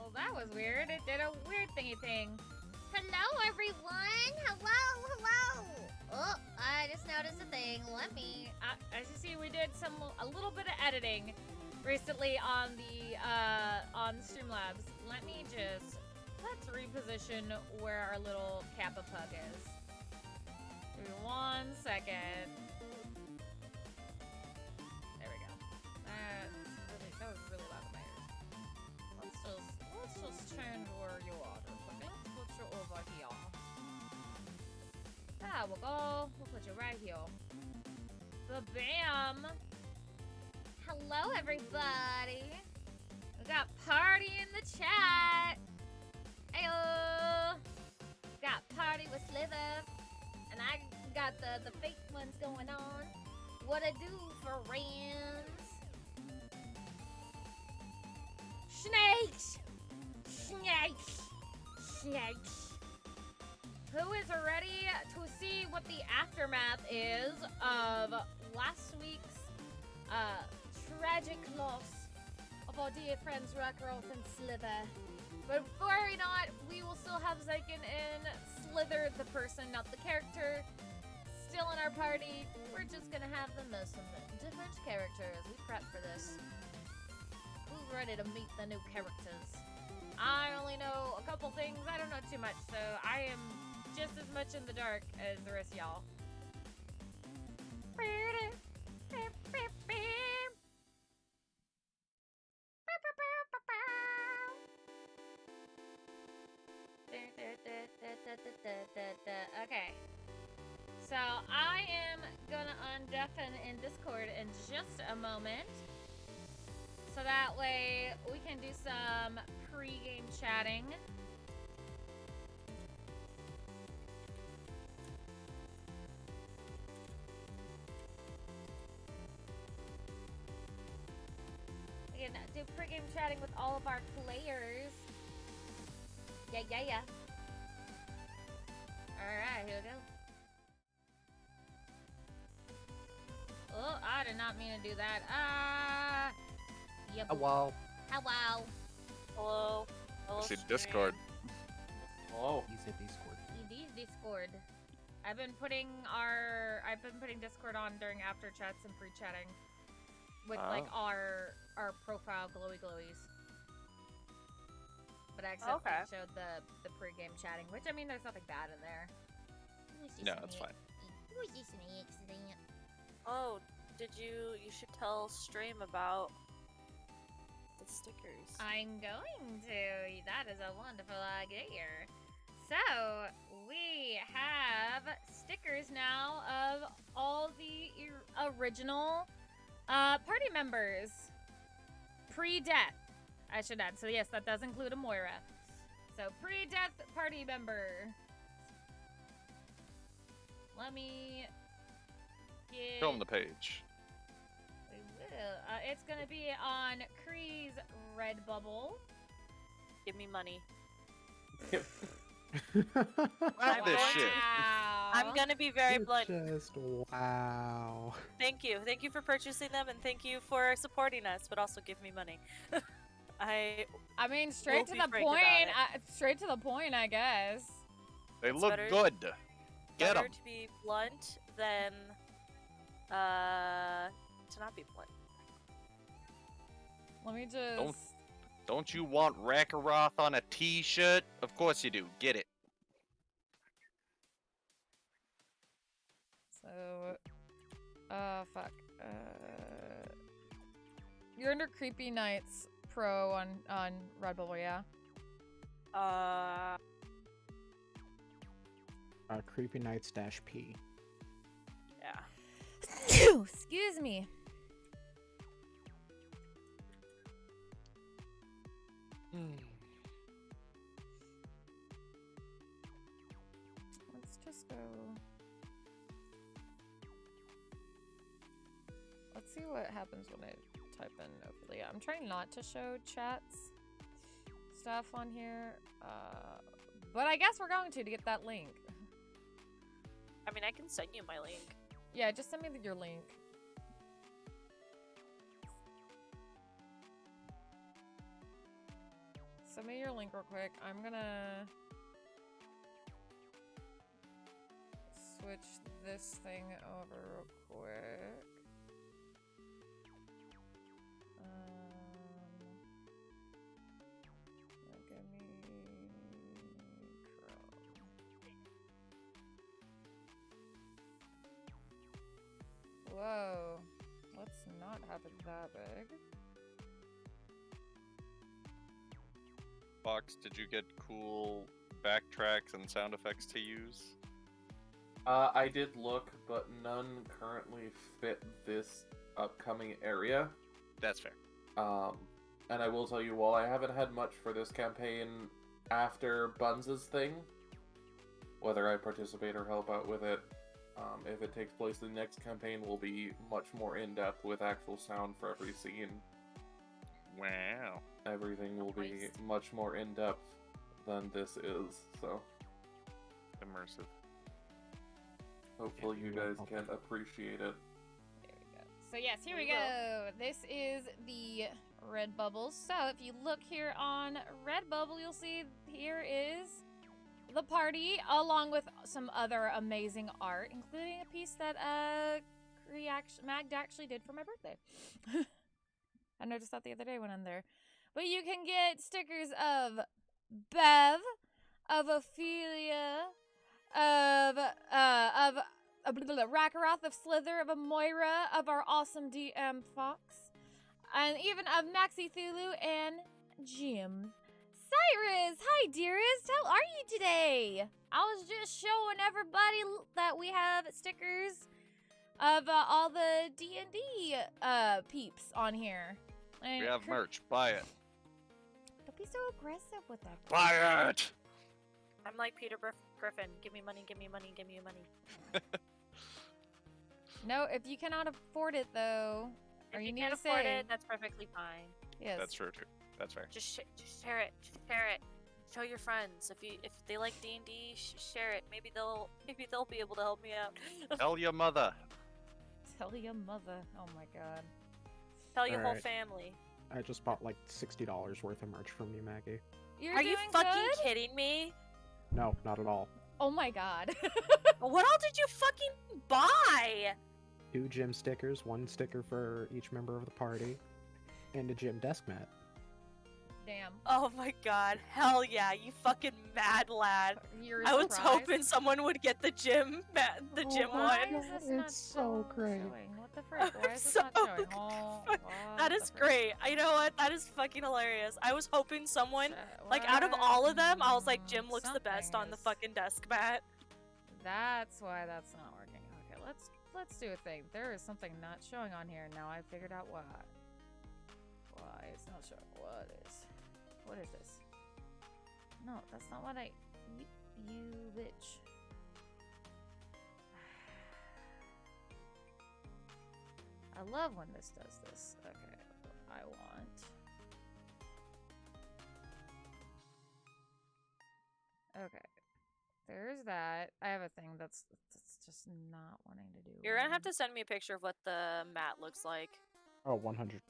Well, that was weird. It did a weird thingy thing. Hello, everyone. Hello. Oh, I just noticed a thing. Let me. As you see, we did a little bit of editing recently on the Streamlabs. Let's reposition where our little Kappa Pug is. Give me 1 second. There we go. That was really loud in my ears. Let's just change where you are. Let's put you over here. There we go. We'll put you right here. Ba-bam! Hello, everybody. We got party in the chat. Heyo! Got party with Sliithrr, and I got the fake ones going on. What I do for rams? Snakes! Snakes! Snakes! Who is ready to see what the aftermath is of last week's tragic loss of our dear friends Rockroth and Sliithrr? But before we will still have Xyken and Sliithrr, the person, not the character, still in our party. We're just gonna have them as some different characters. We prep for this. Who's ready to meet the new characters? I only know a couple things. I don't know too much, so I am just as much in the dark as the rest of y'all. Okay. So I am gonna undeafen in Discord in just a moment. So that way we can do some pre-game chatting. We can do pre-game chatting with all of our players. Yeah. Alright, here we go. Oh, I did not mean to do that. Yep. Hello. Hello. I see Discord. Oh, you said Discord. It is Discord. I've been putting Discord on during after chats and pre-chatting with like our profile glowies. But I accidentally showed the pre-game chatting, which I mean there's nothing bad in there. No, it's fine. It was just an accident. Oh, you should tell stream about the stickers. I'm going to. That is a wonderful idea. So, we have stickers now of all the original party members. Pre-death, I should add. So yes, that does include a Moira. So, pre-death party member. Let me get... Show them the page. We will. It's gonna be on Kree's Redbubble. Give me money. Not this shit. I'm gonna be very blunt. Just wow. Thank you for purchasing them, and thank you for supporting us. But also give me money. I mean, straight to the point. Straight to the point, I guess. They It's look better- good. Get better them. to be blunt than to not be blunt. Let me just. Don't you want Rakaroth on a t-shirt? Of course you do. Get it. So, fuck. You're under Creepy Nights Pro on Redbubble, yeah? Creepy Nights -P. Yeah. Excuse me. Let's just go. Let's see what happens when I type in Ophelia. I'm trying not to show chats stuff on here, but I guess we're going to get that link. I mean, I can send you my link. Yeah, just send me your link. send me your link real quick. I'm gonna switch this thing over real quick. Give me Chrome. Whoa. Let's not have it that big. Fox, did you get cool backtracks and sound effects to use? I did look, but none currently fit this upcoming area. That's fair. And I will tell you, while I haven't had much for this campaign after Buns' thing, whether I participate or help out with it, if it takes place the next campaign will be much more in-depth with actual sound for every scene. Wow. Everything will be much more in-depth than this is, so Immersive. hopefully you guys can appreciate it. There we go. So yes, here we go. This is the red bubbles. So if you look here on Redbubble, you'll see here is the party, along with some other amazing art, including a piece that Magda actually did for my birthday. I noticed that the other day when I'm there. But you can get stickers of Bev, of Ophelia, of Rakaroth, of Sliithrr, of Moira, of our awesome DM Fox, and even of Maxi Thulu and Jim. Cyrus, hi dearest, how are you today? I was just showing everybody that we have stickers of all the D&D peeps on here. And We have merch. Buy it. Don't be so aggressive with that. Buy it! I'm like Peter Griffin. Give me money, give me money, give me money. No, if you cannot afford it though, or If you need can't to afford say, it, that's perfectly fine. yes. That's true too. That's fair. Just share it. Just share it. Show your friends. If they like D&D, share it. Maybe they'll be able to help me out. Tell your mother. Tell your mother. Oh my god. Tell your whole Alright. family. I just bought like $60 worth of merch from you, Maggie. You're Are you doing fucking good? kidding me? No, not at all. Oh my god. What all did you fucking buy? 2 gym stickers, 1 sticker for each member of the party, and a gym desk mat. Damn. Oh my god. Hell yeah, you fucking mad lad. You're I was surprised? hoping someone would get the gym Why one. is this not It's so great. showing? What the frick? Why I'm is this so not showing? fuck- That is great. You know what? That is fucking hilarious. I was hoping someone, like out of all of them, I was like, Jim looks the best on the fucking desk mat. That's why that's not working. Okay, let's do a thing. There is something not showing on here. Now I figured out why. Why it's not showing? What is this? No, that's not what you bitch. I love when this does this. Okay, I want. Okay, there's that. I have a thing that's just not wanting to do. You're gonna have one. to send me a picture of what the mat looks like. Oh, 100%.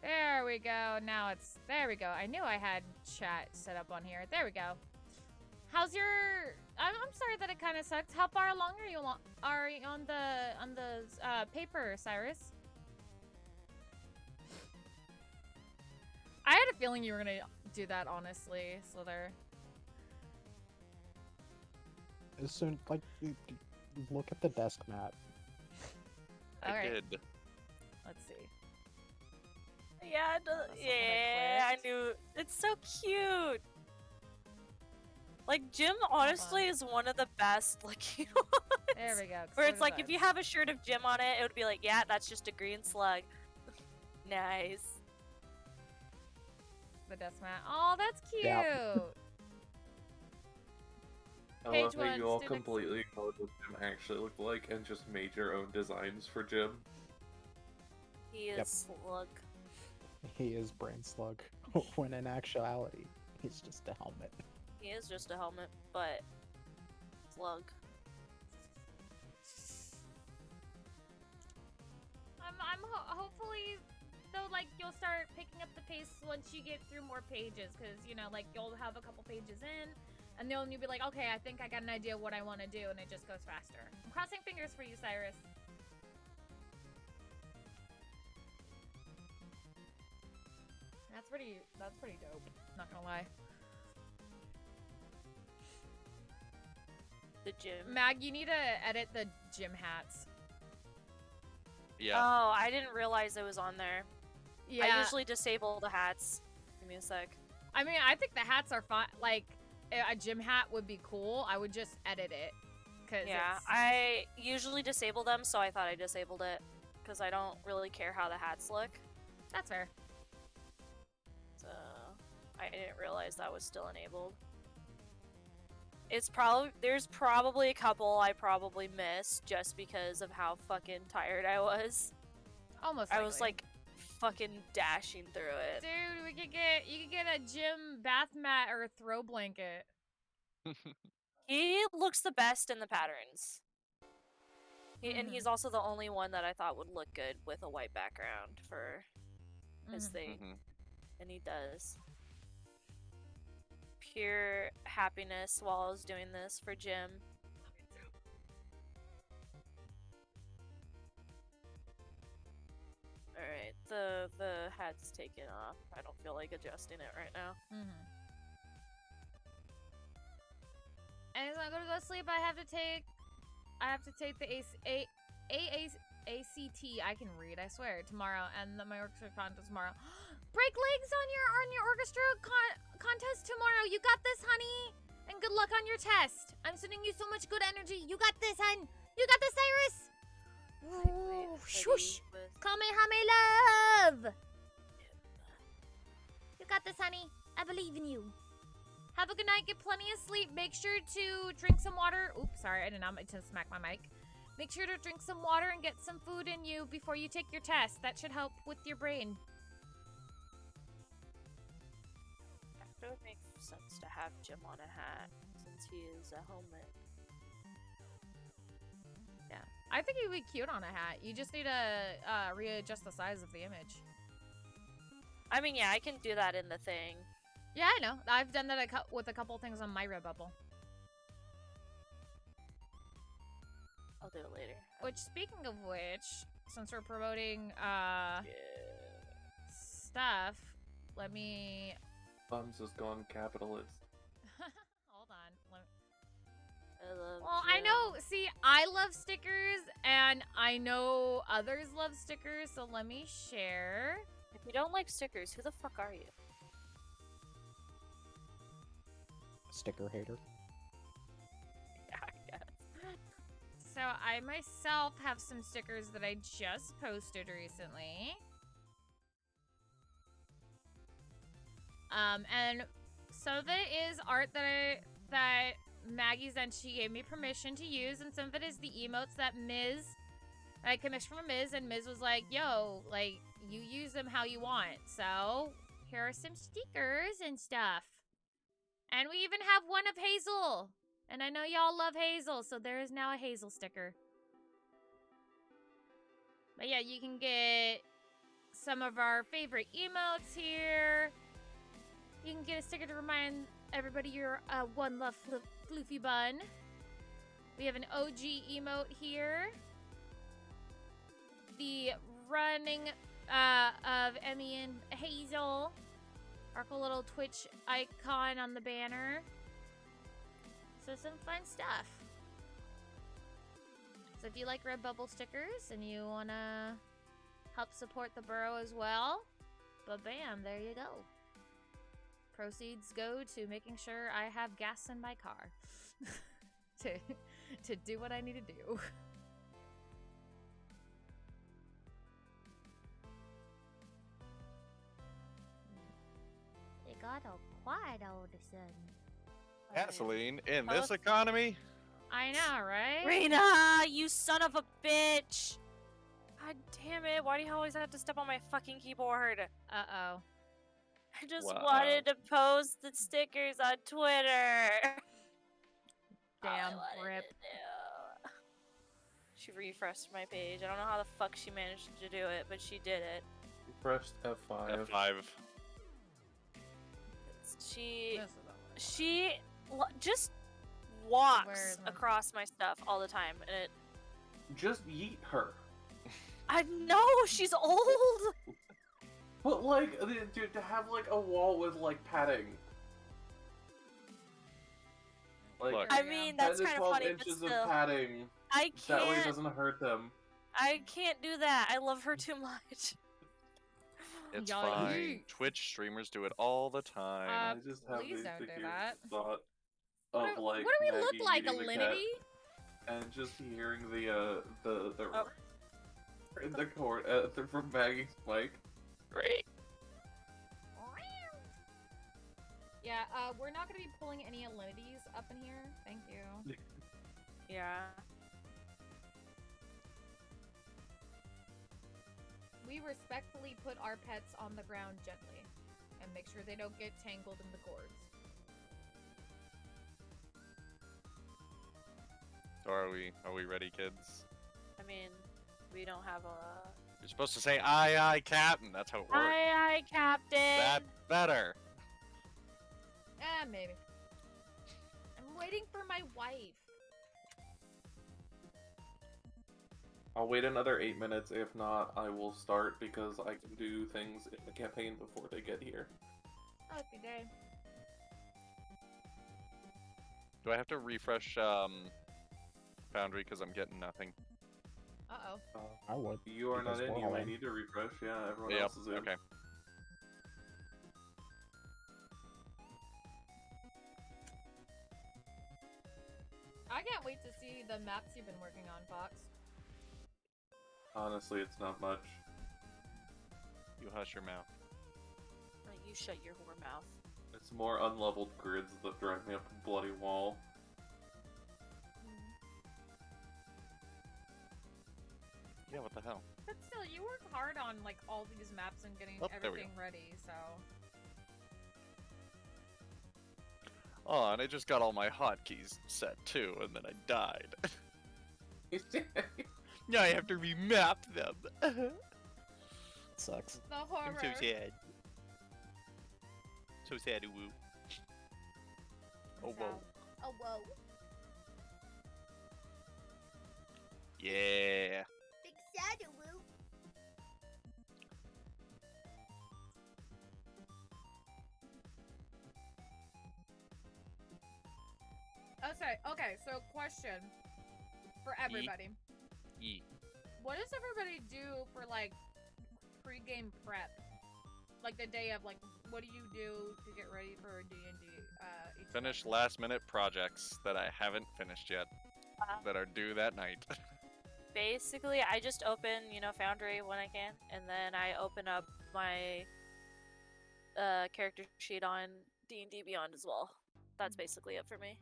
There we go. Now it's there we go. I knew I had chat set up on here. There we go. How's your? I'm sorry that it kind of sucks. How far along are you on the paper, Cyrus? I had a feeling you were gonna do that, honestly, Sliithrr. As soon, like, look at the desk mat. I Alright. did. Let's see. Yeah, That's not what I yeah, I clicked. knew. It's so cute. Like Jim, honestly, is one of the best looking ones. There we go. Where it's like if you have a shirt of Jim on it, it would be like, yeah, that's just a green slug. Nice. the desk mat. Oh, that's cute. Yeah. I Page love how one, you all students. completely ignored what Jim actually looked like and just made your own designs for Jim. He is Yep. slug. He is Brain Slug, when in actuality, he's just a helmet. He is just a helmet, but slug. Hopefully though, like, you'll start picking up the pace once you get through more pages, because, you know, like, you'll have a couple pages in, and then you'll be like, okay, I think I got an idea of what I want to do, and it just goes faster. I'm crossing fingers for you, Cyrus. That's pretty dope. Not gonna lie. The gym. Mag, you need to edit the gym hats. Yeah. Oh, I didn't realize it was on there. Yeah. I usually disable the hats. Give me a sec. I mean, I think the hats are fine. Like, a gym hat would be cool. I would just edit it. Yeah, I usually disable them, so I thought I disabled it. Because I don't really care how the hats look. That's fair. So, I didn't realize that was still enabled. There's probably a couple I probably missed just because of how fucking tired I was. Almost. I was like fucking dashing through it. Dude, you could get a gym bath mat or a throw blanket. He looks the best in the patterns. And he's also the only one that I thought would look good with a white background for his thing. And he does. Pure happiness while I was doing this for Jim. Alright, the hat's taken off. I don't feel like adjusting it right now. And as I go to sleep, I have to take the ACT. I can read, I swear, tomorrow, and my orchestra contest tomorrow. Break legs on your orchestra contest tomorrow. You got this, honey. And good luck on your test. I'm sending you so much good energy. You got this, hun. You got this, Cyrus. Ooh, shush. Kamehame love. You got this, honey. I believe in you. Have a good night. Get plenty of sleep. Make sure to drink some water. Oops, sorry. I did not mean to smack my mic. Make sure to drink some water and get some food in you before you take your test. That should help with your brain. It would make sense to have Jim on a hat since he is a helmet. Yeah, I think he'd be cute on a hat. You just need to readjust the size of the image. I mean, yeah, I can do that in the thing. Yeah, I know. I've done that with a couple things on my Redbubble. I'll do it later. Which, speaking of which, since we're promoting stuff, let me... Bums has gone capitalist. Hold on. I know. See, I love stickers, and I know others love stickers, so let me share. If you don't like stickers, who the fuck are you? Sticker hater. Yeah, I guess. So I myself have some stickers that I just posted recently. And some of it is art that Maggie said she gave me permission to use, and some of it is the emotes that I commissioned from Ms, and Ms was like, yo, like, you use them how you want. So here are some stickers and stuff. And we even have one of Hazel. And I know y'all love Hazel, so there is now a Hazel sticker. But yeah, you can get some of our favorite emotes here. You can get a sticker to remind everybody you're a One Love Floofy Bun. We have an OG emote here. The running of Emi and Hazel. Our cool little Twitch icon on the banner. So some fun stuff. So if you like Redbubble stickers and you want to help support the Burrow as well, but bam, there you go. Proceeds go to making sure I have gas in my car to do what I need to do. It got all quiet all of a sudden. Gasoline in this economy? I know, right? Rena, you son of a bitch! God damn it, why do you always have to step on my fucking keyboard? Uh-oh. I just wanted to post the stickers on Twitter. Damn, rip. She refreshed my page. I don't know how the fuck she managed to do it, but she did it. She Pressed F5. F5. She This is a lot. she just Where walks is my- across my stuff all the time, and it. Just yeet her. I know she's old. But like, dude, to have like a wall with like padding. Like, Look. I mean, that's 10 to kind of 12 funny, but inches still, of padding. I That way it can't. doesn't hurt them. I can't do that. I love her too much. It's Yikes. fine. Twitch streamers do it all the time. I just have please the don't do cute that. thought What of do, like what do we look Maggie like, eating the cat Alinity? and just hearing the Oh. the chord from Maggie's mic. Great. Yeah, we're not gonna be pulling any Alinities up in here. Thank you. Yeah. We respectfully put our pets on the ground gently and make sure they don't get tangled in the cords. So are we ready, kids? I mean, we don't have a. You're supposed to say aye, Captain. That's how it works. Aye, Captain. That's better. Maybe. I'm waiting for my wife. I'll wait another 8 minutes. If not, I will start because I can do things in the campaign before they get here. Okay, day. Do I have to refresh Foundry because I'm getting nothing? Uh-oh. I would. You are not because in. we're You all may in. need to refresh. Yeah, everyone Yep. else is in. Okay. I can't wait to see the maps you've been working on, Fox. Honestly, it's not much. You hush your mouth. You shut your whore mouth. It's more unleveled grids that drive me up a bloody wall. Yeah, what the hell? But still, you work hard on like all these maps and getting Oh, there we everything ready, so. Oh, and I just got all my hotkeys set too, and then I died. Now I have to remap them. Sucks. The horror. I'm so sad. So sad, woo. Oh, whoa. Oh, whoa. Yeah. Big sad woo. Oh, sorry. Okay, so question for everybody. Yee. What does everybody do for like pre-game prep? Like the day of, like, what do you do to get ready for D&D? Each Finish session? last-minute projects that I haven't finished yet, that are due that night. Basically, I just open, Foundry when I can, and then I open up my character sheet on D&D Beyond as well. That's basically it for me.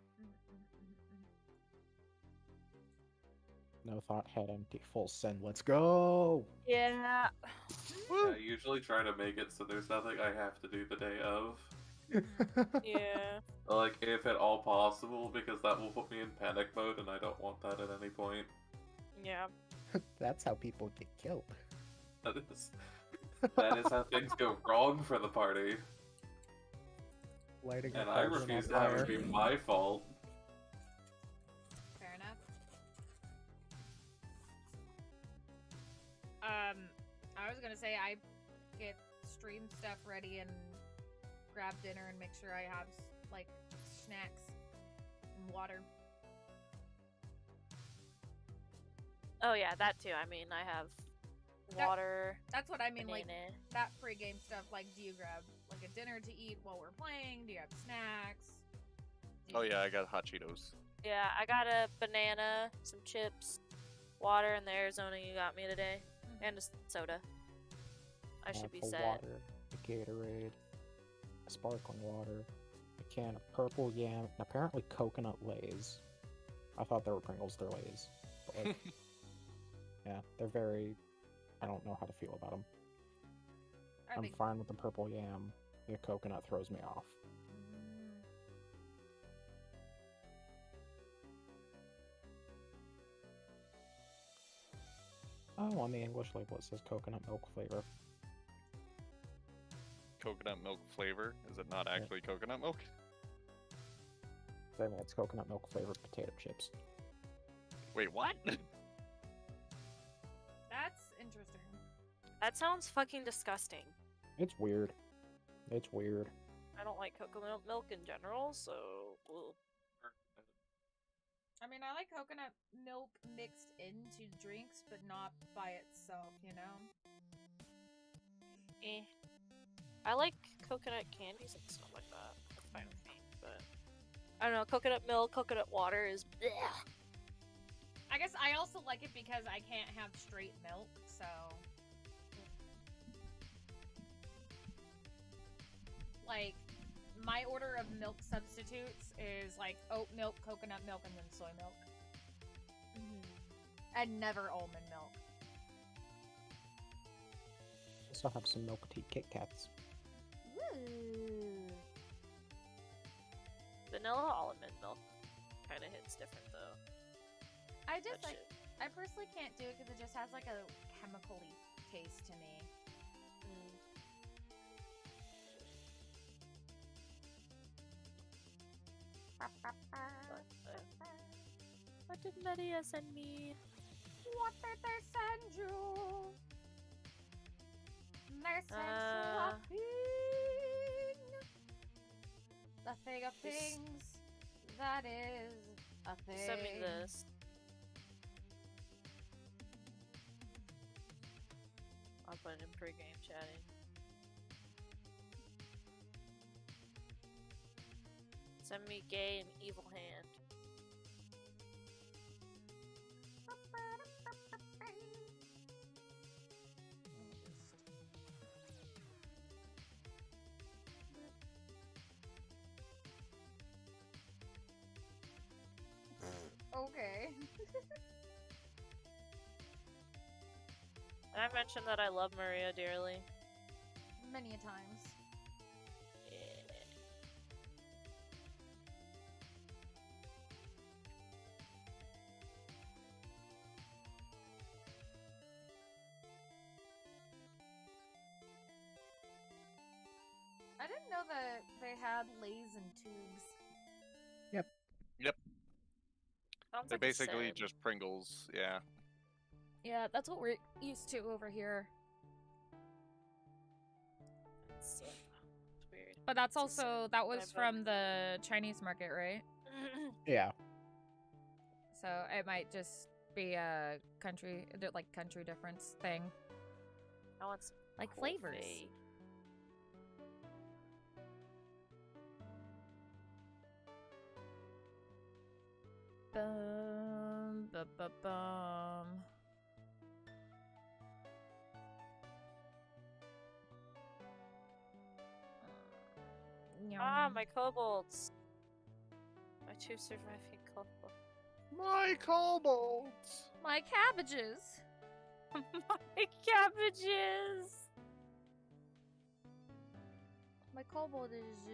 No thought, head empty, full send. Let's go. Yeah. I usually try to make it so there's nothing I have to do the day of. Yeah. Like, if at all possible, because that will put me in panic mode, and I don't want that at any point. Yeah. That's how people get killed. That is how things go wrong for the party. Lighting And a I cauldron on refuse to have fire. it be my fault. Fair enough. I was gonna say I get stream stuff ready and grab dinner and make sure I have like snacks and water. Oh yeah, that too. I mean, I have water. That's what I mean, like banana. that pre-game stuff. Like, do you grab like a dinner to eat while we're playing? Do you have snacks? Do Oh you- yeah, I got hot Cheetos. Yeah, I got a banana, some chips, water, and the Arizona you got me today, and a soda. I should be a set. water, a Gatorade, a sparkling water, a can of purple yam, and apparently coconut Lay's. I thought they were Pringles, they're Lay's. But like, yeah, they're very... I don't know how to feel about them. Are I'm they- fine with the purple yam. The coconut throws me off. Oh, on the English label it says coconut milk flavor. coconut milk flavor? Is it not actually coconut milk? I mean, it's coconut milk flavored potato chips. Wait, what? That's interesting. That sounds fucking disgusting. It's weird. It's weird. I don't like coconut milk in general, so. Ugh. I mean, I like coconut milk mixed into drinks, but not by itself, you know? I like coconut candies and stuff like that. That's fine with me, but I don't know. Coconut milk, coconut water is. Bleh. I guess I also like it because I can't have straight milk, so. Like, my order of milk substitutes is like oat milk, coconut milk, and then soy milk. And never almond milk. I still have some milk tea Kit Kats. Woo! Vanilla almond milk kind of hits different though. I just That like. shit. I personally can't do it because it just has like a chemical-y taste to me. What did Maria send me? What did they send you? They sent you a thing. The thing of This- things. That is a thing. Send me this. I'll put it in pre-game chatting. Send me gay and evil hand. Okay. And I mentioned that I love Maria dearly. Many a times. I didn't know that they had Lay's and tubes. Sounds They're like a basically sin. just Pringles, yeah. Yeah, that's what we're used to over here. It's weird. But that's It's a also, sin. that was I've, from the Chinese market, right? Yeah. So it might just be a country difference thing. I want some Like cool flavors. fade. Bum, bum, bum, bum. Ah, Yum. my kobolds. My 2 surviving kobolds. My kobolds! My cabbages. My cabbages! My kobold is.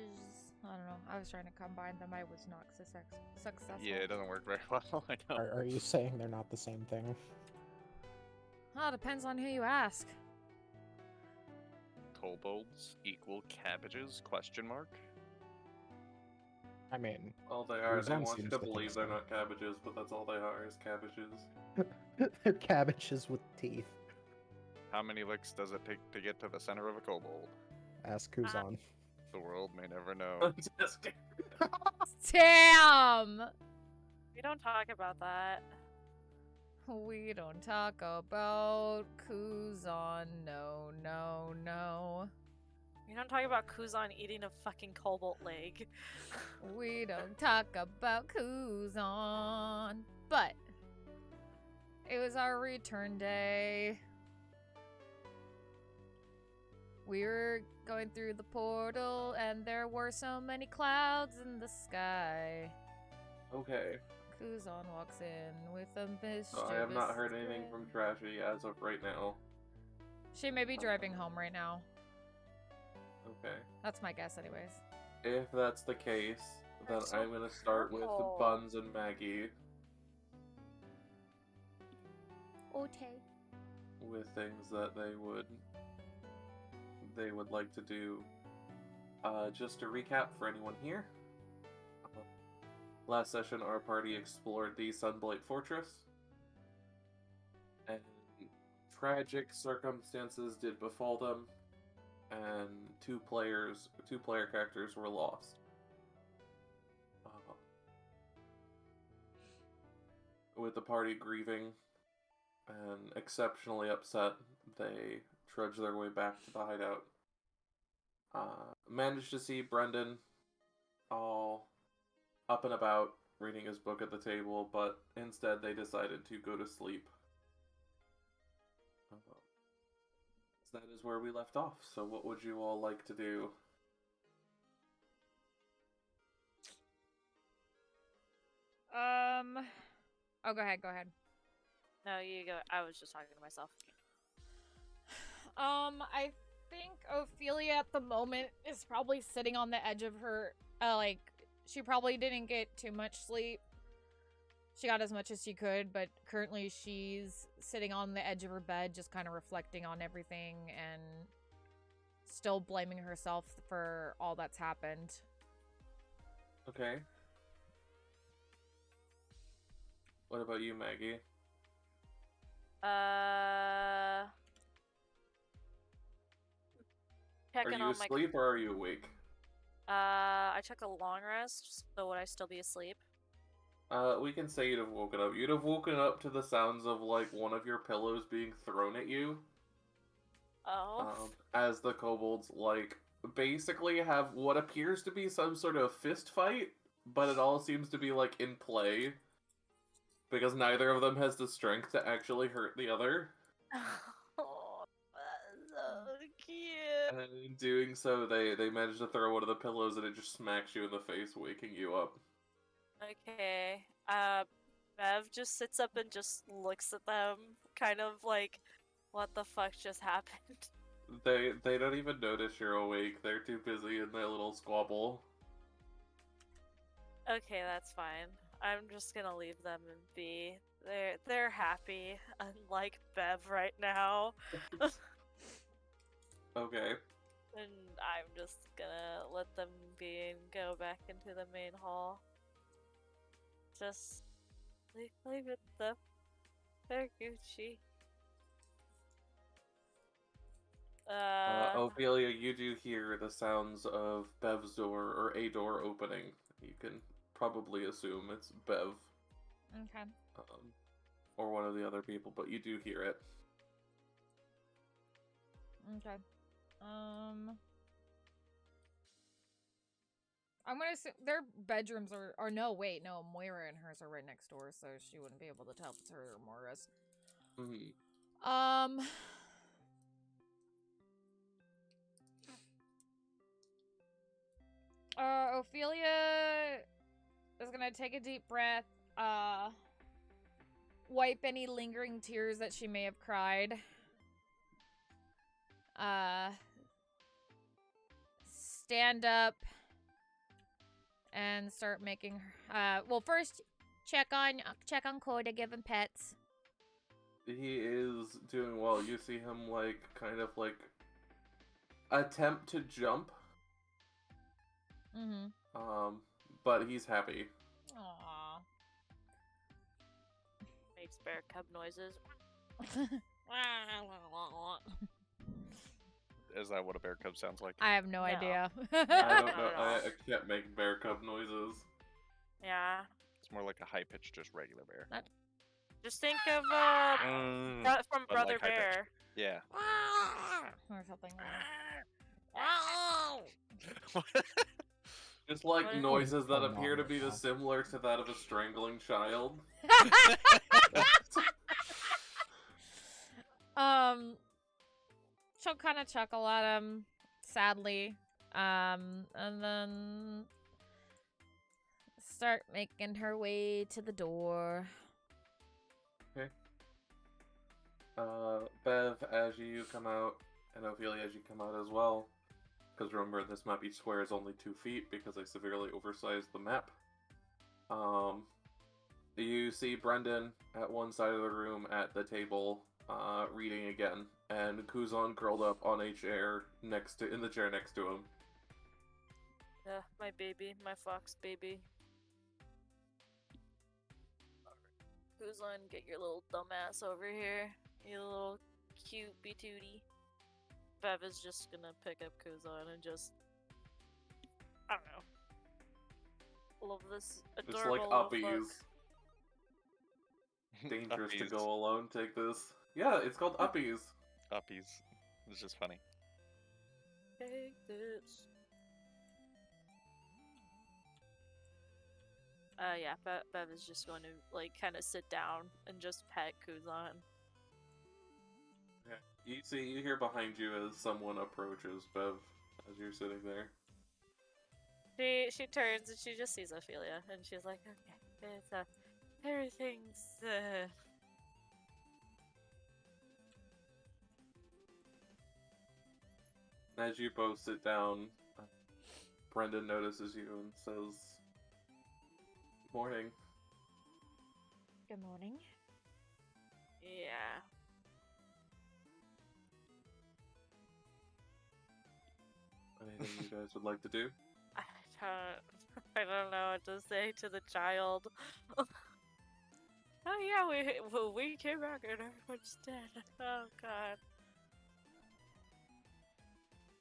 I don't know. I was trying to combine them. I was not successful. Yeah, it doesn't work very well, I know. Are you saying they're not the same thing? Well, depends on who you ask. Kobolds equal cabbages? Question mark? I mean, All they are, they Luzon want you seems to to think believe they're so. not cabbages, but that's all they are is cabbages. they're cabbages with teeth. How many licks does it take to get to the center of a kobold? Ask who's on. The world may never know. I'm just kidding. Damn! We don't talk about that. We don't talk about Kuzan. No, no, no. We don't talk about Kuzan eating a fucking cobalt leg. We don't talk about Kuzan. But it was our return day. We were going through the portal, and there were so many clouds in the sky. Okay, Kuzan walks in with a mischievous so I have not heard anything grin. from Trashy as of right now. She may be driving home right now. Okay. That's my guess, anyways. If that's the case, then They're so I'm gonna start with purple. Buns and Maggie Okay. with things that they would like to do Just to recap for anyone here, last session our party explored the Sunblight Fortress, and tragic circumstances did befall them, and two player characters were lost. With the party grieving and exceptionally upset, they trudged their way back to the hideout. Managed to see Brendan all up and about, reading his book at the table, but instead they decided to go to sleep. That is where we left off, so what would you all like to do? Oh, go ahead. No, you go. I was just talking to myself. I think Ophelia at the moment is probably sitting on the edge of her, she probably didn't get too much sleep. She got as much as she could, but currently she's sitting on the edge of her bed, just kind of reflecting on everything and still blaming herself for all that's happened. Okay. What about you, Maggie? Checking Are you on asleep or are you awake? I took a long rest, so would I still be asleep? We can say you'd have woken up. You'd have woken up to the sounds of, like, one of your pillows being thrown at you. Oh. As the kobolds, like, basically have what appears to be some sort of fist fight, but it all seems to be, like, in play. Because neither of them has the strength to actually hurt the other. Oh, that's so cute. And in doing so, they manage to throw one of the pillows and it just smacks you in the face, waking you up. Okay. Bev just sits up and just looks at them, kind of like, what the fuck just happened? They don't even notice you're awake. They're too busy in their little squabble. Okay, that's fine. I'm just gonna leave them and be. They're happy, unlike Bev right now. Okay. And I'm just gonna let them be and go back into the main hall. Just leave it though. They're Gucci. Ophelia, you do hear the sounds of Bev's door, or a door opening. You can probably assume it's Bev. Okay. Or one of the other people, but you do hear it. Okay. I'm gonna assume their bedrooms are no, wait, no, Moira and hers are right next door, so she wouldn't be able to tell if it's her or Moira's. Mm-hmm. Ophelia is gonna take a deep breath, wipe any lingering tears that she may have cried. Stand up and start making well, first check on Coda, give him pets. He is doing well. You see him, like, kind of, like, attempt to jump. Mm-hmm. But he's happy. Aww. Makes bear cub noises. Is that what a bear cub sounds like? I have no idea. I don't know. I can't make bear cub noises. Yeah. It's more like a high-pitched, just regular bear. Just think of from Brother like Bear. Yeah. Or something Just like What is- noises that Oh, appear to no, be no. similar to that of a strangling child. She'll kind of chuckle at him, sadly, and then start making her way to the door. Okay. Bev, as you come out, and Ophelia, as you come out as well, because remember, this map each square is only 2 feet because I severely oversized the map. You see Brendan at one side of the room at the table, reading again, and Kuzan curled up on a chair in the chair next to him. My baby, my fox baby. Kuzan, get your little dumbass over here. You little cute betootie. Bev is just gonna pick up Kuzan and just, I don't know. Love this It's adorable like little uppies. fuck. Dangerous to Uppies. go alone. Take this. Yeah, it's called uppies. Uppies. It's just funny. Take this. Yeah, Bev is just going to, like, kind of sit down and just pet Kuzan. Okay. You hear behind you as someone approaches, Bev, as you're sitting there. She turns and she just sees Ophelia, and she's like, okay, it's, everything's, As you both sit down, Brendan notices you and says, "Morning." Good morning. yeah. Anything you guys would like to do? I don't know what to say to the child. Oh yeah, we came back and everyone's dead. Oh god.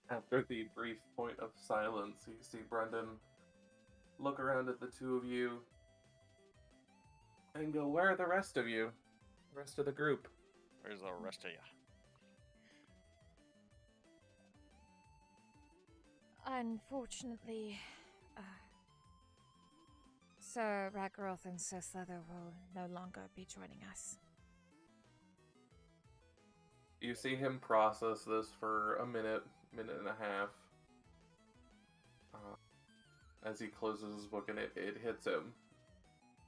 After the brief point of silence, you see Brendan look around at the two of you and go, "Where are the rest of you? The rest of the group?" Where's the rest of ya? Unfortunately, Sir Raggroth and Sir Sliithrr will no longer be joining us. You see him process this for a minute and a half. As he closes his book and it hits him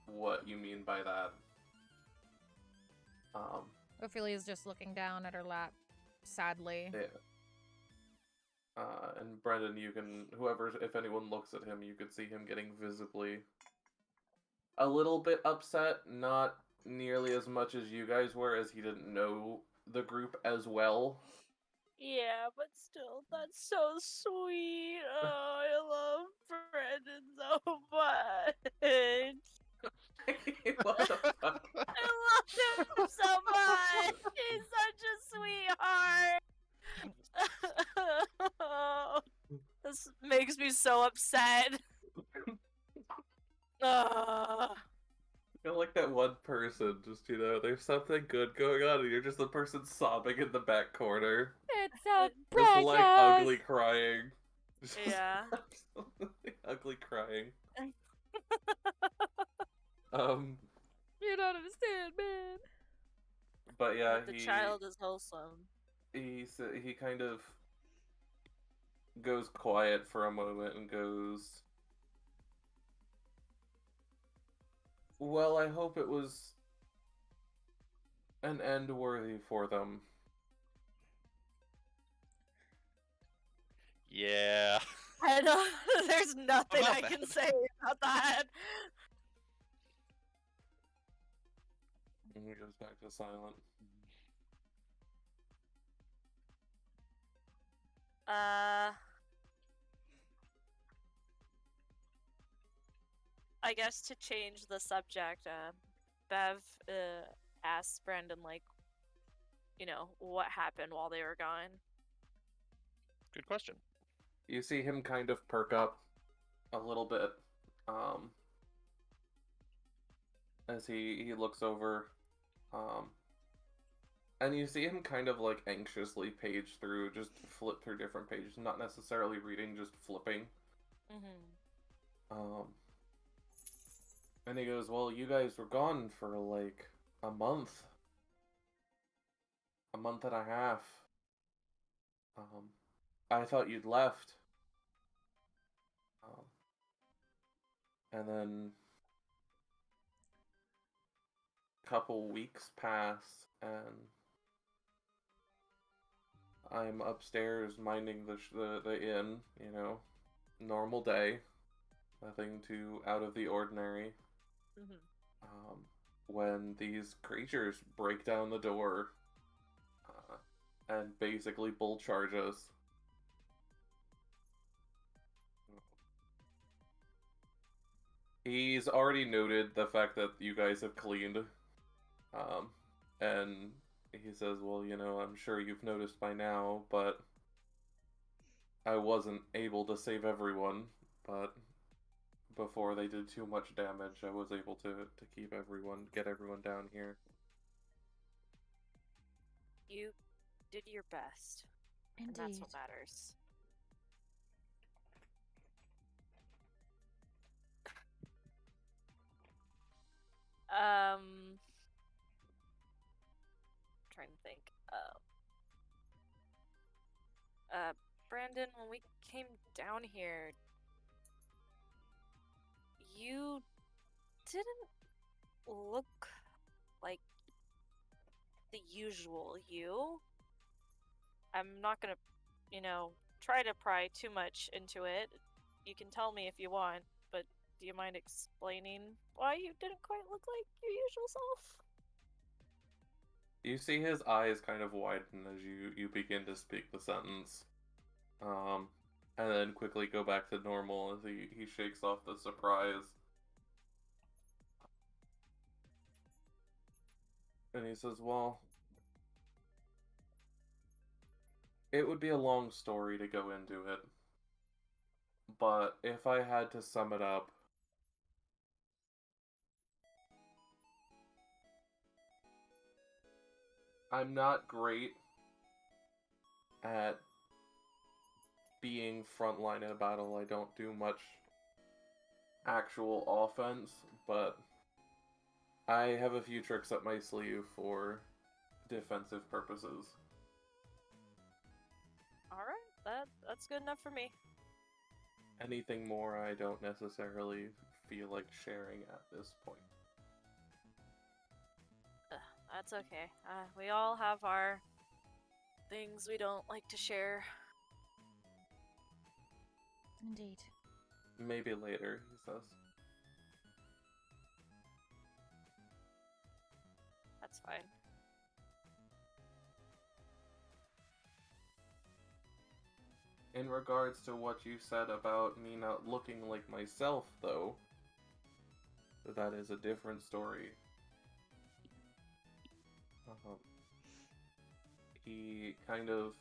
what you mean by that. Ophelia's just looking down at her lap, sadly. Yeah. And Brendan, if anyone looks at him, you could see him getting visibly a little bit upset, not nearly as much as you guys were, as he didn't know the group as well. Yeah, but still, that's so sweet. Oh, I love Brandon so much. What the fuck? I love him so much. He's such a sweetheart. This makes me so upset. You're like that one person, just, there's something good going on, and you're just the person sobbing in the back corner. It's so Just precious! like ugly crying. Just Yeah. absolutely ugly crying. You don't understand, man. But yeah, The child is wholesome. he kind of goes quiet for a moment and goes, "Well, I hope it was an end worthy for them." Yeah. I know. There's nothing About I that. can say about that. And he goes back to silent. I guess to change the subject, Bev asks Brandon, like, what happened while they were gone. Good question. You see him kind of perk up a little bit, as he looks over, and you see him kind of like anxiously just flip through different pages, not necessarily reading, just flipping. And he goes, "Well, you guys were gone for like a month and a half. I thought you'd left. And then a couple weeks pass, and I'm upstairs minding the inn, normal day, nothing too out of the ordinary. When these creatures break down the door and basically bull charge us. He's already noted the fact that you guys have cleaned. And he says, well, you know, I'm sure you've noticed by now, but I wasn't able to save everyone, but before they did too much damage, I was able to get everyone down here. You did your best. Indeed. And that's what matters. Trying to think. Brandon, when we came down here, you didn't look like the usual you. I'm not gonna, you know, try to pry too much into it. You can tell me if you want, but do you mind explaining why you didn't quite look like your usual self? You see his eyes kind of widen as you begin to speak the sentence. And then quickly go back to normal as he shakes off the surprise. And he says, well, it would be a long story to go into it. But if I had to sum it up, I'm not great at being frontline in a battle. I don't do much actual offense, but I have a few tricks up my sleeve for defensive purposes. Alright, that's good enough for me. Anything more I don't necessarily feel like sharing at this point. That's okay. We all have our things we don't like to share. Indeed. Maybe later, he says. That's fine. In regards to what you said about me not looking like myself, though, that is a different story. He kind of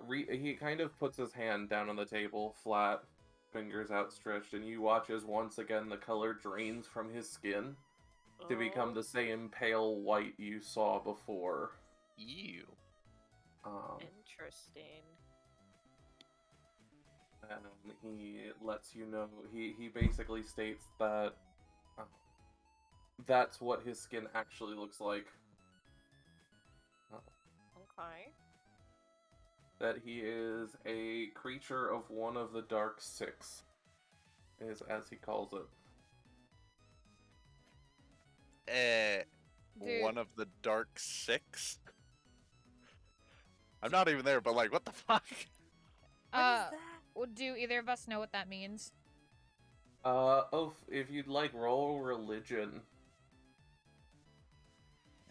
he kind of puts his hand down on the table, flat, fingers outstretched, and you watch as once again the color drains from his skin to become the same pale white you saw before. Ew. Interesting. And he lets you know, he basically states that that's what his skin actually looks like. Okay. That he is a creature of one of the Dark Six, is as he calls it. Dude. One of the Dark Six? I'm not even there, but like, what the fuck? What is that? Do either of us know what that means? If you'd like, roll religion.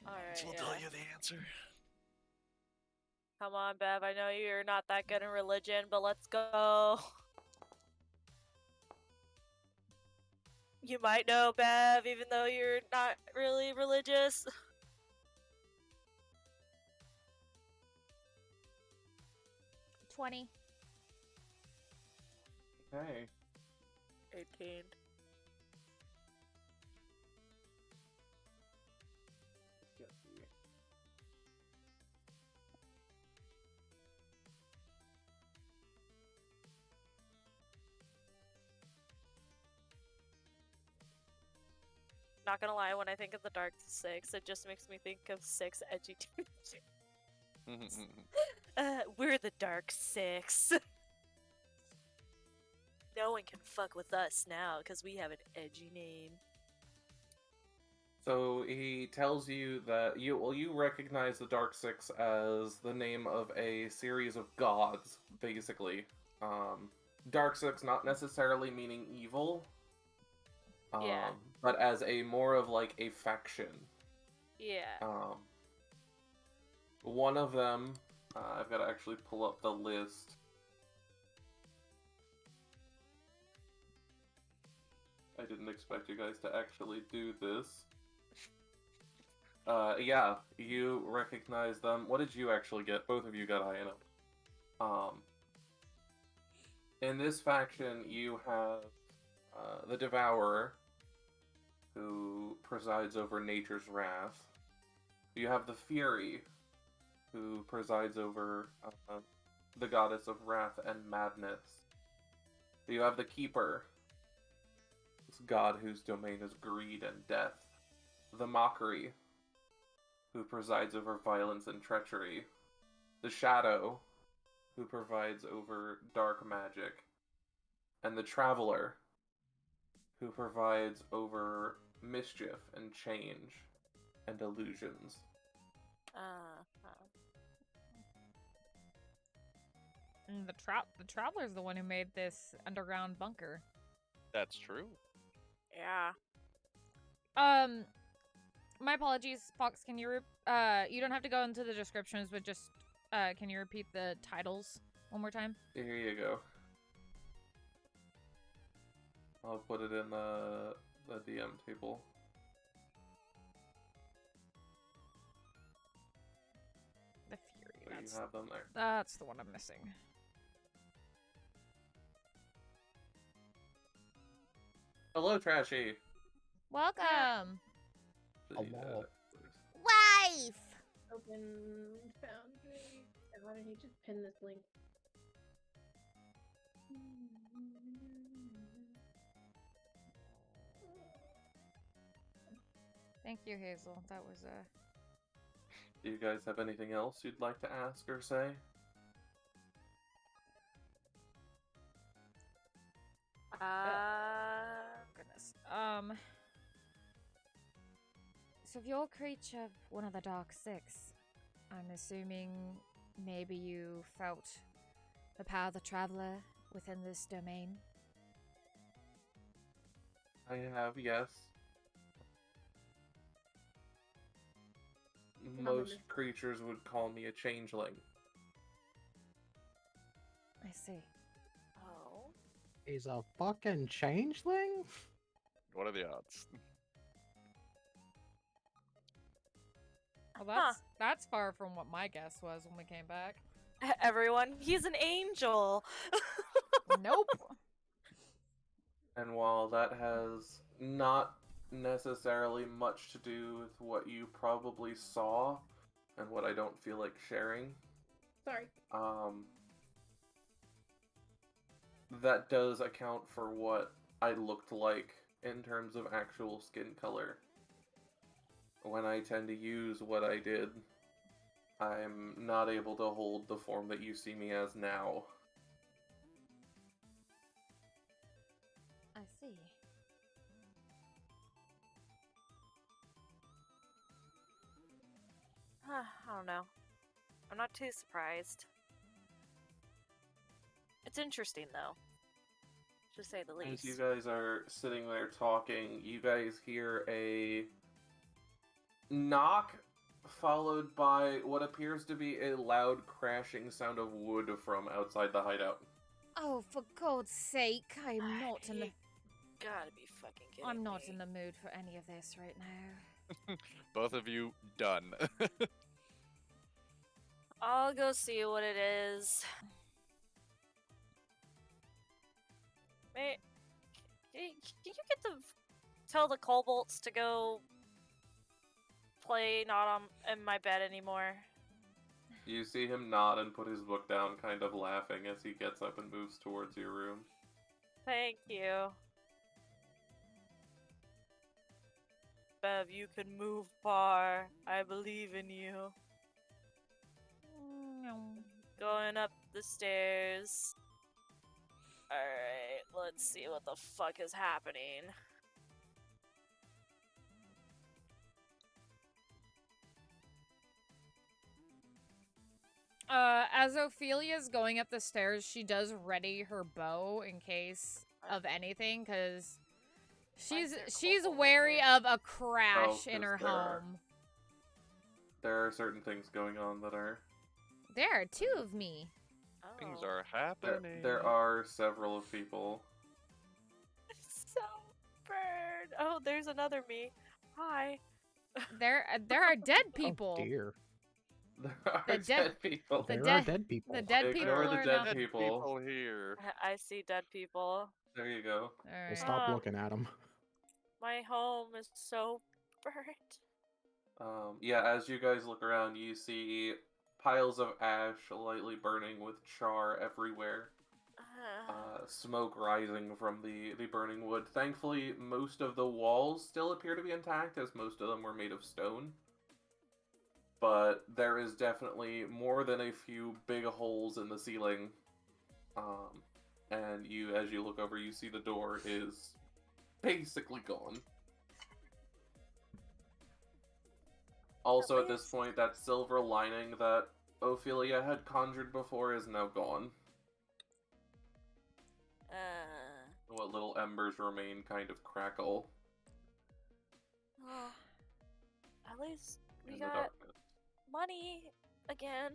Alright, We'll yeah. tell you the answer. Come on, Bev. I know you're not that good in religion, but let's go. You might know, Bev, even though you're not really religious. 20. Okay. 18. Not gonna lie, when I think of the Dark Six, it just makes me think of 6 edgy teenagers. We're the Dark Six. No one can fuck with us now, because we have an edgy name. So he tells you that you recognize the Dark Six as the name of a series of gods, basically. Dark Six not necessarily meaning evil, Yeah. but as a more of like a faction. Yeah. One of them, I've got to actually pull up the list. didn't expect you guys to actually do this. Yeah, you recognize them. What did you actually get? Both of you got high enough. In this faction, you have the Devourer, who presides over nature's wrath. You have the Fury, who presides over the goddess of wrath and madness. You have the Keeper, this god whose domain is greed and death. The Mockery, who presides over violence and treachery. The Shadow, who provides over dark magic. And the Traveler, who provides over mischief and change and illusions. And the Traveler's the one who made this underground bunker. That's true. Yeah. My apologies, Fox. Can you you don't have to go into the descriptions, but just can you repeat the titles one more time? Here you go. I'll put it in the DM table. The Fury. So you have them there. That's the one I'm missing. Hello, Trashy. Welcome. Hello. Wife. Open Foundry. And why don't you just pin this link? Thank you, Hazel. That was Do you guys have anything else you'd like to ask or say? goodness. So if you're a creature of one of the Dark Six, I'm assuming maybe you felt the power of the Traveler within this domain. I have, yes. Most creatures would call me a changeling. I see. Oh. He's a fucking changeling? What are the odds? Well, that's far from what my guess was when we came back. Everyone, he's an angel. Nope. And while that has not necessarily much to do with what you probably saw and what I don't feel like sharing, Sorry. that does account for what I looked like in terms of actual skin color. When I tend to use what I did, I'm not able to hold the form that you see me as now. I see. I don't know. I'm not too surprised. It's interesting, though. To say the least. As you guys are sitting there talking, you guys hear a knock followed by what appears to be a loud crashing sound of wood from outside the hideout. Oh, for God's sake! I'm not in the. You gotta be fucking kidding I'm not me. in the mood for any of this right now. Both of you done. I'll go see what it is. Can you get to tell the kobolds to go play not in my bed anymore? You see him nod and put his book down, kind of laughing as he gets up and moves towards your room. Thank you. Bev, you can move far. I believe in you. Going up the stairs. Alright, let's see what the fuck is happening. As Ophelia's going up the stairs, she does ready her bow in case of anything, because she's wary of a crash in her home. There are certain things going on that are... There are two of me. Things Oh. are happening. There are several of people. So burnt. Oh, there's another me. Hi. There are dead Oh people. dear. There are The dead people. the There dead- are dead people. The dead people Ignore the are dead now. Dead people. here. I see dead people. There you go. We'll Alright. stop looking at them. My home is so burnt. Yeah, as you guys look around, you see piles of ash lightly burning with char everywhere. Smoke rising from the burning wood. Thankfully, most of the walls still appear to be intact, as most of them were made of stone. But there is definitely more than a few big holes in the ceiling. And as you look over, you see the door is basically gone. Also, at this point, that silver lining that Ophelia had conjured before is now gone. What little embers remain kind of crackle Oh, at least we in the got darkness. money again.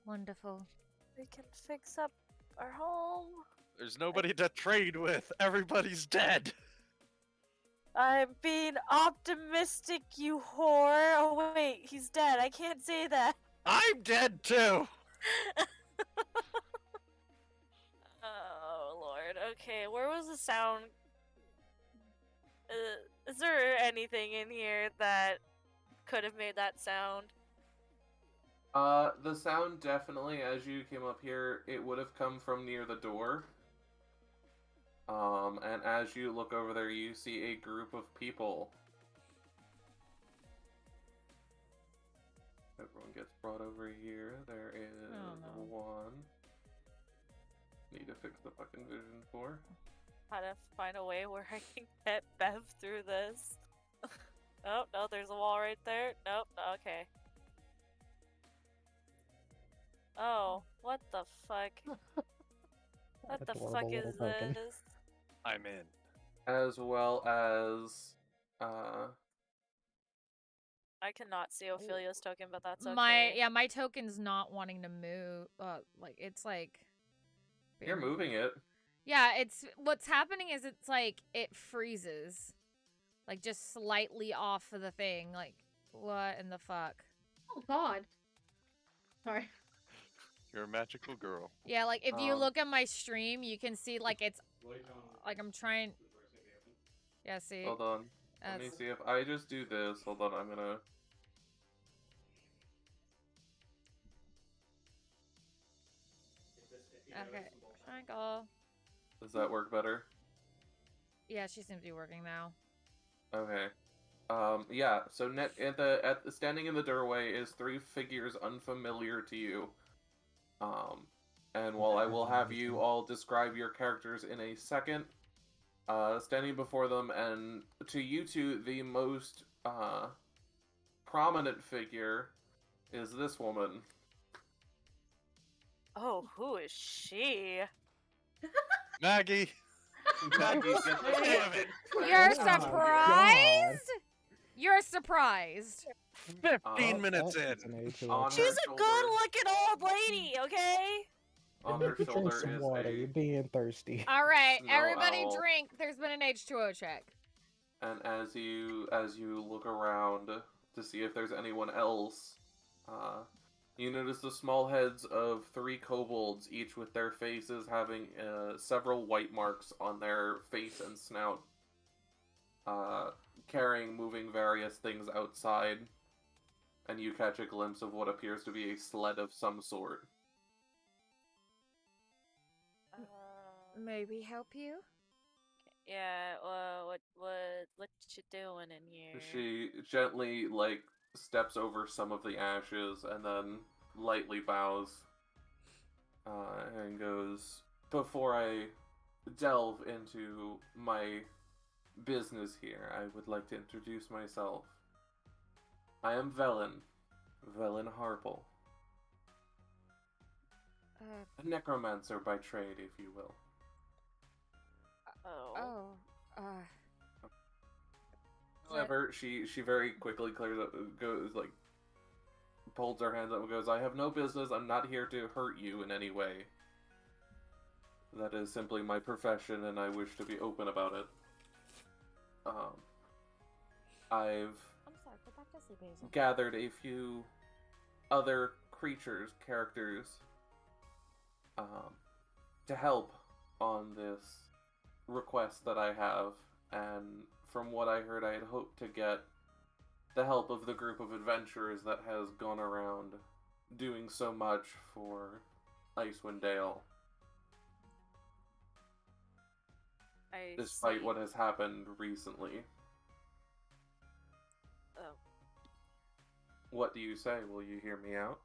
Wonderful. We can fix up our home. There's nobody to trade with. Everybody's dead. I'm being optimistic, you whore. Oh wait, he's dead. I can't say that. I'm dead too. Oh lord. Okay, where was the sound? Is there anything in here that could have made that sound? The sound definitely, as you came up here, it would have come from near the door. And as you look over there, you see a group of people. Everyone gets brought over here. There is one. Need to fix the fucking vision for. How to find a way where I can get Bev through this. Oh, no, there's a wall right there. Nope, okay. Oh, what the fuck? What the fuck Adorable is little token. this? I'm in. As well as, I cannot see Ophelia's token, but that's okay. My token's not wanting to move. It's like you're moving it. Yeah, what's happening is it's like it freezes. Like just slightly off of the thing. Like what in the fuck? Oh god. Sorry. You're a magical girl. Yeah, like if you look at my stream, you can see like it's like I'm trying. Yeah, see. Hold on. Let me see if I just do this. Hold on, I'm gonna. Okay, triangle. Does that work better? Yeah, she seems to be working now. Okay. Yeah. So standing in the doorway is three figures unfamiliar to you. And while I will have you all describe your characters in a second, standing before them, and to you two, the most prominent figure is this woman. Oh, who is she? Maggie. Maggie, get the damn it. You're Oh my surprised? You're surprised. 15 minutes in. It's an age On of- She's her a shoulder- good-looking old lady, okay? On You her drink shoulder some is water. You're being thirsty. All right, Snow everybody owl. drink. There's been an H2O check. And as you look around to see if there's anyone else, you notice the small heads of three kobolds, each with their faces having several white marks on their face and snout, moving various things outside, and you catch a glimpse of what appears to be a sled of some sort. Maybe help you? Yeah, what you doing in here? She gently, steps over some of the ashes and then lightly bows and goes, "Before I delve into my business here, I would like to introduce myself. I am Velen Harple. A necromancer by trade, if you will." However, she very quickly clears up, holds her hands up and goes, "I have no business, I'm not here to hurt you in any way. That is simply my profession, and I wish to be open about it." I've I'm sorry, go back to sleep, Hazel. gathered a few other creatures, characters, to help on this request that I have, and from what I heard, I had hoped to get the help of the group of adventurers that has gone around doing so much for Icewind Dale, despite what has happened recently. Oh. What do you say? Will you hear me out?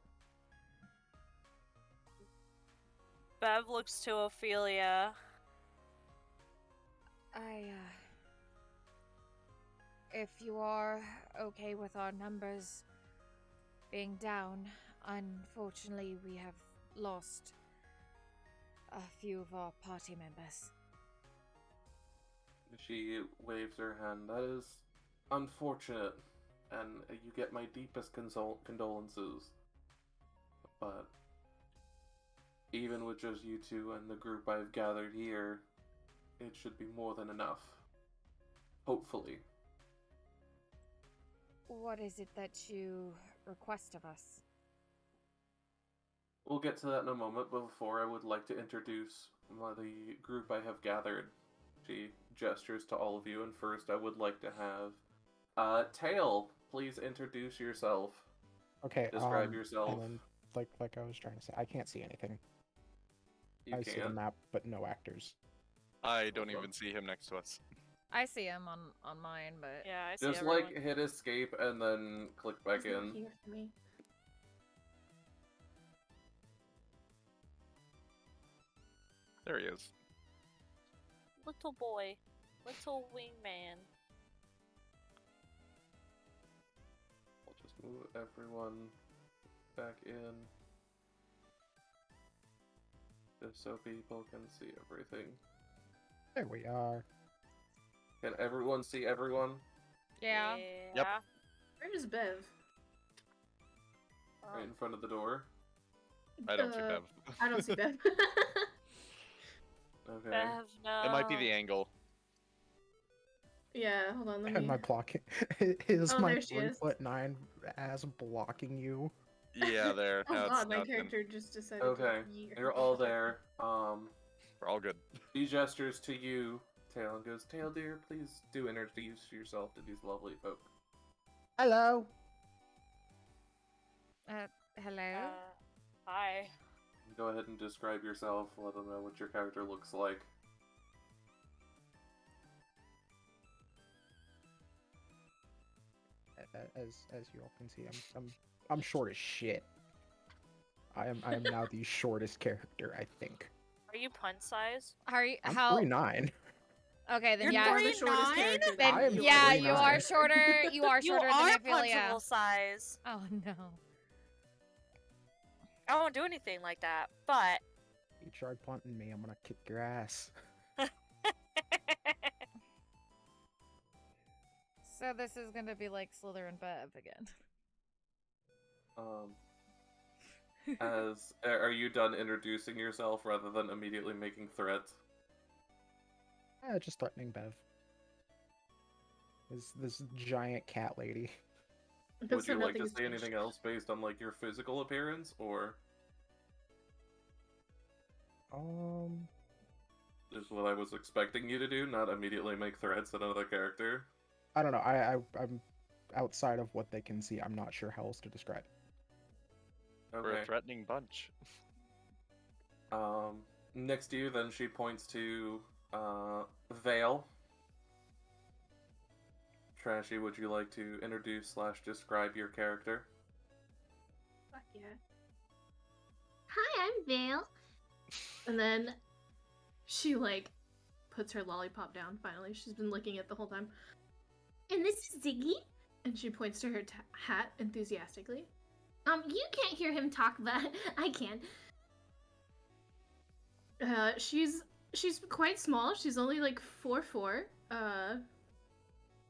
Bev looks to Ophelia. If you are okay with our numbers being down, unfortunately we have lost a few of our party members. She waves her hand. That is unfortunate, and you get my deepest condolences. But even with just you two and the group I've gathered here, it should be more than enough. Hopefully. What is it that you request of us? We'll get to that in a moment, but before I would like to introduce the group I have gathered. She gestures to all of you, and first I would like to have Tail, please introduce yourself. Okay. Describe yourself. And then, like I was trying to say, I can't see anything. You see the can. map, but no actors. I don't even see him next to us. I see him on mine, but Yeah, I see Just everyone. like hit escape and then click back He's not in. here for me. There he is. Little boy. Little wingman. I'll just move everyone back in. Just so people can see everything. There we are. Can everyone see everyone? yeah. Yep. Where is Bev? Right in front of the door. I don't see Bev. I don't see Bev. Okay. Bev, no. It might be the angle. Yeah, hold on, let Am me... I blocking? Is Oh, my there she is. 3'9" ass blocking you? Yeah, there. Oh Now god, my now it's in. character just decided Okay. to yeet. You're all there. We're all good. He gestures to you, Tail, and goes, Tail dear, please do introduce yourself to these lovely folk. Hello. Hello? Hi. Go ahead and describe yourself, let them know what your character looks like. As you all can see, I'm short as shit. I am now the shortest character, I think. Are you pun size? Are you, I'm how? 3'9". Okay, then You're yeah. more the shortest 3'9"? character Then I am yeah, you 3'9". are shorter. You are You shorter are than Ophelia. punchable size. Oh no. I won't do anything like that, but You tried punting me, I'm gonna kick your ass. So this is gonna be like Sliithrr and Bev again. Are you done introducing yourself rather than immediately making threats? Just threatening Bev. This giant cat lady. Would So you like nothing to has say changed. anything else based on like your physical appearance, or is what I was expecting you to do, not immediately make threats at another character? I don't know. I'm outside of what they can see. I'm not sure how else to describe it. We're Okay. a threatening bunch. Next to you, then she points to Vale. Trashy, would you like to introduce / describe your character? Fuck yeah. Hi, I'm Vale. And then she like puts her lollipop down finally. She's been licking it the whole time. And this is Ziggy. And she points to her hat enthusiastically. You can't hear him talk, but I can. She's quite small. She's only like 4'4".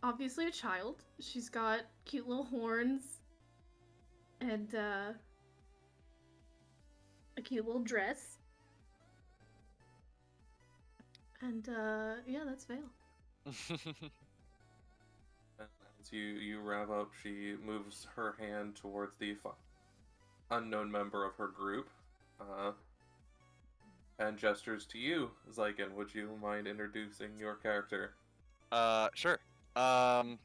Obviously a child. She's got cute little horns. And a cute little dress. And yeah, that's Vale. As you rev up, she moves her hand towards the unknown member of her group, and gestures to you, Xyken. Would you mind introducing your character? Sure. Bev,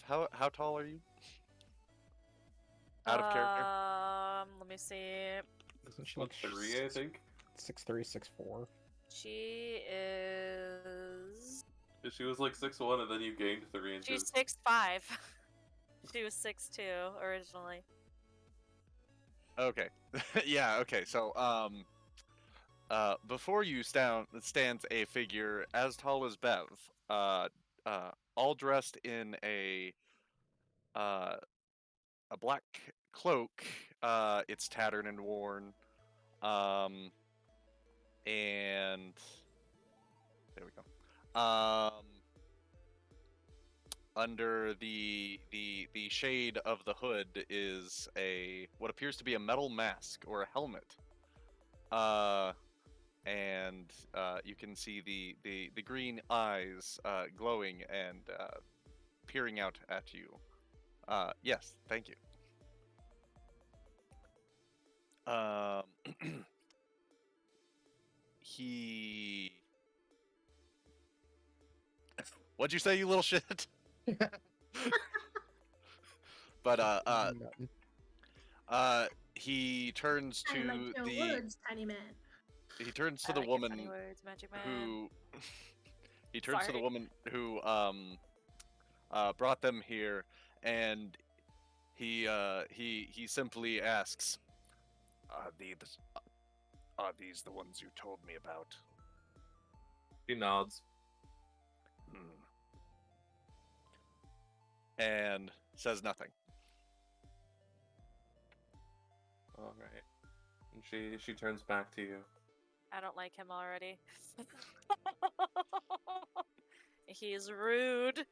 how tall are you? Out of character? Let me see. Isn't she Like like 3, I think. 6'3", 6'4"? She is. She was like 6'1", and then you gained 3 inches. She's 6'5". She was 6'2" originally. Okay. Yeah, okay. So, before you stands a figure as tall as Bev, all dressed in a black cloak. It's tattered and worn. And there we go. Under the shade of the hood is what appears to be a metal mask or a helmet. And you can see the green eyes glowing and peering out at you. Yes, thank you. He. What'd you say, you little shit? But Nothing. he turns I like to your words, tiny man. he turns to I the like your woman funny words, Magic Man. who he turns to the Sorry. woman who brought them here, and he simply asks, "Are these the ones you told me about?" She nods. And says nothing. All right. And she turns back to you. I don't like him already. He's rude.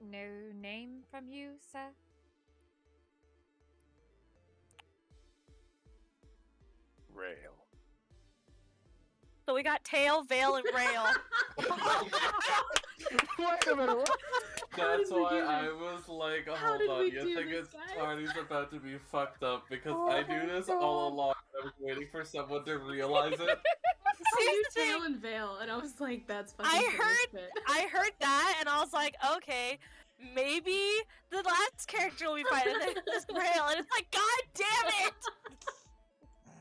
No name from you, sir? Rail. So we got Tail, Veil, and Rail. Wait a minute. What? How That's did we why do I this? was like, How hold did on, we you do think this, it's guys? party's about to be fucked up because Oh I my do this all God. along. I was waiting for someone to realize it. I knew Seriously, Tail and Veil, and I was like, that's fucking I heard that, and I was like, okay, maybe the last character will be fighting this Rail, and it's like, god damn it!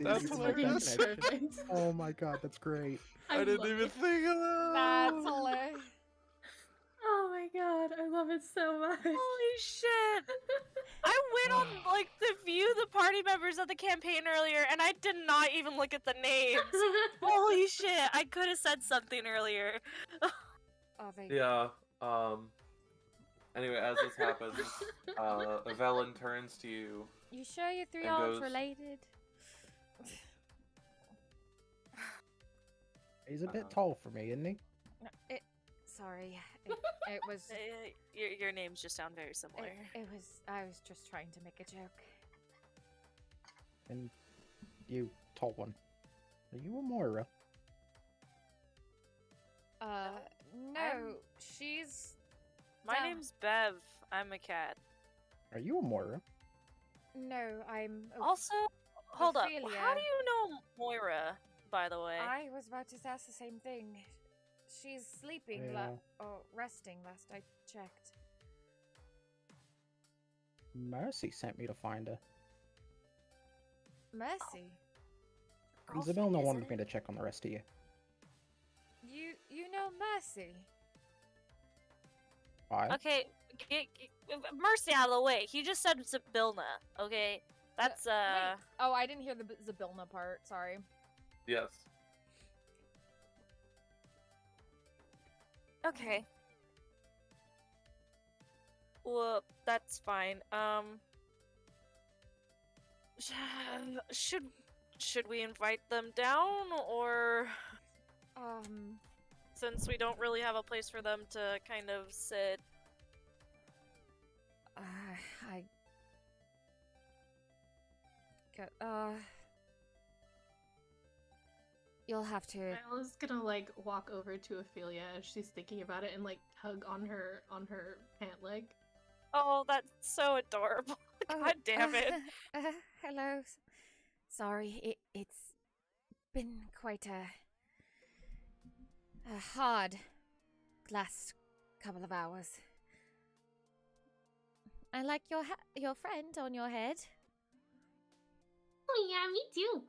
That's These fucking connection. perfect. Oh my god, that's great. I didn't even think of that. That's hilarious. Oh my god, I love it so much. Holy shit! I went on like to view the party members of the campaign earlier, and I did not even look at the names. Holy shit! I could have said something earlier. Oh, they... Yeah. Anyway, as this happens, Velen turns to you. You sure you three And aren't goes- related? He's a bit tall for me, isn't he? No, sorry. It was... Your names just sound very similar. It was... I was just trying to make a joke. And you, tall one. Are you a Moira? No, she's... My Down. name's Bev. I'm a cat. Are you a Moira? No, I'm... Also, hold up. Ophelia. How do you know Moira, by the way? I was about to ask the same thing. She's sleeping, Yeah. or resting, last I checked. Mercy sent me to find her. Mercy, Isabella wanted me to check on the rest of you. you know Mercy? Why? Okay, Mercy out of the way. He just said Zabilna, okay? That's, Wait. Oh, I didn't hear the Zabilna part, sorry. Yes. Okay. Well, that's fine. Should we invite them down, or since we don't really have a place for them to kind of sit? You'll have to. I was gonna like walk over to Ophelia as she's thinking about it and like tug on her pant leg. Oh, that's so adorable. God damn it. Hello. Sorry, it's been quite a hard last couple of hours. I like your friend on your head. Oh yeah, me too.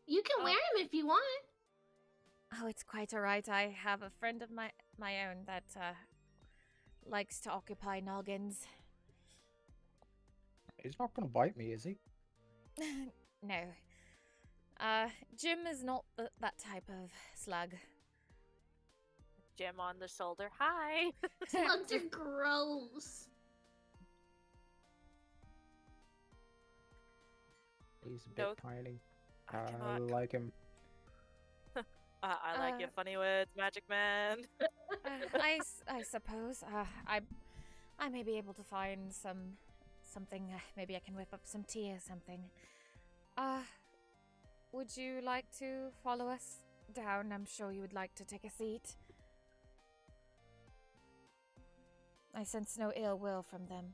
You can wear him if you want. Oh, it's quite alright. I have a friend of my own that likes to occupy noggins. He's not gonna bite me, is he? No. Jim is not that type of slug. Jim on the shoulder. Hi. Slugs are gross. He's a bit No, tiny. I I cannot. like him. I like your funny words, Magic Man. I suppose. I may be able to find something. Maybe I can whip up some tea or something. Would you like to follow us down? I'm sure you would like to take a seat. I sense no ill will from them.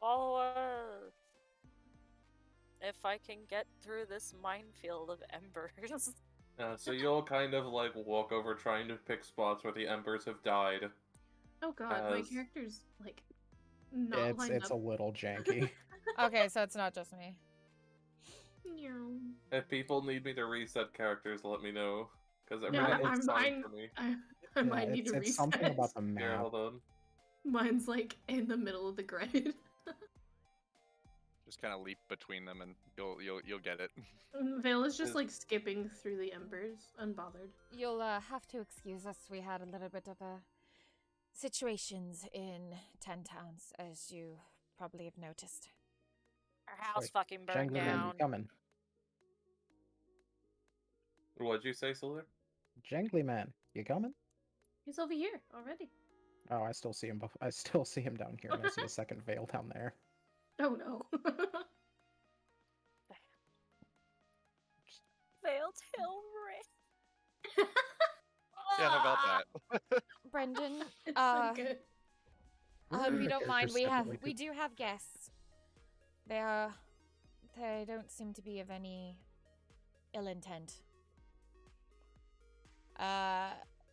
Follow us. If I can get through this minefield of embers. So you'll kind of like walk over trying to pick spots where the embers have died. Oh god, my As- character's like not lined It's up. a little janky. Okay, so it's not just me. If people need me to reset characters, let me know. Because No, everything looks fine for me. I might need to it's reset. something about the Here, map. hold on. Mine's like in the middle of the grid. Just kind of leap between them, and you'll get it. Vale is just Is- like skipping through the embers, unbothered. You'll have to excuse us. We had a little bit of situations in 10 towns, as you probably have noticed. Our house Wait, fucking burned Jangly Man, down. you coming? What'd you say, Sliithrr? Jangly Man, you coming? He's over here already. Oh, I still see him. I still see him down here, and I see a second veil down there. Oh no. Veiled Hill Ring. Yeah, how about that? Brendan, It's so good. I hope you don't mind. Characters We do have guests. They don't seem to be of any ill intent.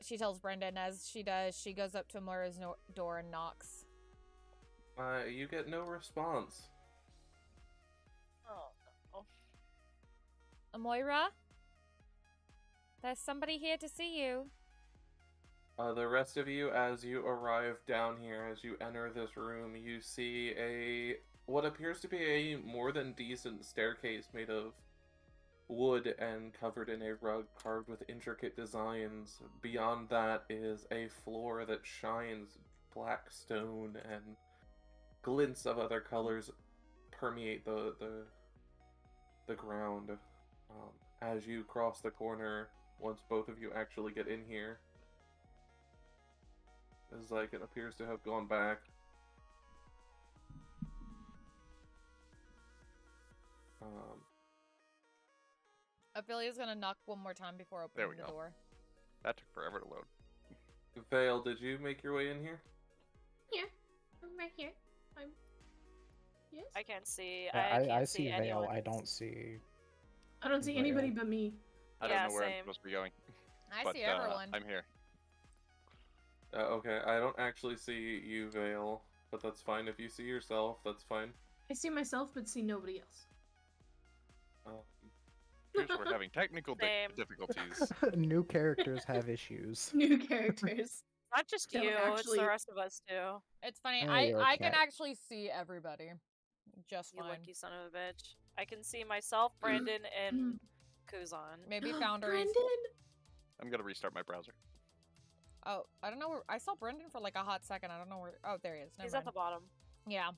She tells Brendan as she does. She goes up to Moira's door and knocks. You get no response. Oh no. Moira, there's somebody here to see you. The rest of you, as you arrive down here, as you enter this room, you see what appears to be a more than decent staircase made of wood and covered in a rug carved with intricate designs. Beyond that is a floor that shines black stone, and glints of other colors permeate the ground. As you cross the corner, once both of you actually get in here, Xyken appears to have gone back. Ophelia's gonna knock one more time before There opening we the go. door. That took forever to load. Vale, did you make your way in here? Here. I'm right here. I'm Yes? I can't see. Yeah, I can't see Veil. anyone. I don't see. I don't see Right. anybody but me. I don't Yeah, know where I'm same. supposed to be going. I but, see everyone. I'm here. Okay, I don't actually see you, Vale, but that's fine. If you see yourself, that's fine. I see myself but see nobody else. Here's we're having technical Same. difficulties. New characters have issues. New characters. Not just Don't you, it's actually- the rest of us too. It's funny. Oh, you're a I can cat. actually see everybody. Just You fine. lucky son of a bitch. I can see myself, Brandon, and Kuzan. Maybe Founders. Brendan? I'm gonna restart my browser. Oh, I don't know where. I saw Brendan for like a hot second. I don't know where. Oh, there he is. Never He's mind. at the bottom. Yeah.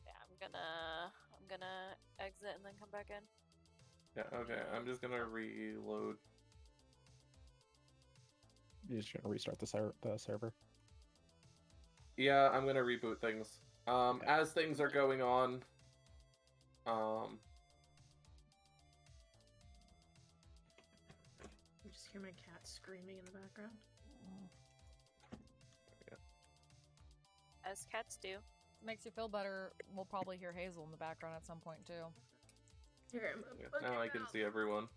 Yeah, I'm gonna exit and then come back in. Yeah, okay, I'm just gonna reload. You're just gonna restart the server. Yeah, I'm gonna reboot things. As things are going on, You just hear my cat screaming in the background. As cats do. Makes you feel better. We'll probably hear Hazel in the background at some point too. Here, now I can see everyone.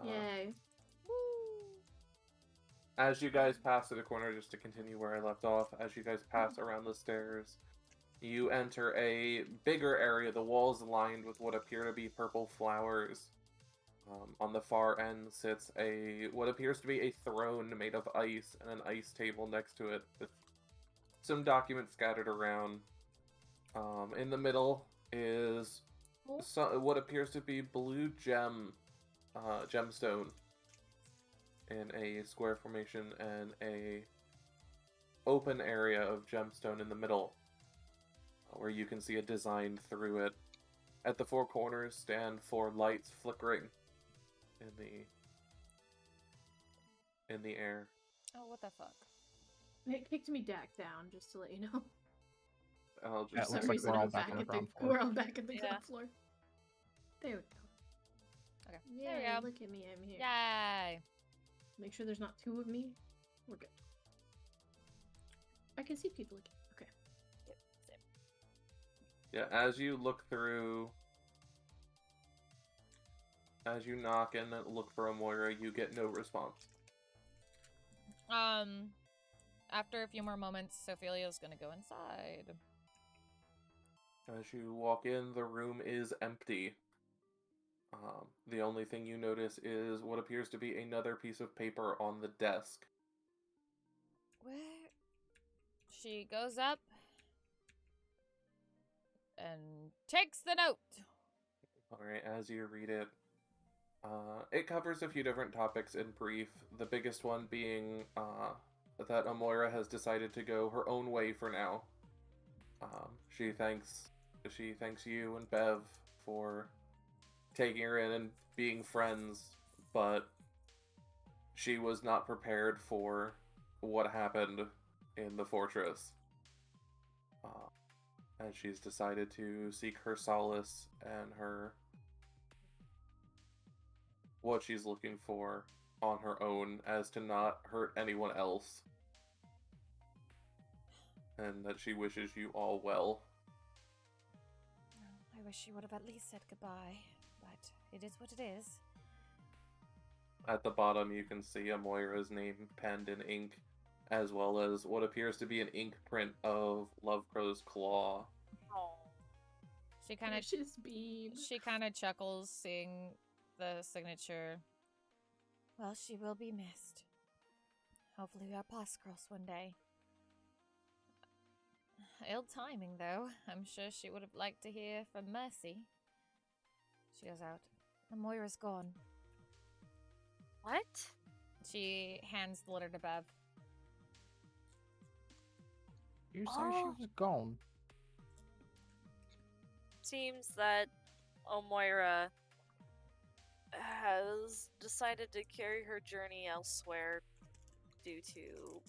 Yay. As you guys pass through the corner, just to continue where I left off, as you guys pass around the stairs, you enter a bigger area. The walls lined with what appear to be purple flowers. On the far end sits what appears to be a throne made of ice and an ice table next to it with some documents scattered around. In the middle is what appears to be blue gemstone in a square formation and a open area of gemstone in the middle where you can see a design through it. At the four corners stand four lights flickering in the air. Oh, what the fuck? It kicked me back down, just to let you know. I'll Yeah, just it looks like we're all back on the ground floor. We're all back at the ground floor. There we go. Okay. Yeah, There we go. look at me, I'm here. Yay! Make sure there's not two of me. We're good. I can see people again. Okay. Yep, same. Yeah, as you look through, as you knock and look for Moira, you get no response. After a few more moments, Ophelia's gonna go inside. As you walk in, the room is empty. The only thing you notice is what appears to be another piece of paper on the desk. Where? She goes up and takes the note. Alright, as you read it, it covers a few different topics in brief. The biggest one being that Moira has decided to go her own way for now. She thanks you and Bev for taking her in and being friends, but she was not prepared for what happened in the fortress. And she's decided to seek her solace and what she's looking for on her own, as to not hurt anyone else. And that she wishes you all well. I wish she would have at least said goodbye, but it is what it is. At the bottom you can see Moira's name penned in ink, as well as what appears to be an ink print of Lovecrow's claw. Oh. She kind of Precious bead. She kind of chuckles seeing the signature. Well, she will be missed. Hopefully our paths cross one day. Ill timing, though. I'm sure she would have liked to hear from Mercy. She goes out. Moira's gone. What? She hands the letter to Bev. You say she was gone. Seems that Moira has decided to carry her journey elsewhere due to,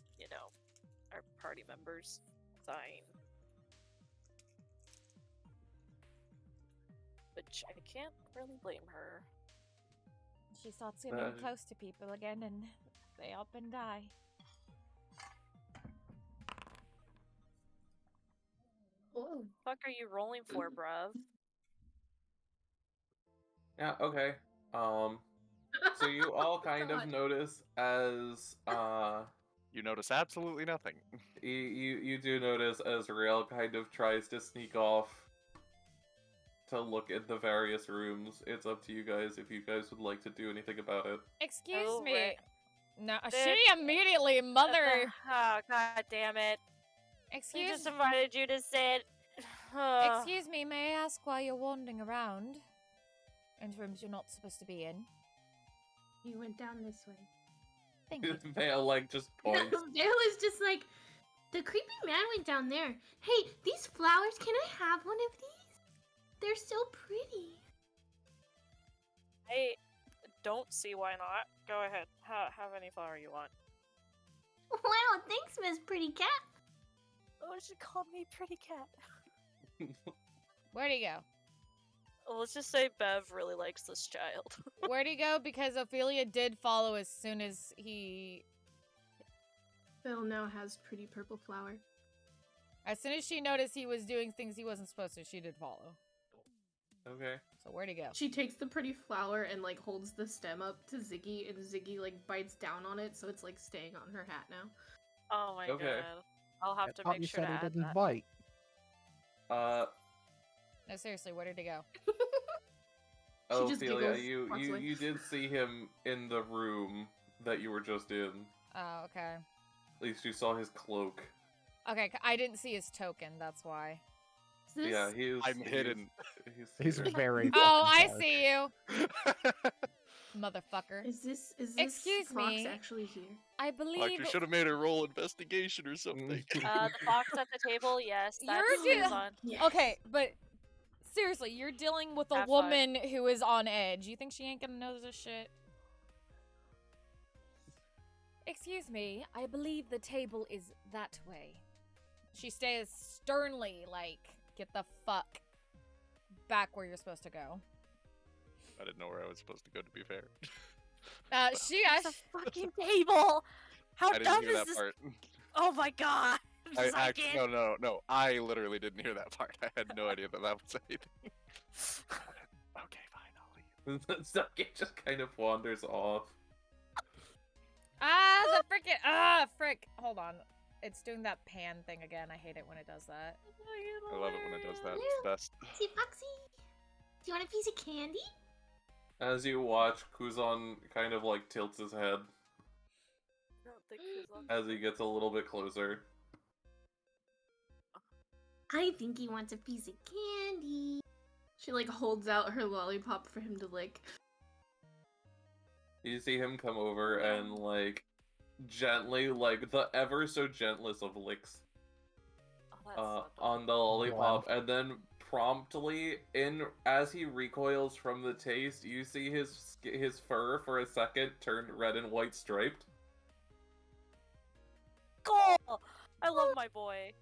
our party members dying. Which I can't really blame her. She starts getting close to people again, and they up and die. Whoa. Fuck are you rolling for, bruv? Yeah, okay. So you all kind of notice as, You notice absolutely nothing. you do notice as Rael kind of tries to sneak off to look at the various rooms. It's up to you guys if you guys would like to do anything about it. Excuse me. Right. No, she immediately, mother. Oh, god damn it. I just invited you to sit. Excuse me, may I ask why you're wandering around? In rooms you're not supposed to be in. You went down this way. Thank you. Vale, just points. Vale is just like, the creepy man went down there. Hey, these flowers, can I have one of these? They're so pretty. I don't see why not. Go ahead. Have any flower you want. Wow, thanks, Miss Pretty Cat. Oh, you should call me Pretty Cat. Where'd he go? Well, let's just say Bev really likes this child. Where'd he go? Because Ophelia did follow as soon as he... Bill now has pretty purple flower. As soon as she noticed he was doing things he wasn't supposed to, she did follow. Okay. So where'd he go? She takes the pretty flower and like holds the stem up to Ziggy, and Ziggy like bites down on it, so it's like staying on her hat now. Oh my Okay. god. I'll have to thought make you sure said to he add didn't that. bite. No, seriously, where did he go? She just Ophelia, giggles, walks away. you did see him in the room that you were just in. Oh, okay. At least you saw his cloak. Okay, I didn't see his token, that's why. Is this... Yeah, he's I'm hidden. He's here. very. Oh, I fucking see you! Motherfucker. Is this Excuse fox me. actually here? I believe... Doctor should have made her roll investigation or something. The box at the table, yes, that's You're who's on. Yeah. Okay, but seriously, you're dealing with a Have woman who is on edge. You think she ain't gonna know this shit? Excuse me, I believe the table is that way. She stays sternly, like, get the fuck back where you're supposed to go. I didn't know where I was supposed to go, to be fair. She It's a fucking table! How I didn't dumb hear is that this? part. Oh my god! I Xyken. actually, no. I literally didn't hear that part. I had no idea that was anything. Okay, fine, I'll leave. Xyken just kind of wanders off. Frick. Hold on. It's doing that pan thing again. I hate it when it does that. I love it when it does that. It's best. See, Foxy? Do you want a piece of candy? As you watch, Kuzan kind of like tilts his head I don't think she's on. as he gets a little bit closer. I think he wants a piece of candy. She like holds out her lollipop for him to lick. You see him come over and like gently, like the ever so gentlest of licks Oh, that's so dumb. on the lollipop, and then promptly, as he recoils from the taste, you see his fur for a second turn red and white striped. Cool! I love my boy.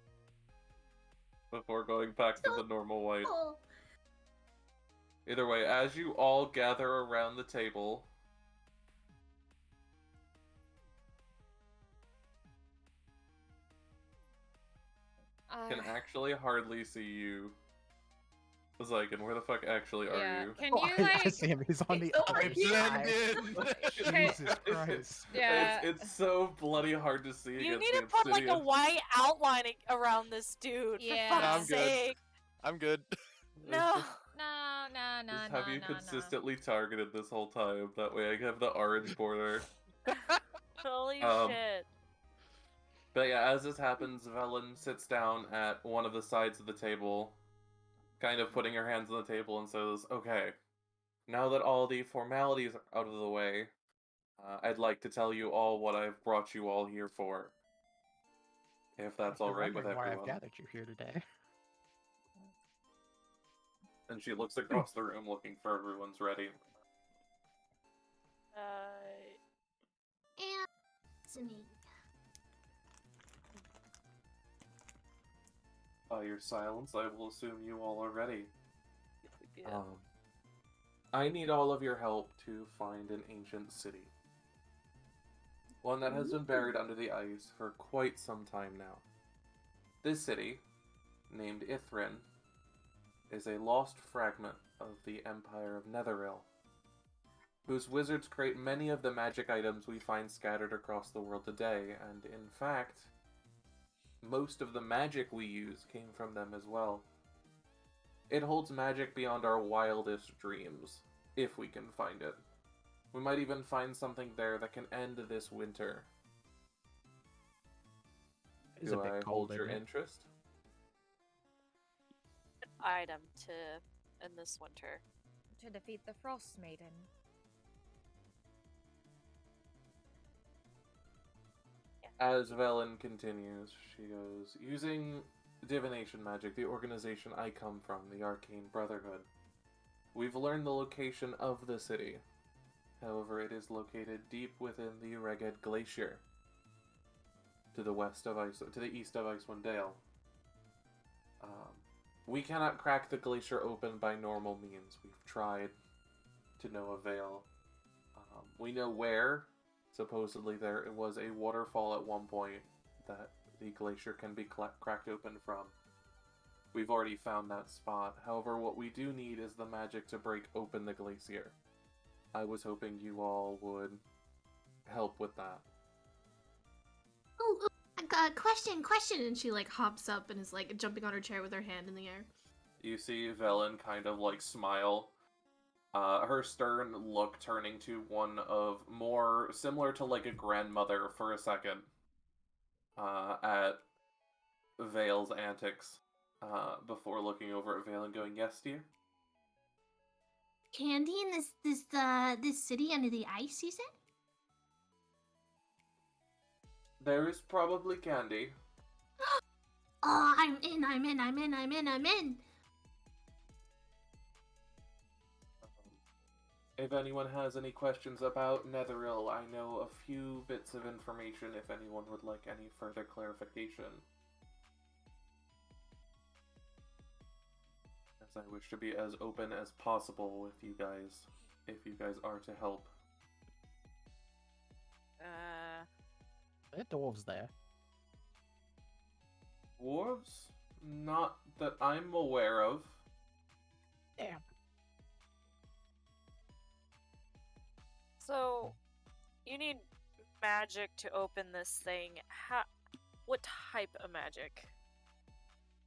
Before going back to the normal white. Oh. Either way, as you all gather around the table, can actually hardly see you. Xyken, where the fuck actually are Yeah. you? Can Oh, you I like? see him. He's on the Oh, other yeah. side. Okay. Jesus Christ. Yeah. It's so bloody hard to see You against need the to put like a obsidian. white outlining around this dude. Yeah. For No, I'm fuck's good. sake. I'm good. No. No. Just have you consistently targeted this whole time. That way I have the orange border. Holy Um, shit. But yeah, as this happens, Velen sits down at one of the sides of the table, kind of putting her hands on the table and says, "Okay, now that all the formalities are out of the way, I'd like to tell you all what I've brought you all here for. If that's You're alright with wondering why I've everyone." gathered you here today. And she looks across the room looking for everyone's ready. Anthony. By your silence, I will assume you all are ready. Yeah. I need all of your help to find an ancient city. One that has been buried under the ice for quite some time now. This city, named Ithrin, is a lost fragment of the Empire of Netheril, whose wizards create many of the magic items we find scattered across the world today, and in fact, most of the magic we use came from them as well. It holds magic beyond our wildest dreams, if we can find it. We might even find something there that can end this winter. It's Do a bit I cold, hold your isn't it? interest? Item to in this winter. To defeat the Frost Maiden. As Velen continues, she goes, "Using divination magic, the organization I come from, the Arcane Brotherhood, we've learned the location of the city. However, it is located deep within the Reged Glacier, to the east of Icewind Dale. We cannot crack the glacier open by normal means. We've tried to no avail. We know where. Supposedly there was a waterfall at one point that the glacier can be cracked open from. We've already found that spot. However, what we do need is the magic to break open the glacier. I was hoping you all would help with that. Oh, question. And she like hops up and is like jumping on her chair with her hand in the air. You see Velen kind of like smile. Her stern look turning to one of more similar to like a grandmother for a second. At Vale's antics. Before looking over at Vale and going, "Yes, dear." Candy in this city under the ice, you said? There is probably candy. Oh, I'm in. If anyone has any questions about Netheril, I know a few bits of information if anyone would like any further clarification. As I wish to be as open as possible with you guys, if you guys are to help. Are there dwarves there? Dwarves? Not that I'm aware of. Damn. So, you need magic to open this thing. What type of magic?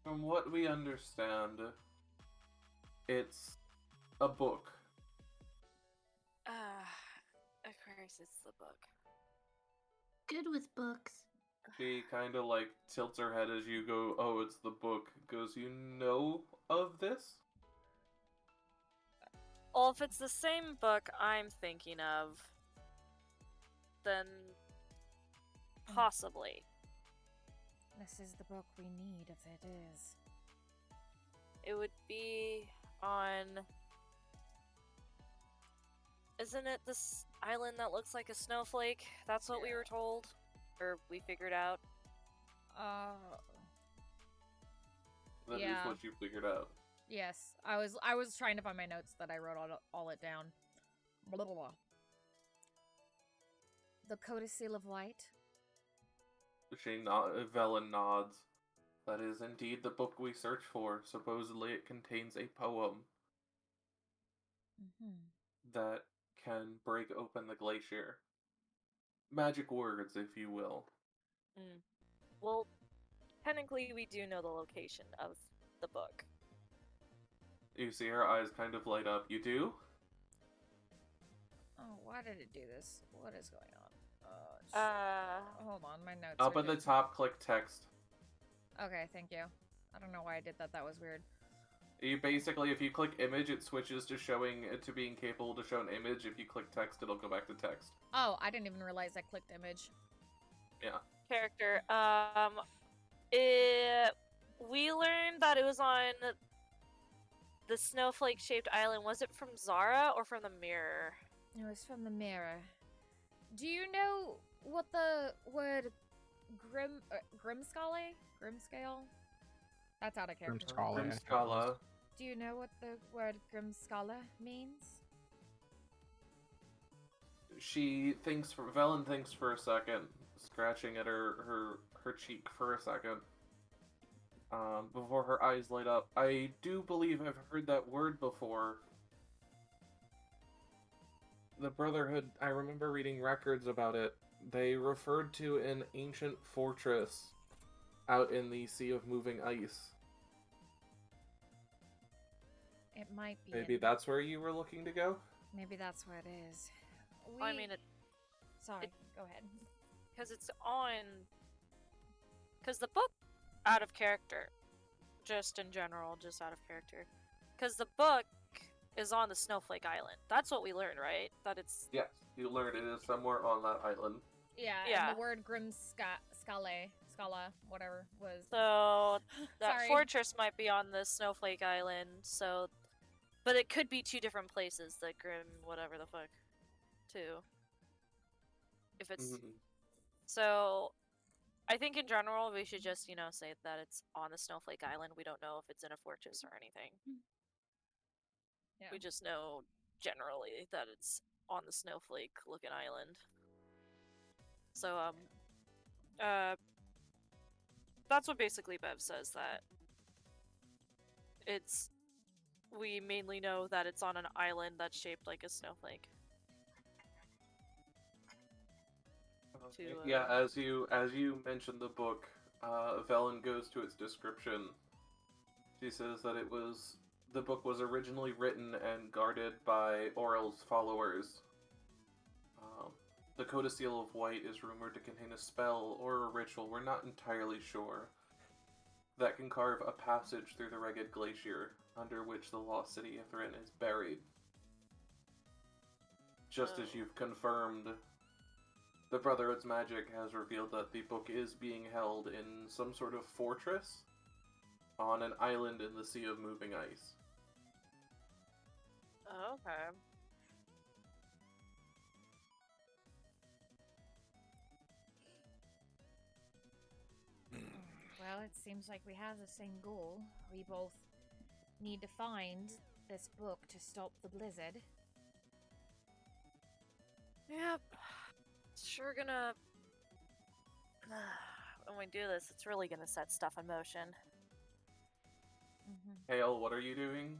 From what we understand, it's a book. Of course it's the book. Good with books. She kind of like tilts her head as you go, "Oh, it's the book." Goes, "You know of this?" Well, if it's the same book I'm thinking of, then possibly. This is the book we need if it is. It would be on... Isn't it this island that looks like a snowflake? That's what we were told. Or we figured out. That Yeah. is what you figured out. Yes, I was trying to find my notes that I wrote all it down. Blah, blah, blah. The Codicil of Light. Velen nods. That is indeed the book we search for. Supposedly it contains a poem that can break open the glacier. Magic words, if you will. Well, technically we do know the location of the book. You see her eyes kind of light up. You do? Oh, why did it do this? What is going on? Hold on, my notes. Up are at the just- top, click text. Okay, thank you. I don't know why I did that. That was weird. You basically, if you click image, it switches to being capable to show an image. If you click text, it'll go back to text. Oh, I didn't even realize I clicked image. Yeah. Character. We learned that it was on the snowflake-shaped island. Was it from Zara or from the mirror? It was from the mirror. Do you know what the word grimscale? Grimscale? That's out of character. Grimscala. Do you know what the word grimscala means? Velen thinks for a second, scratching at her cheek for a second. Before her eyes light up. I do believe I've heard that word before. The Brotherhood, I remember reading records about it. They referred to an ancient fortress out in the Sea of Moving Ice. It might be. Maybe that's where you were looking to go? Maybe that's where it is. I mean, Sorry, go ahead. because it's on... Because the book, out of character. Just in general, just out of character. Because the book is on the Snowflake Island. That's what we learned, right? That it's... Yes, you learned it is somewhere on that island. Yeah, Yeah. and the word Scala, whatever, was... So, that Sorry. fortress might be on the Snowflake Island, so... But it could be two different places, the Grim whatever the fuck, too. If it's... So... I think in general we should just, say that it's on the Snowflake Island. We don't know if it's in a fortress or anything. Yeah. We just know generally that it's on the snowflake-looking island. So, that's what basically Bev says, that we mainly know that it's on an island that's shaped like a snowflake. Yeah, as you mentioned the book, Velen goes to its description. She says that the book was originally written and guarded by Aurel's followers. The Codicil of White is rumored to contain a spell or a ritual, we're not entirely sure, that can carve a passage through the Ragged Glacier, under which the lost city Ithrin is buried. Just as you've confirmed, the Brotherhood's magic has revealed that the book is being held in some sort of fortress on an island in the Sea of Moving Ice. Okay. Well, it seems like we have the same goal. We both need to find this book to stop the blizzard. Yep. It's sure gonna... when we do this, it's really gonna set stuff in motion. Hale, what are you doing?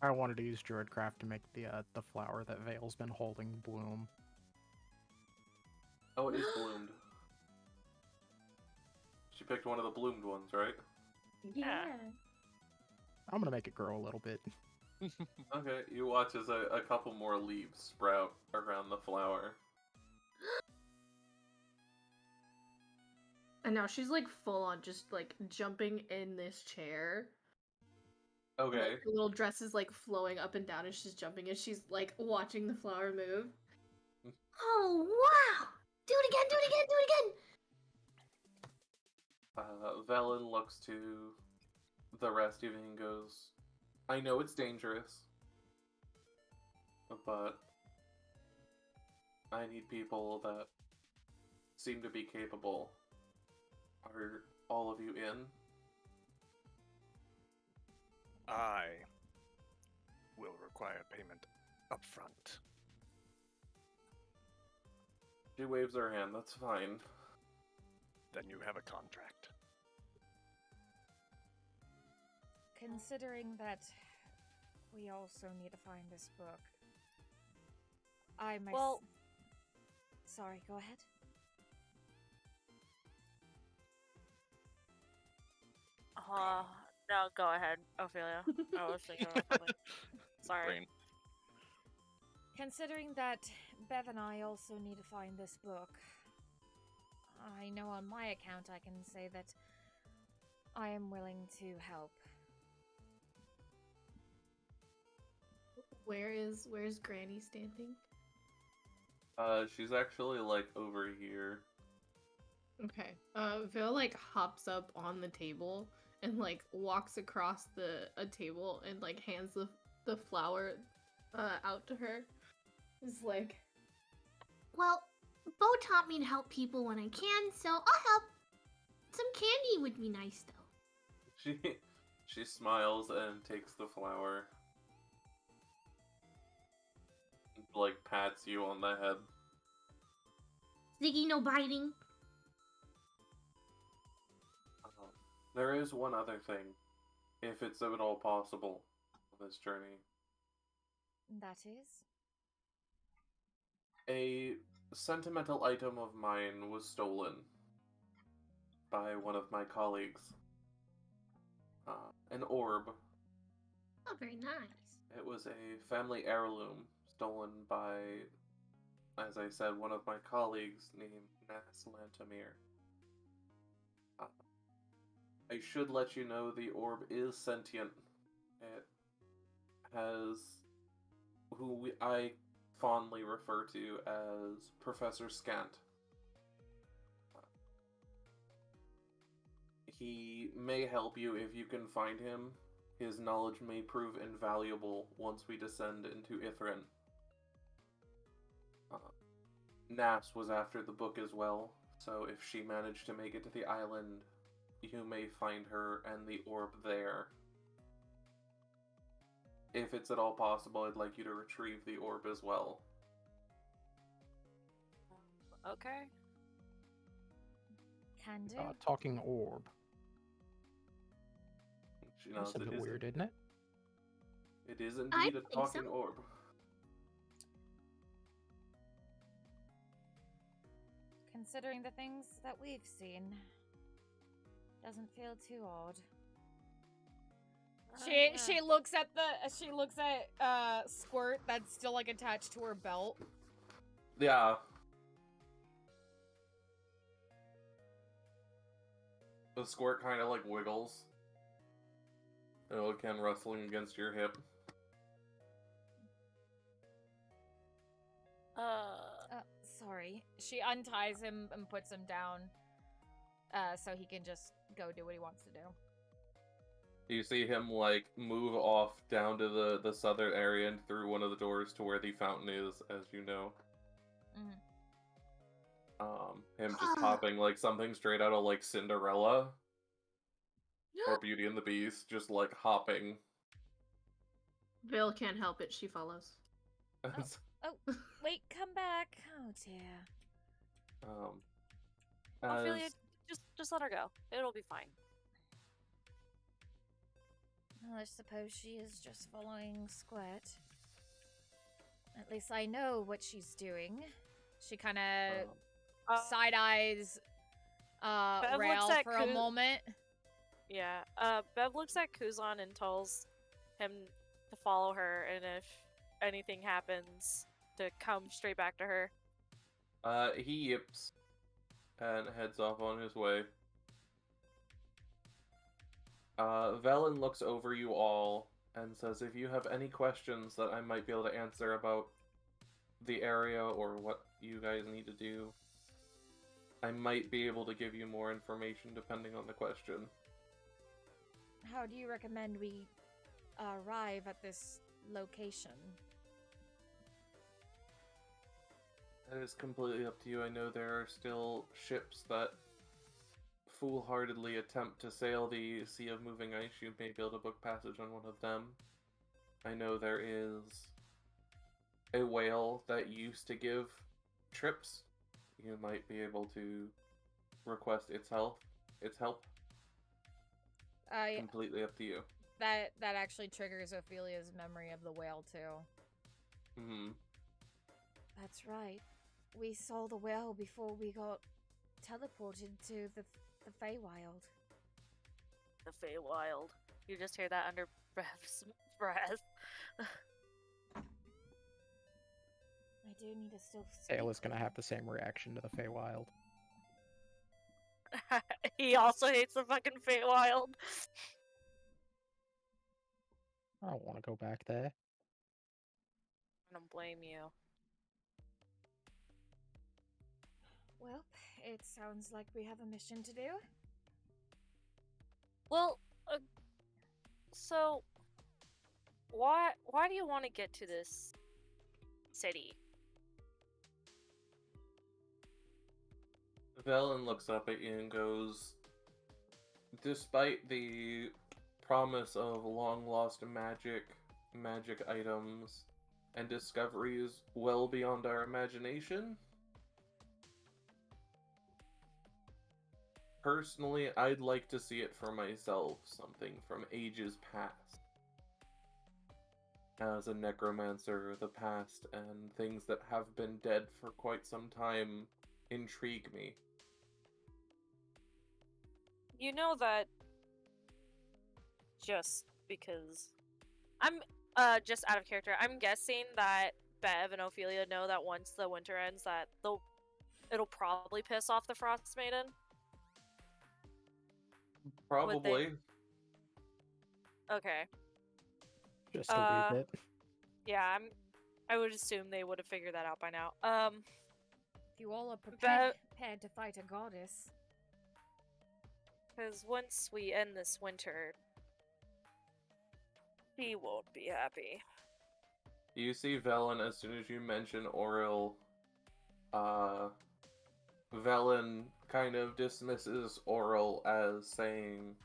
I wanted to use Druidcraft to make the flower that Vale's been holding bloom. Oh, it is bloomed. She picked one of the bloomed ones, right? Yeah. I'm gonna make it grow a little bit. Okay, you watch as a couple more leaves sprout around the flower. And now she's like full on just like jumping in this chair. Okay. Like, her little dress is like flowing up and down as she's jumping and she's like watching the flower move. Oh wow! Do it again, do it again, do it again! Velen looks to the rest of you and goes, I know it's dangerous, but I need people that seem to be capable. Are all of you in? I will require payment up front. She waves her hand, that's fine. Then you have a contract. Considering that we also need to find this book, I myself... Well... Sorry, go ahead. No, go ahead, Ophelia. I was thinking of something. Sorry. Brain. Considering that Bev and I also need to find this book, I know on my account I can say that I am willing to help. Where's Granny standing? She's actually like over here. Okay. Vale like hops up on the table and like walks across a table and like hands the flower out to her. It's like, well, Bo taught me to help people when I can, so I'll help. Some candy would be nice though. She smiles and takes the flower. Like pats you on the head. Ziggy, no biting. There is one other thing, if it's at all possible, on this journey. That is? A sentimental item of mine was stolen by one of my colleagues. An orb. Oh, very nice. It was a family heirloom stolen by, as I said, one of my colleagues named Nas Lantamir. I should let you know the orb is sentient. It has who I fondly refer to as Professor Scant. He may help you if you can find him. His knowledge may prove invaluable once we descend into Ithrin. Nas was after the book as well, So if she managed to make it to the island, you may find her and the orb there. If it's at all possible, I'd like you to retrieve the orb as well. Okay. Can do. Talking orb. She knows That's a bit weird, isn't it? It is I indeed a think talking so. orb. Considering the things that we've seen, doesn't feel too odd. She looks at Squirt that's still like attached to her belt. Yeah. The squirt kind of like wiggles. Again, rustling against your hip. Sorry. She unties him and puts him down, so he can just go do what he wants to do. You see him like move off down to the southern area and through one of the doors to where the fountain is, as you know. Him just hopping like something straight out of like Cinderella or Beauty and the Beast, just like hopping. Vale can't help it. She follows. Wait, come back. Oh dear. Ophelia, just let her go. It'll be fine. Well, I suppose she is just following Squirt. At least I know what she's doing. She kind of side eyes Rail for a moment. Yeah. Bev looks at Kuzan and tells him to follow her, and if anything happens, to come straight back to her. He yips and heads off on his way. Velen looks over you all and says, if you have any questions that I might be able to answer about the area or what you guys need to do, I might be able to give you more information depending on the question. How do you recommend we arrive at this location? That is completely up to you. I know there are still ships that foolhardily attempt to sail the Sea of Moving Ice. You may be able to book passage on one of them. I know there is a whale that used to give trips. You might be able to request its help. Completely up to you. That actually triggers Ophelia's memory of the whale too. That's right. We saw the whale before we got teleported to the Feywild. The Feywild. You just hear that under Bev's breath. I do need to still speak. Ayla's gonna have the same reaction to the Feywild. He also hates the fucking Feywild. I don't want to go back there. I don't blame you. Well, it sounds like we have a mission to do. Well, so why do you want to get to this city? Velen looks up at you and goes, despite the promise of long-lost magic items, and discoveries well beyond our imagination, personally, I'd like to see it for myself, something from ages past. As a necromancer, the past and things that have been dead for quite some time intrigue me. You know that just because I'm just out of character, I'm guessing that Bev and Ophelia know that once the winter ends that it'll probably piss off the Frost Maiden. Probably. Okay. Just a wee bit. Yeah, I would assume they would have figured that out by now. If you all are prepared to fight a goddess. Because once we end this winter, he won't be happy. You see Velen, as soon as you mention Auril, Velen kind of dismisses Oral as saying,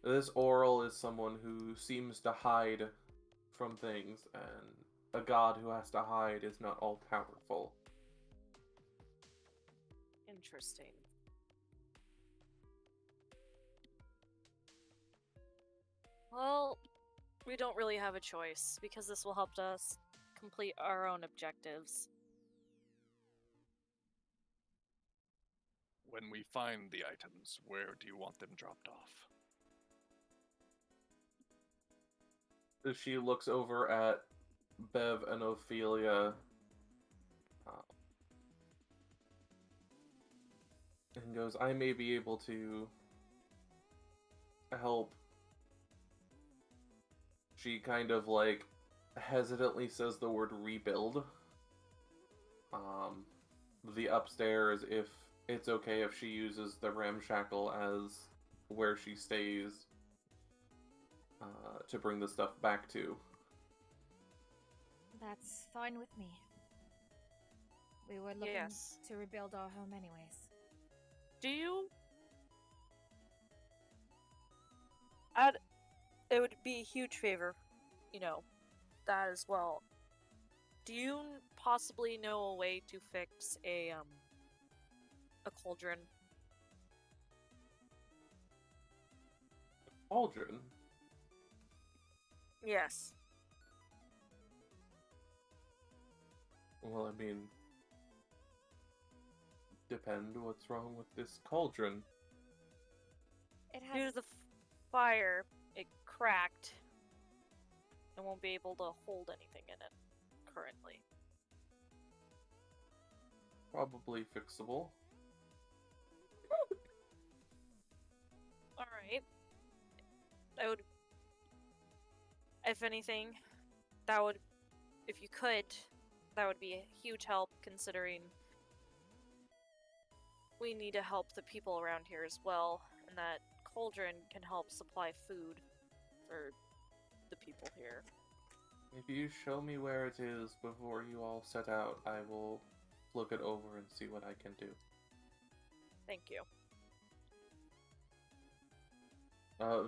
this Oral is someone who seems to hide from things, and a god who has to hide is not all powerful. Interesting. Well, we don't really have a choice, because this will help us complete our own objectives. When we find the items, where do you want them dropped off? She looks over at Bev and Ophelia and goes, I may be able to help. She kind of like hesitantly says the word rebuild. The upstairs, if it's okay if she uses the ramshackle as where she stays to bring the stuff back to. That's fine with me. We were looking to rebuild our home anyways. Do you... It would be a huge favor, you know, that as well. Do you possibly know a way to fix a cauldron? Cauldron? Yes. Well, I mean, depend what's wrong with this cauldron. It Due has to the fire, it cracked and won't be able to hold anything in it currently. Probably fixable. Alright. I would... If anything, that would... If you could, that would be a huge help, considering we need to help the people around here as well, and that cauldron can help supply food for the people here. If you show me where it is before you all set out, I will look it over and see what I can do. Thank you.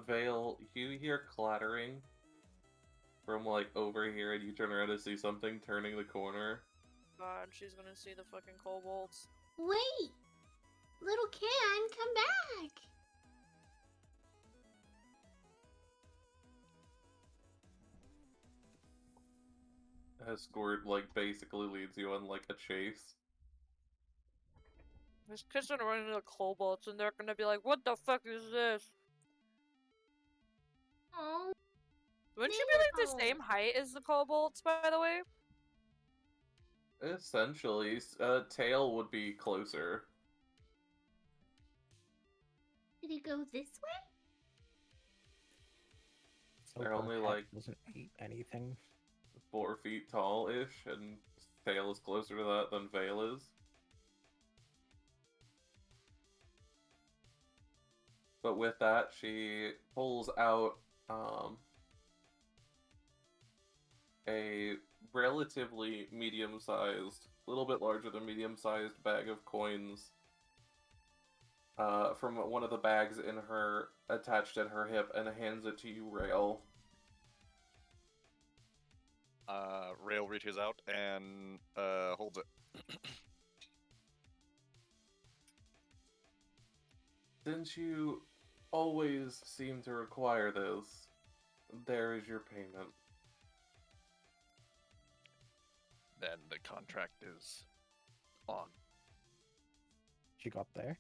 Vale, you hear clattering from, like, over here, and you turn around to see something turning the corner. God, she's gonna see the fucking kobolds. Wait! Little Can, come back! Escort, like, basically leads you on, like, a chase. This kid's gonna run into the kobolds, and they're gonna be like, what the fuck is this? Oh, Wouldn't you be, like, the same height as the kobolds, by the way? Essentially, Tail would be closer. did he go this way? So They're only, her like, head doesn't eat anything. 4 feet tall-ish, and Tail is closer to that than Vale is. But with that, she pulls out a relatively medium-sized, a little bit larger than medium-sized bag of coins from one of the bags in her, attached at her hip, and hands it to you, Rail. Rail reaches out and holds it. Since you always seem to require this, there is your payment. Then the contract is on. She got there.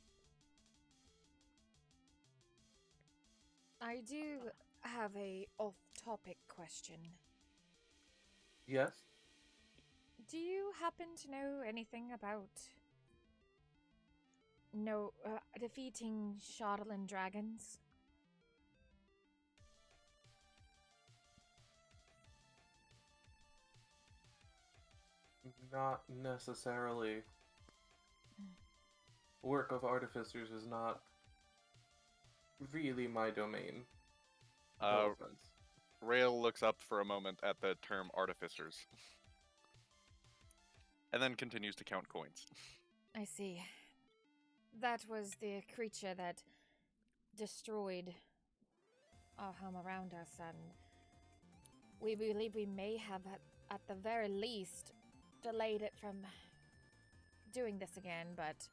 I do have a off-topic question. Yes? Do you happen to know anything about defeating Shadowland dragons? Not necessarily. Work of artificers is not really my domain. No offense. Rail looks up for a moment at the term artificers. and then continues to count coins. I see. That was the creature that destroyed our home around us, and we believe we may have, at the very least, delayed it from doing this again, but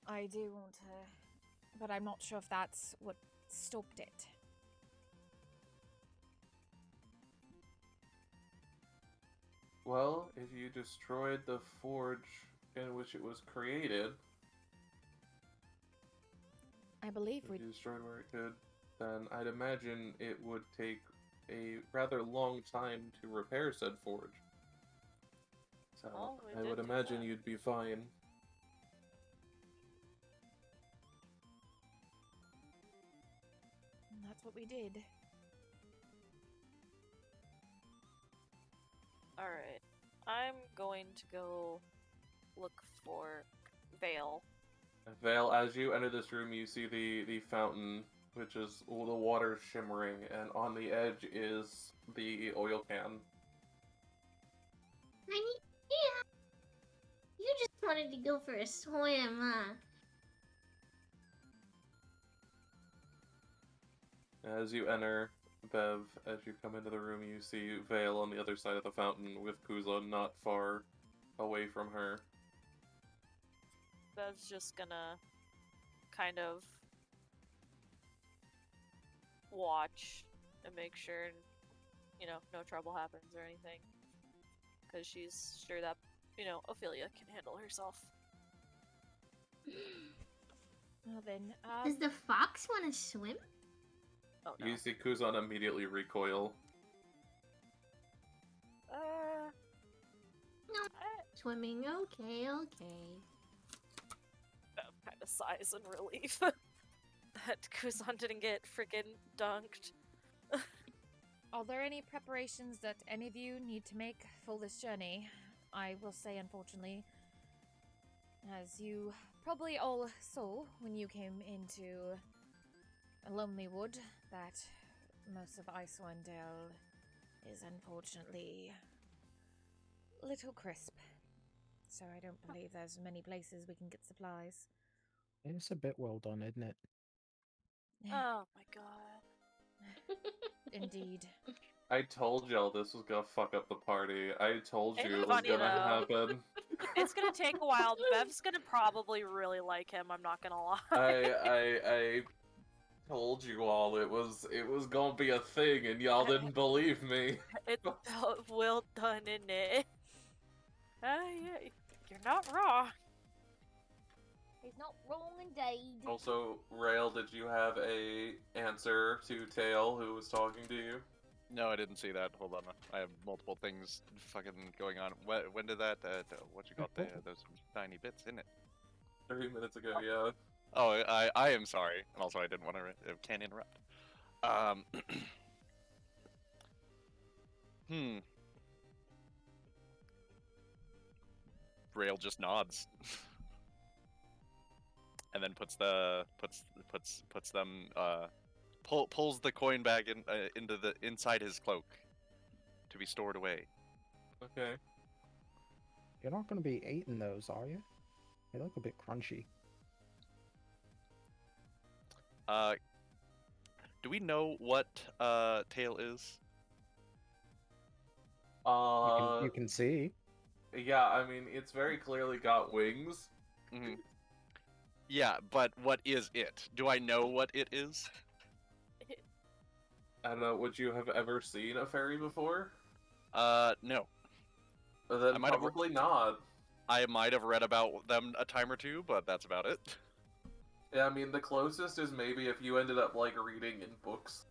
I do want to... But I'm not sure if that's what stopped it. Well, if you destroyed the forge in which it was created, I believe if we... you destroyed where it could, then I'd imagine it would take a rather long time to repair said forge. So Oh, we I did would do imagine that. you'd be fine. That's what we did. Alright. I'm going to go look for Vale. Vale, as you enter this room, you see the fountain, which is the water shimmering, and on the edge is the oil can. Yeah. You just wanted to go for a swim, huh? As you enter, Bev, as you come into the room, you see Vale on the other side of the fountain with Kuza not far away from her. Bev's just gonna kind of watch and make sure, you know, no trouble happens or anything. Because she's sure that, you know, Ophelia can handle herself. Well then, Does the fox want to swim? Oh no. You see Kuzan immediately recoil. No. Swimming, okay. Bev kind of sighs in relief that Kuzan didn't get freaking dunked. are there any preparations that any of you need to make for this journey? I will say, unfortunately, as you probably all saw when you came into a lonely wood, that most of Icewind Dale is unfortunately a little crisp. So I don't believe there's many places we can get supplies. It's a bit well done, isn't it? Oh my god. Indeed. I told y'all this was gonna fuck up the party. I told It's you it was funny, gonna though. happen. It's gonna take a while. Bev's gonna probably really like him, I'm not gonna lie. I told you all it was gonna be a thing, and y'all didn't believe me. It's so well done, isn't it? Yeah, you're not wrong. He's not wrong indeed. Also, Rail, did you have a answer to Tail, who was talking to you? No, I didn't see that. Hold on. I have multiple things fucking going on. When did that, what you got there? There's some tiny bits in it. 3 minutes ago, yeah. Oh, I am sorry. And also, I didn't want to, can't interrupt. Rail just nods. And then puts them, pulls the coin bag into the inside his cloak to be stored away. Okay. You're not going to be eating those, are you? They look a bit crunchy. Do we know what tail is? You can see. Yeah, I mean, it's very clearly got wings. Mm-hmm. Yeah, but what is it? Do I know what it is? I don't know, would you have ever seen a fairy before? No. Then I might have probably not. I might have read about them a time or two, but that's about it. Yeah, I mean, the closest is maybe if you ended up, like, reading in books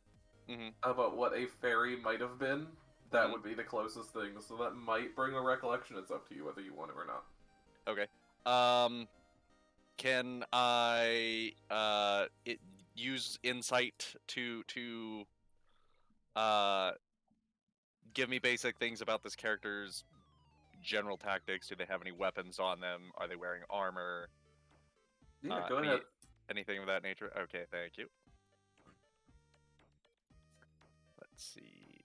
about what a fairy might have been, that would be the closest thing, so that might bring a recollection. It's up to you whether you want it or not. Okay. Can I use insight to give me basic things about this character's general tactics? Do they have any weapons on them? Are they wearing armor? Yeah, go ahead. Anything of that nature? Okay, thank you. Let's see.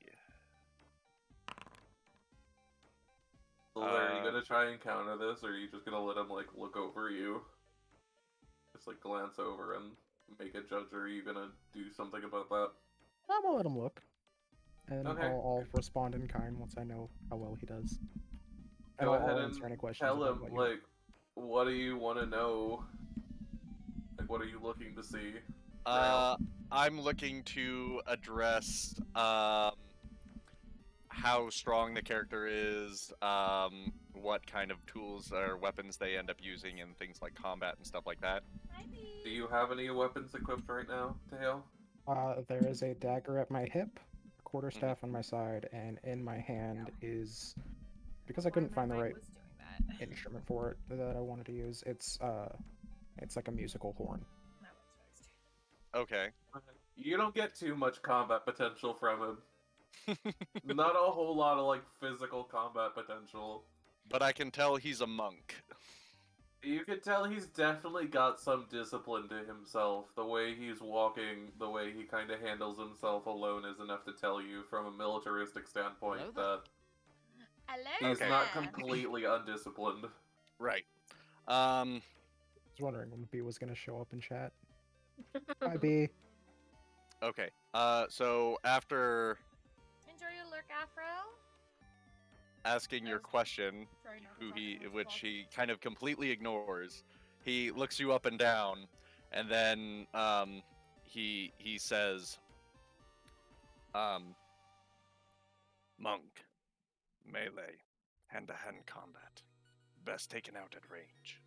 Are you gonna try and counter this, or are you just gonna let him like look over you? Just like glance over and make a judge, or are you gonna do something about that? I'm gonna let him look. And Okay. I'll respond in kind once I know how well he does. And Go I'll ahead answer any and questions tell about him, what you- like, what do you want to know? Like, what are you looking to see? I'm looking to address how strong the character is, what kind of tools or weapons they end up using, and things like combat and stuff like that. Do you have any weapons equipped right now, Tail? There is a dagger at my hip, a quarterstaff on my side, and in my hand is, because I couldn't find the right instrument for it that I wanted to use, it's like a musical horn. Okay. You don't get too much combat potential from him. Not a whole lot of, like, physical combat potential. But I can tell he's a monk. You can tell he's definitely got some discipline to himself. The way he's walking, the way he kind of handles himself alone is enough to tell you from a militaristic standpoint that he's Okay. not completely undisciplined. Right. I was wondering when B was gonna show up in chat. Hi, B. Okay. So after Enjoy your lurk, Afro. asking your question, which he kind of completely ignores, he looks you up and down, and then he says, monk, melee, hand-to-hand combat, best taken out at range,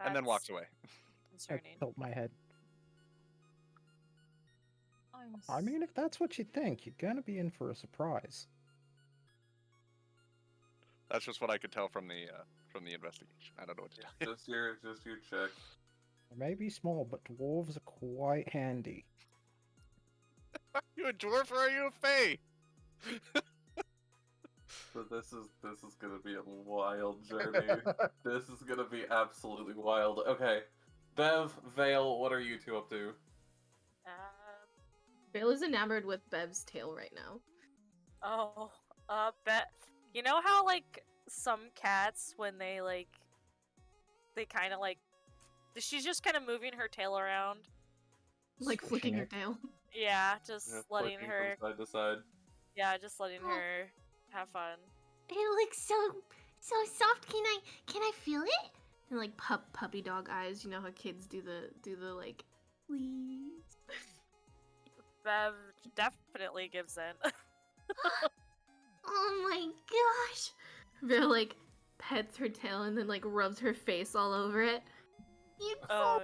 and then walks away. I Concerning. tilt my head. I mean, if that's what you think, you're gonna be in for a surprise. That's just what I could tell from the investigation. I don't know what to tell you. Just your check. They may be small, but dwarves are quite handy. Are you a dwarf or are you a fae? So this is gonna be a wild journey. This is gonna be absolutely wild. Okay, Bev, Vale, what are you two up to? Vale is enamored with Bev's tail right now. Bet. You know how like some cats when they kind of like, she's just kind of moving her tail around. Like flicking her tail. Yeah, just letting Flicking her. from side to side. Yeah, just letting her have fun. It looks so soft. Can I feel it? And like puppy dog eyes. You know how kids do the like, please. Bev definitely gives in. Oh my gosh. Vale like pets her tail and then like rubs her face all over it. It's so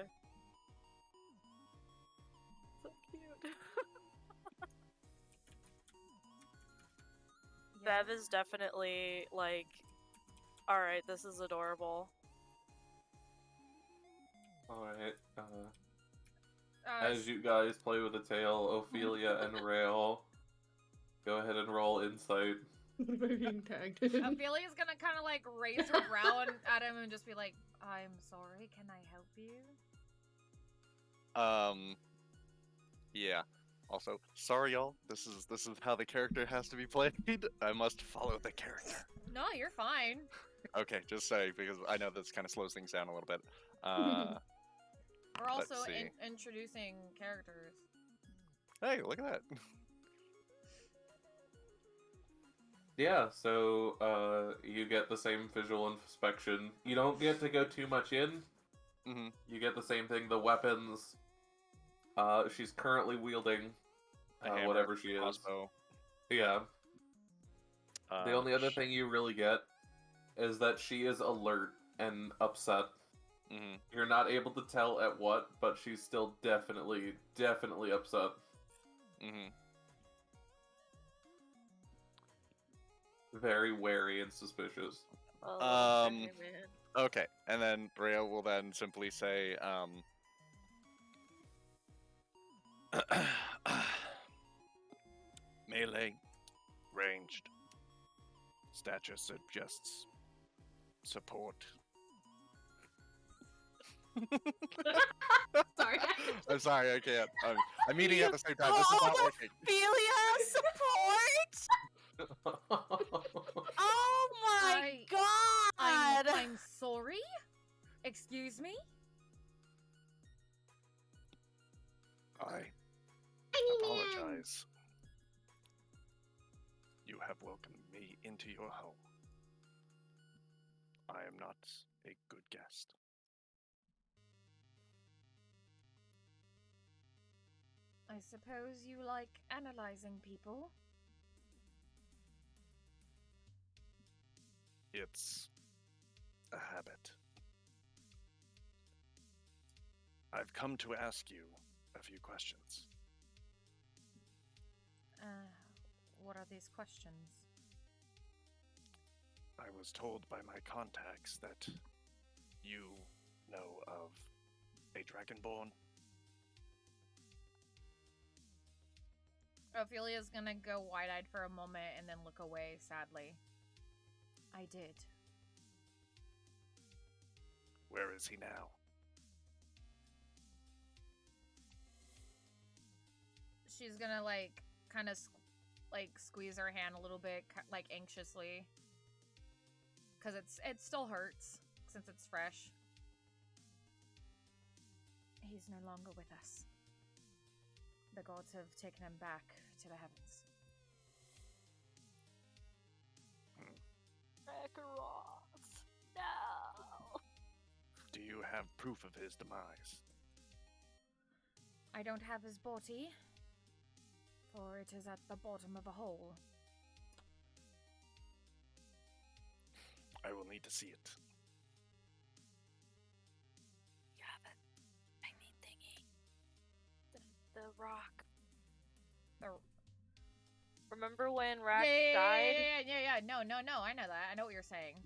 So cute. Bev is definitely like, alright, this is adorable. Alright, as you guys play with the tail, Ophelia and Rail, go ahead and roll insight. being tagged. Ophelia's gonna kind of like raise her brow at him and just be like, "I'm sorry, can I help you?" Yeah. Also, sorry y'all. This is how the character has to be played. I must follow the character. No, you're fine. Okay, just say because I know this kind of slows things down a little bit. We're also let's see. introducing characters. Hey, look at that. Yeah, so you get the same visual inspection. You don't get to go too much in. Mm-hmm. You get the same thing. The weapons. She's currently wielding whatever she is. Crossbow. Yeah. The only other thing you really get is that she is alert and upset. Mm-hmm. You're not able to tell at what, but she's still definitely upset. Mm-hmm. Very wary and suspicious. Oh, okay, man. Okay, and then Rhea will then simply say, melee, ranged, stature suggests support. Sorry. I'm sorry, I can't. I'm eating at the same time. This is not working. Ophelia support? god! I'm sorry? Excuse me? I apologize. You have welcomed me into your home. I am not a good guest. I suppose you like analyzing people? It's a habit. I've come to ask you a few questions. What are these questions? I was told by my contacts that you know of a Dragonborn. Ophelia's gonna go wide-eyed for a moment and then look away sadly. I did. Where is he now? She's gonna, like, kind of, squeeze her hand a little bit, like, anxiously. Because it still hurts, since it's fresh. He's no longer with us. The gods have taken him back to the heavens. Kakarot. No. Do you have proof of his demise? I don't have his body, for it is at the bottom of a hole. I will need to see it. Yeah, that tiny thingy. The rock. Remember when Rack died? Yeah. No. I know that. I know what you're saying.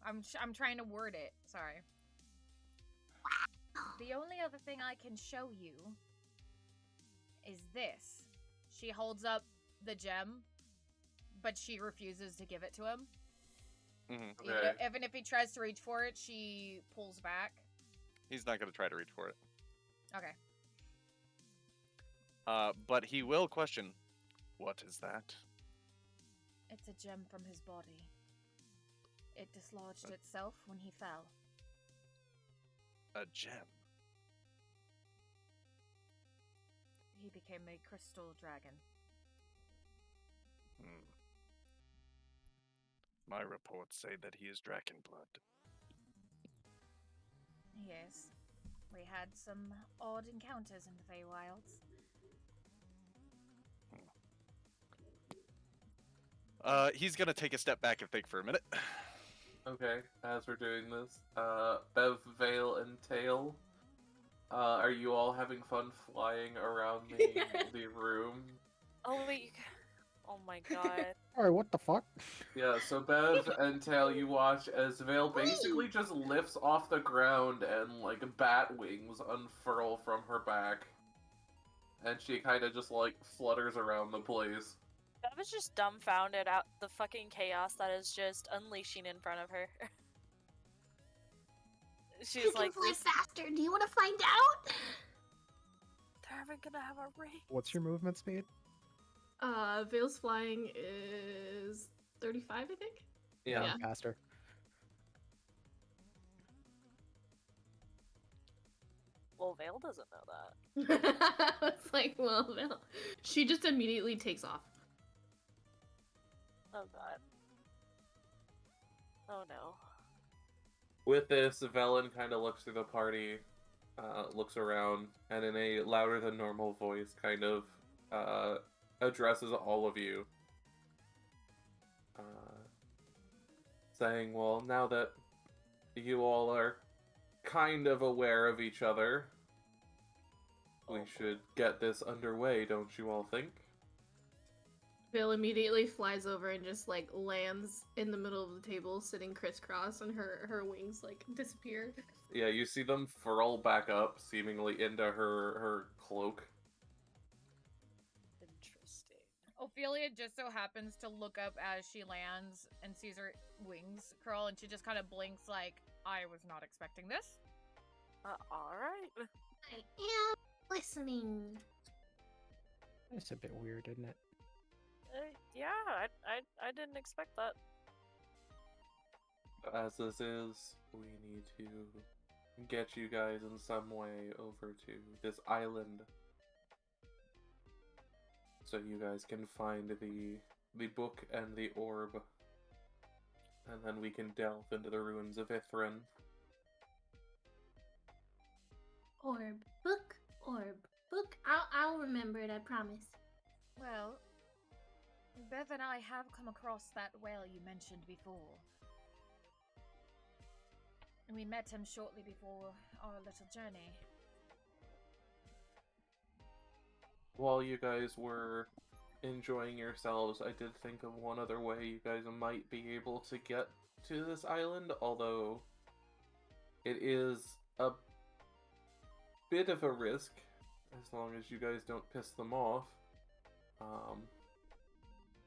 I'm trying to word it. Sorry. The only other thing I can show you is this. She holds up the gem, but she refuses to give it to him. Mm-hmm. Okay. Even if he tries to reach for it, she pulls back. He's not going to try to reach for it. Okay. But he will question, what is that? It's a gem from his body. It dislodged itself when he fell. A gem? He became a crystal dragon. My reports say that he is dragon blood. Yes. We had some odd encounters in the Feywilds. He's gonna take a step back and think for a minute. Okay, as we're doing this, Bev, Vale, and Tail, are you all having fun flying around the room? Oh wait. Oh my god. Alright, what the fuck? Yeah, so Bev and Tail, you watch as Vale basically just lifts off the ground and, like, bat wings unfurl from her back. And she kind of just, like, flutters around the place. I was just dumbfounded at the fucking chaos that is just unleashing in front of her. She's You can like, fly faster. Do you want to find out? they're even gonna have a race. What's your movement speed? Vale's flying is 35, I think. Yeah. Yeah. Faster. Well, Vale doesn't know that. It's like, well, Vale. She just immediately takes off. Oh god. Oh no. With this, Velen kind of looks through the party, looks around, and in a louder than normal voice kind of addresses all of you. Saying, well, now that you all are kind of aware of each other, we should get this underway, don't you all think? Vale immediately flies over and just, like, lands in the middle of the table, sitting crisscross, and her wings, like, disappear. Yeah, you see them furl back up, seemingly into her cloak. Interesting. Ophelia just so happens to look up as she lands and sees her wings curl, and she just kind of blinks like, I was not expecting this. Alright. I am listening. It's a bit weird, isn't it? Yeah, I didn't expect that. As this is, we need to get you guys in some way over to this island so you guys can find the book and the orb, and then we can delve into the ruins of Ithrin. Orb, book, book. I'll remember it. I promise. Well, Bev and I have come across that whale you mentioned before. And we met him shortly before our little journey. While you guys were enjoying yourselves, I did think of one other way you guys might be able to get to this island, although it is a bit of a risk, as long as you guys don't piss them off.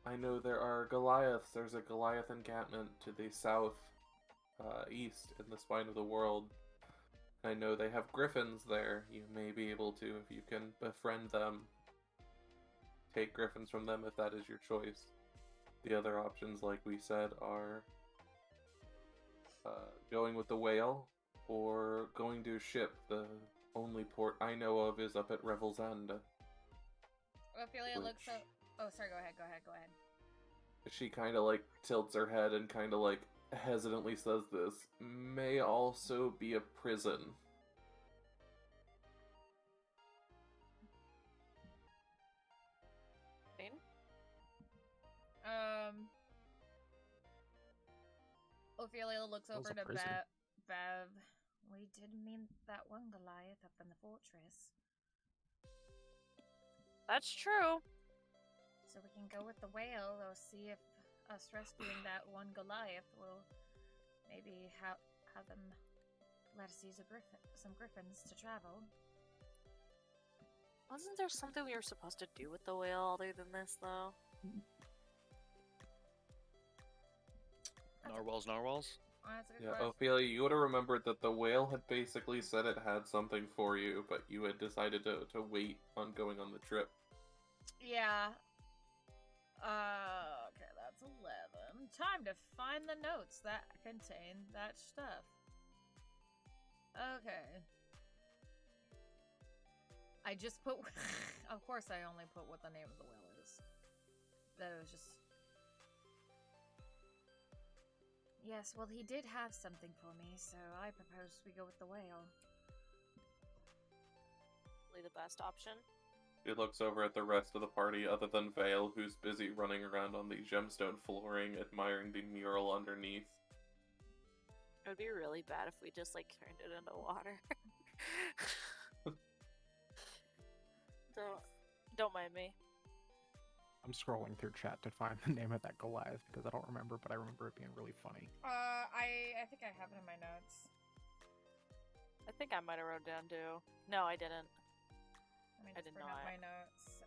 I know there are Goliaths. There's a Goliath encampment to the south east in the spine of the world. I know they have griffins there. You may be able to, if you can befriend them, take griffins from them if that is your choice. The other options, like we said, are going with the whale or going to a ship. The only port I know of is up at Revel's End. Ophelia looks up. Oh, sorry, go ahead. She kind of like tilts her head and kind of like hesitantly says this may also be a prison. Ophelia looks That was over a to prison. Bev. We did mean that one Goliath up in the fortress. That's true. So we can go with the whale or see if us rescuing that one Goliath will maybe have them let us use some griffins to travel. Wasn't there something we were supposed to do with the whale other than this, though? Narwhals. Oh, that's a good Yeah, question. Ophelia, you would have remembered that the whale had basically said it had something for you, but you had decided to wait on going on the trip. Yeah. Okay, that's 11. Time to find the notes that contain that stuff. Okay. I just put... Of course I only put what the name of the whale is. That was just... Yes, well, he did have something for me, so I propose we go with the whale. Probably the best option. She looks over at the rest of the party, other than Vale, who's busy running around on the gemstone flooring, admiring the mural underneath. It would be really bad if we just, like, turned it into water. Don't mind me. I'm scrolling through chat to find the name of that Goliath because I don't remember, but I remember it being really funny. I think I have it in my notes. I think I might have wrote down too. No, I didn't. Let me I just did bring up not. my notes.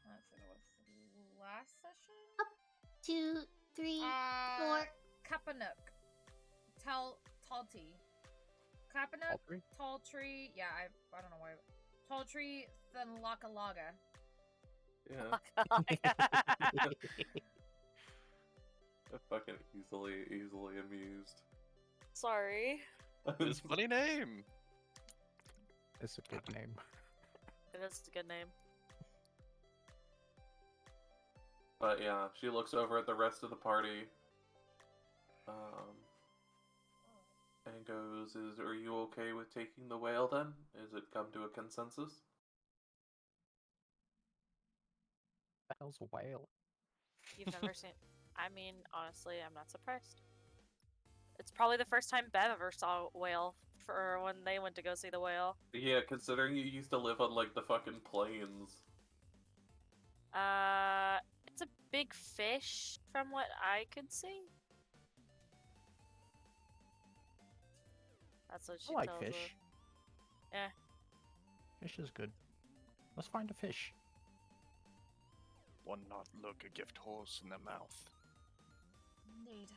Let's see, it was last session? 2, 3, 4. Kapanook. Tall tea. Kapanook, All three? tall tree. Yeah, I don't know why. Tall tree, then laka laga. Yeah, Oh fucking easily amused. Sorry. His funny name. It's a good name. It is a good name. But yeah, she looks over at the rest of the party, and goes, are you okay with taking the whale then? Has it come to a consensus? The hell's a whale? You've never seen... I mean, honestly, I'm not surprised. It's probably the first time Bev ever saw a whale for when they went to go see the whale. Yeah, considering you used to live on, like, the fucking plains. It's a big fish from what I could see. That's what she I like tells fish. us. Yeah. Fish is good. Let's find a fish. One not look a gift horse in the mouth. Indeed.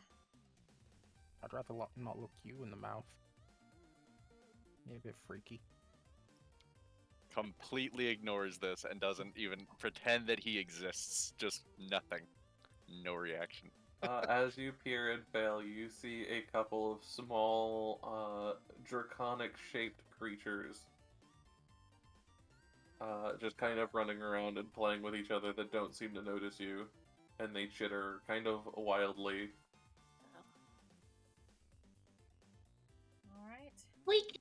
I'd rather not look you in the mouth. You're a bit freaky. Completely ignores this and doesn't even pretend that he exists. Just nothing. No reaction. As you peer and Vale, you see a couple of small, draconic-shaped creatures. Just kind of running around and playing with each other that don't seem to notice you. And they chitter kind of wildly. Alright. Wait.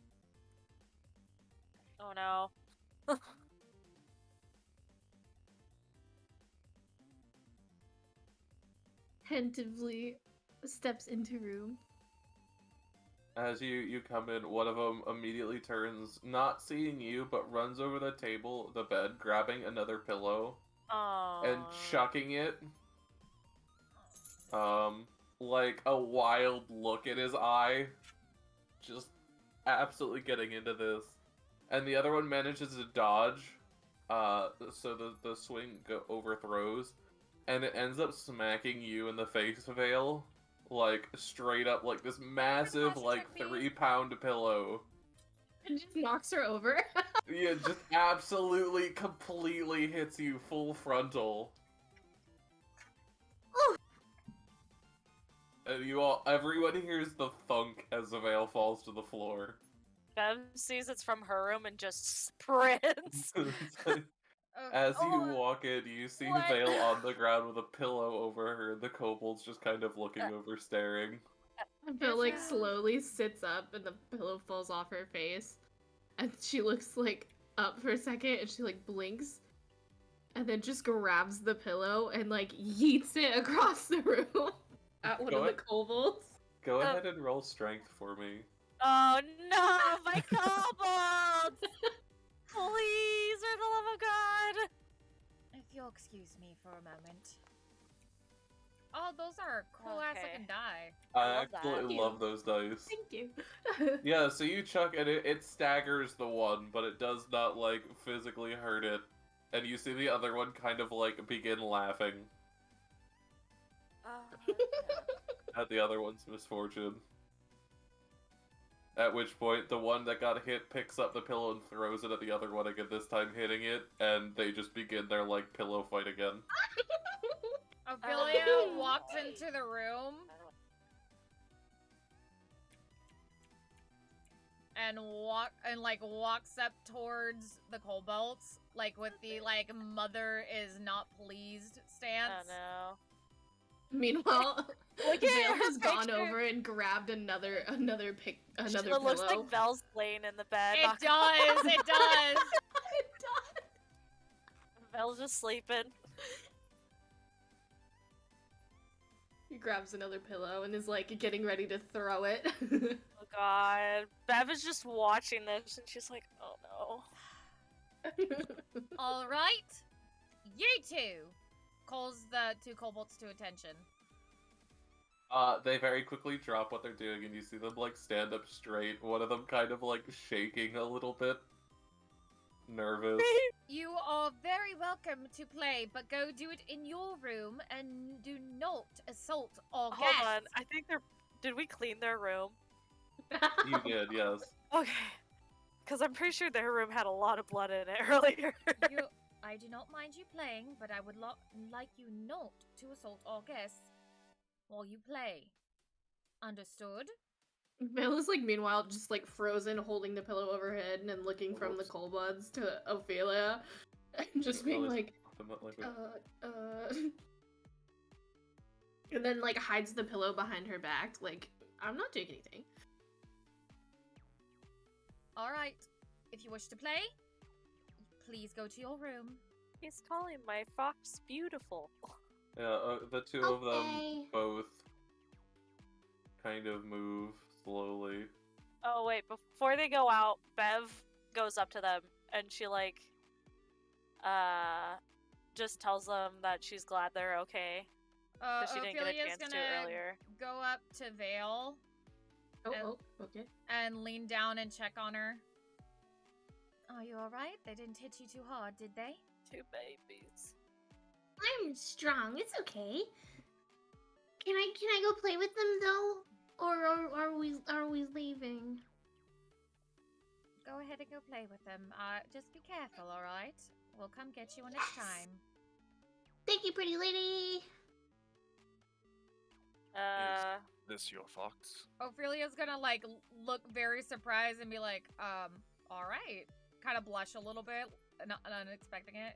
Oh no. Tentatively steps into room. As you come in, one of them immediately turns, not seeing you, but runs over the table, the bed, grabbing another pillow, and chucking it. Like a wild look in his eye. Just absolutely getting into this. And the other one manages to dodge, so the swing overthrows, and it ends up smacking you in the face, Vale. Like, straight up, like this massive, like, 3-pound pillow. And just knocks her over. Yeah, just absolutely, completely hits you full frontal. Ooh. And everyone hears the thunk as the veil falls to the floor. Bev sees it's from her room and just sprints. As you walk in, you see Vale on the ground with a pillow over her, and the kobold's just kind of looking over, staring. Vale, like, slowly sits up, and the pillow falls off her face. And she looks, like, up for a second, and she, like, blinks. And then just grabs the pillow and, like, yeets it across the room at one of the kobolds. Go ahead and roll strength for me. Oh no, my kobolds! Please, for the love of God! If you'll excuse me for a moment. Oh, those are cool-ass looking die. I absolutely love those dice. Thank you. Yeah, so you chuck, and it staggers the one, but it does not, like, physically hurt it. And you see the other one kind of, like, begin laughing. At the other one's misfortune. At which point, the one that got hit picks up the pillow and throws it at the other one again, this time hitting it, and they just begin their, like, pillow fight again. Ophelia walks into the room and walks up towards the kobolds, like with the like mother is not pleased stance. Oh no. Meanwhile, Look Vale at has her gone picture. over and grabbed another It pillow. looks like Vel's laying in the bed. It does, it does. It does. Vel's just sleeping. He grabs another pillow and is like getting ready to throw it. Oh god. Bev is just watching this and she's like, oh no. Alright. You two! Calls the two kobolds to attention. They very quickly drop what they're doing, and you see them, like, stand up straight. One of them kind of, like, shaking a little bit. Nervous. You are very welcome to play, but go do it in your room and do not assault our guests. Hold on. I think did we clean their room? You did, yes. Okay. Because I'm pretty sure their room had a lot of blood in it earlier. I do not mind you playing, but I would like you not to assault our guests while you play. Understood? Vale is like meanwhile just like frozen, holding the pillow over her head and then looking from the kobolds to Ophelia, and just being like, and then like hides the pillow behind her back, like, I'm not doing anything. Alright. If you wish to play, please go to your room. He's calling my fox beautiful. Yeah, the two of them both kind of move slowly. Oh wait, before they go out, Bev goes up to them and she like just tells them that she's glad they're okay. Because she didn't get a Ophelia's chance to gonna earlier. go up to Vale Okay. and lean down and check on her. Are you alright? They didn't hit you too hard, did they? Two babies. I'm strong. It's okay. Can I go play with them though, or are we leaving? Go ahead and go play with them. Just be careful, alright? We'll come get you when it's time. Thank you, pretty lady. This your fox? Ophelia's gonna like look very surprised and be like, all right. Kind of blush a little bit, not unexpecting it,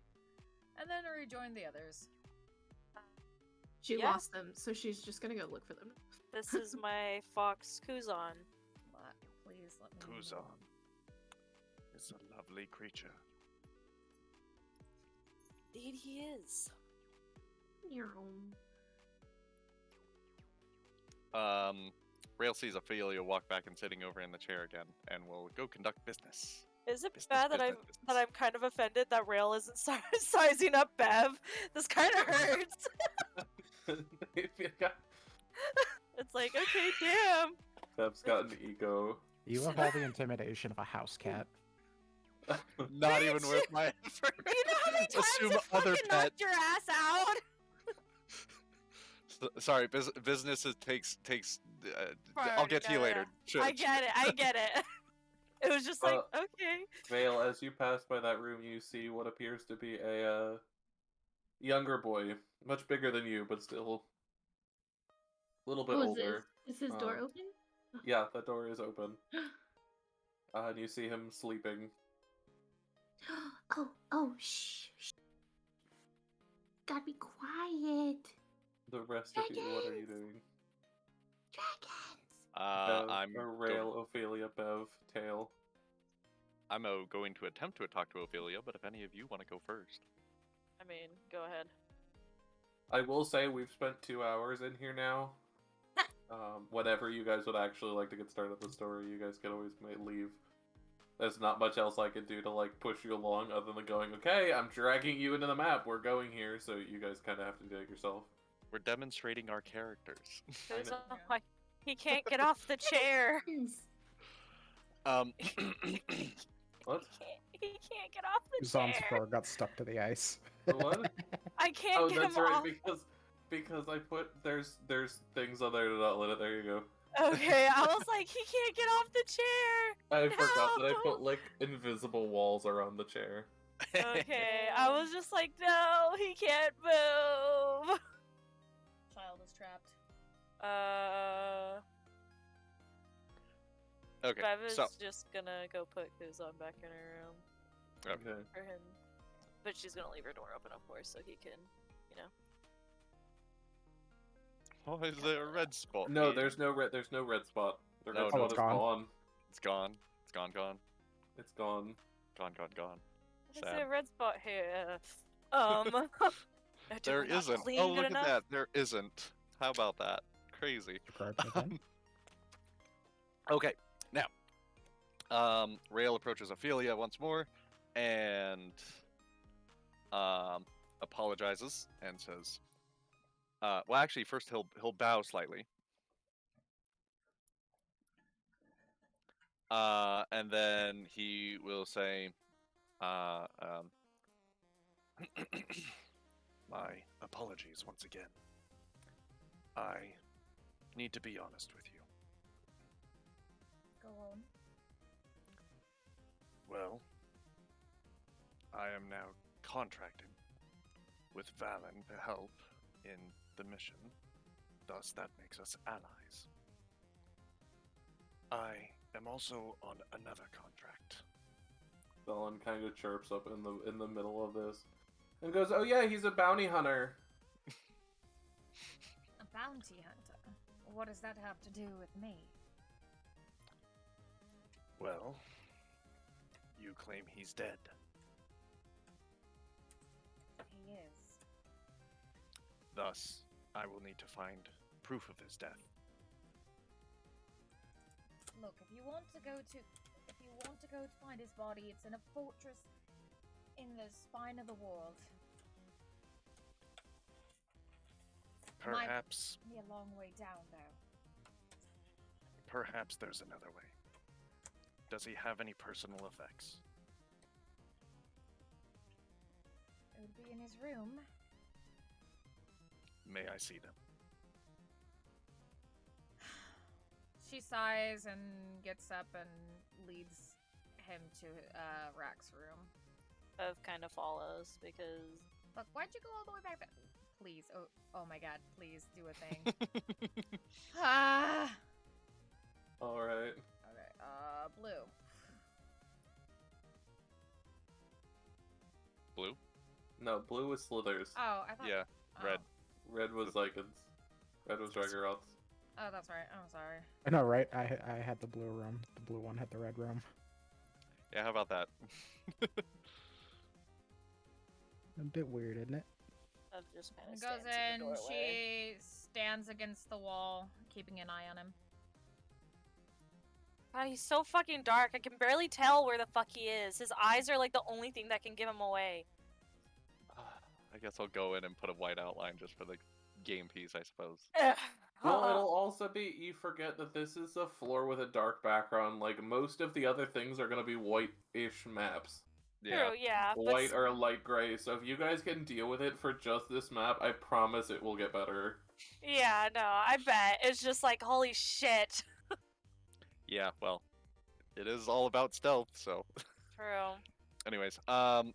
and then rejoin the others. She Yeah. lost them, so she's just gonna go look for them. This is my fox Kuzan. Please let me Kuzan know. is a lovely creature. Indeed he is. Your own. Rail sees Ophelia walk back and sitting over in the chair again, and will go conduct business. Is it Business, bad that business, I'm kind of offended that Rail isn't sizing up Bev? This kind of hurts. It's like, okay, damn. Bev's got an ego. You have all the intimidation of a house cat. Not even worth my effort. You know how many times Assume you other fucking pet. knocked your ass out? Sorry, business takes. I'll get to you later. Sure. I get it. It was just like, okay. Vale, as you pass by that room, you see what appears to be a younger boy, much bigger than you, but still a little bit older. Is his door open? Yeah, that door is open. And you see him sleeping. Shh. Gotta be quiet. The rest of you, what are you doing? Dragons. Bev, I'm or Rail, Ophelia, Bev, Tail. I'm going to attempt to talk to Ophelia, but if any of you want to go first. I mean, go ahead. I will say we've spent 2 hours in here now. Whenever you guys would actually like to get started with the story, you guys can always leave. There's not much else I can do to like push you along other than going, okay, I'm dragging you into the map, we're going here, so you guys kind of have to do it yourself. We're demonstrating our characters. He can't get off the chair. What? He can't get off the Zan's chair. fur got stuck to the ice. What? I can't Oh, get that's him right, off. because I put there's things on there to not let it. There you go. Okay, I was like, he can't get off the chair. I forgot that I No. put like invisible walls around the chair. Okay, I was just like, no, he can't move. Child is trapped. Okay, Bev is so just gonna go put Kuzan back in her room Okay. for him. But she's gonna leave her door open, of course, so he can, you know. why is there a red spot? No, here? there's no red. There's no red spot. The red No, spot it's is gone. gone. It's gone. It's gone. Gone. It's gone. Gone. There's Sad. a red spot here. There Not isn't. clean Oh, good look at enough? that. There isn't. How about that? Crazy. Correct me again. Okay, now, Rail approaches Ophelia once more, and apologizes and says, well, actually, first he'll bow slightly, and then he will say, my apologies once again. I need to be honest with you. Go on. Well, I am now contracted with Valen to help in the mission. Thus, that makes us allies. I am also on another contract. Velen kind of chirps up in the middle of this, and goes, "Oh yeah, he's a bounty hunter." A bounty hunter? What does that have to do with me? Well, you claim he's dead. He is. Thus, I will need to find proof of his death. Look, if you want to go to find his body, it's in a fortress in the spine of the world. Perhaps, Might be a long way down, though. perhaps there's another way. Does he have any personal effects? It would be in his room. May I see them? She sighs and gets up and leads him to Rack's room. Bev kind of follows because Look, why'd you go all the way back there? Please, oh my god, please do a thing. Ah. All right. Okay, blue. Blue? No, blue was Slither's. Oh, I thought. Yeah, oh. red. Red was Xyken's. Red was Dragorath's. Oh, that's right. I'm sorry. I know, right? I had the blue room. The blue one had the red room. Yeah, how about that? A bit weird, isn't it? Of just kind of Goes in, she stands against the wall, keeping an eye on him. God, he's so fucking dark. I can barely tell where the fuck he is. His eyes are like the only thing that can give him away. I guess I'll go in and put a white outline just for the game piece, I suppose. Well, it'll also be, you forget that this is a floor with a dark background. Like, most of the other things are gonna be white-ish maps. Yeah. True, yeah. White or light gray, so if you guys can deal with it for just this map, I promise it will get better. Yeah, no, I bet. It's just like, holy shit. Yeah, well, it is all about stealth, so. True. Anyways,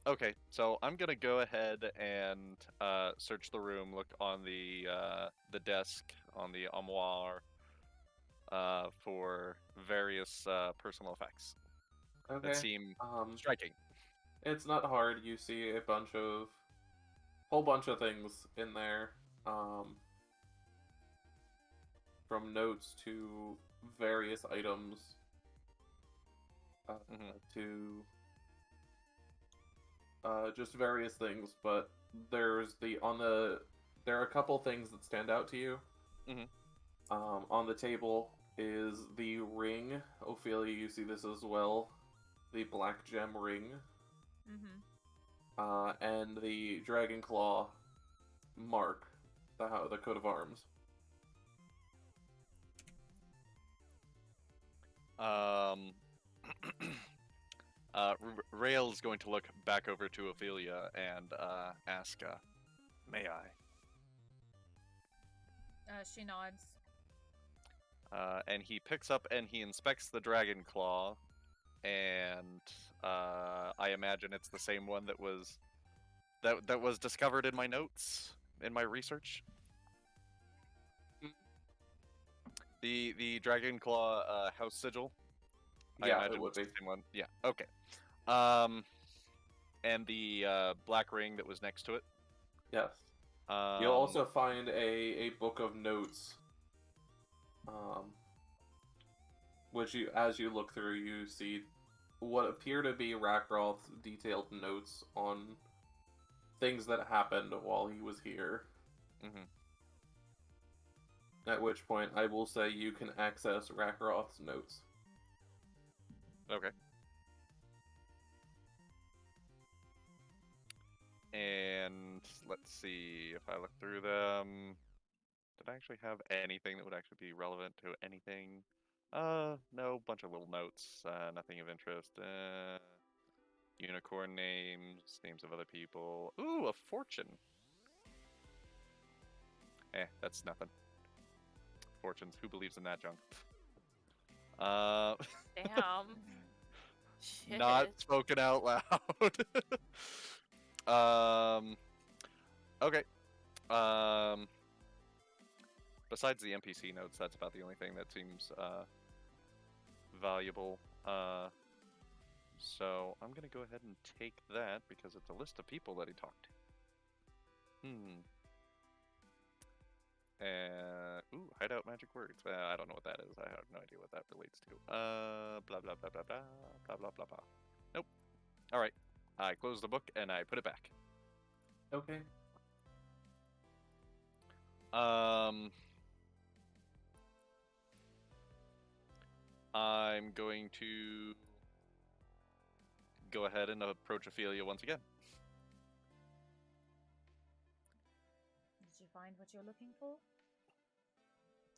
okay, so I'm gonna go ahead and search the room, look on the desk, on the armoire, for various personal effects Okay. that seem striking. It's not hard. You see a whole bunch of things in there, from notes to various items, to just various things. But there are a couple things that stand out to you. On the table is the ring. Ophelia, you see this as well. The black gem ring. And the dragon claw mark, the coat of arms. Rail's going to look back over to Ophelia and ask, may I? She nods. And he picks up and he inspects the dragon claw, and I imagine it's the same one that was discovered in my notes in my research. The dragon claw house sigil. I Yeah, imagine it would it's be. the same one. Yeah. Okay. And the black ring that was next to it. Yes. You'll also find a book of notes, which as you look through, you see what appear to be Rakroth's detailed notes on things that happened while he was here. At which point, I will say you can access Rakroth's notes. Okay. And let's see if I look through them. Did I actually have anything that would actually be relevant to anything? No, bunch of little notes. Nothing of interest. Unicorn names, names of other people. Ooh, a fortune. That's nothing. Fortunes. Who believes in that junk? Damn. Shit. Not spoken out loud. Okay. Besides the NPC notes, that's about the only thing that seems valuable. So I'm gonna go ahead and take that because it's a list of people that he talked to. Ooh, hideout magic words. I don't know what that is. I have no idea what that relates to. Blah blah blah blah blah blah blah blah blah. Nope. All right. I close the book and I put it back. Okay. I'm going to go ahead and approach Ophelia once again. Did you find what you're looking for?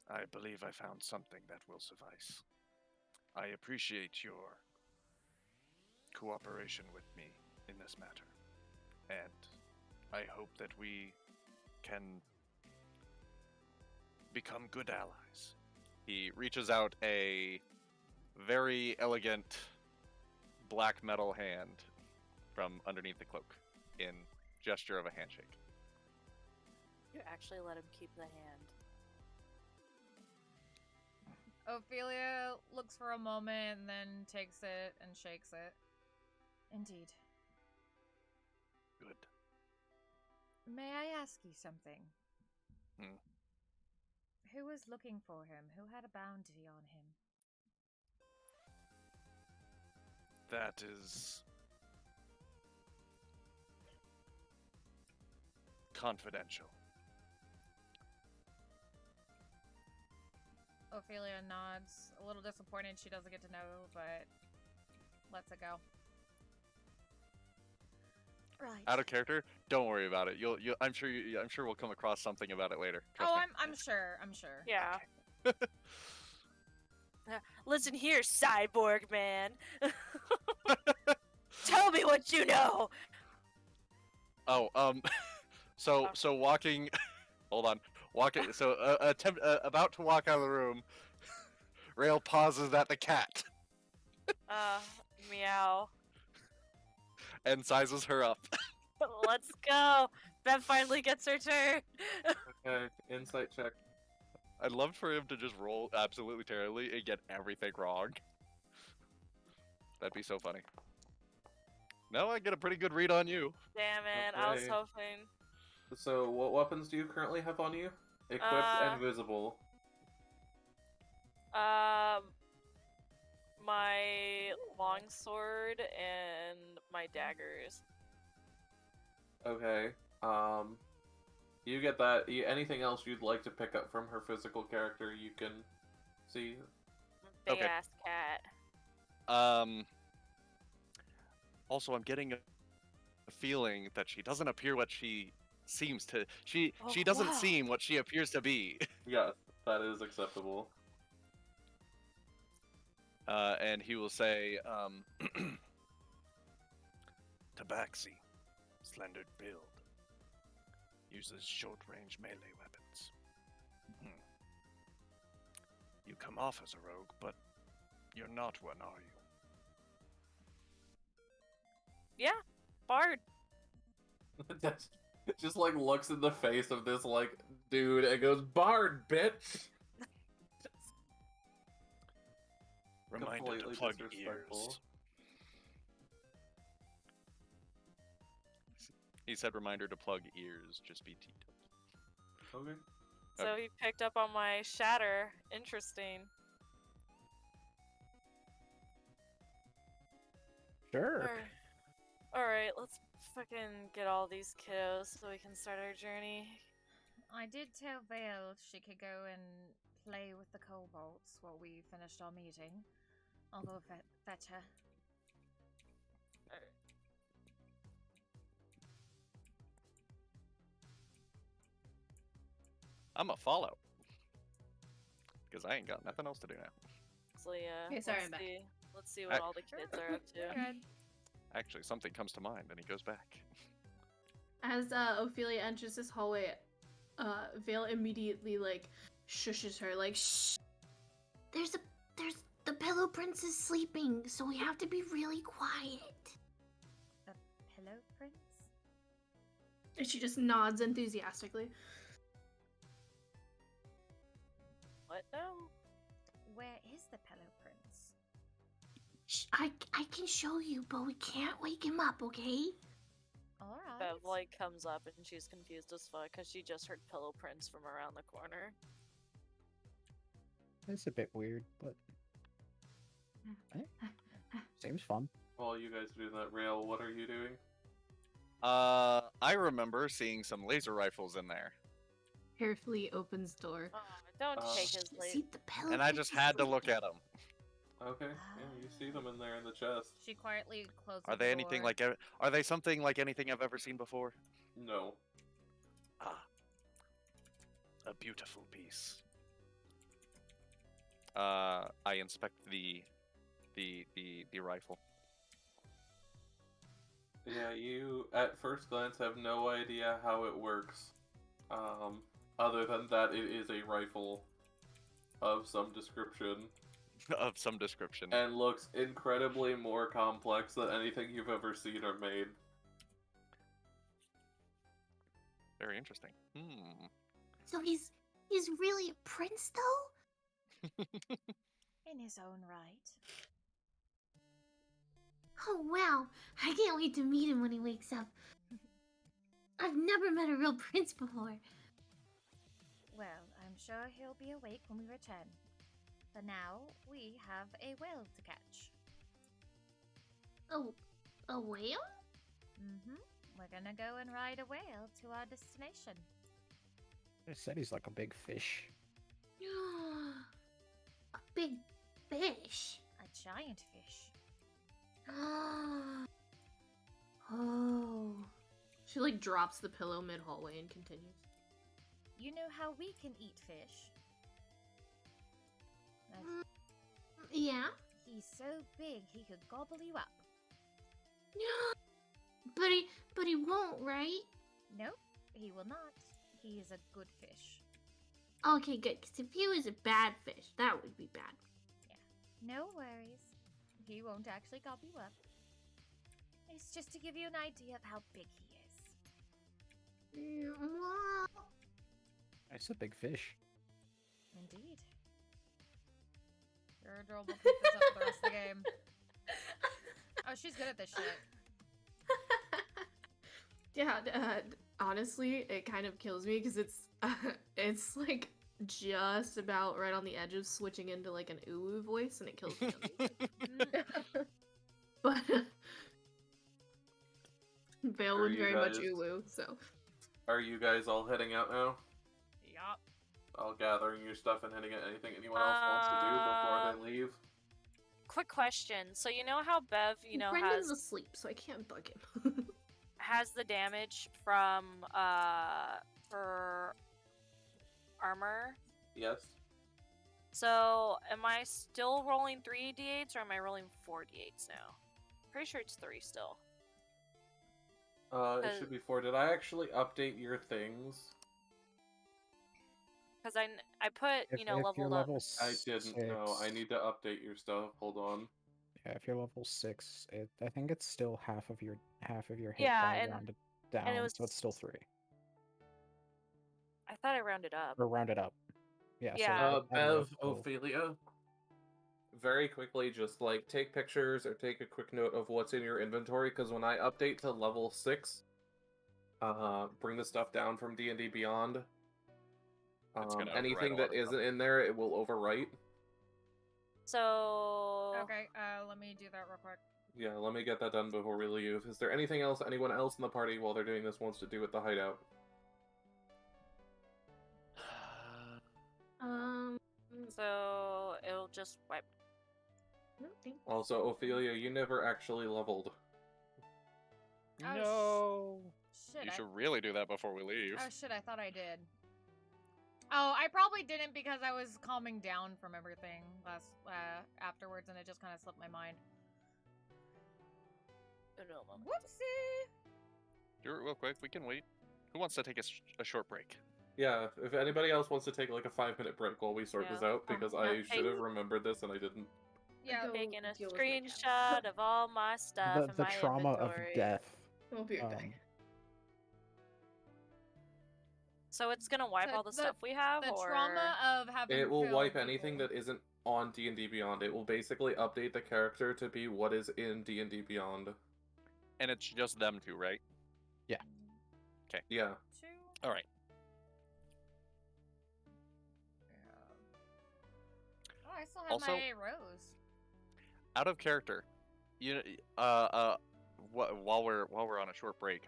I believe I found something that will suffice. I appreciate your cooperation with me in this matter, and I hope that we can become good allies. He reaches out a very elegant black metal hand from underneath the cloak in gesture of a handshake. You actually let him keep the hand. Ophelia looks for a moment and then takes it and shakes it. Indeed. Good. May I ask you something? Hmm. Who was looking for him? Who had a bounty on him? That is confidential. Ophelia nods, a little disappointed she doesn't get to know, but lets it go. Right. Out of character, don't worry about it. I'm sure we'll come across something about it later. Trust Oh, me. I'm sure. I'm sure. Yeah. Listen here, cyborg man. Tell me what you know. Oh, so walking. Hold on. Walking. So about to walk out of the room. Rail pauses at the cat Meow. and sizes her up. Let's go. Beth finally gets her turn. Okay, insight check. I'd love for him to just roll absolutely terribly and get everything wrong. That'd be so funny. No, I get a pretty good read on you. Damn it, I was Okay. hoping. So, what weapons do you currently have on you? Equipped and visible. My longsword and my daggers. Okay. You get that. Anything else you'd like to pick up from her physical character, you can see. Big Okay. ass cat. Also, I'm getting a feeling that she doesn't appear what she seems to. She doesn't wow. seem what she appears to be. Yes, that is acceptable. And he will say, Tabaxi, slendered build, uses short-range melee weapons. You come off as a rogue, but you're not one, are you? Yeah, bard. Just like looks in the face of this like dude and goes, "Bard, bitch." Reminder to Completely plug disrespectful. ears. He said reminder to plug ears, just be teetotal. Okay. So he picked up on my shatter. Interesting. Sure. Alright, let's fucking get all these kiddos so we can start our journey. I did tell Vale she could go and play with the kobolds while we finished our meeting. I'll go fetch her. I'm a follow. Because I ain't got nothing else to do now. So yeah, Okay, sorry, I'm back. let's see what all the kids are up to. Good. Actually, something comes to mind, and he goes back. As Ophelia enters this hallway, Vale immediately like shushes her, like, "Shh. There's the Pillow Prince is sleeping, so we have to be really quiet." The Pillow Prince? And she just nods enthusiastically. What now? Where is the Pillow Prince? Shh, I can show you, but we can't wake him up, okay? Alright. Bev like comes up and she's confused as fuck because she just heard Pillow Prince from around the corner. It's a bit weird, but seems fun. While you guys do that, Rail, what are you doing? I remember seeing some laser rifles in there. Carefully opens door. Oh, don't take his late. See, the Pillow And I Prince just is had to look sleeping. at them. Okay, yeah, you see them in there in the chest. She quietly closes Are the they anything door. like? Are they something like anything I've ever seen before? No. Ah, a beautiful piece. I inspect the rifle. Yeah, you at first glance have no idea how it works. Other than that, it is a rifle of some description. Of some description. And looks incredibly more complex than anything you've ever seen or made. Very interesting. Hmm. So he's really a prince, though? In his own right. Oh, wow. I can't wait to meet him when he wakes up. I've never met a real prince before. Well, I'm sure he'll be awake when we return. For now, we have a whale to catch. Oh, a whale? Mm-hmm. We're gonna go and ride a whale to our destination. They said he's like a big fish. A big fish. A giant fish. Oh. She like drops the pillow mid hallway and continues. You know how we can eat fish? Yeah? He's so big he could gobble you up. But he won't, right? Nope, he will not. He is a good fish. Okay, good. Because if he was a bad fish, that would be bad. No worries. He won't actually gobble you up. It's just to give you an idea of how big he is. Well, It's a big fish. Indeed. You're adorable. Keep this up for the rest of the game. Oh, she's good at this shit. yeah, honestly, it kind of kills me because it's like just about right on the edge of switching into like an uwu voice, and it kills me. But Vale Are would you very much guys- uwu, so. Are you guys all heading out now? Yup. All gathering your stuff and heading out. Anything anyone else wants to do before they leave? Quick question. So you know how Bev, Brendan's has asleep, so I can't bug him. has the damage from her armor? Yes. So am I still rolling 3d8s or am I rolling 4d8s now? Pretty sure it's 3 still. It should be 4. Did I actually update your things? Because I put, If leveled you're up. level I didn't know. I 6 need to update your stuff. Hold on. Yeah, if you're level 6, I think it's still half of your hit Yeah, die and- rounded down, and it was- so it's still 3. I thought I rounded up. Or rounded up. Yeah. Yeah. So at Bev, most, it'll- Ophelia, very quickly, just like take pictures or take a quick note of what's in your inventory, because when I update to level 6, bring the stuff down from D&D Beyond. It's gonna Anything overwrite a lot that of stuff. isn't in there, it will overwrite. So Okay, let me do that real quick. Yeah, let me get that done before we leave. Is there anything else anyone else in the party while they're doing this wants to do at the hideout? So it'll just wipe. I don't think Also, Ophelia, you never actually leveled. Oh, No. Shit, You I- should really do that before we leave. Oh shit, I thought I did. Oh, I probably didn't because I was calming down from everything afterwards, and it just kind of slipped my mind. Whoopsie! Do it real quick. We can wait. Who wants to take a short break? Yeah, if anybody else wants to take like a 5-minute break while we sort this out, because I yeah, should have remembered this and I didn't. Yeah. Go Taking a deal with my cat. screenshot of all my stuff in the my trauma inventory. of death. I'll be right Um, back. So it's gonna wipe So all the the- stuff we have, The or trauma of having It will killed wipe anything people. that isn't on D&D Beyond. It will basically update the character to be what is in D&D Beyond. And it's just them two, right? Yeah. Two. All right. Oh, I still have Also- my rose. Out of character, while we're on a short break,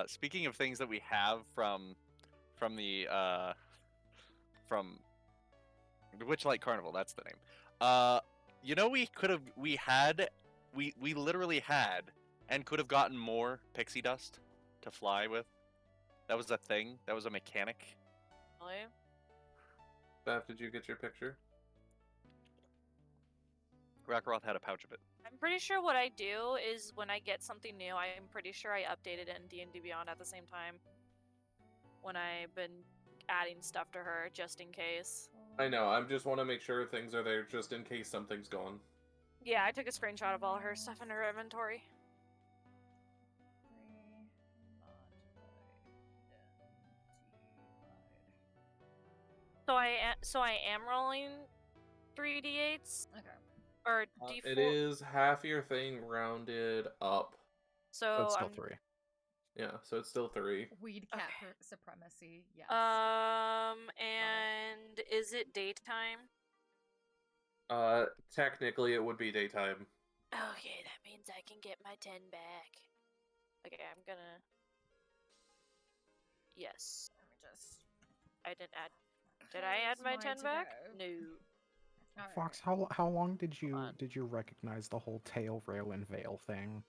speaking of things that we have from the Witchlight Carnival, that's the name. We literally had and could have gotten more pixie dust to fly with. That was a thing. That was a mechanic. Really? Beth, did you get your picture? Rakaroth had a pouch of it. I'm pretty sure what I do is when I get something new, I'm pretty sure I update it in D&D Beyond at the same time. When I've been adding stuff to her, just in case. I know, I just want to make sure things are there just in case something's gone. Yeah, I took a screenshot of all her stuff in her inventory. So I am rolling 3d8s, Okay. or d4. It is half your thing rounded up. So But it's still I'm 3. Yeah, so it's still 3. Weed cat Okay. supremacy. Yes. And is it daytime? Technically it would be daytime. Okay, that means I can get my 10 back. Okay, I'm gonna. Yes. Let me just. I didn't add. Did I add my 10 back? No. Fox, how long did on. you recognize the whole tail, rail, and veil thing?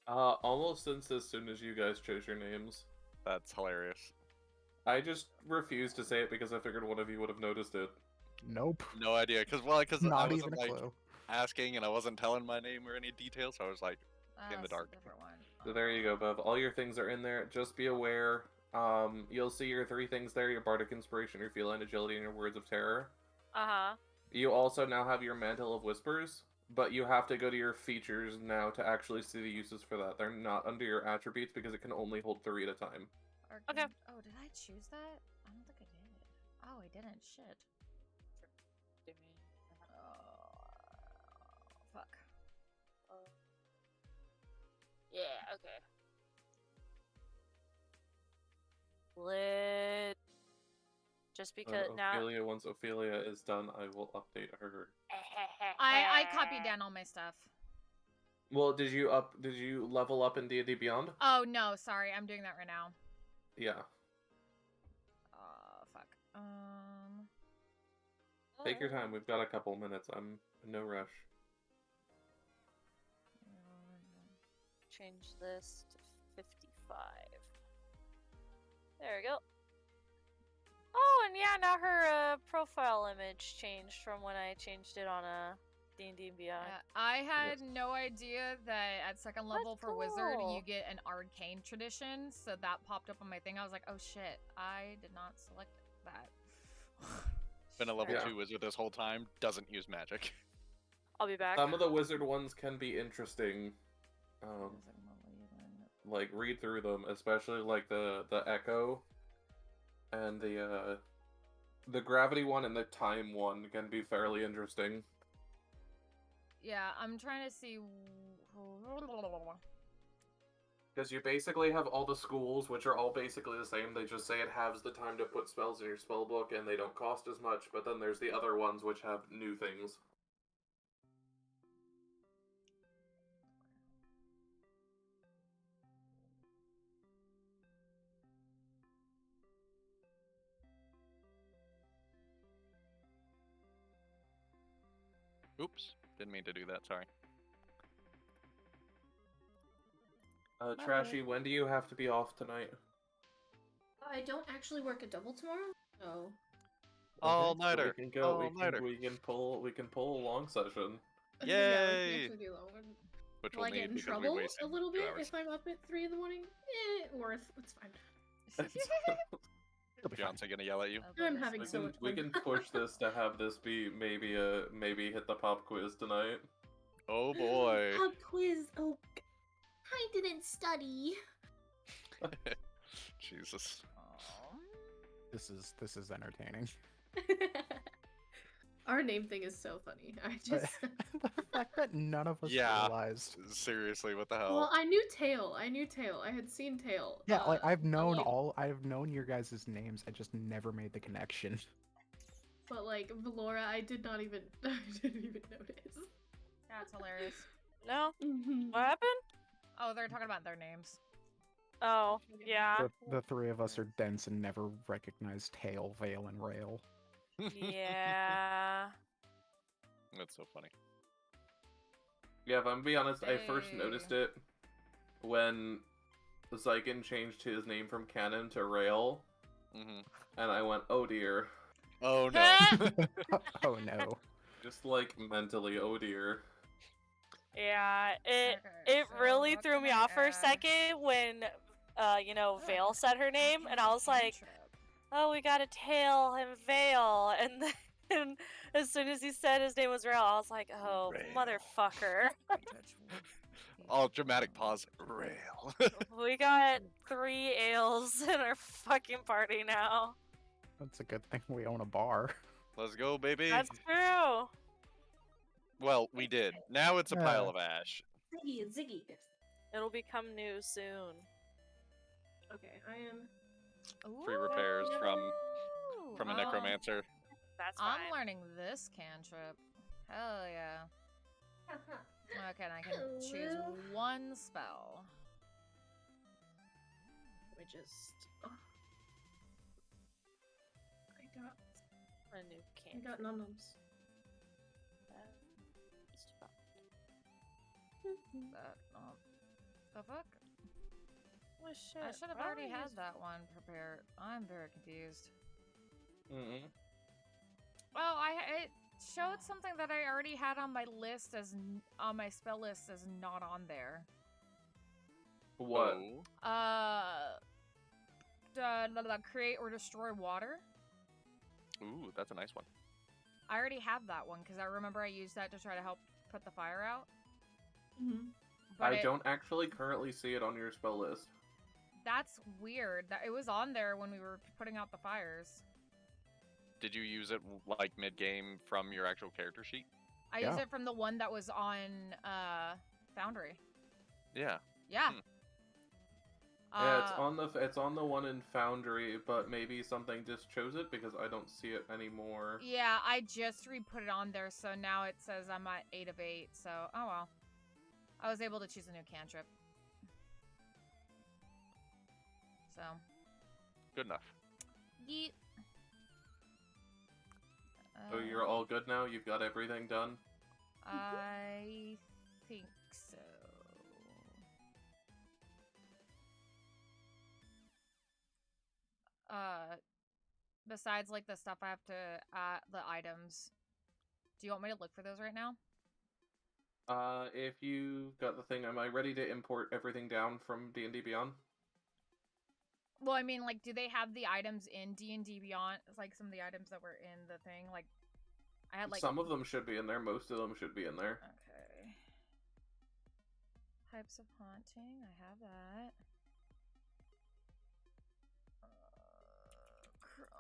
Almost since as soon as you guys chose your names. That's hilarious. I just refused to say it because I figured one of you would have noticed it. Nope. No idea, because I Not wasn't even a like clue. asking and I wasn't telling my name or any details, so I was like in the That's a dark. different one. So there you go, Bev. All your things are in there. Just be aware. You'll see your 3 things there: your bardic inspiration, your feline agility, and your words of terror. You also now have your mantle of whispers, but you have to go to your features now to actually see the uses for that. They're not under your attributes because it can only hold 3 at a time. Okay. Oh, did I choose that? I don't think I did. Oh, I didn't. Shit. Fuck. Yeah, okay. Lit. Just because now. Ophelia, once Ophelia is done, I will update her. I copied down all my stuff. Well, did you level up in D&D Beyond? Oh no, sorry, I'm doing that right now. Yeah. Fuck. Take your time. We've got a couple minutes. I'm in no rush. Change this to 55. There we go. Oh, and yeah, now her profile image changed from when I changed it on a D&D Beyond. I had no idea that at second level That's for Wizard cool. you get an arcane tradition, so that popped up on my thing. I was like, oh shit, I did not select that. Been a level Yeah. 2 wizard this whole time, doesn't use magic. I'll be back. Some of the wizard ones can be interesting. Like read through them, especially like the echo and the gravity one and the time one can be fairly interesting. Yeah, I'm trying to see. Because you basically have all the schools, which are all basically the same. They just say it halves the time to put spells in your spell book, and they don't cost as much. But then there's the other ones which have new things. Oops, didn't mean to do that, sorry. Trashy, when do you have to be off tonight? I don't actually work a double tomorrow, so All-nighter. So we can go. All-nighter. We can pull a long session. yeah, we can Yay! actually do that one. Which Will we'll I get need in because trouble we wasted a little 2 bit hours. if I'm up at 3 in the morning? It's fine. It'll be fine. Beyonce gonna yell at you? I'm having so much We fun. can push this to have this be maybe hit the pop quiz tonight. Oh boy. Pub quiz. Oh, I didn't study. Jesus. This is entertaining. Our name thing is so funny. I just. The fact that none of us Yeah. realized. Seriously, what the hell? Well, I knew Tail. I had seen Tail. Yeah, like I've known like- I've known your guys' names. I just never made the connection. But like Valora, I didn't even notice. That's hilarious. No? Mhm. What happened? Oh, they're talking about their names. Oh, yeah. The 3 of us are dense and never recognize tail, veil, and rail. Yeah. That's so funny. Yeah, if I'm gonna be honest, I first Hey. noticed it when Xyken changed his name from Canon to Rail, Mm-hmm. and I went, oh dear. Oh no. Oh no. Just like mentally, oh dear. Yeah, it Okay, really so threw what me can I off for a add? second when Vale said her name, and I was like, oh, we got a tail and Vale, and then as soon as he said his name was Rail, I was like, oh, Rail. motherfucker. All dramatic pause. Rail. We got 3 ales in our fucking party now. That's a good thing we own a bar. Let's go, baby. That's true. Well, we did. Now it's a pile of ash. Ziggy. It'll become new soon. Okay, I am. Free repairs from a Oh, necromancer. That's fine. I'm learning this cantrip. Hell yeah. Okay, and I can choose one spell. Let me just. Oh. A new I can. got num-nums. The fuck? Well, shit. I should have already had that one prepared. I'm very confused. Mm-hmm. Oh, it showed something that I already had on my list on my spell list as not on there. What? Oh. The create or destroy water. Ooh, that's a nice one. I already have that one because I remember I used that to try to help put the fire out. Mm-hmm. But I don't actually currently see it on your spell list. That's weird. That it was on there when we were putting out the fires. Did you use it like mid-game from your actual character sheet? I used it from the one that was on Foundry. Yeah. Yeah. Yeah, it's on the one in Foundry, but maybe something just chose it because I don't see it anymore. Yeah, I just re-put it on there, so now it says I'm at 8 of 8. So, oh well. I was able to choose a new cantrip. So. Good enough. Yeet. So you're all good now? You've got everything done? I think so. Besides, like, the stuff I have to, the items. Do you want me to look for those right now? If you got the thing, am I ready to import everything down from D&D Beyond? Well, I mean, like, do they have the items in D&D Beyond? Like, some of the items that were in the thing? Like, I had, like... Some of them should be in there, most of them should be in there. Okay. Types of haunting, I have that. Chromatic.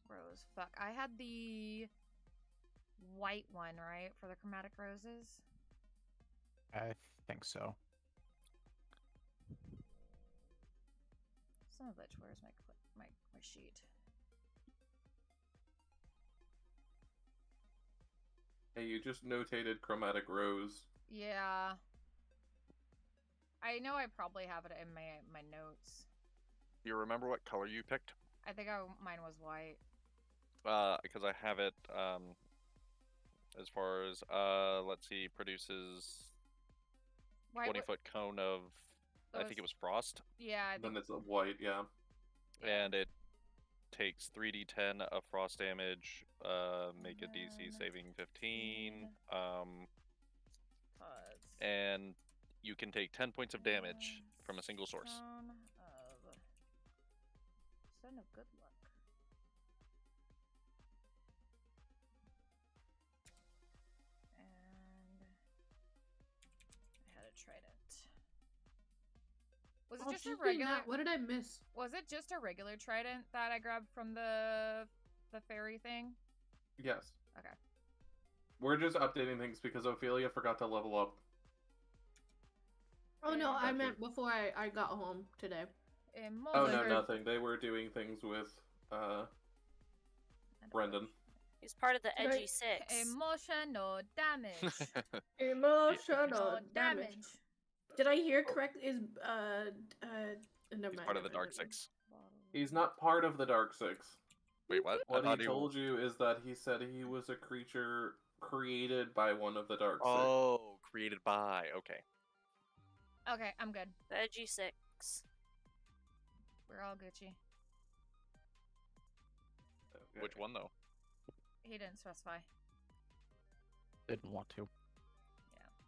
Rose, fuck. I had the white one, right? For the chromatic roses? I think so. Son of a bitch, where's my sheet? Hey, you just notated chromatic rose. Yeah. I know I probably have it in my notes. Do you remember what color you picked? I think mine was white. Because I have it, as far as, let's see, produces 20-foot cone of, I think it was frost. Yeah, I think... Then it's a white, yeah. And it takes 3d10 of frost damage, make a DC saving 15, and you can take 10 points of damage from a single source. Son of good luck. And I had a trident. Was it just a regular? What did I miss? Was it just a regular trident that I grabbed from the fairy thing? Yes. Okay. We're just updating things because Ophelia forgot to level up. Oh no, I meant before I got home today. Oh no, nothing. They were doing things with Brendan. He's part of the edgy six. Emotional damage. Emotional damage. Did I hear correctly? Is never mind. Part of the Dark Six. He's not part of the Dark Six. Wait, what? What he told you is that he said he was a creature created by one of the Dark Six. Oh, created by. Okay. Okay, I'm good. The edgy six. We're all Gucci. Okay. Which one though? He didn't specify. Didn't want to.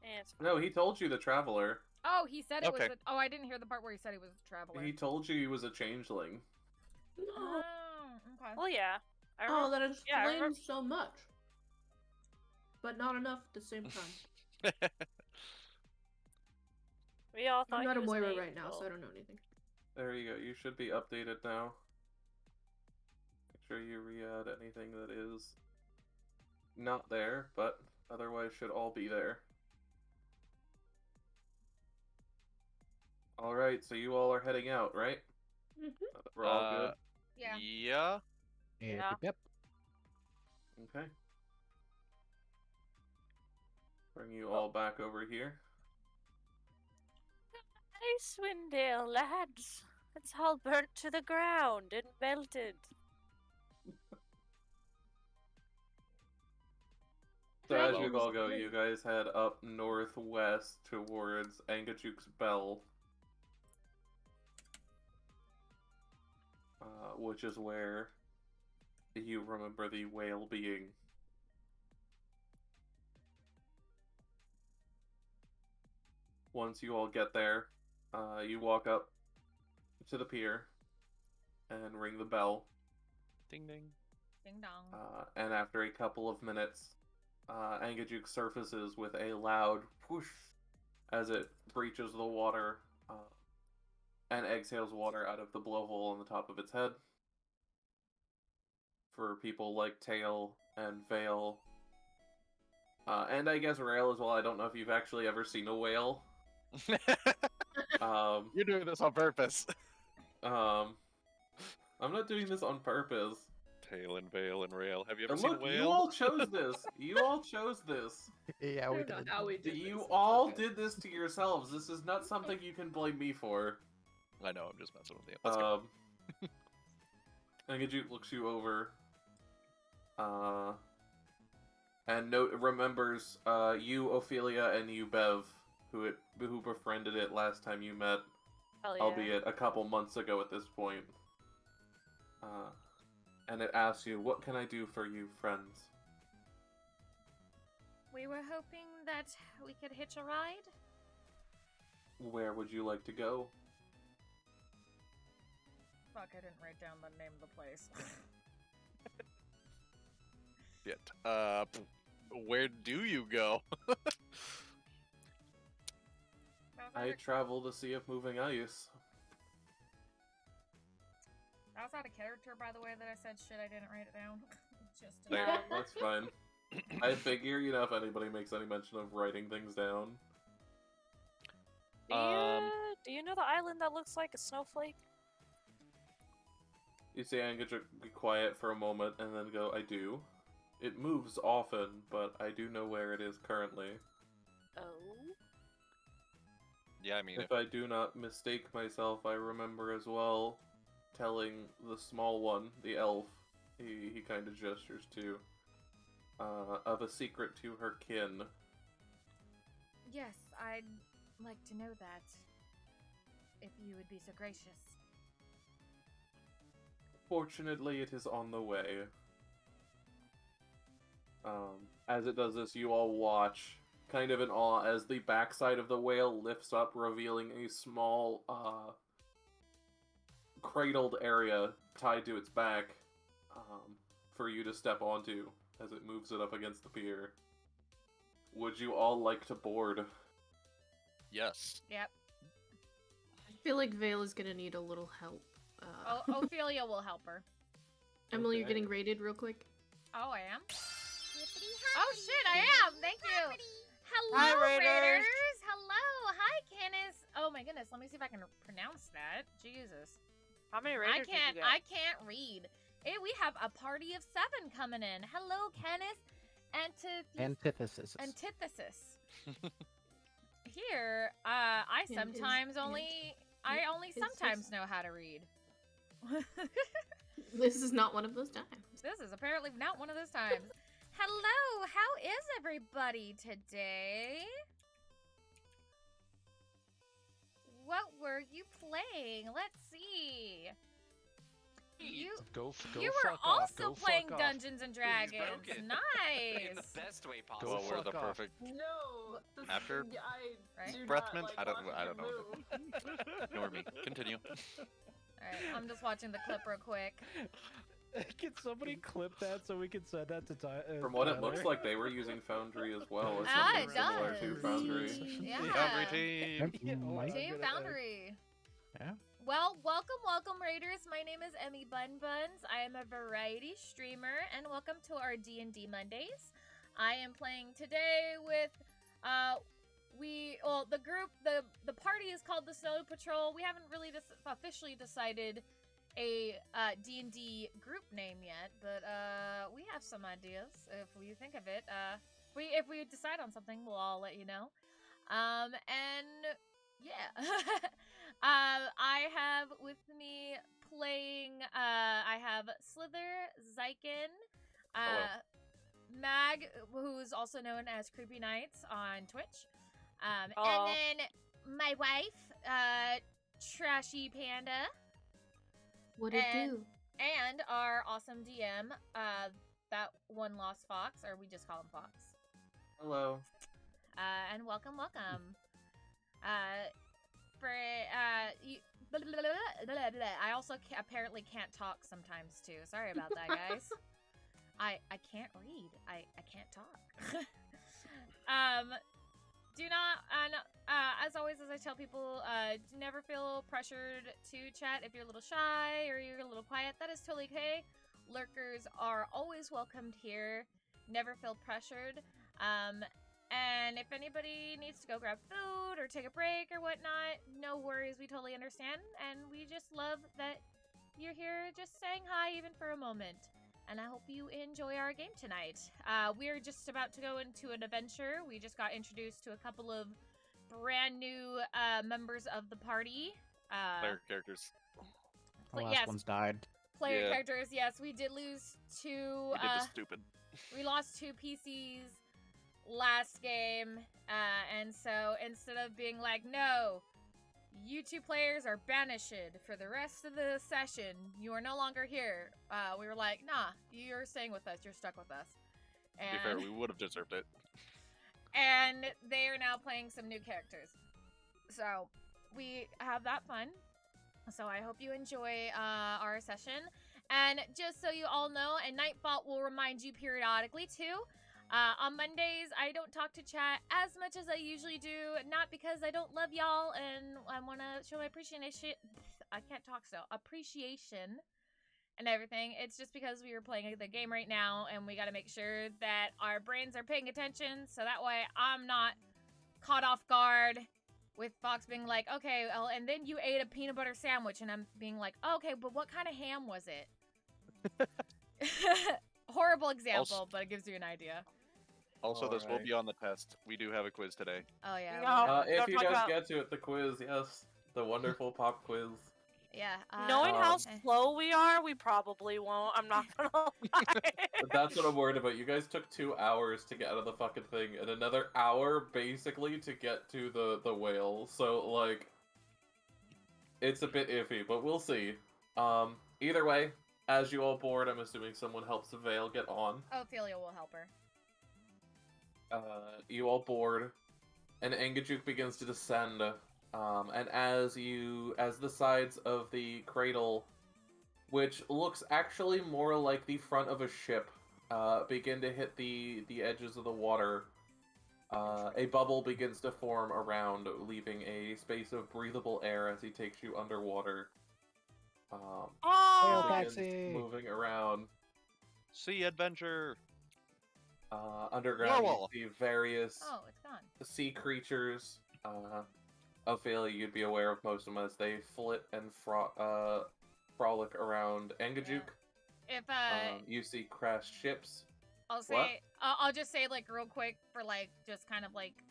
Yeah, it's fine. No, he told you the Traveler. Oh, he said it was. Okay. Oh, I didn't hear the part where he said he was a traveler. He told you he was a changeling. No. Okay. Well, yeah. Oh, that explains yeah, I remember... so much. But not enough at the same time. We all thought I'm not he a was Moira an right now, angel. so I don't know anything. There you go. You should be updated now. Make sure you re-add anything that is not there, but otherwise should all be there. Alright, so you all are heading out, right? We're all good? Yeah. Yeah. Yeah. Yep. Okay. Bring you all back over here. Icewind Dale, lads. It's all burnt to the ground and melted. So as Well, you all go, you guys head up northwest towards Angajuk's Bell. Which is where you remember the whale being. Once you all get there, you walk up to the pier and ring the bell. Ding ding. Ding dong. And after a couple of minutes, Angajuk surfaces with a loud whoosh as it breaches the water and exhales water out of the blowhole on the top of its head. For people like Tail and Vale, and I guess Rail as well. I don't know if you've actually ever seen a whale. You're doing this on purpose. I'm not doing this on purpose. Tail and Vale and Rail. Have you ever And seen a look, whale? you all chose this. You all chose this. Yeah, I we don't know did. how we did You this. all did this to yourselves. This is not something you can blame me for. I know, I'm just messing with you. Let's go. Angajuk looks you over. And remembers you, Ophelia, and you, Bev, who befriended it last time you met, Hell yeah. albeit a couple months ago at this point. And it asks you, "What can I do for you, friends?" We were hoping that we could hitch a ride. Where would you like to go? Fuck, I didn't write down the name of the place. Shit. Where do you go? I travel the Sea of Moving Ice. That was out of character, by the way, that I said shit. I didn't write it down. Just to There. That's fine. I figure, if anybody makes any mention of writing things down. Do you know the island that looks like a snowflake? You see Angajuk be quiet for a moment and then go, "I do. It moves often, but I do know where it is currently. Oh. Yeah, I mean, If I do not mistake myself, I remember as well telling the small one, the elf, he kind of gestures to, of a secret to her kin." Yes, I'd like to know that. If you would be so gracious. Fortunately, it is on the way. As it does this, you all watch, kind of in awe, as the backside of the whale lifts up, revealing a small, cradled area tied to its back, for you to step onto, as it moves it up against the pier. Would you all like to board? yes. Yep. I feel like Vale is gonna need a little help. Ophelia will help her. Emily, you're Okay. getting rated real quick. Oh, I am? Oh shit, I am! Thank you! Hello, Hi, Raiders. Raiders! Hello! Hi, Canis! Oh my goodness, let me see if I can pronounce that. Jesus. How many raiders did you get? I can't read. Hey, we have a party of 7 coming in. Hello, Canis. Antithesis. Antithesis. Here, I sometimes only sometimes know how to read. This is not one of those times. This is apparently not one of those times. Hello, how is everybody today? What were you playing? Let's see. You Go were fuck off. also Go playing fuck Dungeons and Dragons. broken. In Nice. the best way Go possible. Well, we're the fuck off. perfect. No. After Right? do breath not mint? like I don't watching know. him move. Ignore me. Continue. Alright, I'm just watching the clip real quick. Can somebody clip that so we can send that to From what it looks like, they were using Foundry as well, or Ah, something it similar to does. Foundry. Yeah. Foundry team. Might- Team Foundry. Yeah. Well, welcome, Raiders. My name is Emi Bunbuns. I am a variety streamer, and welcome to our D&D Mondays. I am playing today with, the party is called the Snow Patrol. We haven't really officially decided a D&D group name yet, but we have some ideas if we think of it. If we decide on something, we'll all let you know. And yeah. I have with me playing, I have Sliithrr, Xyken, Mag, who's also known as Creepy Nights on Twitch, and then my wife, TrasheePandaa. What it do? And our awesome DM, that one lost Fox, or we just call him Fox. Hello. And welcome. I also apparently can't talk sometimes too. Sorry about that, guys. I can't read. I can't talk. Do not, as always, as I tell people, never feel pressured to chat if you're a little shy or you're a little quiet. That is totally okay. Lurkers are always welcomed here. Never feel pressured. And if anybody needs to go grab food or take a break or whatnot, no worries, we totally understand. And we just love that you're here just saying hi even for a moment. And I hope you enjoy our game tonight. We're just about to go into an adventure. We just got introduced to a couple of brand new members of the party. Player characters. The last one's died. Player characters, yes. We did lose two. We did the stupid. We lost 2 PCs last game, and so instead of being like, no, you 2 players are banished for the rest of the session, you are no longer here, we were like, nah, you're staying with us, you're stuck with us. And, to be fair, we would have deserved it. And they are now playing some new characters, so we have that fun. So I hope you enjoy our session. And just so you all know, and Nightbot will remind you periodically too, on Mondays, I don't talk to chat as much as I usually do, not because I don't love y'all and I want to show my appreciation. I can't talk still. Appreciation and everything. It's just because we are playing the game right now and we got to make sure that our brains are paying attention so that way I'm not caught off guard with Fox being like, okay, well, and then you ate a peanut butter sandwich and I'm being like, oh, okay, but what kind of ham was it? Horrible example, but it gives you an idea. Also, this will be on the test. We do have a quiz today. Oh, yeah. No, if you guys get to it, the quiz, yes. The wonderful pop quiz. Yeah. Knowing how slow we are, we probably won't. I'm not gonna lie. That's what I'm worried about. You guys took 2 hours to get out of the fucking thing, and another hour, basically, to get to the whale. So, like, it's a bit iffy, but we'll see. Either way, as you all board, I'm assuming someone helps Vale get on. Ophelia will help her. You all board, and Engajuk begins to descend. And as the sides of the cradle, which looks actually more like the front of a ship, begin to hit the edges of the water, a bubble begins to form around, leaving a space of breathable air as he takes you underwater. Begins moving around. Sea adventure. Underground, you see various it's gone. sea creatures. Ophelia, you'd be aware of most of them as they flit and frolic around Engajuk. Yeah. If you see crashed ships. I'll just say like real quick for like just kind of like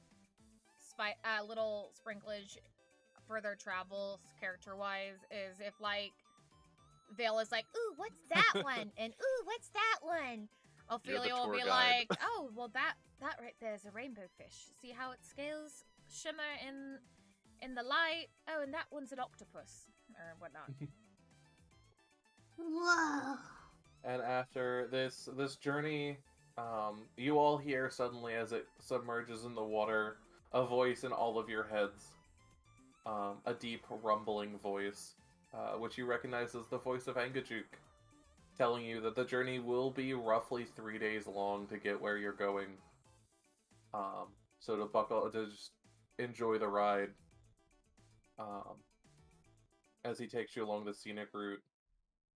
little sprinklage for their travels character wise is if like Vale is like, ooh, what's that one? And ooh, what's that one? Ophelia will be like, oh, well that right there is a rainbow fish. See how it scales shimmer in the light? Oh, and that one's an octopus or whatnot. Whoa. And after this journey, you all hear suddenly as it submerges in the water a voice in all of your heads. A deep rumbling voice, which you recognize as the voice of Engajuk, telling you that the journey will be roughly 3 days long to get where you're going. So to just enjoy the ride. as he takes you along the scenic route.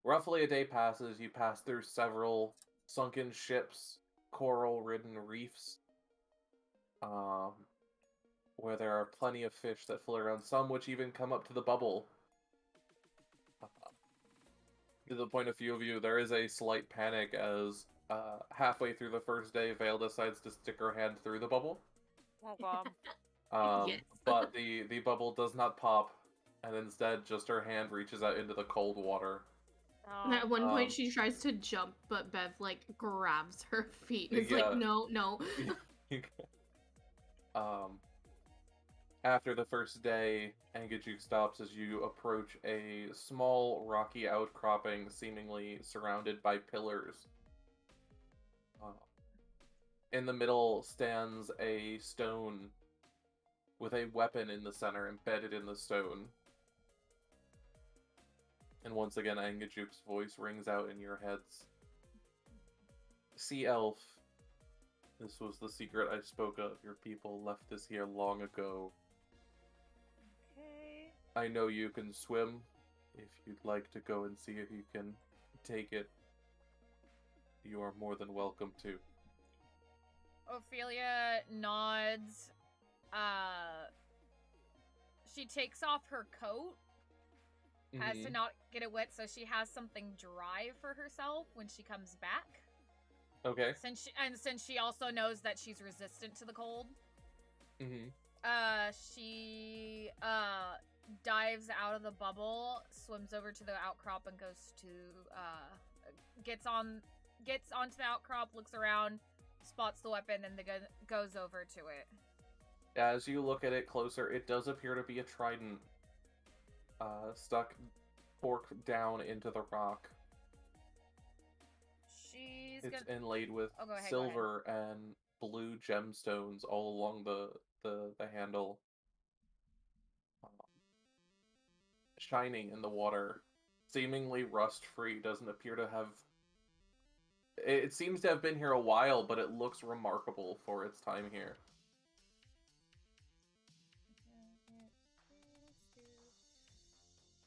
Roughly a day passes. You pass through several sunken ships, coral-ridden reefs, where there are plenty of fish that float around, some which even come up to the bubble. To the point of view of you, there is a slight panic as halfway through the first day, Vale decides to stick her hand through the bubble. Oh god. Yes. But the bubble does not pop, and instead just her hand reaches out into the cold water. And at one Um, point, she tries to jump, but Bev like grabs her feet and is Yeah. like, "No, no." After the first day, Angajuk stops as you approach a small rocky outcropping, seemingly surrounded by pillars. In the middle stands a stone with a weapon in the center embedded in the stone. And once again, Angajuk's voice rings out in your heads. Sea Elf, this was the secret I spoke of. Your people left this here long ago. Okay. I know you can swim. If you'd like to go and see if you can take it, you are more than welcome to. Ophelia nods. She takes off her coat as to Mhm. not get it wet, so she has something dry for herself when she comes back. Okay. Since she also knows that she's resistant to the cold, Mhm. she dives out of the bubble, swims over to the outcrop, and goes to gets onto the outcrop, looks around, spots the weapon, and then goes over to it. As you look at it closer, it does appear to be a trident, stuck forked down into the rock. It's inlaid with Oh, go ahead. silver and blue gemstones all along the handle, shining in the water, seemingly rust-free. Doesn't appear to have. It seems to have been here a while, but it looks remarkable for its time here.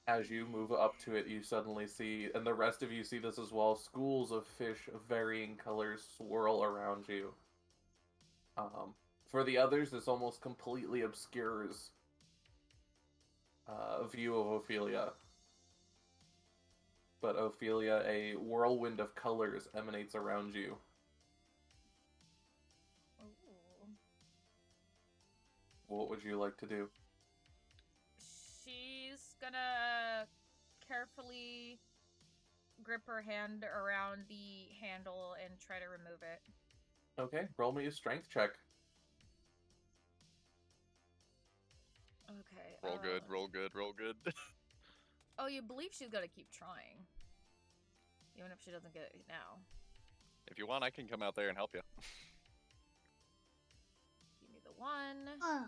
As you move up to it, you suddenly see, and the rest of you see this as well, schools of fish of varying colors swirl around you. For the others, this almost completely obscures a view of Ophelia. But Ophelia, a whirlwind of colors emanates around you. Ooh. What would you like to do? She's gonna carefully grip her hand around the handle and try to remove it. Okay, roll me a strength check. Okay. Roll good, roll good, roll good. Oh, you believe she's gonna keep trying, even if she doesn't get it now. If you want, I can come out there and help you. Give me the one. Oh,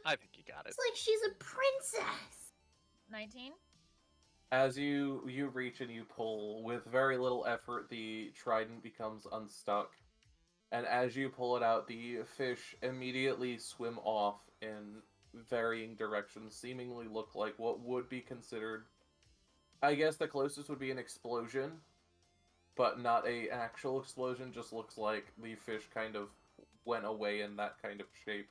I think you got it. it's like she's a princess. 19. As you reach and you pull, with very little effort, the trident becomes unstuck. And as you pull it out, the fish immediately swim off in varying directions, seemingly look like what would be considered... I guess the closest would be an explosion, but not an actual explosion, just looks like the fish kind of went away in that kind of shape.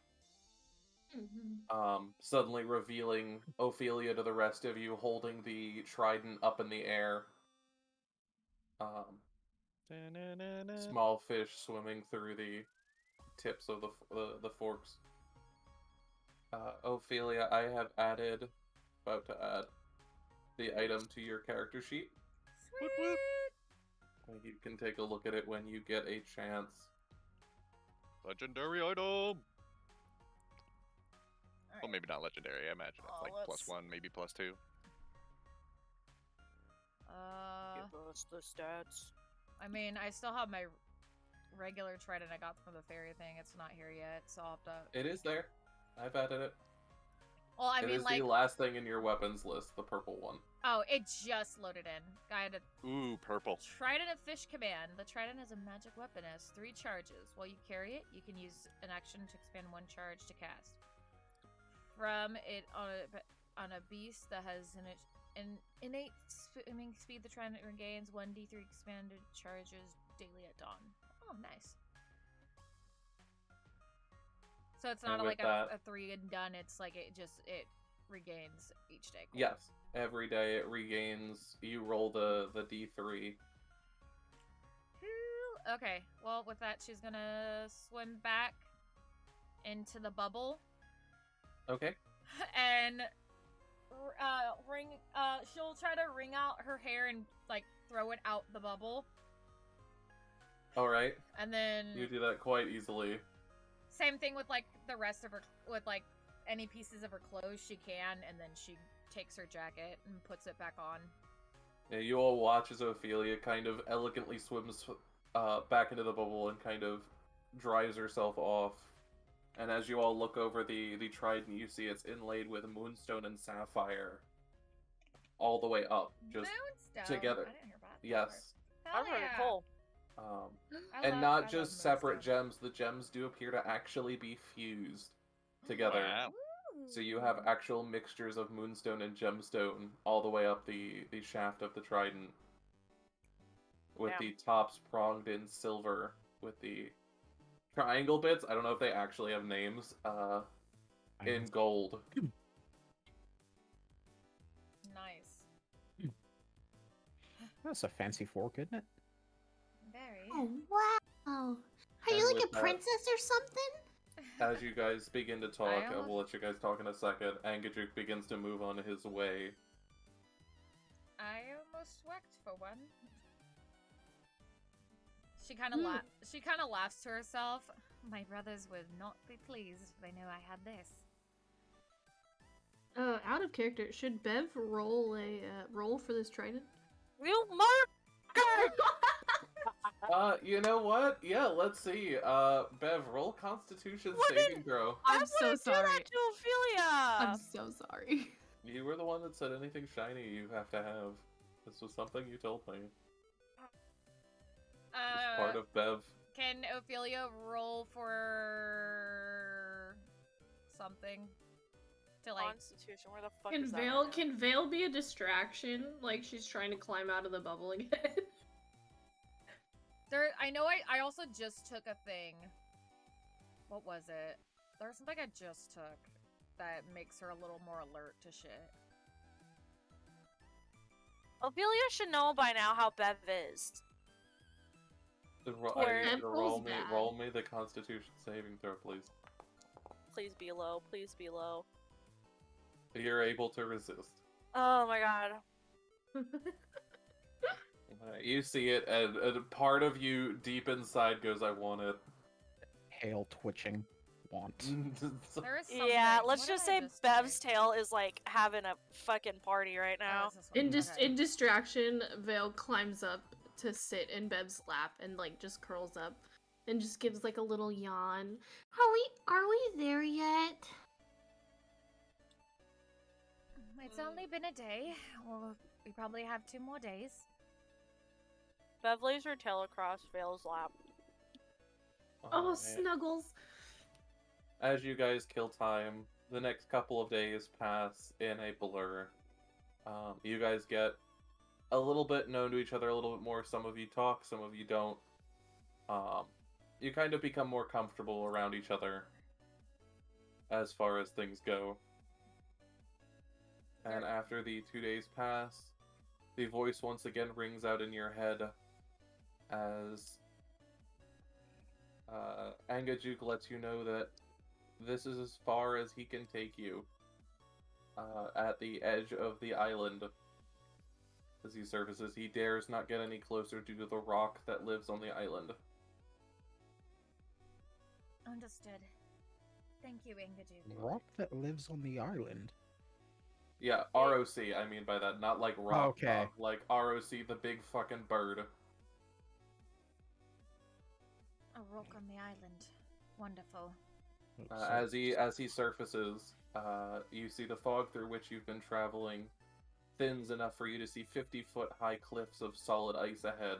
Suddenly revealing Ophelia to the rest of you, holding the trident up in the air. Small fish swimming through the tips of the forks. Ophelia, I have about to add the item to your character sheet. Sweet. You can take a look at it when you get a chance. Legendary item! All Well, right. maybe not legendary. I imagine it's like let's- +1, maybe +2. Give us the stats. I mean, I still have my regular trident I got from the fairy thing. It's not here yet, so I'll have to. It is there. I've added it. Well, I It mean, is like, the last thing in your weapons list, the purple one. oh, it just loaded in. I had a Ooh, purple. Trident of Fish Command. The trident is a magic weapon. It has 3 charges. While you carry it, you can use an action to expand 1 charge to cast. from it on a beast that has an innate swimming speed. The trident regains 1d3 expanded charges daily at dawn. Oh, nice. So it's not And with like a 3 and done. It's like it regains each day. Cool. Yes, every day it regains. You roll the d3. Okay, well, with that, she's gonna swim back into the bubble. Okay. And she'll try to wring out her hair and like throw it out the bubble. All right. And then You do that quite easily. same thing with like the rest of her, with like any pieces of her clothes she can, and then she takes her jacket and puts it back on. Yeah, you all watch as Ophelia kind of elegantly swims back into the bubble and kind of dries herself off. And as you all look over the trident, you see it's inlaid with moonstone and sapphire all the way up, just Moonstone? together. I didn't hear about that Yes. part. That's pretty cool. And not just separate gems, the gems do appear to actually be fused together. Wow. So you have actual mixtures of moonstone and gemstone all the way up the shaft of the trident. With Yeah. the tops pronged in silver, with the triangle bits, I don't know if they actually have names, in gold. Nice. That's a fancy fork, isn't it? Very. Oh, wow. Are And you like with a that- princess or something? As you guys begin to talk, I almost- will let you guys talk in a second. Angajuk begins to move on his way. I almost worked for one. She kind of laughs to herself. My brothers would not be pleased if they knew I had this. Out of character, should Bev roll a roll for this trident? You marker! You know what? Yeah, let's see. Bev, roll Constitution What saving throw. I'm so Do sorry. that to Ophelia! I'm so sorry. You were the one that said anything shiny you have to have. This was something you told me. It's part of Bev. Can Ophelia roll for something to like? Constitution, where the fuck Can is that Vale right now? can Vale be a distraction? Like she's trying to climb out of the bubble again. I know. I also just took a thing. What was it? There was something I just took that makes her a little more alert to shit. Ophelia should know by now how Bev is. I Where- need you to That roll feels me, bad. roll me the Constitution saving throw, please. Please be low. Please be low. You're able to resist. Oh my god. You see it, and part of you deep inside goes, "I want it." Tail twitching. Want. There is something. Yeah, let's what just did I say Bev's tail is like having a fucking party right Oh, now. it's this one. Okay. In distraction, Vale climbs up to sit in Bev's lap and like just curls up and just gives like a little yawn. Are we there yet? It's only been a day. Well, we probably have 2 more days. Bev lays her tail across Vale's lap. Oh, man. snuggles. As you guys kill time, the next couple of days pass in a blur. You guys get a little bit known to each other a little bit more. Some of you talk, some of you don't. You kind of become more comfortable around each other as far as things go. And after the 2 days pass, the voice once again rings out in your head as Angajuk lets you know that this is as far as he can take you. At the edge of the island. As he surfaces, he dares not get any closer due to the rock that lives on the island. Understood. Thank you, Ingaju. Rock that lives on the island. Yeah, ROC, I mean by that, not like rock. Okay. Rock, like ROC, the big fucking bird. A rock on the island. Wonderful. As he surfaces, you see the fog through which you've been traveling thins enough for you to see 50-foot high cliffs of solid ice ahead.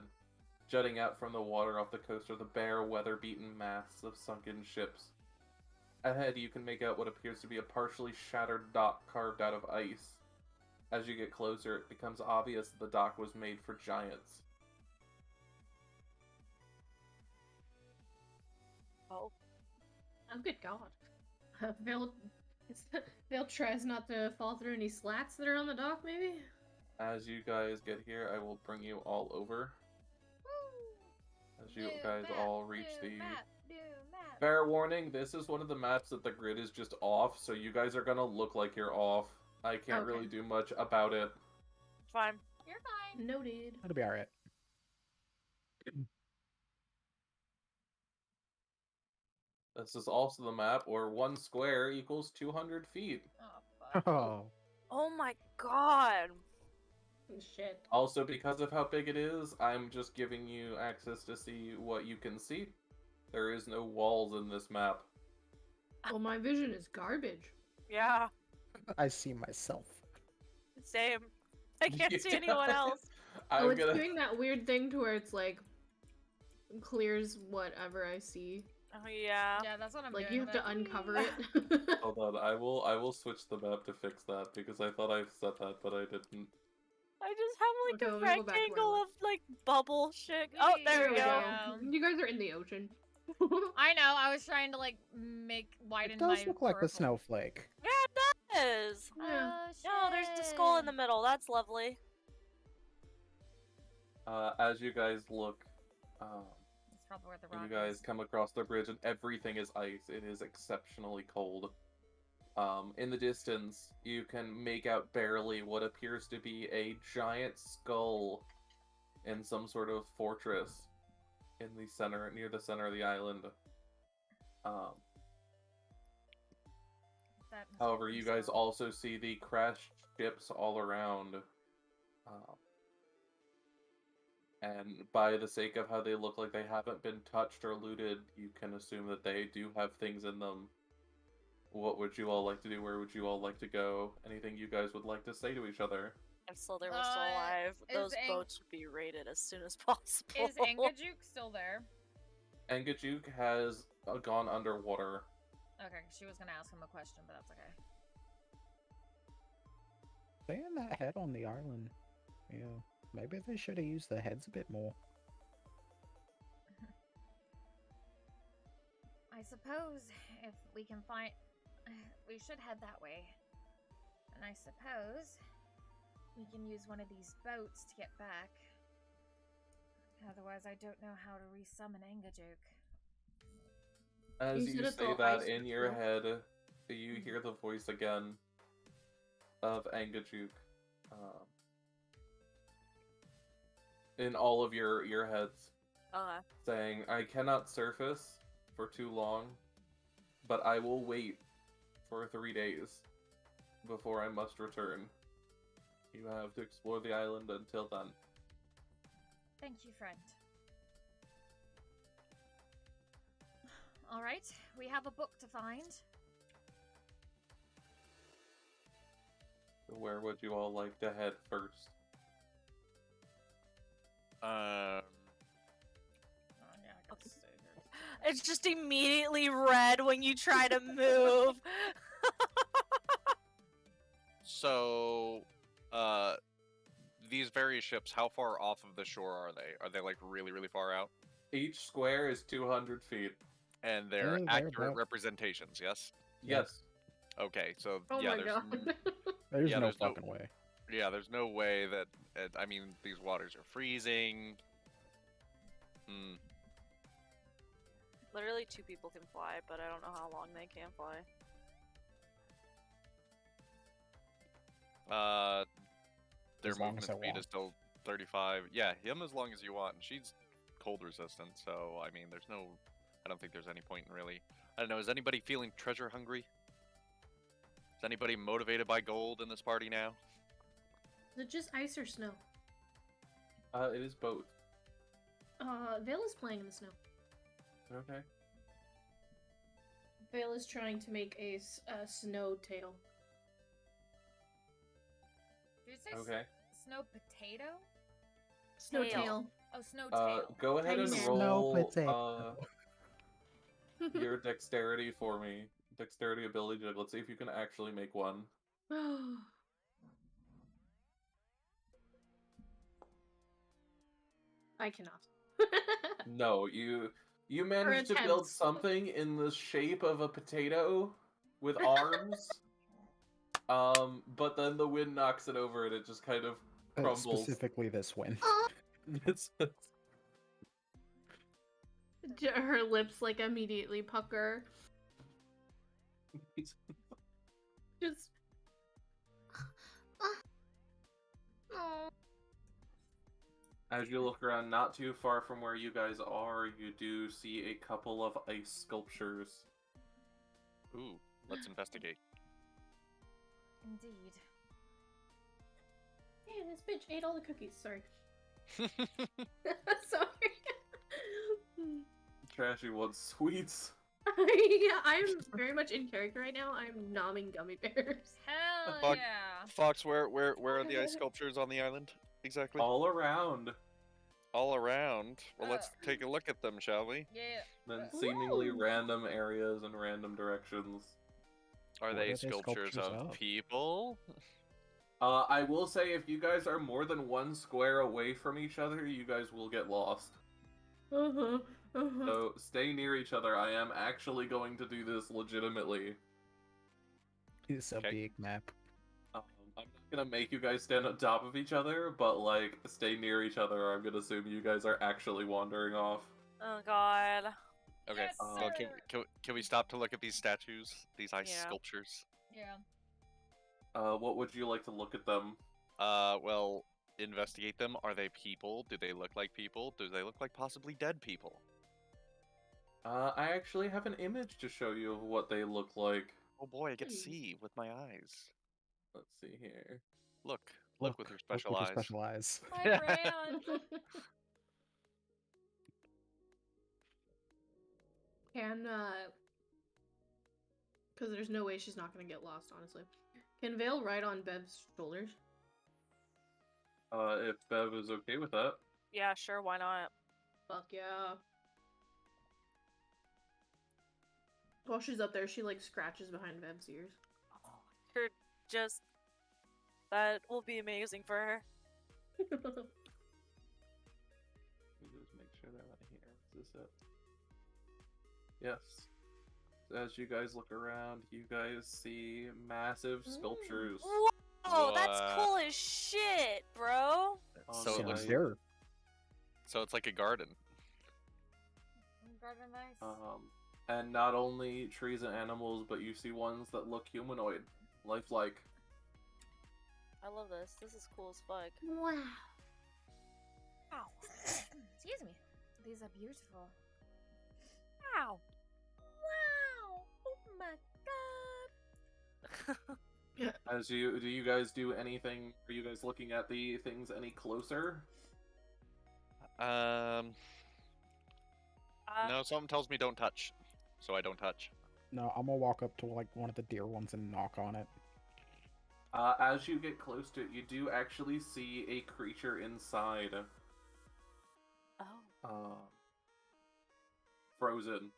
Jutting out from the water off the coast are the bare, weather-beaten masts of sunken ships. Ahead, you can make out what appears to be a partially shattered dock carved out of ice. As you get closer, it becomes obvious that the dock was made for giants. Oh. Oh, good God. Vale tries not to fall through any slats that are on the dock, maybe? As you guys get here, I will bring you all over. As you guys all reach the... Fair warning, this is one of the maps that the grid is just off, so you guys are gonna look like you're off. I can't really do much about it. Fine. You're fine. Noted. That'll be alright. This is also the map where 1 square equals 200 feet. Oh, fuck. Oh. Oh my god. Shit. Also, because of how big it is, I'm just giving you access to see what you can see. There is no walls in this map. Well, my vision is garbage. Yeah, I see myself. same. I can't see anyone else. Oh, it's doing that weird thing to where it's like clears whatever I see. Oh yeah. Yeah, that's what I'm Like doing. you have to uncover it. Hold on, I will switch the map to fix that because I thought I set that, but I didn't. I just have like Okay, a let me go back to where I rectangle was. of like bubble shit. Oh, there we go. Yeah. You guys are in the ocean. I know. I was trying to like widen It my. does look like the peripheral. snowflake. Yeah, it does. Yeah. Oh, there's the skull in the middle. That's lovely. As you guys look, That's probably where the rock you guys is. come across the bridge and everything is ice. It is exceptionally cold. In the distance, you can make out barely what appears to be a giant skull in some sort of fortress in the center, near the center of the island. That However, you guys skull. also see the crashed ships all around. And by the sake of how they look like they haven't been touched or looted, you can assume that they do have things in them. What would you all like to do? Where would you all like to go? Anything you guys would like to say to each other? If Sliithrr was still alive, is those Ang- boats would be raided as soon as possible. Is Engajuk still there? Engajuk has gone underwater. Okay, she was gonna ask him a question, but that's okay. Seeing that head on the island. Yeah. Maybe they should have used the heads a bit more. I suppose if we can find, we should head that way. And I suppose we can use one of these boats to get back. Otherwise, I don't know how to resummon Engajuk. As You said you it's say all that ice in your now? head, you hear the voice again of Engajuk. In all of your heads, saying, I cannot surface for too long, but I will wait for 3 days before I must return. You have to explore the island until then. Thank you, friend. Alright, we have a book to find. Where would you all like to head first? Oh, yeah, I guess It's just immediately red when you try to move. So, these various ships, how far off of the shore are they? Are they like really, really far out? Each square is 200 feet. And they're they're accurate about- representations, yes? Yes. Okay, so Oh yeah, my there's god. There's Yeah, no there's no- fucking way. yeah, there's no way that I mean these waters are freezing. Hmm. Literally 2 people can fly, but I don't know how long they can fly. Their As long as movement I speed want. is still 35. Yeah, him as long as you want. And she's cold resistant, so I mean, I don't think there's any point in really. I don't know. Is anybody feeling treasure hungry? Is anybody motivated by gold in this party now? Is it just ice or snow? It is both. Vale is playing in the snow. Okay. Vale is trying to make a snow tail. Did you say Okay. snow potato? Snow Tail. tail. Oh, snow tail. Go ahead and Tiny Snow roll potato. your dexterity for me. dexterity ability check. Let's see if you can actually make one. I cannot. No, you managed to build attempts. something in the shape of a potato with arms. But then the wind knocks it over and it just kind of crumbles. Specifically this wind. Her lips like immediately pucker. Just. Oh. As you look around, not too far from where you guys are, you do see a couple of ice sculptures. Ooh, let's investigate. Indeed. Damn, this bitch ate all the cookies. Sorry. Sorry. Trashy wants sweets. Yeah, I'm very much in character right now. I'm nomming gummy bears. Hell Fuck. yeah. Fox, where are the ice sculptures on the island exactly? All around. All around. Well, let's take a look at them, shall we? Yeah. Then seemingly Woo! random areas and random directions. Are What they are they sculptures sculptures of of? people? I will say, if you guys are more than one square away from each other, you guys will get lost. So stay near each other. I am actually going to do this legitimately. It's a Okay. big map. I'm not gonna make you guys stand on top of each other, but like, stay near each other, or I'm gonna assume you guys are actually wandering off. Oh god. Okay. Yes, Well, can we stop to look at these statues? These ice Yeah. sculptures? Yeah. What would you like to look at them? Well, investigate them. Are they people? Do they look like people? Do they look like possibly dead people? I actually have an image to show you of what they look like. Oh boy, I get to see with my eyes. Let's see here. Look with your Look special with eyes. your special eyes. My brand. Can, because there's no way she's not gonna get lost, honestly. Can Vale ride on Bev's shoulders? If Bev is okay with that. Yeah, sure, why not? Fuck yeah. While she's up there, she, like, scratches behind Bev's ears. You're just... That will be amazing for her. Let me just make sure they're not here. Is this it? Yes. As you guys look around, you guys see massive sculptures. Whoa, that's What? cool as shit, bro. on So the it looks ice. There. So it's like a garden. Garden nice. And not only trees and animals, but you see ones that look humanoid, lifelike. I love this. This is cool as fuck. Wow. Ow. Excuse me. These are beautiful. Wow. Wow. Oh my god. As do you guys do anything? Are you guys looking at the things any closer? No, something tells me don't touch, so I don't touch. No, I'm gonna walk up to like one of the deer ones and knock on it. As you get close to it, you do actually see a creature inside. Oh. Frozen,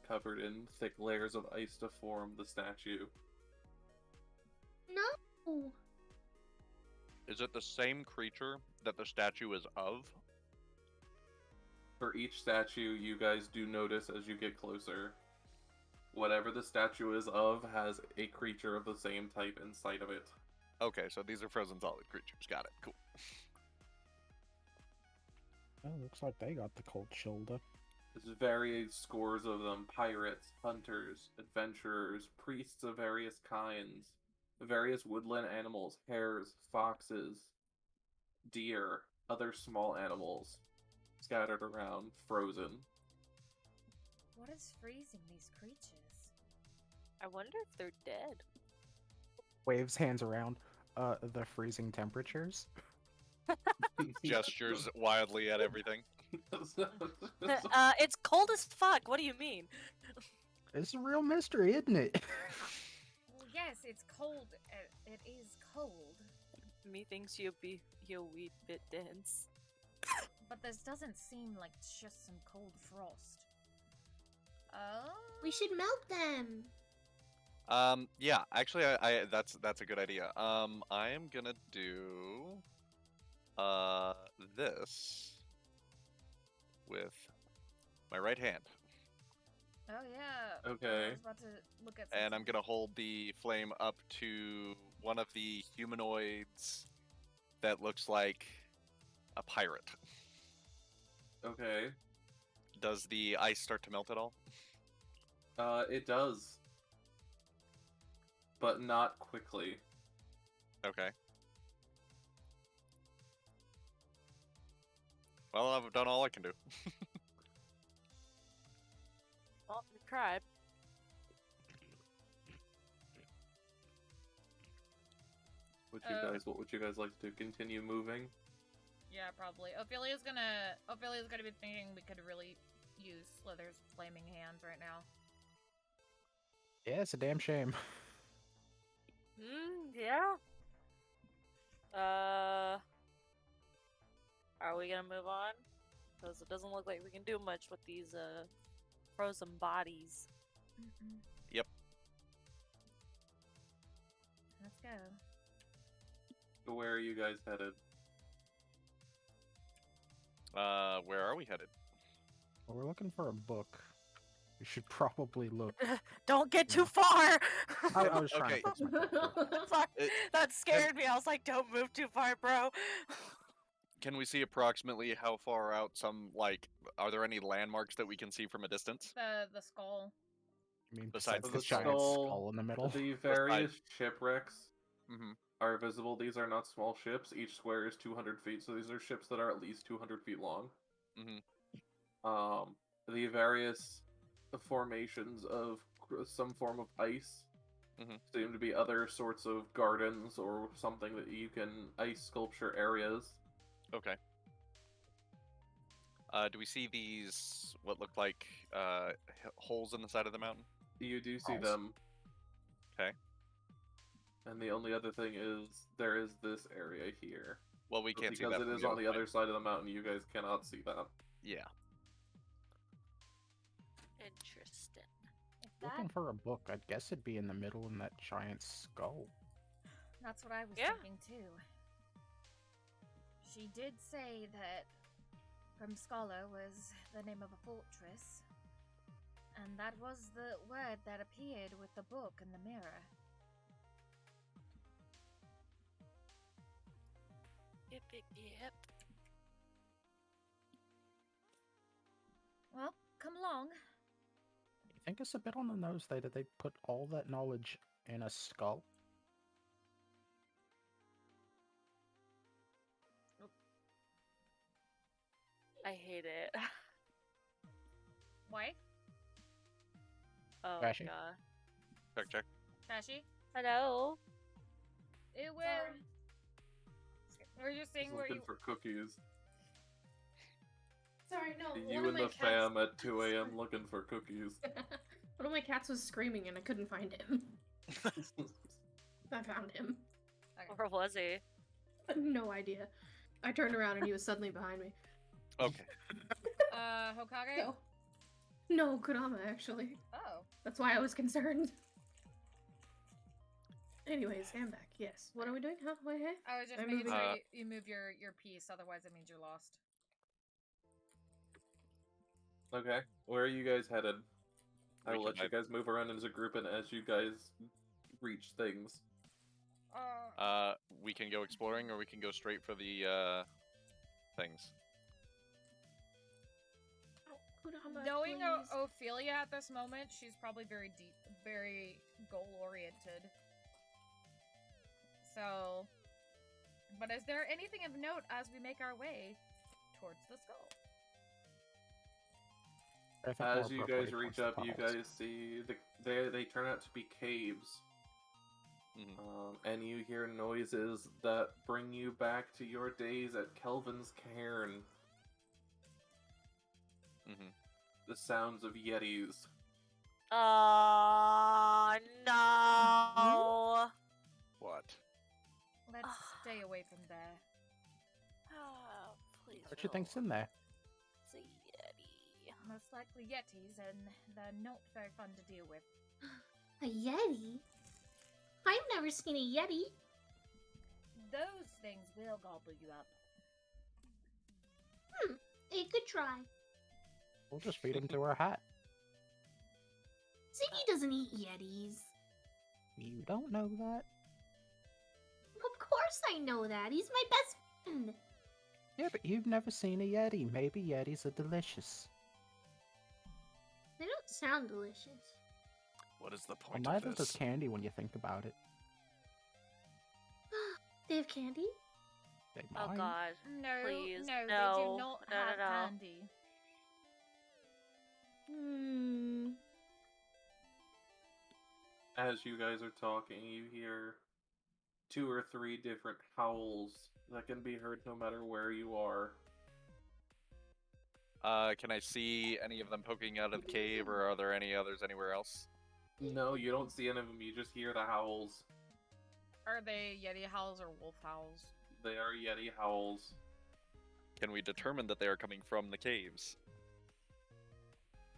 covered in thick layers of ice to form the statue. No. Is it the same creature that the statue is of? For each statue, you guys do notice as you get closer, whatever the statue is of has a creature of the same type inside of it. Okay, so these are frozen solid creatures. Got it. Cool. Oh, looks like they got the cold shoulder. There's various scores of them: pirates, hunters, adventurers, priests of various kinds, various woodland animals, hares, foxes, deer, other small animals, scattered around, frozen. What is freezing these creatures? I wonder if they're dead. Waves hands around. The freezing temperatures. Gestures wildly at everything. It's cold as fuck. What do you mean? It's a real mystery, isn't it? Well, yes, it's cold. It is cold. Methinks you'll be wee bit dense. But this doesn't seem like just some cold frost. Oh? We should melt them. Yeah, actually, that's a good idea. I am gonna do this with my right hand, Oh yeah. Okay. I was about to look at. and I'm gonna hold the flame up to one of the humanoids that looks like a pirate. Okay. Does the ice start to melt at all? It does. But not quickly. Okay. Well, I've done all I can do. Well, you tried. What would you guys like to do? Continue moving? Yeah, probably. Ophelia's gonna be thinking we could really use Slither's flaming hands right now. Yeah, it's a damn shame. Yeah. Are we gonna move on? Because it doesn't look like we can do much with these frozen bodies. Yep. Let's go. Where are you guys headed? Where are we headed? Well, we're looking for a book. We should probably look. Don't get too far! I was trying Okay. to fix my picture. Sorry, It- that scared me. I was like, don't move too far, bro. Can we see approximately how far out are there any landmarks that we can see from a distance? The skull. I mean, Besides besides the the giant skull, skull in the middle. The various shipwrecks Mm-hmm. are visible. These are not small ships. Each square is 200 feet, so these are ships that are at least 200 feet long. Mm-hmm. The various formations of some form of ice seem to be other sorts of gardens or something that you can ice sculpture areas. Okay. Do we see these, what look like holes in the side of the mountain? You do see Holes? them. Okay. And the only other thing is, there is this area here. Well, we But can't see that. because it from is the on other the side. other side of the mountain, you guys cannot see that. Yeah. Interesting. Looking for a book. I'd guess it'd be in the middle in that giant skull. That's what I was Yeah. thinking too. She did say that Grimscala was the name of a fortress, and that was the word that appeared with the book in the mirror. Yep. Well, come along. You think it's a bit on the nose, though, that they put all that knowledge in a skull? I hate it. Why? Oh Trashy? god. Check. Trashy? Hello? It will. We're just saying He's where looking you. for cookies. Sorry, no. You one of and my the cats... fam at 2 a.m. looking for cookies. One of my cats was screaming and I couldn't find him. I found him. Where was he? No idea. I turned around and he was suddenly behind me. Okay. Hokage? No, Kurama, actually. Oh. That's why I was concerned. Anyways, I'm back. Yes. What are we doing? Huh? Wait, hey? I was just I'm making moving. sure you move your piece, otherwise it means you're lost. Okay, where are you guys headed? I We will can let you guys move around as a group and as you guys reach things. We can go exploring, or we can go straight for the things. Kurama, Knowing please. Ophelia at this moment, she's probably very goal-oriented. So, but is there anything of note as we make our way towards the skull? I think As more you guys appropriately reach towards up, the you tunnels. guys see they turn out to be caves. Mhm. And you hear noises that bring you back to your days at Kelvin's cairn. Mhm. The sounds of yetis. Oh no! What? Let's stay away from there. Oh, please. What you think's in there? It's a Yeti. Most likely Yetis, and they're not very fun to deal with. A Yeti? I've never seen a Yeti. Those things will gobble you up. A good try. We'll just feed him to our hat. Ziggy doesn't eat Yetis. You don't know that? Of course I know that. He's my best friend. Yeah, but you've never seen a Yeti. Maybe Yetis are delicious. They don't sound delicious. What is the Well, point neither of does this? candy when you think about it. They have candy? They Oh might. god. No, Please, no, they no, do not no, have no, no. candy. As you guys are talking, you hear 2 or 3 different howls that can be heard no matter where you are. Can I see any of them poking out of the cave, or are there any others anywhere else? No, you don't see any of them, you just hear the howls. Are they Yeti howls or wolf howls? They are Yeti howls. Can we determine that they are coming from the caves?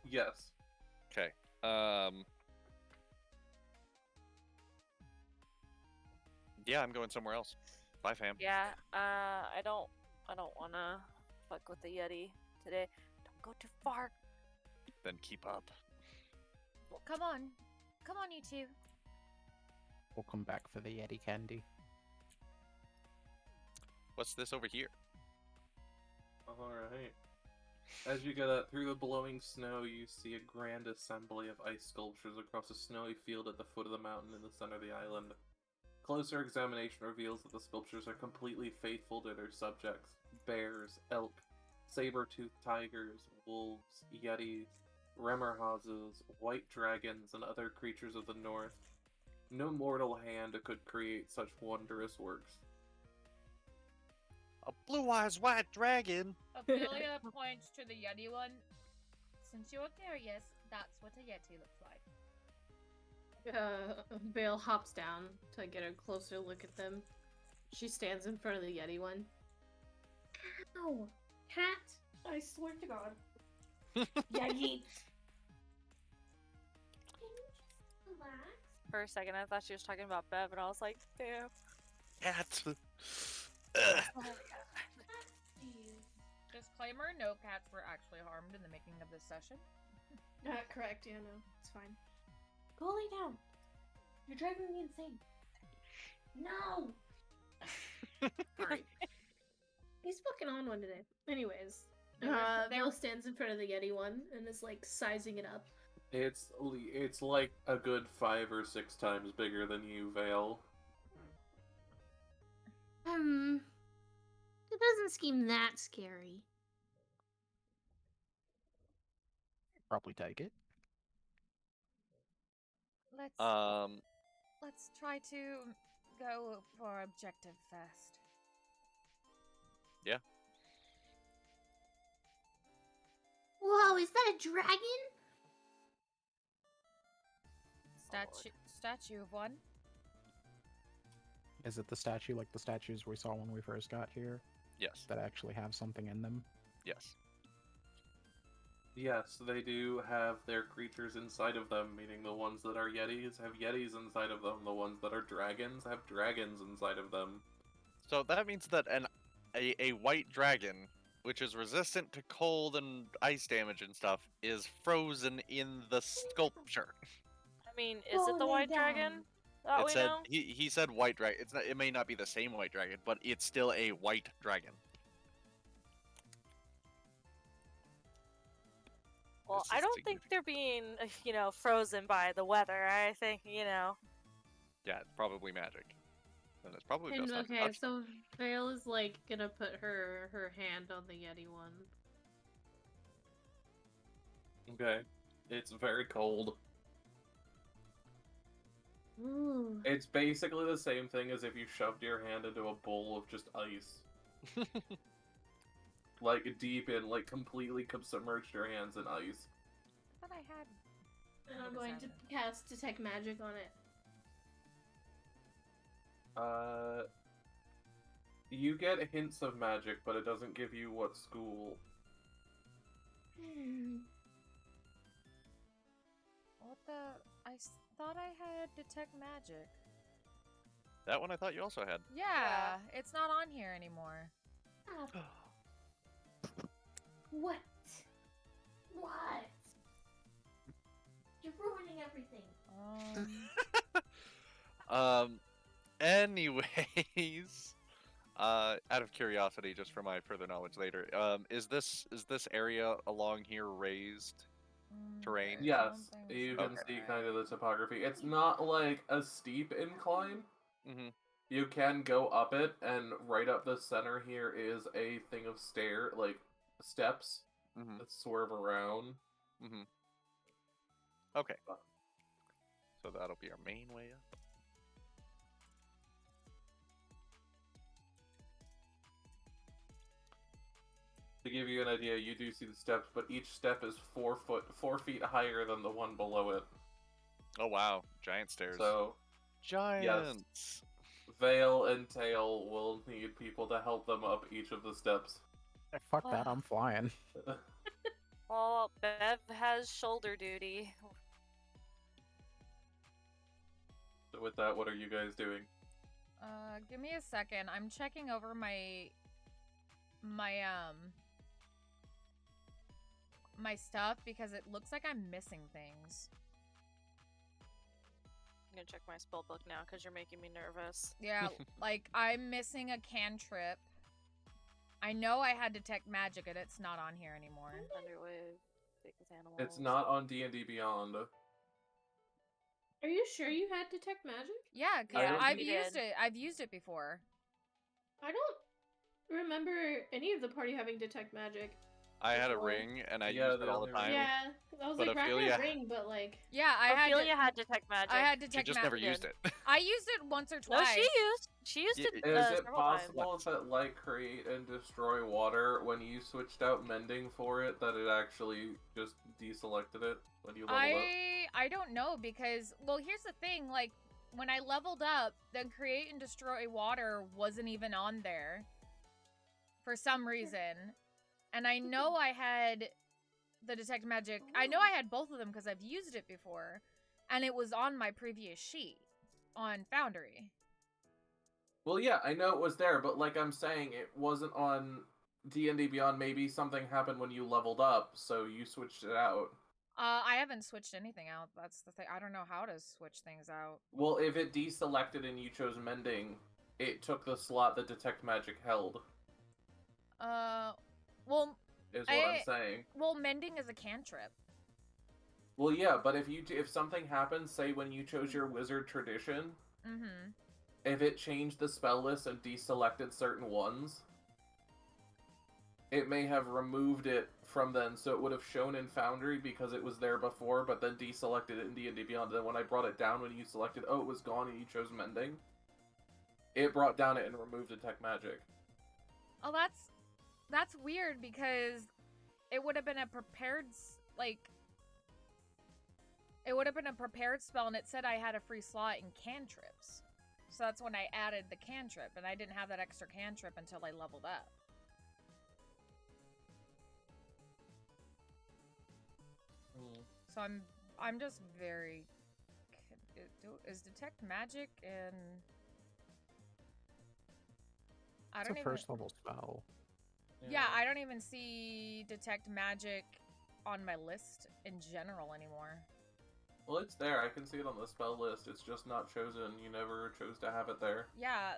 Yes. Okay. Yeah, I'm going somewhere else. Bye, fam. Yeah, I don't wanna fuck with the Yeti today. Don't go too far. Then keep up. Well, come on, you two. We'll come back for the Yeti candy. What's this over here? Alright. As you get through the blowing snow, you see a grand assembly of ice sculptures across a snowy field at the foot of the mountain in the center of the island. Closer examination reveals that the sculptures are completely faithful to their subjects. Bears, elk, saber-toothed tigers, wolves, yetis, remmerhauses, white dragons, and other creatures of the north. No mortal hand could create such wondrous works. A blue-eyes white dragon. Ophelia points to the Yeti one. Since you're curious, that's what a Yeti looks like. Vale hops down to get a closer look at them. She stands in front of the Yeti one. Ow! Cat! I swear to God. Yeti! Can you just relax? For a second, I thought she was talking about Bev, and I was like, damn. Cat. Disclaimer, no cats were actually harmed in the making of this session. Correct, yeah, no, it's fine. Go lay down. You're driving me insane. No! Sorry. He's fucking on one today. Anyways, Vale stands in front of the Yeti one and is like sizing it up. It's like a good 5 or 6 times bigger than you, Vale. It doesn't seem that scary. Probably take it. Let's try to go for objective first. Yeah. Whoa, is that a dragon? Statue of one. Is it the statue like the statues we saw when we first got here? Yes. That actually have something in them? Yes. Yes, they do have their creatures inside of them, meaning the ones that are Yetis have Yetis inside of them, the ones that are dragons have dragons inside of them. So that means that a white dragon, which is resistant to cold and ice damage and stuff, is frozen in the sculpture. I mean, is it the white dragon that we know? He said white dragon. It's not. It may not be the same white dragon, but it's still a white dragon. Well, This I is don't think they're being, frozen by the weather. I think, Yeah, it's probably magic. And it's probably And, just not okay, touch. so Vale is like gonna put her hand on the Yeti one. Okay. It's very cold. Ooh. It's basically the same thing as if you shoved your hand into a bowl of just ice. Like, deep in, like, completely submerged your hands in ice. I thought I had. And I'm going to cast Detect Magic on it. You get hints of magic, but it doesn't give you what school. What the? thought I had detect magic. That one I thought you also had. Yeah, it's not on here anymore. What? What? You're ruining everything. Anyways, out of curiosity, just for my further knowledge later, is this area along here raised terrain? Yes, you can see kind of the topography. It's not like a steep incline. Mm-hmm. You can go up it, and right up the center here is a thing of steps that swerve around. Mm-hmm. Okay. So that'll be our main way up. To give you an idea, you do see the steps, but each step is 4 feet higher than the one below it. Oh wow, giant stairs. So, giants. Yes, Vale and Tail will need people to help them up each of the steps. Fuck that, I'm flying. Well, Bev has shoulder duty. So with that, what are you guys doing? Give me a second. I'm checking over my stuff because it looks like I'm missing things. I'm gonna check my spell book now because you're making me nervous. Yeah, like I'm missing a cantrip. I know I had detect magic and it's not on here anymore. Underwave, take with animals. It's not on D&D Beyond. Are you sure you had detect magic? Yeah, because I've used it. I've used it before. I don't remember any of the party having detect magic. I had a ring and I used it all the time. Yeah, I was like, grab my ring, but like... Yeah, Ophelia had detect magic. I had detect magic. She just never used it. I used it once or twice. No, she used it Is it several possible times. that, like, create and destroy water, when you switched out mending for it, that it actually just deselected it when you leveled up? I don't know because, well, here's the thing, like, when I leveled up, then create and destroy water wasn't even on there for some reason. And I know I had the detect magic. I know I had both of them because I've used it before. And it was on my previous sheet on Foundry. Well, yeah, I know it was there, but like I'm saying, it wasn't on D&D Beyond. Maybe something happened when you leveled up, so you switched it out. I haven't switched anything out. That's the thing. I don't know how to switch things out. Well, if it deselected and you chose mending, it took the slot that detect magic held. Well, is what I'm saying. Well, mending is a cantrip. Well, yeah, but if something happens, say when you chose your wizard tradition, if it changed the spell list and deselected certain ones, it may have removed it from then, so it would have shown in Foundry because it was there before, but then deselected it in D&D Beyond. Then when I brought it down, when you selected, oh, it was gone, and you chose mending, it brought down it and removed detect magic. Oh, that's weird because it would have been a prepared, it would have been a prepared spell and it said I had a free slot in cantrips. So that's when I added the cantrip, and I didn't have that extra cantrip until I leveled up. So I'm just very... Is detect magic in... It's a first level spell. Yeah, I don't even see detect magic on my list in general anymore. Well, it's there. I can see it on the spell list. It's just not chosen. You never chose to have it there. Yeah,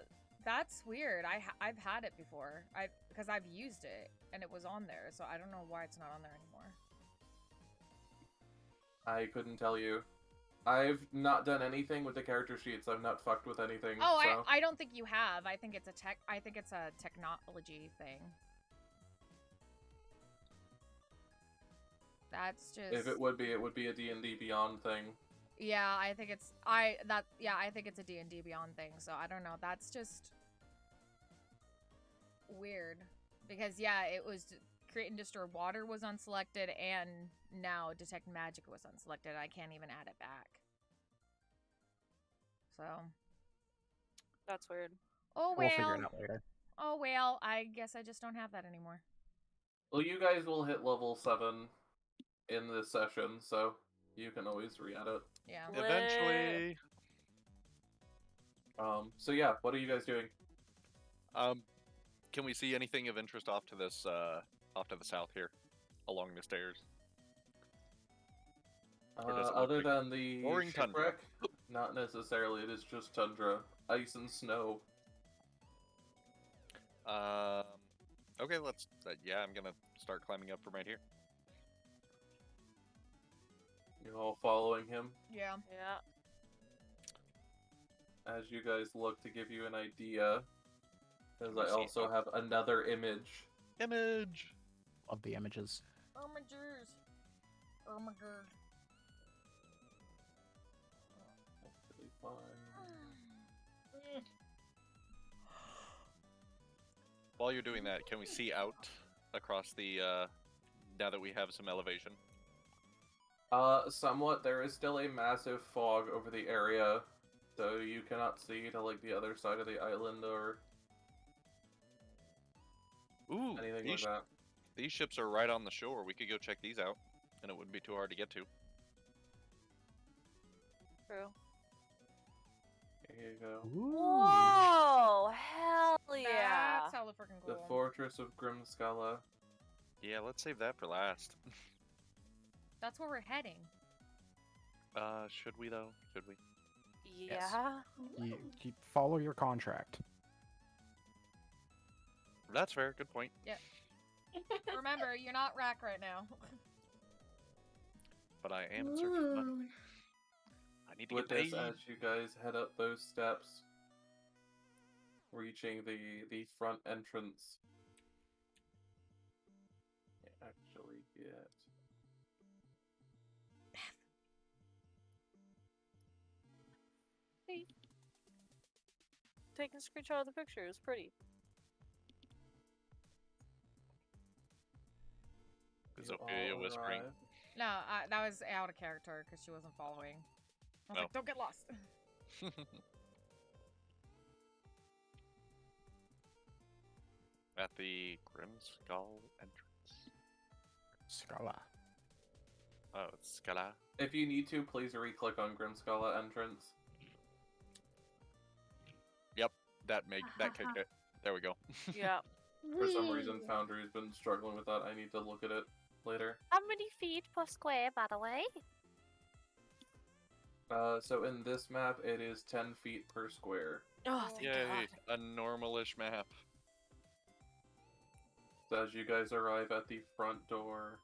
that's weird. I've had it before. Because I've used it and it was on there, so I don't know why it's not on there anymore. I couldn't tell you. I've not done anything with the character sheets. I've not fucked with anything. Oh, so. I don't think you have. I think it's a technology thing. That's just... If it would be a D&D Beyond thing. Yeah, I think it's I think it's a D&D Beyond thing. So I don't know. That's just weird because yeah, it was create and destroy water was unselected, and now detect magic was unselected. I can't even add it back. So that's weird. Oh well. We'll figure it out later. Oh well, I guess I just don't have that anymore. Well, you guys will hit level 7 in this session, so you can always re-add it. Yeah. Eventually. So yeah, what are you guys doing? Can we see anything of interest off to this, off to the south here, along the stairs? Or does it look Other like than the boring tundra? shipwreck, not necessarily. It is just tundra, ice and snow. Okay, let's. Yeah, I'm gonna start climbing up from right here. You're all following him Yeah. Yeah. as you guys look to give you an idea. As Let me I see. also have another image. Image. Love the images. Armagers. Armager. Actually, fine. While you're doing that, can we see out across the, now that we have some elevation? Somewhat. There is still a massive fog over the area, so you cannot see to like the other side of the island or Ooh, anything these, like that. these ships are right on the shore. We could go check these out, and it wouldn't be too hard to get to. True. Here you go. Whoa! Hell yeah! That's hella freaking cool. The Fortress of Grimskala. Yeah, let's save that for last. That's where we're heading. Should we though? Should we? Yeah. You follow your contract. That's fair. Good point. Remember, you're not rack right now. But I am in search of money. I need to With get this, paid. as you guys head up those steps, reaching the front entrance. Actually, get. Taking a screenshot of the picture. It's pretty. Is You Ophelia all whispering? arrive. No, that was out of character because she wasn't following. I was Oh. like, don't get lost. At the Grimskull entrance. Scala. Oh, it's Scala. If you need to, please re-click on Grimskala entrance. That kicked it. There we go. Yeah. For some reason, Foundry's been struggling with that. I need to look at it later. How many feet per square, by the way? So in this map, it is 10 feet per square. Oh, thank Yay, God. a normalish map. So as you guys arrive at the front door,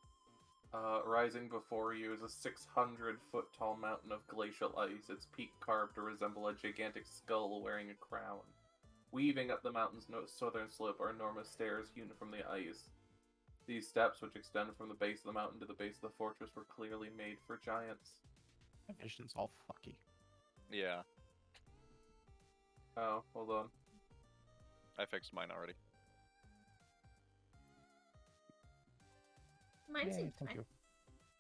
rising before you is a 600-foot tall mountain of glacial ice, its peak carved to resemble a gigantic skull wearing a crown. Weaving up the mountain's southern slope are enormous stairs hewn from the ice. These steps, which extend from the base of the mountain to the base of the fortress, were clearly made for giants. My vision's all fucky. Yeah, Oh, hold on. I fixed mine already. Mine Yay, seems thank fine. you.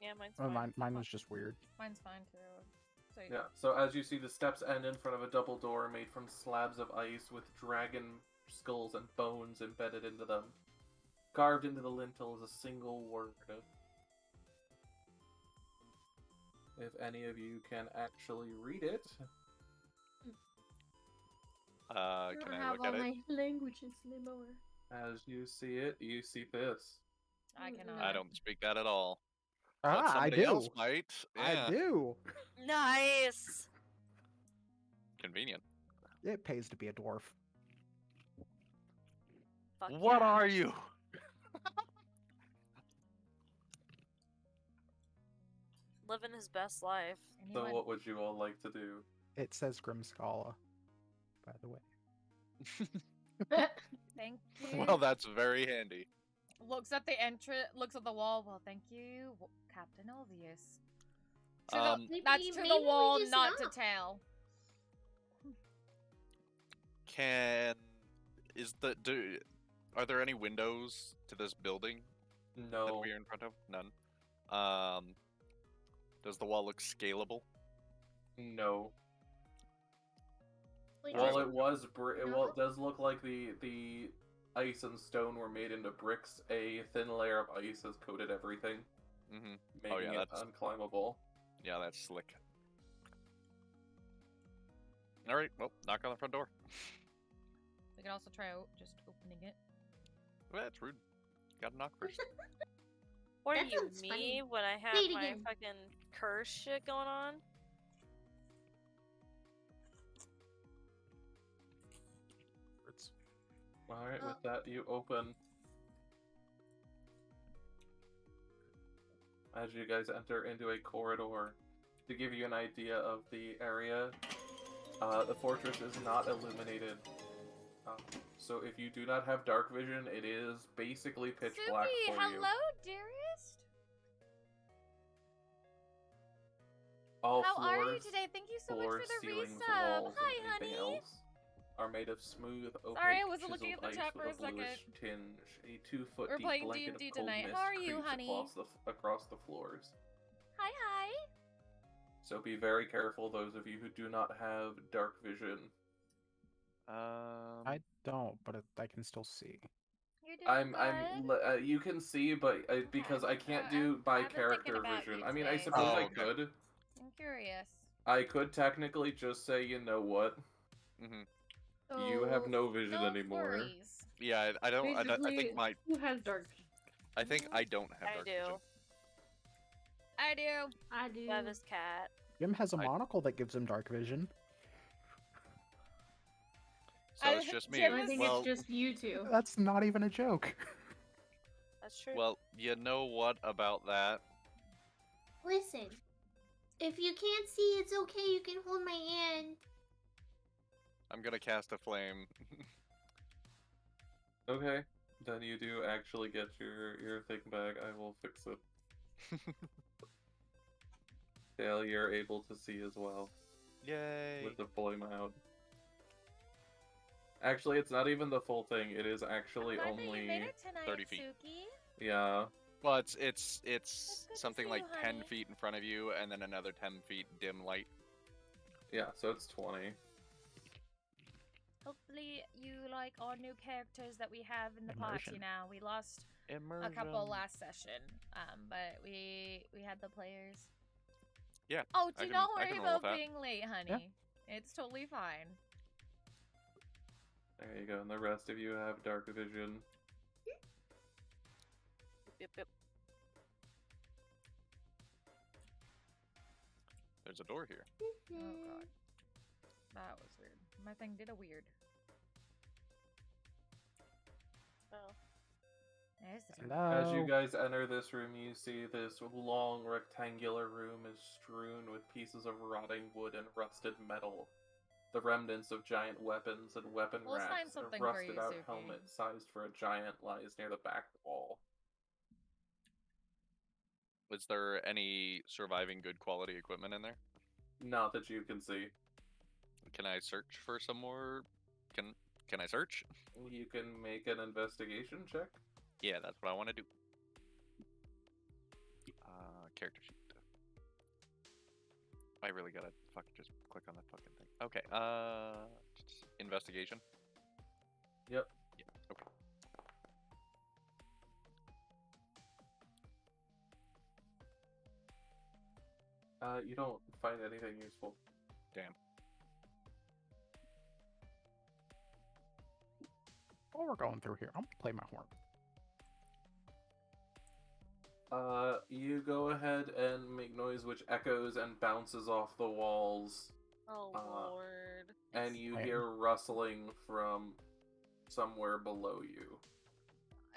Yeah, mine's Oh, fine. mine was just weird. Mine's fine too. So Yeah, so as you see, the steps end in front of a double door made from slabs of ice with dragon skulls and bones embedded into them. Carved into the lintel is a single word. If any of you can actually read it. I Can don't I have look all at it? my languages anymore. As you see it, you see this. I cannot. I don't speak that at all. But Ah, I somebody do. else might. Yeah. I do. Nice! Convenient. It pays to be a dwarf. Fuck What yeah. are you? Living his best life. So Anyone? what would you all like to do? It says Grimskala, by the way. Thank you. Well, that's very handy. Looks at the entrance. Looks at the wall. Well, thank you, Captain Obvious. Maybe- That's to maybe the we wall, just not knock. to tell. Are there any windows to this building that No. we're in front of? None. Does the wall look scalable? No. Wait, Well, just- it was No? it does look like the ice and stone were made into bricks. A thin layer of ice has coated everything, Mm-hmm. making yeah, it that's- unclimbable. Yeah, that's slick. All right. Well, knock on the front door. We can also try just opening it. Well, that's rude. Gotta knock first. What are That you, sounds me, funny. when I have Say it my again. fucking curse shit going on? Alright, with that, you open. As you guys enter into a corridor, to give you an idea of the area, the fortress is not illuminated. So if you do not have dark vision, it is basically pitch black Suki, for hello, you. dearest. All How floors, are you today? Thank you so much floors, for the ceilings, resub. walls, Hi, and anything honey. else are made of smooth, opaque, Sorry, I wasn't looking chiseled at the ice chat for with a a bluish second. tinge. A 2-foot We're deep playing blanket D&D of cold tonight. mist How are you, creeps honey? across the floors. Hi, hi. So be very careful, those of you who do not have dark vision. I don't, but I can still see. You're doing good? You can see, but because I can't do by I've been thinking character about vision. you I mean, I today, suppose so- I Oh, okay. could. I'm curious. I could technically just say, you know what? You have no vision no anymore. worries. Yeah, I don't. I Basically, think my. who has dark vision? I think I don't have I dark do. vision. I do. I do. That is cat. Jim has a I- monocle that gives him dark vision. So it's just me. Jim I is- think Well, it's just you two. That's not even a joke. That's true. well, you know what about that? Listen, if you can't see, it's okay. You can hold my hand. I'm gonna cast a flame. Okay, then you do actually get your thing back. I will fix it. Dale, you're able to see as well Yay! with the volume out. Actually, it's not even the full thing. It is actually I'm glad that you only made it tonight, 30 feet. Suki. yeah. Well, it's good to something see like you, 10 honey. feet in front of you, and then another 10 feet dim light. Yeah, so it's 20. Hopefully you like our new characters that we have in the party Immersion. now. We lost a couple last session, but we had the players. Yeah, Oh, I do can- not I worry can roll with about that. being late, honey. It's totally fine. There you go, and the rest of you have dark vision. Yep, yep. There's a door here. Oh god. That was weird. My thing did a weird. Oh. There's the door. Hello. As you guys enter this room, you see this long rectangular room is strewn with pieces of rotting wood and rusted metal. The remnants of giant weapons and weapon We'll find racks. something A for rusted you, out Suki. helmet sized for a giant lies near the back wall. Was there any surviving good quality equipment in there? Not that you can see. Can I search for some more? Can I search? You can make an investigation check. Yeah, that's what I want to do. Character sheet. I really gotta just click on that fucking thing. Okay. Investigation. Yep. Yeah. Okay. You don't find anything useful. Damn. While we're going through here, I'm gonna play my horn. You go ahead and make noise which echoes and bounces off the walls, Oh lord. and you I am- hear rustling from somewhere below you.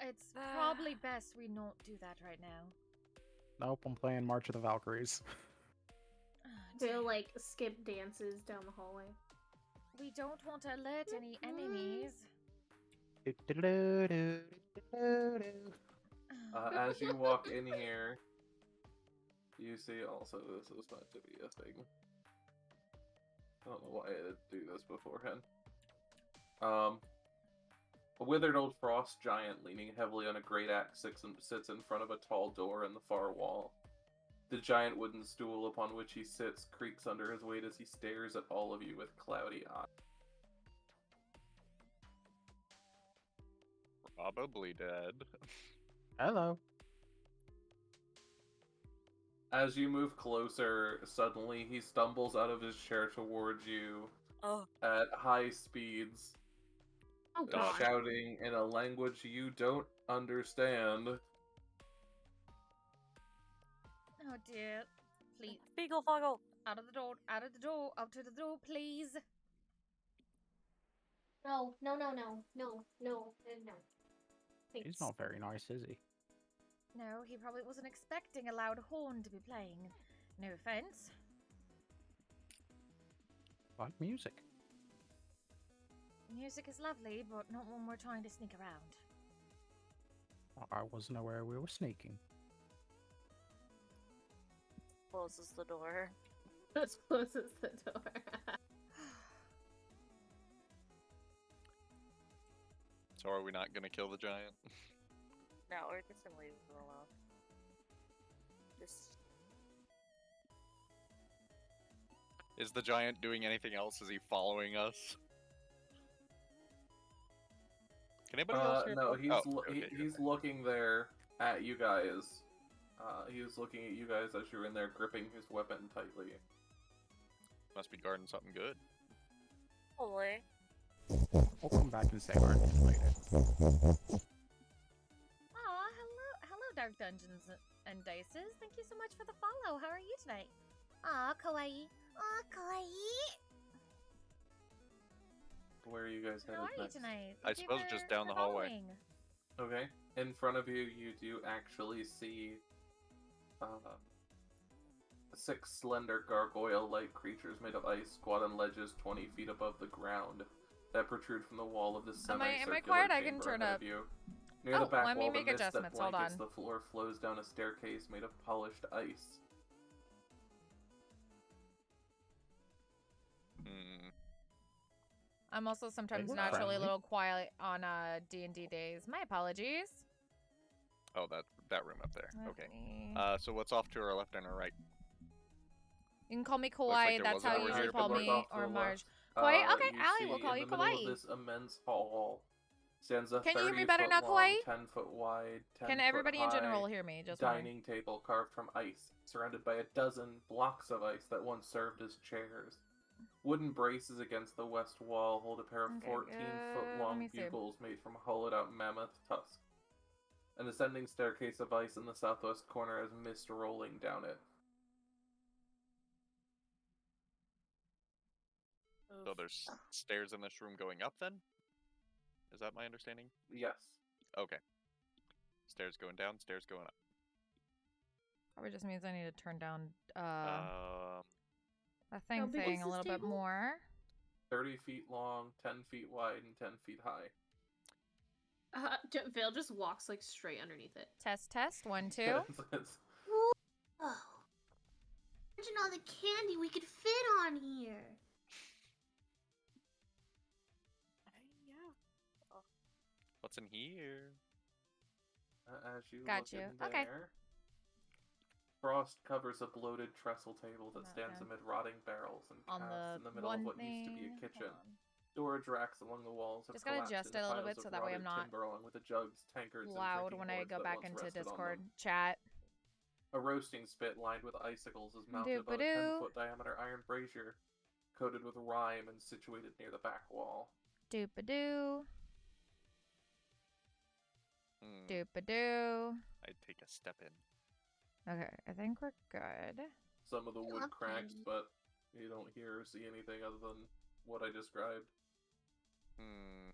It's probably best we not do that right now. Nope, I'm playing March of the Valkyries. They'll like skip dances down the hallway. We don't want to alert any enemies. As you walk in here, you see also this is meant to be a thing. I don't know why I didn't do this beforehand. A withered old frost giant leaning heavily on a great axe sits in front of a tall door in the far wall. The giant wooden stool upon which he sits creaks under his weight as he stares at all of you with cloudy eyes. Probably dead. Hello. As you move closer, suddenly he stumbles out of his chair towards you, Oh. at high speeds, Oh god. shouting in a language you don't understand. Oh dear. Please. Beagle foggle. Out of the door, out of the door, out of the door, please. No, no, no, no, no, no, no. He's Thanks. not very nice, is he? No, he probably wasn't expecting a loud horn to be playing. No offense. Like music. Music is lovely, but not when we're trying to sneak around. I wasn't aware we were sneaking. Closes the door. This closes the door. So are we not gonna kill the giant? No, we're just gonna leave it alone. Just Is the giant doing anything else? Is he following us? Can anybody else hear? No, he's okay, he's looking there at you guys. He was looking at you guys as you were in there, gripping his weapon tightly. Must be guarding something good. holy. We'll come back and say our names later. Aw, hello, Dark Dungeons and Dices. Thank you so much for the follow. How are you tonight? Aw, kawaii. Aw, kawaii. Where are you guys headed How are you next? tonight? I Thank you suppose just down for the hallway. following. Okay. In front of you, you do actually see 6 slender gargoyle-like creatures made of ice squat on ledges 20 feet above the ground that protrude from the wall of the Am I semicircular quiet? I can chamber turn ahead up. of you. Near the Oh, back let me wall, the make mist that adjustments. Hold blankets on. the floor flows down a staircase made of polished ice. Hmm. I'm also sometimes look naturally a friendly. little quiet on D&D days. My apologies. Oh, that room up there. Let Okay. me- So what's off to our left and our right? You can call me like Kawaii. there That's was a how door you here, usually but call look me, off to or the Marge. left. Kawaii? Okay, You Allie, see we'll call you in the middle of Kawaii. this immense hall stands a Can you hear me 30 better foot now, long, Kawaii? 10 foot wide, 10 Can foot everybody in general high hear me? Just wondering. dining table carved from ice, surrounded by a dozen blocks of ice that once served as chairs. Wooden braces against the west wall hold a pair of Okay, 14-foot let long me see. bugles made from hollowed-out mammoth tusk. An ascending staircase of ice in the southwest corner has mist rolling down it. So there's stairs in this room going up then? Is that my understanding? Yes. Okay. Stairs going down, stairs going up. Probably just means I need to turn down Um, the thing How big thing is a this little bit table? more. 30 feet long, 10 feet wide, and 10 feet high. Vale just walks like straight underneath it. Test, test. 1, 2. Oh. Imagine all the candy we could fit on here. Yeah. what's in here? As you Got look you. in Okay. there, frost covers a bloated trestle table that Not stands bad. amid rotting barrels and On casks the in the middle one of what thing. used to be a Hold kitchen. on. Storage racks along the walls have Just gotta collapsed adjust into it a little piles bit of so that way I'm rotted not timber along with the jugs, tankards, loud and when drinking I go gourds that back once into rested on Discord them. chat. A roasting spit lined with icicles is mounted above a Doop-a-doo. 10-foot diameter iron brazier, coated with rime and situated near the back wall. Doop-a-doo. Doop-a-doo. I'd take a step in. Okay, I think we're good. Some of the wood love cracks, candy. but you don't hear or see anything other than what I described. Hmm.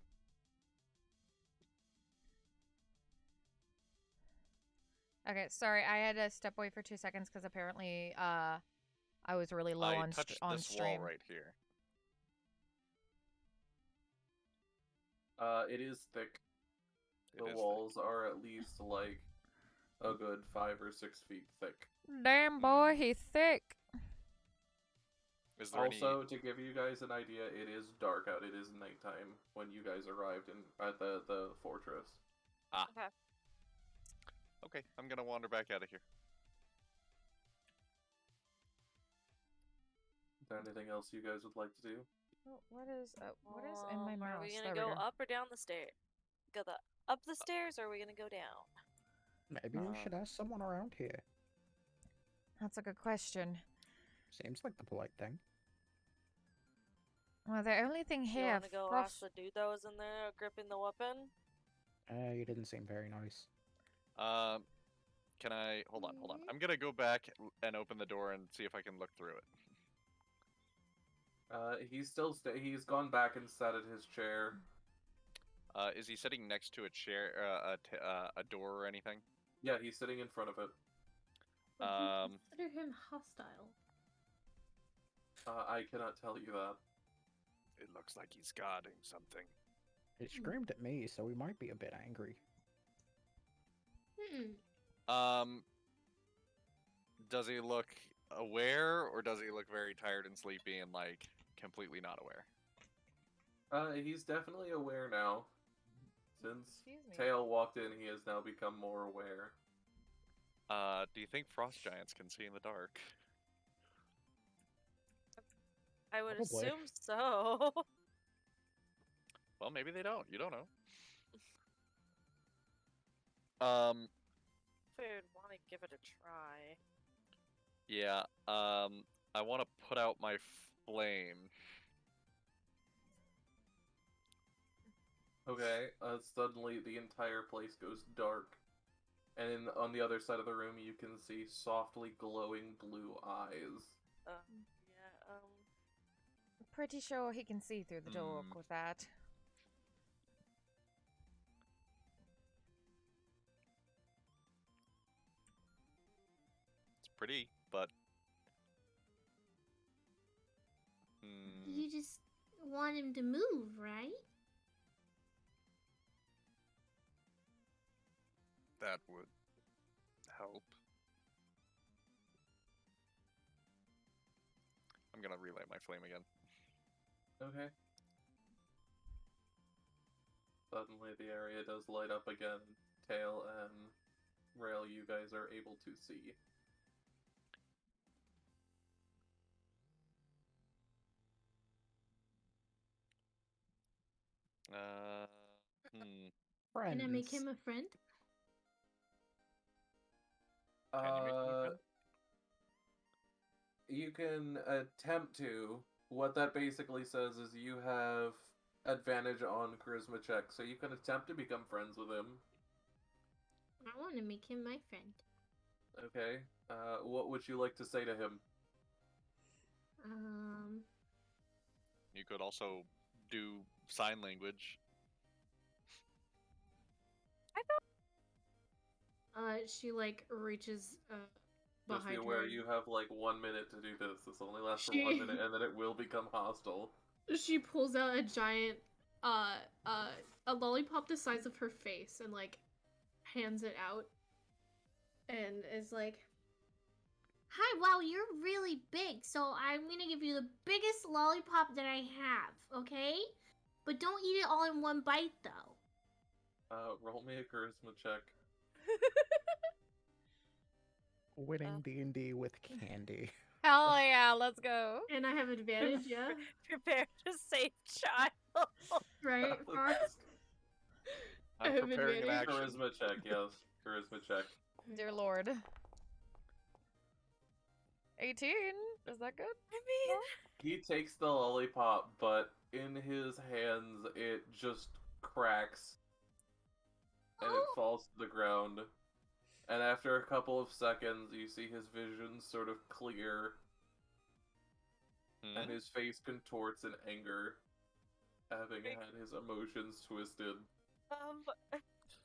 Okay, sorry, I had to step away for 2 seconds because apparently I was really low I on touched on this stream. wall right here. It is thick. It The is walls are at least like a good 5 or 6 feet thick. Damn boy, he's thick. Is there Also, to give you guys an idea, it is dark out. It is nighttime when you guys arrived at the fortress. Okay. Okay, I'm gonna wander back out of here. Is there anything else you guys would like to do? Oh, what is in my mouse? Are we There gonna we go up or down the stairs? Go up the stairs, or are we gonna go down? Maybe we should ask someone around here. That's a good question. Seems like the polite thing. Well, the only thing You here, want to go ask the dude that was in there gripping the weapon? You didn't seem very nice. Can I hold on? I'm gonna go back and open the door and see if I can look through it. He's still he's gone back and sat at his chair. Is he sitting next to a chair, a door or anything? Yeah, he's sitting in front of it. Consider him hostile. I cannot tell you that. It looks like he's guarding something. It screamed at me, so we might be a bit angry. Does he look aware, or does he look very tired and sleepy and, like, completely not aware? He's definitely aware now. Since Excuse me. Tail walked in, he has now become more aware. Do you think frost giants can see in the dark? I would Probably. assume so. Well, maybe they don't. You don't know. If I would want to give it a try. Yeah, I want to put out my flame. Okay, suddenly the entire place goes dark. And on the other side of the room, you can see softly glowing blue eyes. Yeah, Pretty sure he can see through the door with that. It's pretty, but... You just want him to move, right? That would help. I'm gonna relight my flame again. Okay. Suddenly the area does light up again. Tail and Rail, you guys are able to see. Can I make him a friend? Can you make me a friend? You can attempt to. What that basically says is you have advantage on charisma checks, so you can attempt to become friends with him. I want to make him my friend. Okay. What would you like to say to him? You could also do sign language. She like reaches behind Just be aware her. you have like 1 minute to do this. This only lasts for She- 1 minute, and then it will become hostile. She pulls out a giant, a lollipop the size of her face and like hands it out, and is like, Hi, wow, you're really big, so I'm gonna give you the biggest lollipop that I have, okay? But don't eat it all in one bite, though. Roll me a charisma check. Winning D&D with candy. Hell yeah, let's go. and I have advantage, yeah, Prepare to save child. right? Fox? I I'm have preparing an advantage. action. Charisma check, yes. Charisma check. Dear Lord. 18? Is that good? I mean, He takes the lollipop, but in his hands it just cracks. And it falls to the ground. And after a couple of seconds, you see his vision sort of clear. And his face contorts in anger, having had his emotions twisted.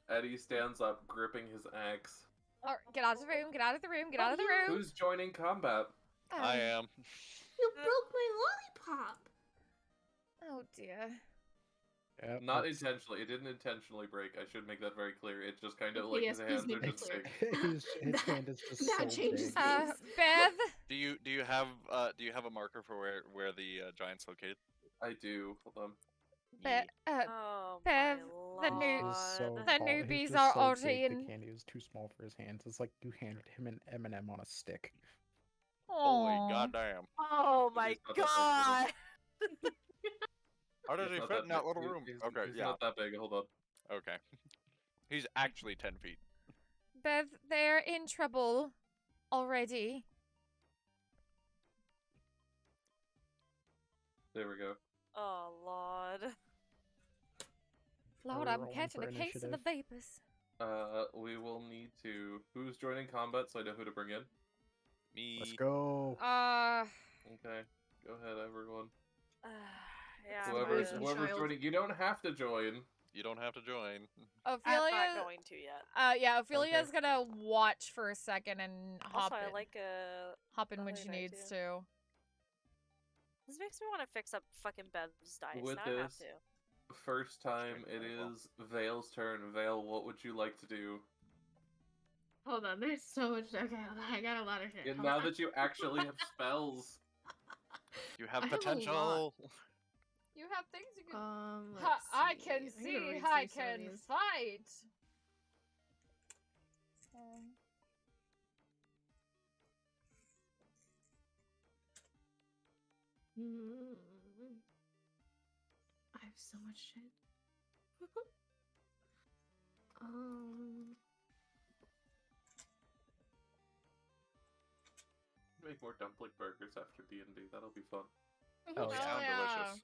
Eddie stands up, gripping his axe. Or, get out of the room, get out of the room, get out of the room. Who's joining combat? I am. You broke my lollipop! Oh dear. Yep, Not that's- intentionally. It didn't intentionally break. I should make that very clear. It just kind of like Yes, his please hands make are that just clear. big. his hand is just That so changes big. things. Bev? Do you have a marker for where the giant's located? I do. Hold on. oh Bev, my the new- lord. He's so The tall. newbies He's just are so all big, saying- the candy is too small for his hands. It's like you handed him an M&M on a stick. Holy Aw. goddamn! Oh my He's not that god. How does He's he not fit in that little big. room? He's Okay, yeah. not that big. Hold on. Okay. He's actually 10 feet. Bev, they're in trouble already. There we go. Oh, Lord. Lord, Are we I'm rolling catching for a case of the initiative? vapors. We will need to. Who's joining combat so I know who to bring in? Me. Let's go. Okay, go ahead, everyone. Yeah, Whoever's Fine. whoever's Child. joining, you don't have to join. You don't have to join. Ophelia. I'm not going to yet. Yeah, Ophelia's Okay. gonna watch for a second and hop Also, I in. like Hop in when Other she night, needs too. to. This makes me want to fix up fucking Bev's dice. With Now I have this, to. first time it Very well. is Vale's turn. Vale, what would you like to do? Hold on, there's so much. Okay, hold on, I got a lot of shit. Yeah, Hold now on. that you actually have spells. You have I have a lot. potential. You have things you can. Let's I see. can I'm see. gonna read I through some of can these. fight. I have so much shit. um. Make more dumpling burgers after D&D. That'll be fun. Oh, They yeah. sound delicious.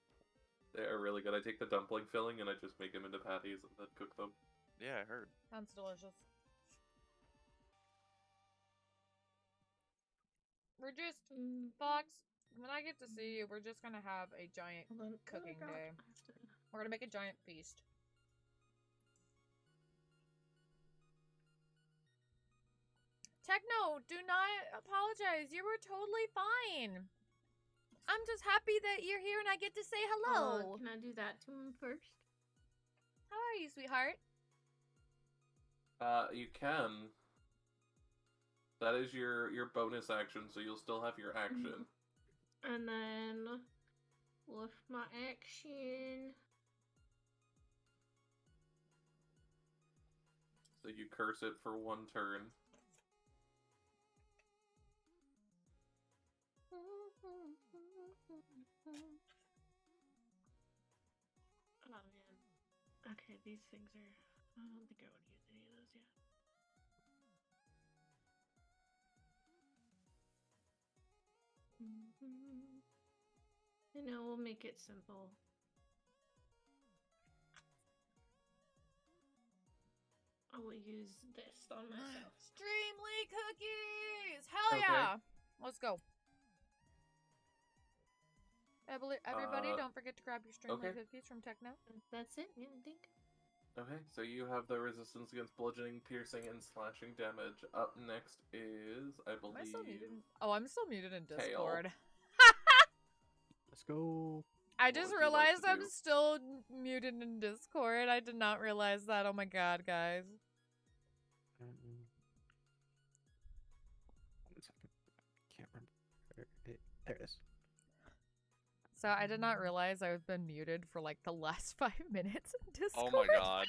They are really good. I take the dumpling filling and I just make them into patties and then cook them. Yeah, I heard. Sounds delicious. We're just Fox. When I get to see you, we're just gonna have a giant Hold on. cooking Oh my God, day. I have to- We're gonna make a giant feast. Techno, do not apologize. You were totally fine. I'm just happy that you're here and I get to say hello. Can I do that to him first? How are you, sweetheart? You can. That is your bonus action, so you'll still have your action. And then with my action. So you curse it for 1 turn. Oh man. Okay, these things are. I don't think I would use any of those yet. You know, we'll make it simple. I will use this on myself. Streamly cookies! Hell Okay. yeah! Let's go. Everybody, don't forget to grab your Streamly okay. cookies from Techno. That's it, yeah, I think. Okay, so you have the resistance against bludgeoning, piercing, and slashing damage. Up next is, I Am I believe... still muted? Oh, I'm still muted in Tail. Discord. Let's go. I What just would you like realized to I'm do? still muted in Discord. I did not realize that. Oh my god, guys. 1 second. Can't remember. There it is. So I did not realize I've been muted for like the last 5 minutes in Discord. Oh my god.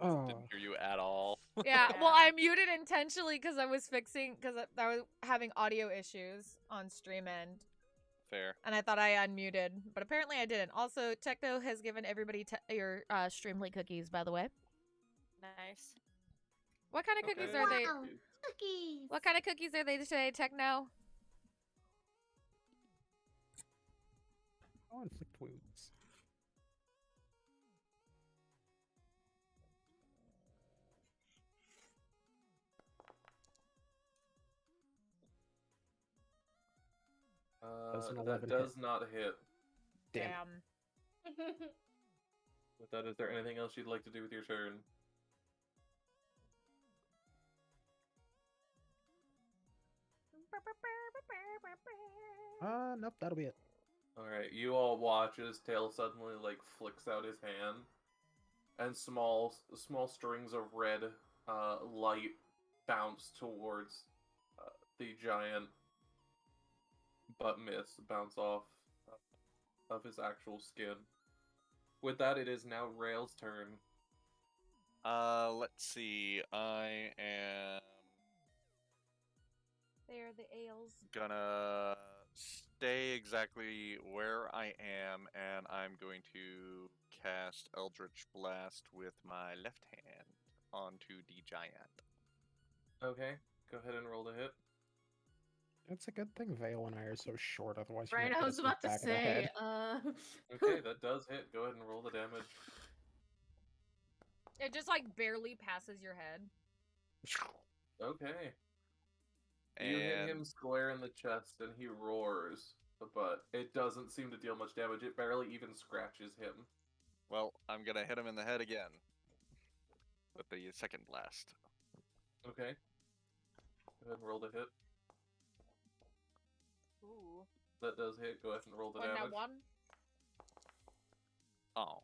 Oh. Didn't hear you at all. Yeah, well, I muted intentionally because I was I was having audio issues on stream end. Fair. And I thought I unmuted, but apparently I didn't. Also, Techno has given everybody your Streamly cookies, by the way. Nice. What kind of cookies Okay. are they? Wow, cookies. What kind of cookies are they today, Techno? I'll inflict wounds. Does an that 11 does hit? not hit. Damn. With that, is there anything else you'd like to do with your turn? Nope, that'll be it. Alright, you all watch as Tail suddenly, like, flicks out his hand, and small strings of red light bounce towards the giant, but bounce off of his actual skin. With that, it is now Rail's turn. Let's see. I am They are the ales. gonna stay exactly where I am, and I'm going to cast Eldritch Blast with my left hand onto the giant. Okay, go ahead and roll to hit. It's a good thing Vale and I are so short, otherwise you Right, might I hit was us in the about to back of the say, head. Okay, that does hit. Go ahead and roll the damage. It just like barely passes your head. Okay. You hit him And square in the chest and he roars, but it doesn't seem to deal much damage. It barely even scratches him. well, I'm gonna hit him in the head again with the second blast. Okay. Go ahead and roll the hit. Ooh. That does hit. Go ahead and roll the Wasn't damage. that one? Oh,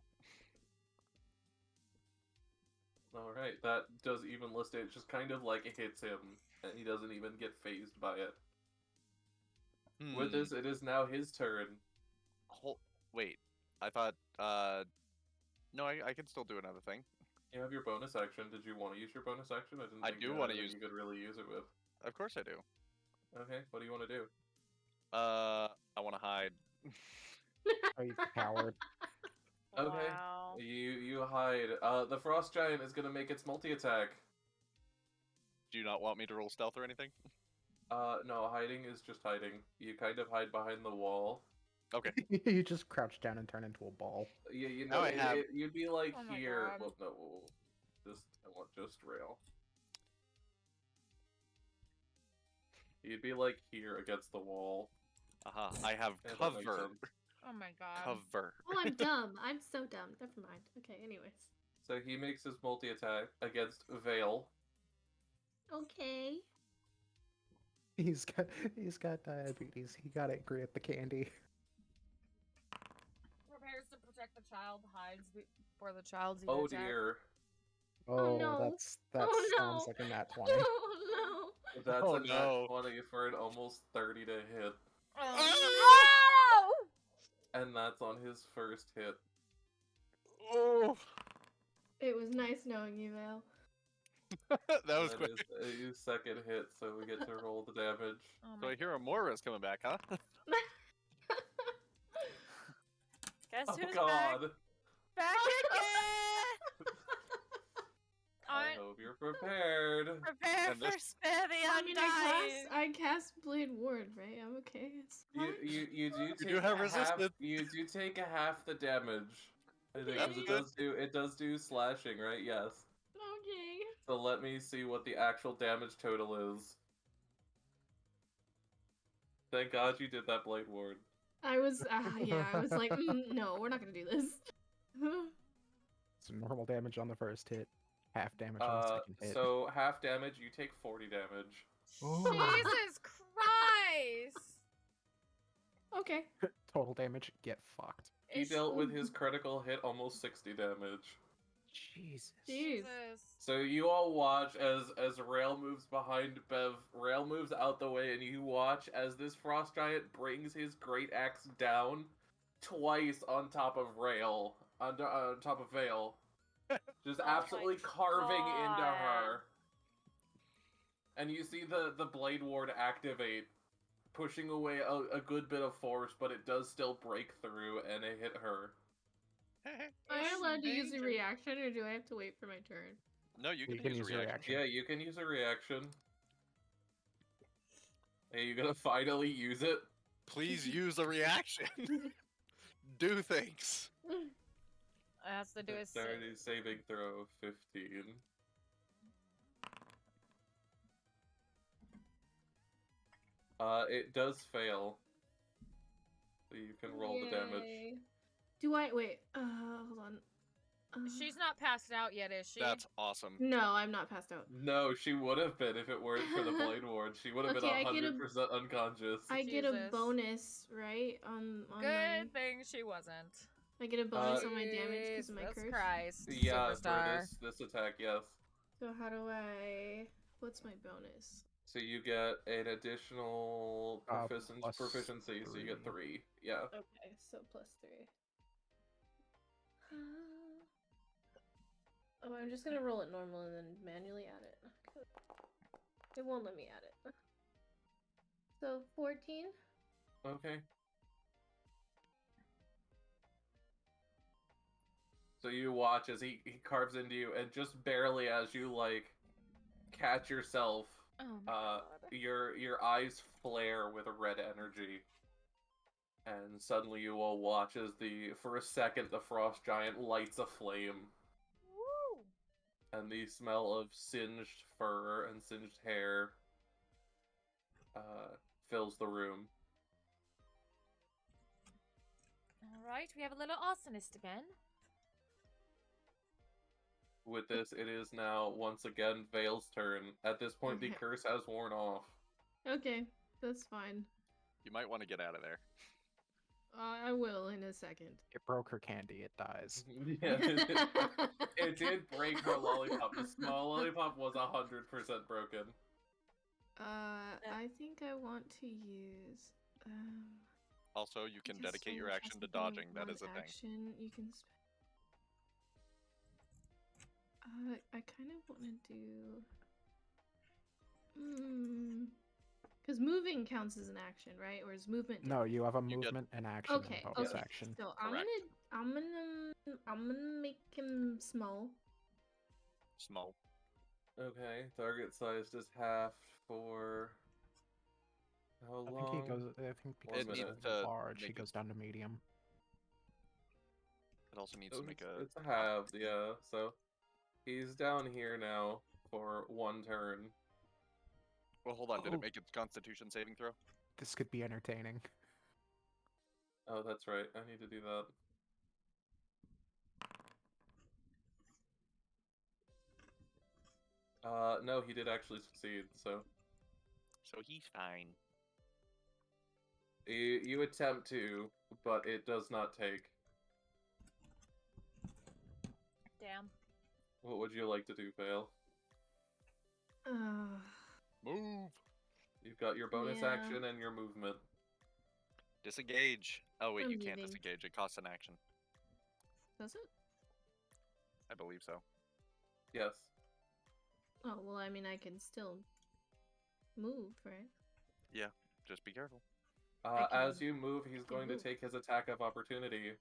Alright, that does even list it. It's just kind of like it hits him, and he doesn't even get phased by it. With this, it is now his turn. Wait, I thought. No, I can still do another thing. You have your bonus action. Did you want to use your bonus action? I didn't I think do you had wanna anything use- you could really use it with. Of course I do. Okay, what do you want to do? I want to hide. Oh, you coward. Okay. Wow. You hide. The frost giant is gonna make its multi-attack. Do you not want me to roll stealth or anything? No, hiding is just hiding. You kind of hide behind the wall. Okay. You just crouch down and turn into a ball. Yeah, you Now know, I have- you'd be like Oh my here. God. Well, no, I want just rail. You'd be like here against the wall. Aha, I have Yeah, that makes cover. sense. Oh my god. Cover. Oh, I'm dumb. I'm so dumb. Never mind. Okay, anyways. So he makes his multi-attack against Vale. Okay. He's got diabetes. He got angry at the candy. Prepares to protect the child, hides before the child's Oh attack. dear. Oh, no. That Oh, sounds no. like a nat 20. Oh That's Oh, a nat no. 20 for an almost 30 to hit. Oh, And that's on his first hit. Oh, no! It was nice knowing you, Val. that was That quick. is his second hit, so we get to roll the damage. Oh So my I hear Amora's coming back, huh? Guess Oh who's god! back again? I hope you're prepared. Prepare And for this- Spare the I mean, Undying. I cast Blade Ward, right? I'm okay. It's fine. You do take do have half, resistance. you do take a half the damage. I think That's because good. it does do slashing, right? Yes. Okay. So let me see what the actual damage total is. Thank God you did that Blade Ward. I was like, no, we're not gonna do this. Some normal damage on the first hit, half damage on the second hit. So half damage, you take 40 damage. Jesus Christ! Okay. Total damage, get fucked. He dealt with his critical hit almost 60 damage. Jesus. Jeez. Jesus. So you all watch as Rail moves behind Bev. Rail moves out the way, and you watch as this frost giant brings his great axe down twice on top of Rail, on top of Vale, just Oh my absolutely carving into God. her. And you see the Blade Ward activate, pushing away a good bit of force, but it does still break through, and it hit her. Am I allowed to use a reaction, or do I have to wait for my turn? No, you can, can use a reaction. Yeah, you can use a reaction. Hey, you gonna finally use it? Please use a reaction. Do things. Has to do a Dexterity saving throw of 15. It does fail. So you can roll the damage. Yay. Do I wait? Hold on. She's not passed out yet, is she? That's awesome. No, I'm not passed out. No, she would have been if it weren't for the Blade Ward. She would have Okay, I been get a- 100% unconscious. I get a Jesus. bonus, right? On my. Good thing she wasn't. I get a bonus on my damage because of my Jesus curse. Christ. Yeah, Superstar. for this attack, yes. So how do I? What's my bonus? So you get an additional Plus proficiency, so you get 3. Yeah. Okay, so plus 3. Oh, I'm just gonna roll it normal and then manually add it. It won't let me add it. So 14. Okay. So you watch as he carves into you, and just barely as you, like, catch yourself Oh my god. Your eyes flare with a red energy, and suddenly you all watch as for a second the frost giant lights a flame, Woo! and the smell of singed fur and singed hair fills the room. Alright, we have a little arsonist again. With this, it is now once again Vale's turn. At this point, the Okay. curse has worn off. Okay, that's fine. You might want to get out of there. I will in a second. It broke her candy, it dies. Yeah, it did break her lollipop. The small lollipop was 100% broken. I think I want to use. Also, you can because dedicate your someone action has to to do dodging. That one is a thing. action you can I kind of want to do. Because moving counts as an action, right? Or is movement? No, you have a You get- movement and action Okay. and bonus Okay. action. So Correct. I'm gonna make him small. Small. Okay, target size is half for how I long? think he goes. I think because It he's needs to large, he make goes down to medium. It also needs Oh, to make a. it's halved, yeah. So he's down here now for 1 turn. Well, hold on. Did Oh. it make its Constitution saving throw? This could be entertaining. Oh, that's right. I need to do that. No, he did actually succeed. So So he's fine. you attempt to, but it does not take. Damn. What would you like to do, Vale? Move. You've got your bonus Yeah. action and your movement. Disengage. Oh wait, I'm you can't leaving. disengage. It costs an action. Does it? I believe so. Yes. Oh well, I mean, I can still move, right? Yeah. Just be careful. I As can- you move, he's going to move. take his attack of opportunity.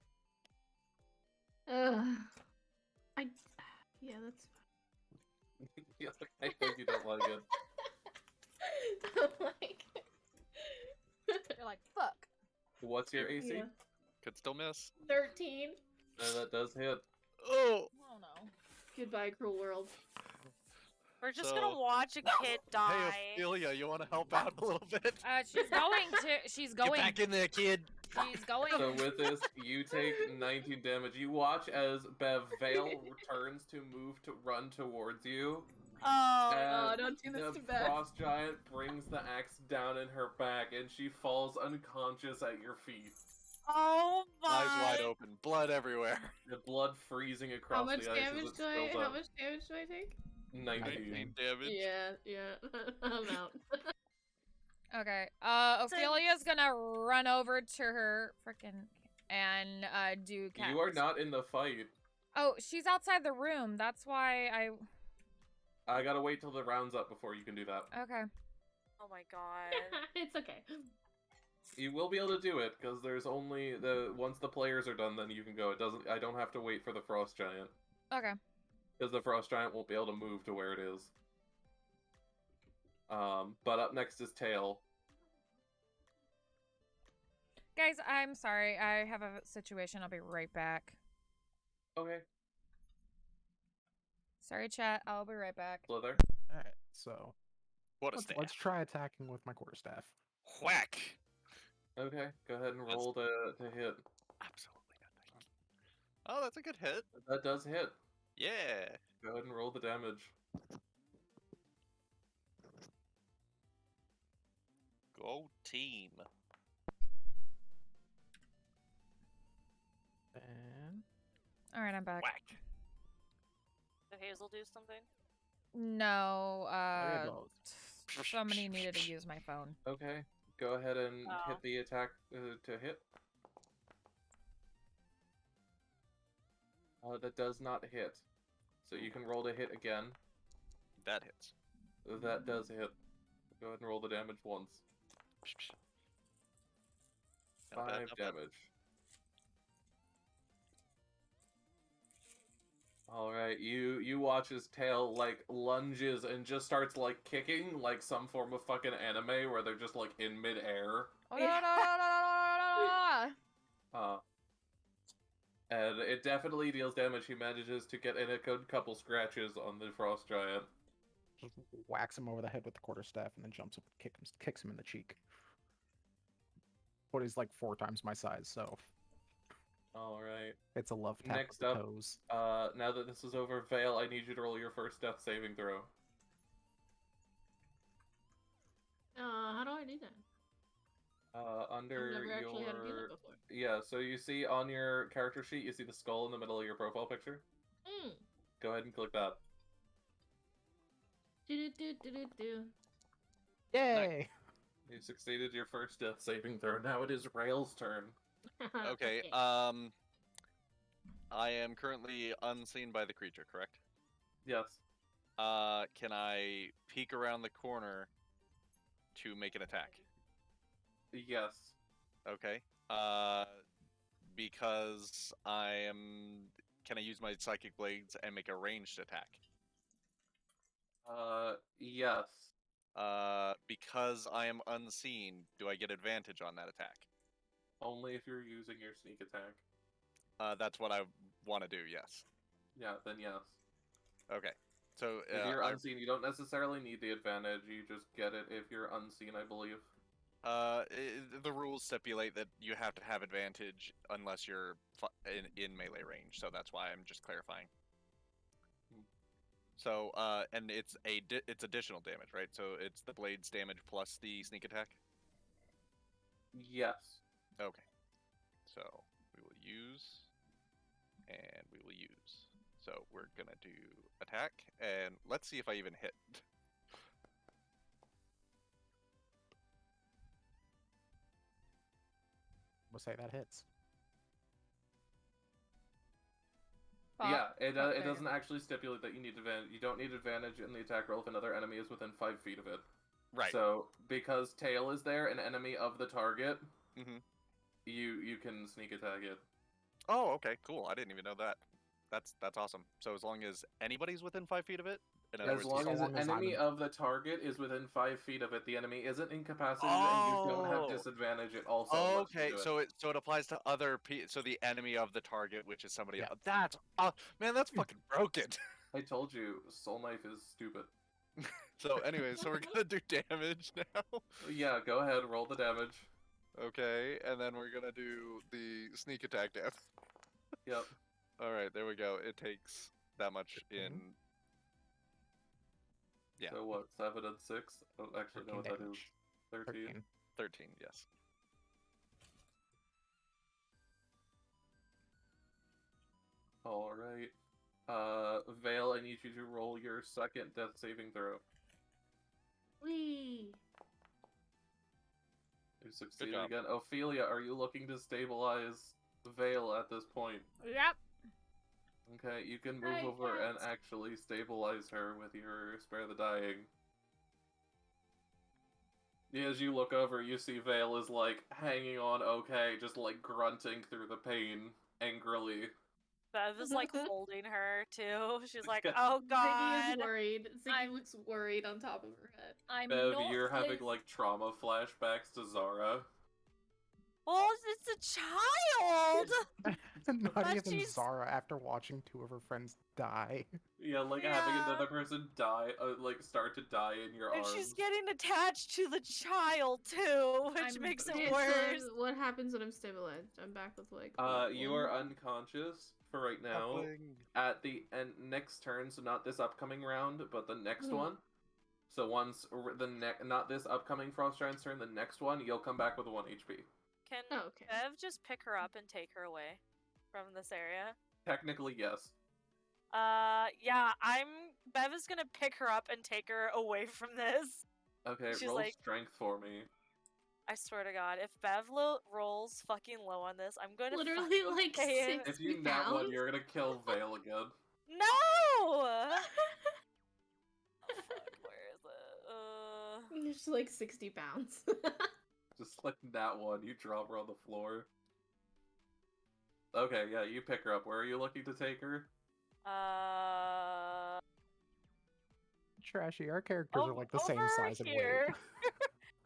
Yeah, that's Yeah, I think you don't like it. like. You're like, fuck. What's your AC? Yeah. Could still miss. 13. That does hit. Oh. Oh no. Goodbye, cruel world. We're just So- gonna watch a kid die. Hey, Ophelia, you want to help out a little bit? She's going to. She's going. Get back in there, kid. She's going. So with this, you take 19 damage. You watch as Vale returns to move to run towards you. Oh, And don't do this the to Beth. frost giant brings the axe down in her back, and she falls unconscious at your feet. oh my! Eyes wide open, blood everywhere. The blood freezing across How much the ice damage as it do I? spills How up. much damage do I take? 19. Damage. Yeah. I'm out. Okay. Ophelia's gonna run over to her frickin' and do cat. You are not in the fight. Oh, she's outside the room. That's why I gotta wait till the round's up before you can do that. Okay. Oh my god. It's okay. You will be able to do it because there's only once the players are done, then you can go. It doesn't. I don't have to wait for the frost giant Okay. because the frost giant won't be able to move to where it is. But up next is Tail. Guys, I'm sorry. I have a situation. I'll be right back. Okay, Sorry, chat. I'll be right back. Slither. All right, so What a staff. let's try attacking with my quarterstaff. Whack. Okay, go ahead and roll to hit. Absolutely nothing. Oh, that's a good hit. That does hit. Yeah. Go ahead and roll the damage. Go team. And All right, I'm back. Whack. Did Hazel do something? No, reload. somebody needed to use my phone. Okay, go ahead and Oh. hit the attack to hit. That does not hit. So you can roll to hit again. That hits. That does hit. Go ahead and roll the damage once. Not bad, 5 not bad. damage. All right, you watch his tail like lunges and just starts like kicking like some form of fucking anime where they're just like in midair. Oh, no, no, no, no, no, no, no, no. And it definitely deals damage. He manages to get in a good couple scratches on the frost giant. Just whacks him over the head with the quarterstaff and then jumps up and kicks him in the cheek. But he's like 4 times my size, so All right. it's a love tap Next with up, the toes. now that this is over, Vale, I need you to roll your first death saving throw. How do I do that? Under I've never your... actually had to do that before. Yeah, so you see on your character sheet, you see the skull in the middle of your profile picture? Mm. Go ahead and click that. Do. Yay! You succeeded your first death saving throw. Now it is Rail's turn. Okay, I am currently unseen by the creature, correct? Yes. Can I peek around the corner to make an attack? Yes. Okay. Because can I use my psychic blades and make a ranged attack? Yes. Because I am unseen, do I get advantage on that attack? Only if you're using your sneak attack. That's what I want to do, yes. Yeah, then yes. Okay. So, If you're unseen, you don't necessarily need the advantage, you just get it if you're unseen, I believe. The rules stipulate that you have to have advantage unless you're in melee range, so that's why I'm just clarifying. So, and it's additional damage, right? So it's the blade's damage plus the sneak attack? Yes. Okay. So, we will use, and we will use. So, we're gonna do attack, and let's see if I even hit. We'll say that hits. Yeah, it Okay. doesn't actually stipulate that you need advantage. You don't need advantage in the attack roll if another enemy is within 5 feet of it. Right. So, because tail is there, an enemy of the target, Mm-hmm. you can sneak attack it. Oh, okay, cool. I didn't even know that. That's awesome. So as long as anybody's within 5 feet of it, in other As words, long as long an as I'm enemy in- of the target is within 5 feet of it, the enemy isn't incapacitated, and you don't have Oh. disadvantage. It also lets you okay, do it. so it applies to other so the enemy of the target, which is somebody Yeah. else. That's man, that's fucking broken. I told you, Soul Knife is stupid. So anyway, so we're gonna do damage now. Yeah, go ahead, roll the damage. Okay, and then we're gonna do the sneak attack damage. Yep. All right, there we go. It takes that much in. Yeah. So what, 7 and 6? I don't actually know what that is. 13. 13, yes. Alright. Vale, I need you to roll your second death saving throw. Wee. You succeeded job. again. Ophelia, are you looking to stabilize Vale at this point? Yep. Okay, you can move I over and can't. actually stabilize her with your Spare the Dying. Yeah, as you look over, you see Vale is, like, hanging on okay, just, like, grunting through the pain, angrily. Bev is like holding her too. She's like, Yeah. "Oh Ziggy God." is worried. Ziggy I'm- looks worried on top of her head. I'm Bev, not you're having, with- like, trauma flashbacks to Zara. Well, it's a child. Not But even she's- Zara after watching 2 of her friends die. Yeah, like, having Yeah. another person die, like, start to die in your And arms. she's getting attached to the child too, which I'm- makes it Okay, worse. so what happens when I'm stabilized? I'm back with like. You are unconscious for right now. At the end next turn, so not this upcoming round, but the next Mhm. one. So once not this upcoming Frost Giant's turn, the next one, you'll come back with 1 HP. Can Oh, okay. Bev just pick her up and take her away from this area? Technically, yes. Yeah, Bev is gonna pick her up and take her away from this. Okay, She's roll like- strength for me. I swear to God, if Bev rolls fucking low on this, I'm gonna Literally fucking like pay it. 6 If you nat one, pounds. you're gonna kill Vale again. No! Fuck, where is it? It's like 60 pounds. Just like nat one, you drop her on the floor. Okay, yeah, you pick her up. Where are you looking to take her? Trashy. Our characters are like the same Over size and weight. here.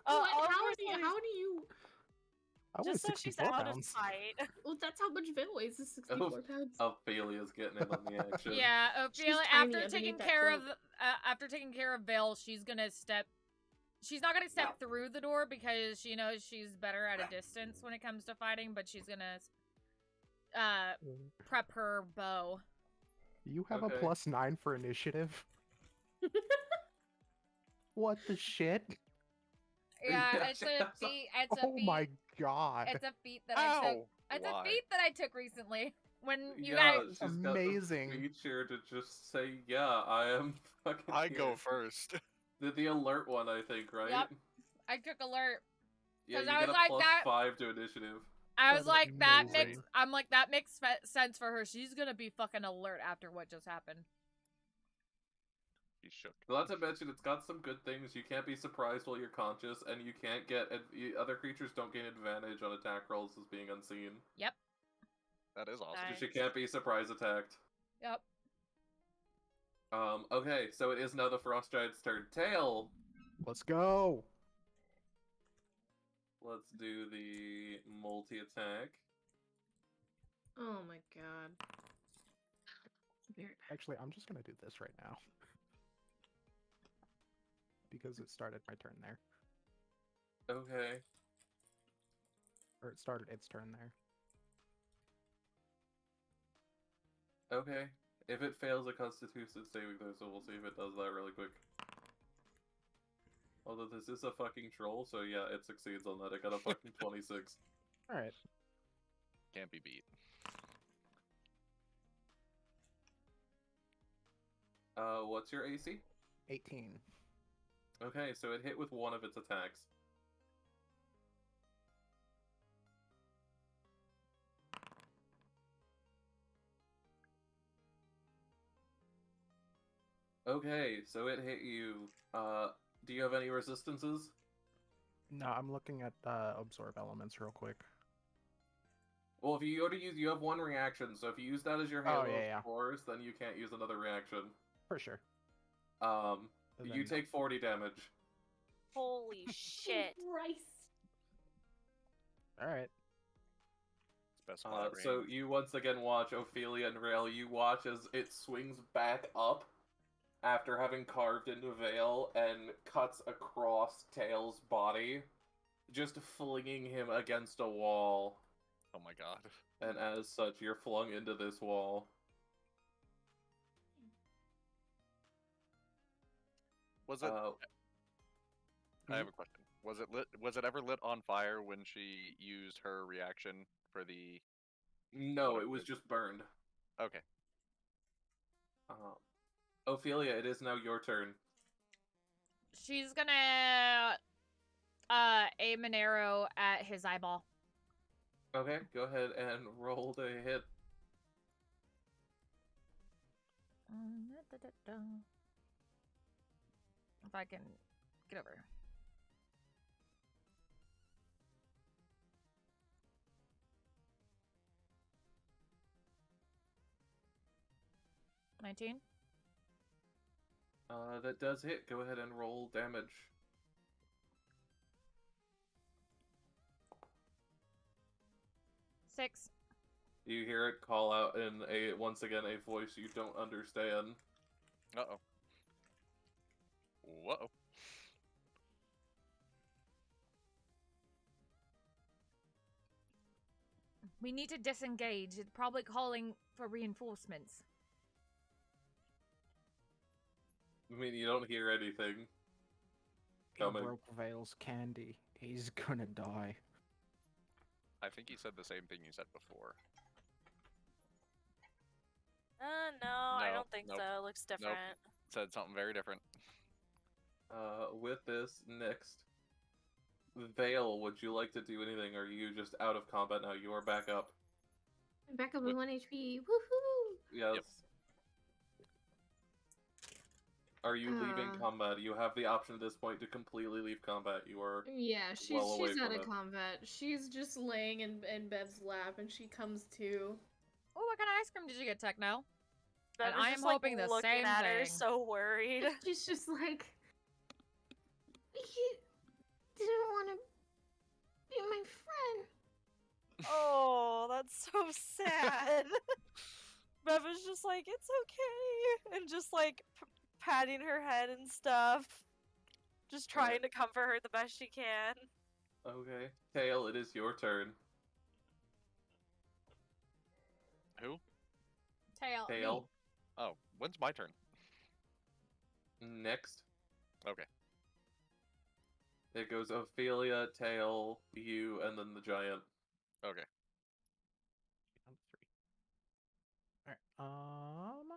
What? over How so do you? I weigh just so she's 64 out pounds. of sight. Well, that's how much Vale weighs, is 64 pounds. Ophelia's getting in on the action. Yeah, She's Ophelia, tiny after underneath taking care of Vale, she's gonna step. She's not gonna step through the door because she knows she's better at a distance when it comes to fighting, but she's gonna prep her bow. You have a Okay. +9 for initiative? What the shit? Yeah, Yeah, it's a feat. It's a Oh feat. my god. It's a feat that I took. Ow! It's Why? a feat that I took recently when you yeah, guys. she's Amazing. got the feature to just say, yeah, I am fucking I here. go first. The alert one, I think, right? Yep. I took alert. Yeah, 'Cause you I get was a like plus that- 5 to initiative. I was That's like, that makes. amazing. I'm like, that makes sense for her. She's gonna be fucking alert after what just happened. He shook. Not to mention, it's got some good things. You can't be surprised while you're conscious, and you can't get... other creatures don't gain advantage on attack rolls as being unseen. Yep. That is awesome. Nice. Because you can't be surprise attacked. Yep. Okay, so it is now the Frost Giant's turn. Tail! Let's go. Let's do the multi-attack. Oh my god. Very bad. Actually, I'm just gonna do this right now. Because it started my turn there. Okay. Or it started its turn there. Okay. If it fails a Constitution saving throw, so we'll see if it does that really quick. Although this is a fucking troll, so yeah, it succeeds on that. It got a fucking 26. Alright. Can't be beat. What's your AC? 18. Okay, so it hit with one of its attacks. Okay, so it hit you. Do you have any resistances? No, I'm looking at absorb elements real quick. Well, if you already use, you have one reaction, so if you use that as your Oh, Halo yeah. of Force, then you can't use another reaction. For sure. Um, And you then- take 40 damage. Holy shit. Christ. Alright. It's best spot So range. you once again watch Ophelia and Rael. You watch as it swings back up after having carved into Vale and cuts across Tail's body, just flinging him against a wall. Oh my god. And as such, you're flung into this wall. Was it? Uh, I have a question. Was it lit? Was it ever lit on fire when she used her reaction for the? no, What it was is- just burned. Okay. Ophelia, it is now your turn. She's gonna aim an arrow at his eyeball. Okay, go ahead and roll to hit. If I can get over. $19. That does hit. Go ahead and roll damage. $6. You hear it call out in once again a voice you don't understand. Uh-oh. Whoa. We need to disengage. It's probably calling for reinforcements. I mean, you don't hear anything He coming. broke Vale's candy. He's gonna die. I think he said the same thing you said before. No, I No, don't think nope, so. It looks different. Said something very different. With this, next. Vale, would you like to do anything? Or are you just out of combat now? You are back up. I'm back up with 1 HP. Woohoo! Yes. Yep. Are you leaving Uh. combat? You have the option at this point to completely leave combat. You are... Yeah, she's Well away she's out from of it. combat. She's just laying in Bev's lap, and she comes to. Oh, what kind of ice cream did you get, Techno? Bev And is I am just, like, hoping the looking same at her thing. so worried. She's just like, he didn't want to be my friend. Oh, that's so sad. Bev is just like, it's okay, and just like patting her head and stuff, just trying Alright. to comfort her the best she can. Okay. Tail, it is your turn. Who? Tail. Tail. Oh, when's my turn? Next. Okay. It goes Ophelia, Tail, you, and then the giant. Okay. On 3. Alright,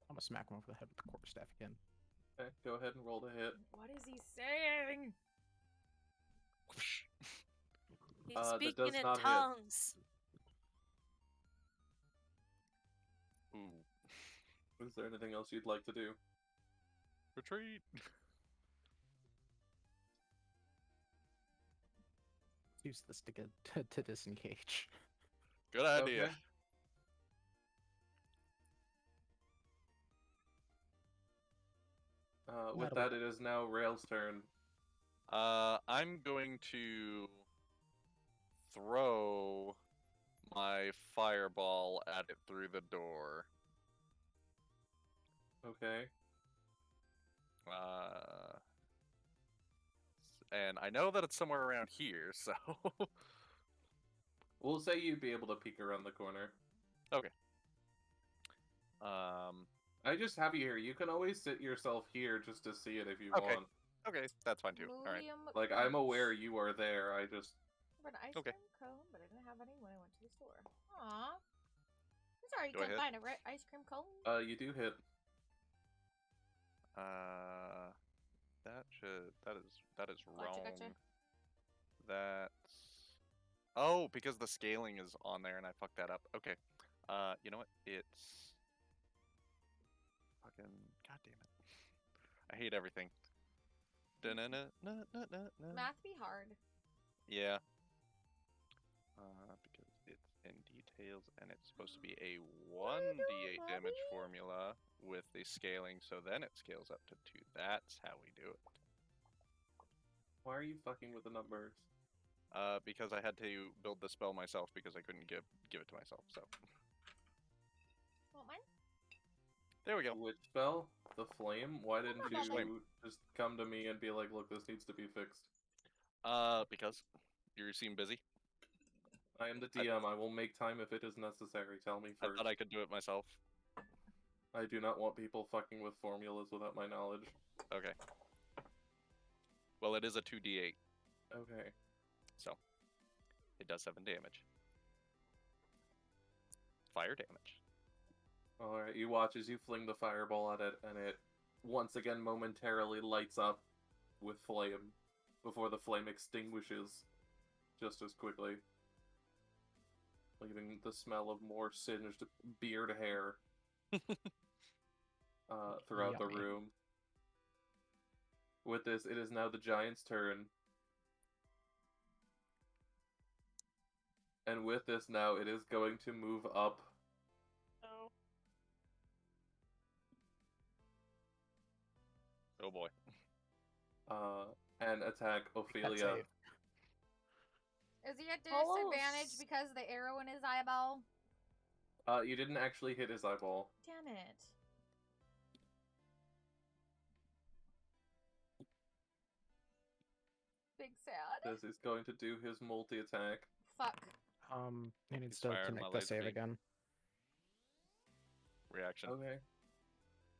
I'm gonna smack him over the head with the quarterstaff again. Okay, go ahead and roll the hit. What is he saying? He's That speaking does in not hit. tongues. Ooh. Is there anything else you'd like to do? Retreat. Use this to get to disengage. Good idea. Okay. With That'll- that, it is now Rail's turn. I'm going to throw my fireball at it through the door. Okay. And I know that it's somewhere around here, so We'll say you'd be able to peek around the corner. okay. I just have you here. You can always sit yourself here just to see it if you Okay. want. Okay, that's fine too. All right. William Like, I'm aware Punch. you are there. I just... An ice Okay. cream cone, but I didn't have any when I went to the store. Aw. I'm sorry you Do I couldn't hit? find a ice cream cone. You do hit. That is wrong. Gotcha. That's oh, because the scaling is on there and I fucked that up. Okay. You know what? It's fucking goddamn it. I hate everything. Math be hard. Yeah. Because it's in details and it's supposed to be a 1d8 damage formula with the scaling, so then it scales up to 2. That's how we do it. Why are you fucking with the numbers? Because I had to build the spell myself because I couldn't give it to myself, so. Want mine? There we go. Which spell? The flame? Why didn't about you flame. just come to me and be like, look, this needs to be fixed? Because you seem busy. I am the DM. I will make time if it is necessary. Tell me I first. thought I could do it myself. I do not want people fucking with formulas without my knowledge. Okay. Well, it is a 2d8, Okay. so it does 7 damage. Fire damage. Alright, you watch as you fling the fireball at it, and it once again momentarily lights up with flame before the flame extinguishes just as quickly, leaving the smell of more singed beard hair throughout the Yummy. room. With this, it is now the giant's turn. And with this now, it is going to move up. Oh. Oh boy. And attack Ophelia. save. Is he at Almost. disadvantage because of the arrow in his eyeball? You didn't actually hit his eyeball. Damn it. Big sad. Because he's going to do his multi-attack. Fuck. He needs He's to firing my make the laser save beam. again. Reaction. Okay.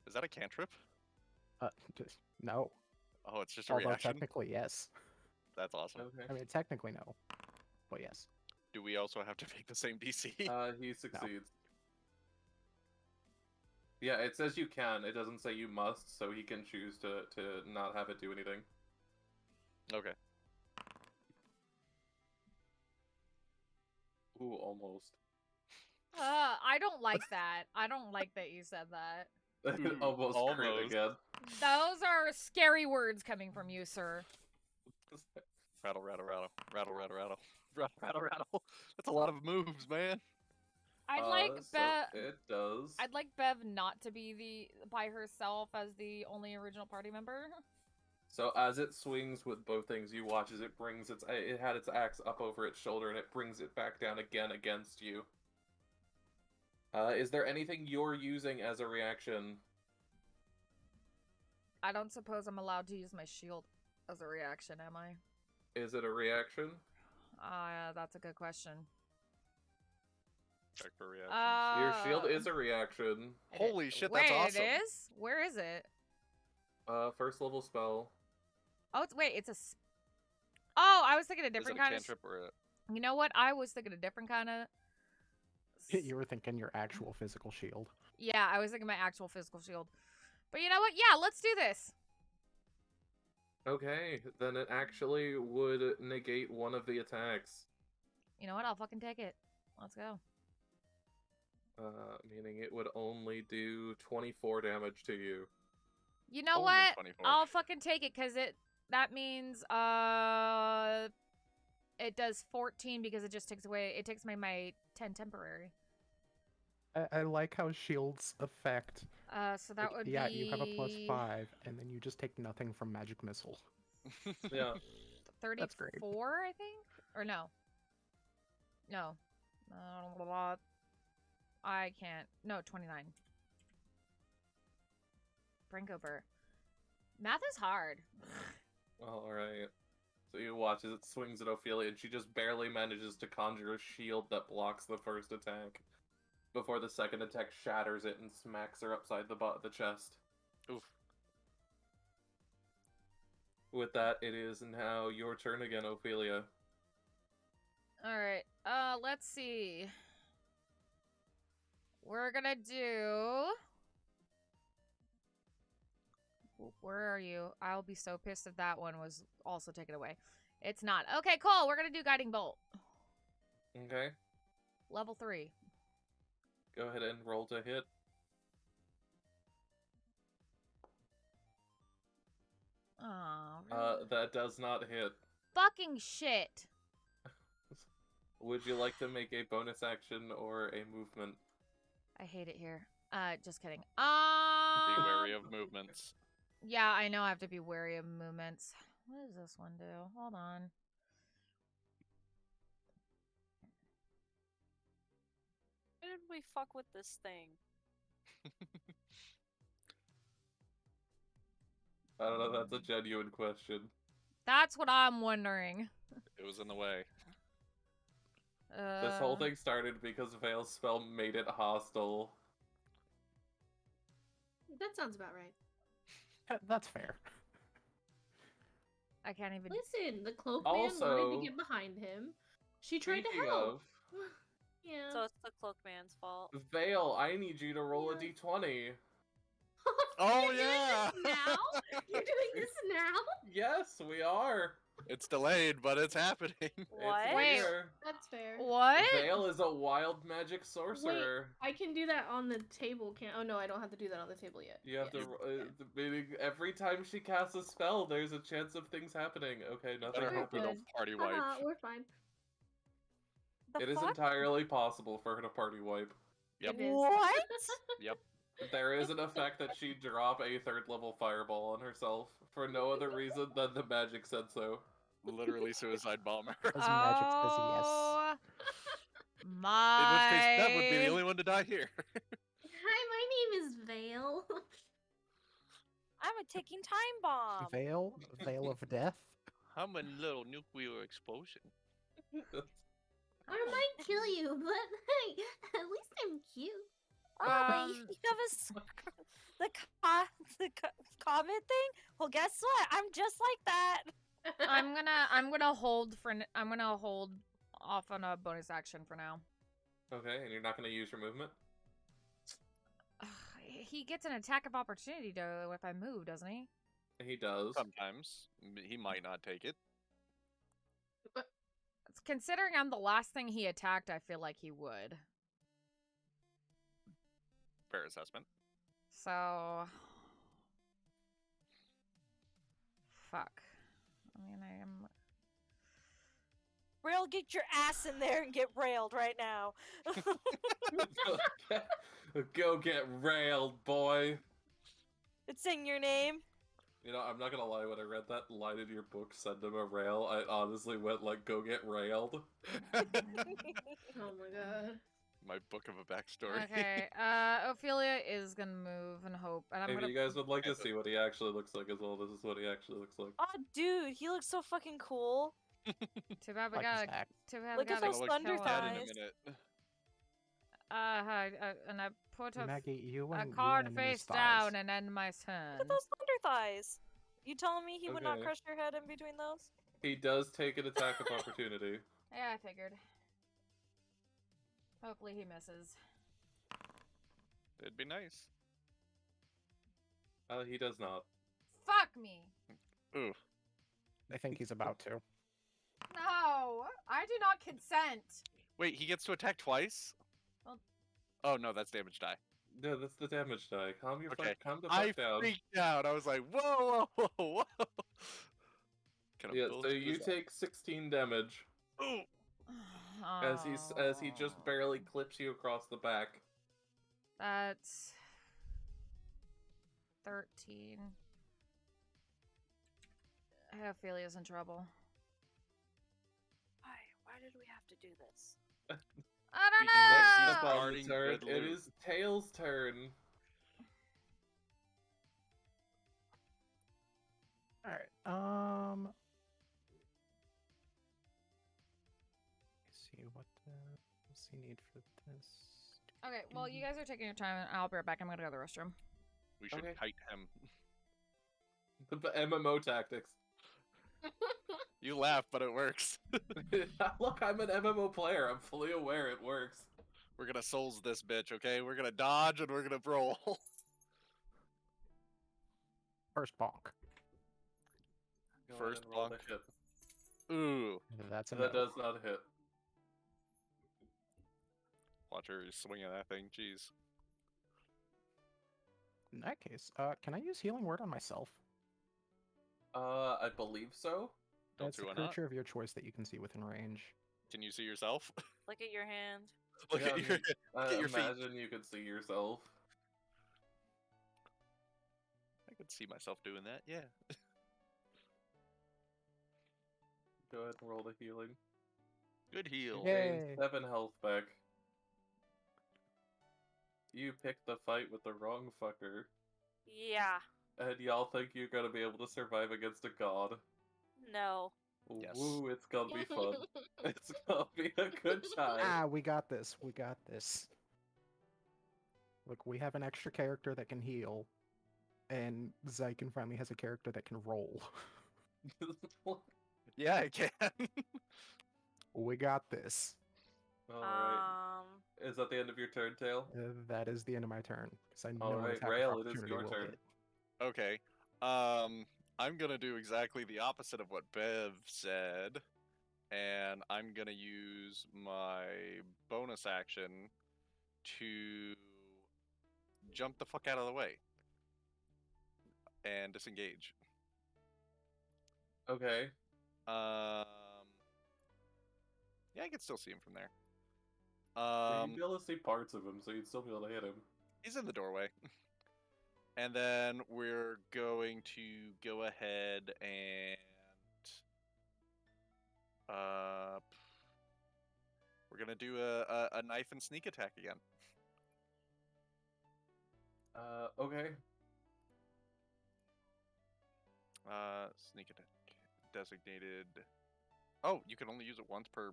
Is that a cantrip? No. Oh, it's just a Although reaction? technically, yes. That's awesome. Okay. I mean, technically, no. But yes. Do we also have to make the same DC? He succeeds. Yeah, it says you can. It doesn't say you must, so he can choose to not have it do anything. Okay. Ooh, almost. I don't like that. I don't like that you said that. Almost crit almost. again. Those are scary words coming from you, sir. Rattle, rattle, rattle, rattle, rattle, rattle, rattle, rattle, rattle. That's a lot of moves, man. I'd like So Bev. it does. I'd like Bev not to be by herself as the only original party member. So as it swings with both things, you watch as it brings it had its axe up over its shoulder and it brings it back down again against you. Is there anything you're using as a reaction? I don't suppose I'm allowed to use my shield as a reaction, am I? Is it a reaction? That's a good question. Check for reactions. Your shield is a reaction. Holy shit, Wait, that's awesome. it is? Where is it? First level spell. Oh, it's a. Oh, I was thinking a Is it different a kind of. cantrip or a... You know what? I was thinking a different kind of. You were thinking your actual physical shield. Yeah, I was thinking my actual physical shield. But you know what? Yeah, let's do this. Okay, then it actually would negate one of the attacks. You know what? I'll fucking take it. Let's go. Meaning it would only do 24 damage to you. You know Only what? 24. I'll fucking take it because that means it does 14 because it just takes away my 10 temporary. I like how shields affect. So that would be you have a +5, and then you just take nothing from magic missile. Yeah. 34, That's great. I think, or no. I can't. No, 29. Brinkover. Math is hard. Alright. So you watch as it swings at Ophelia, and she just barely manages to conjure a shield that blocks the first attack, before the second attack shatters it and smacks her upside the chest. Oof. With that, it is now your turn again, Ophelia. Alright, let's see. We're gonna do... Where are you? I'll be so pissed if that one was also taken away. It's not. Okay, cool. We're gonna do Guiding Bolt. Okay. Level 3. Go ahead and roll to hit. Oh, really? That does not hit. Fucking shit. Would you like to make a bonus action or a movement? I hate it here. Just kidding. Be wary of movements. Yeah, I know I have to be wary of movements. What does this one do? Hold on. Why did we fuck with this thing? I don't know, that's a genuine question. That's what I'm wondering. It was in the way. This whole thing started because Veil's spell made it hostile. That sounds about right. That's fair. I can't even... Listen, the cloak man wanted to get behind him. She tried to help. Yeah. So it's the cloakman's fault. Veil, I need you to roll a d20. Oh, You're yeah! doing this now? You're doing this now? Yes, we are. It's delayed, but it's happening. What? It's Wait. here. That's fair. What? Veil is a wild magic sorcerer. I can do that on the table, can't? Oh no, I don't have to do that on the table yet. You have Yeah. to. Meaning every time she casts a spell, there's a chance of things happening. Okay, nothing Better We're hope we happened. don't party wipe. We're fine. The It is fuck? entirely possible for her to party wipe. Yep. It is. What? Yep. There is an effect that she drop a 3rd level fireball on herself for no other reason than the magic said so. Literally suicide bomber. Because magic says yes. Oh, In my... which case, that would be the only one to die here. Hi, my name is Vale. I'm a ticking time bomb. Veil of death. I'm a little nuclear explosion. I might kill you, but hey, at least I'm cute. Oh, wait, you have the comment thing? Well, guess what? I'm just like that. I'm gonna hold off on a bonus action for now. Okay, and you're not going to use your movement? He gets an attack of opportunity though if I move, doesn't he? He does. Sometimes. He might not take it. Considering I'm the last thing he attacked, I feel like he would. Fair assessment. So, fuck. I mean, I am. Rail, get your ass in there and get railed right now. Go get railed, boy. It's in your name. You know, I'm not gonna lie, when I read that line in your book, send him a rail, I honestly went like, go get railed. Oh my god. My book of a backstory. Okay, Ophelia is gonna move and hope, and I'm If gonna. you guys would like to see what he actually looks like as well, this is what he actually looks like. Oh, dude, he looks so fucking cool. Too bad we Like gotta. Zach. Too bad we Look at gotta those Look thunder kill dead him. in a thighs. minute. And I put a Maggie, you a and card you and face Styles. down and end my turn. Look at those thunder thighs. You telling me he would not Okay. crush your head in between those? He does take an attack of opportunity. Yeah, I figured. Hopefully he misses. It'd be nice. He does not. Fuck me. Ooh. I think he's about to. No, I do not consent. Wait, he gets to attack twice? Well- Oh no, that's damage die. Yeah, that's the damage die. Calm Okay. calm the I fuck down. freaked out. I was like, whoa, whoa, whoa, whoa. Can I Yeah, build so you this? take 16 damage Ooh. as he just barely clips you across the back. That's 13. Ophelia's in trouble. Why did we have to do this? I don't Next He's up know. on guarding the turn, good it loot. is Tails' turn. All right. Let's see what's he need for this. Okay, well, you guys are taking your time, and I'll be right back. I'm gonna go to the restroom. We should Okay. kite him. The MMO tactics. You laugh, but it works. Look, I'm an MMO player. I'm fully aware it works. We're gonna souls this bitch, okay? We're gonna dodge and we're gonna roll. First bonk. Go ahead First and roll bonk. the hit. Ooh. That's a That no. does not hit. Watch her swing at that thing. Jeez. In that case, can I use healing word on myself? I believe so. Don't It's see a why not. creature of your choice that you can see within range. Can you see yourself? Look at your hand. Look Yeah, at I your, mean, look at your feet. imagine you could see yourself. I could see myself doing that. Yeah. Go ahead and roll the healing. Good heal. Yeah. Gain Yay. 7 health back. You picked the fight with the wrong fucker. Yeah. And y'all think you're gonna be able to survive against a god. No. Yes. Woo, it's gonna be fun. It's gonna be a good time. Ah, we got this. We got this. Look, we have an extra character that can heal, and Xyken finally has a character that can roll. Yeah, I can. We got this. Alright. Is that the end of your turn, Tail? That is the end of my turn. Because I know Alright, attack of Rail, it is opportunity your will turn. hit. Okay. I'm gonna do exactly the opposite of what Bev said, and I'm gonna use my bonus action to jump the fuck out of the way and disengage. Okay. Yeah, I can still see him from there. You'd be able to see parts of him, so you'd still be able to hit him. He's in the doorway. And then we're going to go ahead and we're gonna do a knife and sneak attack again. Okay. Sneak attack designated. Oh, you can only use it once per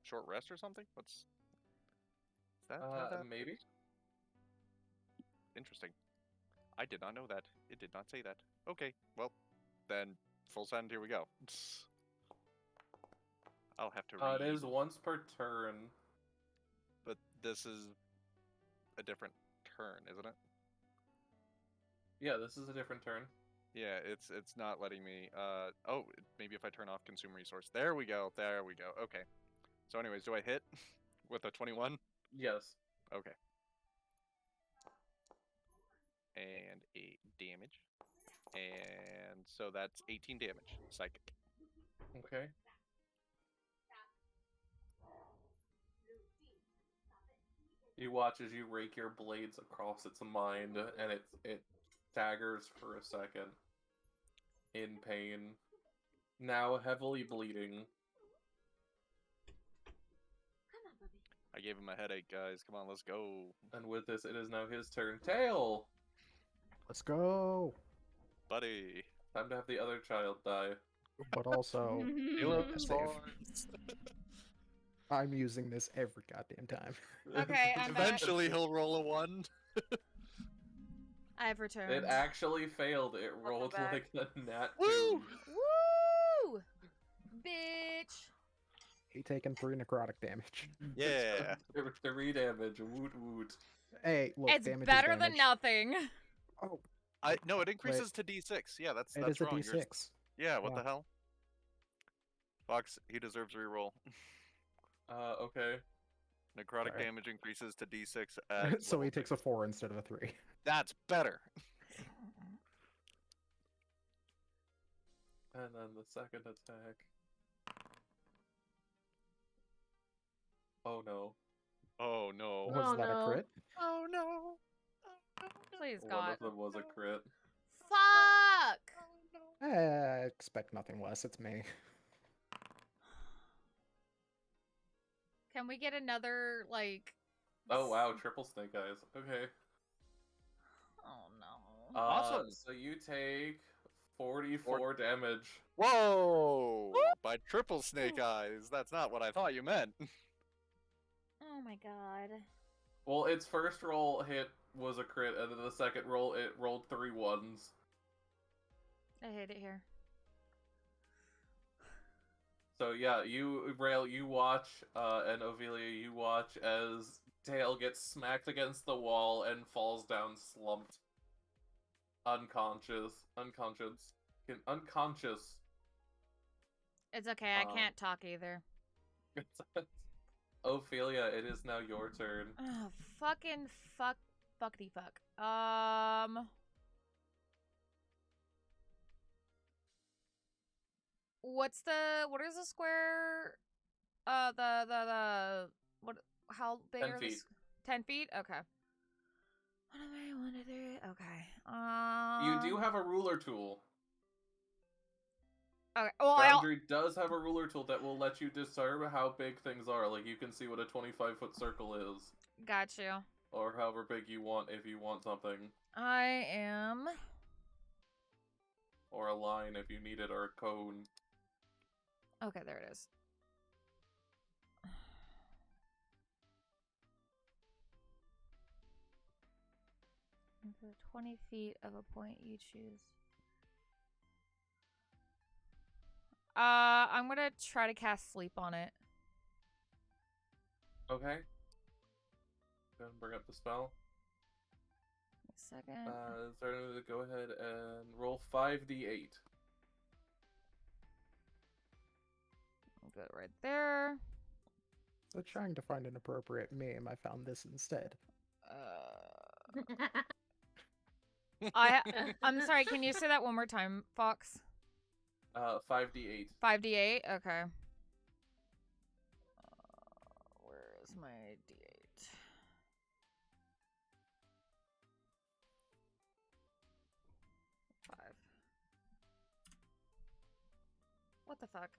short rest or something? What's is that? how that Maybe. works? Interesting. I did not know that. It did not say that. Okay, well, then full send. Here we go. I'll have to read. It is once per turn. But this is a different turn, isn't it? Yeah, this is a different turn. Yeah, it's not letting me. Oh, maybe if I turn off consume resource. There we go. There we go. Okay. So, anyways, do I hit with a 21? Yes. Okay. and 8 damage. And so that's 18 damage. Psychic. Okay. You watch as you rake your blades across its mind, and it staggers for a second. In pain. Now heavily bleeding. I gave him a headache, guys. Come on, let's go. And with this, it is now his turn. Tail! Let's go. Buddy. Time to have the other child die. But also, Caleb, save. boys. I'm using this every goddamn time. Okay, I'm back. Eventually he'll roll a 1. I've returned. It actually failed. It rolled back. like a nat 2. Woo! Woo! Bitch. He taken 3 necrotic damage. Yeah. 3 damage. Woot woot. Hey, look, It's damage better is than damage. nothing. Oh, No, it increases to D6. Yeah, that's it is a wrong. Yours- D6. Yeah, what Yeah. the hell? Fox, he deserves a reroll. Okay. Necrotic Sorry. damage increases to D6 at So he level takes a 4 instead of a 3. That's better. And then the second attack. Oh no. Oh no. Was Oh, that no. a crit? Oh no. Please, One God. of them was a crit. Fuck! Expect nothing less. It's me. Can we get another, like... Oh wow, triple snake eyes. Okay. Oh, no. Awesome. So you take 44 damage. Whoa! By triple snake eyes. That's not what I thought you meant. Oh, my God. Well, its first roll hit was a crit, and then the second roll it rolled 3 ones. I hate it here. So yeah, you Rail, you watch, and Ophelia, you watch as Tail gets smacked against the wall and falls down slumped. Unconscious. It's okay, I Um, can't talk either. Ophelia, it is now your turn. Oh, fucking fuckity fuck. What is the square? What? How big 10 are feet. these? 10 feet? Okay. What am I? 1, 2, 3. Okay. You do have a ruler tool. Okay. Well, Boundary does have a ruler tool that will let you discern how big things are. Like, you can see what a 25-foot circle is. got you. Or however big you want if you want something. I am. Or a line if you need it, or a cone. Okay, there it is. Okay, 20 feet of a point you choose. I'm gonna try to cast sleep on it. Okay. Then bring up the spell. A second. Starting to go ahead and roll 5d8. I'll go right there. So trying to find an appropriate meme, I found this instead. I'm sorry, can you say that one more time, Fox? 5d8. 5d8? Okay. Where is my d8? Five. What the fuck?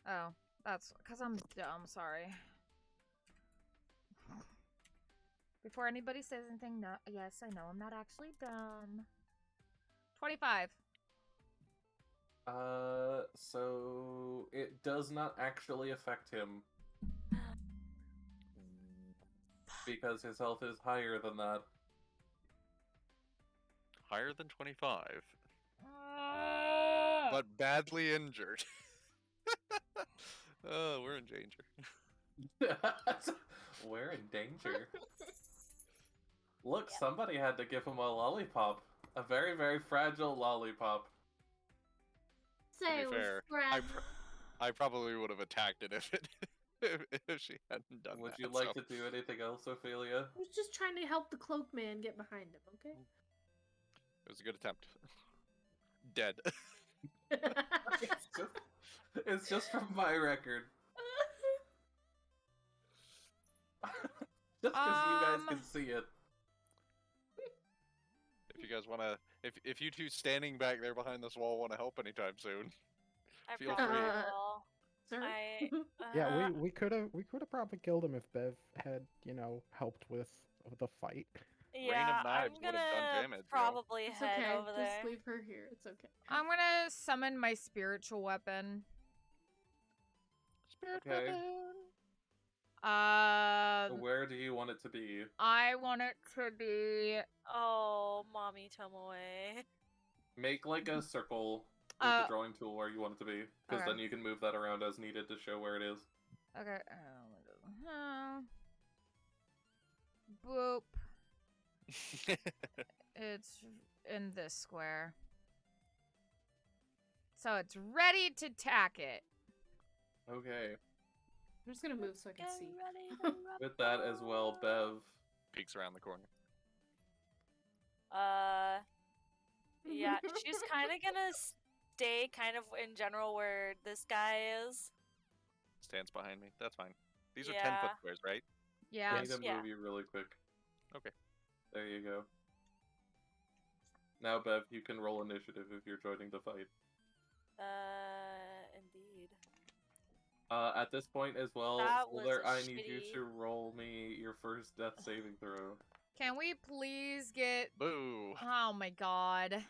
Oh, that's because I'm dumb, sorry. Before anybody says anything, no, yes, I know I'm not actually dumb. 25. So it does not actually affect him. Because his health is higher than that. Higher than 25. But badly injured. Oh, we're in danger. We're in danger. Look, somebody had to give him a lollipop. A very, very fragile lollipop. Say To it be was fair, Fred. I probably would have attacked it if it if she hadn't done Would that. you like so. to do anything else, Ophelia? I was just trying to help the cloak man get behind him, okay? It was a good attempt. Dead. It's just from my record. Just because you guys can see it. If you guys want to, if you two standing back there behind this wall want to help anytime soon, I feel probably free. will. Sir? Yeah, we could have probably killed him if Bev had helped with the fight. Yeah, I'm knives would have done gonna damage, yo. probably It's head okay. over there. Just leave her here. It's okay. I'm gonna summon my spiritual weapon. Spirit Okay. Where do you want it to be? I want it to be. Oh, mommy Tomoe. Make like a circle with the drawing tool where you want it to be, because okay. then you can move that around as needed to show where it is. Okay. Boop. It's in this square. So it's ready to tack it. Okay. I'm just gonna move so I can see. With that as well, Bev. Peeks around the corner. Yeah, she's kind of gonna stay kind of in general where this guy is. Stands behind me. That's fine. These are Yeah. 10-foot squares, right? Yeah. I need to Yeah. move you really quick. Okay. There you go. Now, Bev, you can roll initiative if you're joining the fight. Indeed. At this point as well, That was Sliithrr, a I need you shitty- to roll me your first death saving throw. Can we please get? Boo. Oh my god.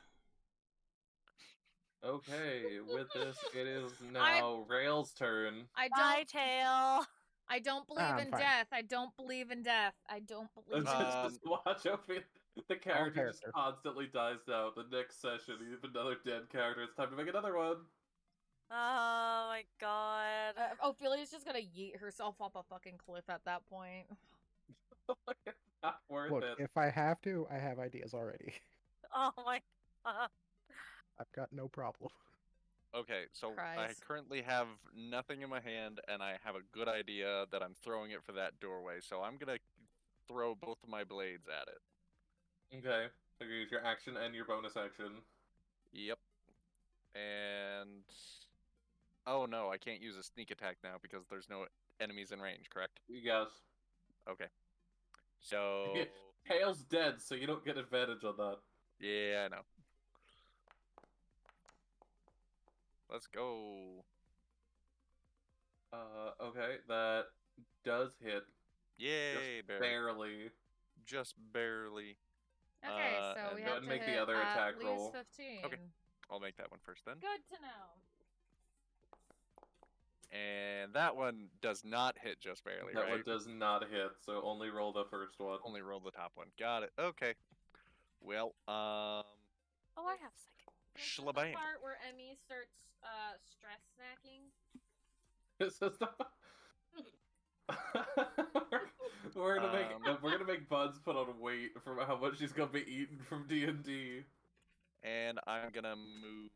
Okay, with this, it is now Rail's turn. Bye, Tail. I don't believe I'm in fine. death. I don't believe in death. I don't believe in Just watch out. The character just character. constantly dies down. The next session, you have another dead character. It's time to make another one. Oh my god. Ophelia's just gonna yeet herself off a fucking cliff at that point. Not worth Look, it. if I have to, I have ideas already. Oh my god. I've got no problem. Okay, so I Christ. currently have nothing in my hand, and I have a good idea that I'm throwing it for that doorway. So I'm gonna throw both of my blades at it. Okay, so you use your action and your bonus action. Yep. And oh no, I can't use a sneak attack now because there's no enemies in range. Correct? Yes. Okay. So Tail's dead, so you don't get advantage on that. yeah, I know. Let's go. Okay, that does hit. Yay, Just barely. Just barely. Okay, so and we go have ahead to and make the hit other at attack least roll. 15. Okay. I'll make that one first then. Good to know. And that one does not hit just barely, That right? one does not hit, so only roll the first one. Only roll the top one. Got it. Okay. Well, Oh, I have second. This is the Shlabam. part where Emi starts stress snacking. This is the... we're gonna make Buns put on weight from how much she's gonna be eating from D&D. And I'm gonna move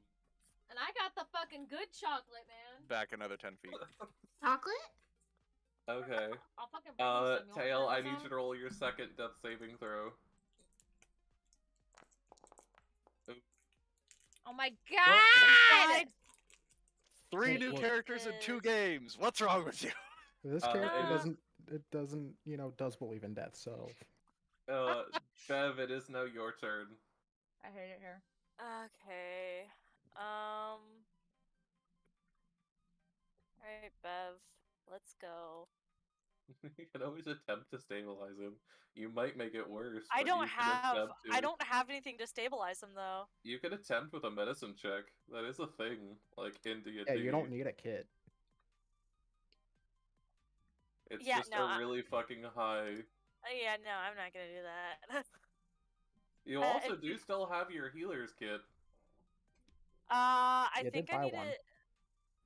And I got the fucking good chocolate, man. back another 10 feet. Chocolate? Okay. I'll fucking bring you some. You want Tail, I some? need you to roll your second death saving throw. Oh my god! 3 Hey, new look. characters in 2 games. What's wrong with you? This Uh, character it doesn't, does believe in death, so Bev, it is now your turn. I hate it here. Okay. Alright, Bev. Let's go. You can always attempt to stabilize him. You might make it worse. I but don't you can have attempt to. I don't have anything to stabilize him though. You can attempt with a medicine check. That is a thing, like in D&D. yeah, you don't need a kit. It's Yeah, just no, a really fucking high. Yeah, no, I'm not gonna do that. You also do still have your healer's kit. I You did think I buy need one. to.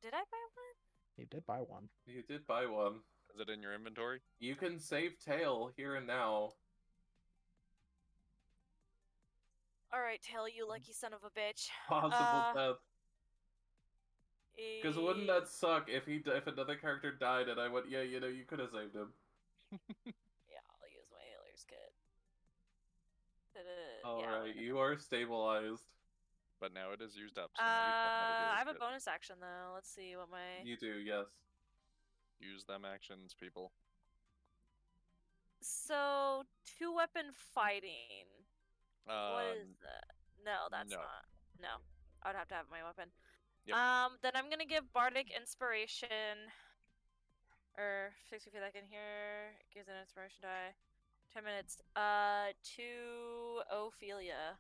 Did I buy one? You did buy one. You did buy one. Is it in your inventory? You can save Tail here and now. Alright, Tail, you lucky son of a bitch. Possible death. Because wouldn't that suck if if another character died and I went, yeah, you know, you could have saved him. Yeah, I'll use my healer's kit. Alright, you are stabilized. But now it is used up. So now you got another I healer's have a kit. bonus action though. Let's see what my. You do, yes. Use them actions, people. So 2-weapon fighting. What is Um, that? No, that's no. not. No, I would have to have my weapon. Yep. Then I'm gonna give Bardic Inspiration, or 60 feet I can hear. Gives an inspiration die. 10 minutes. To Ophelia.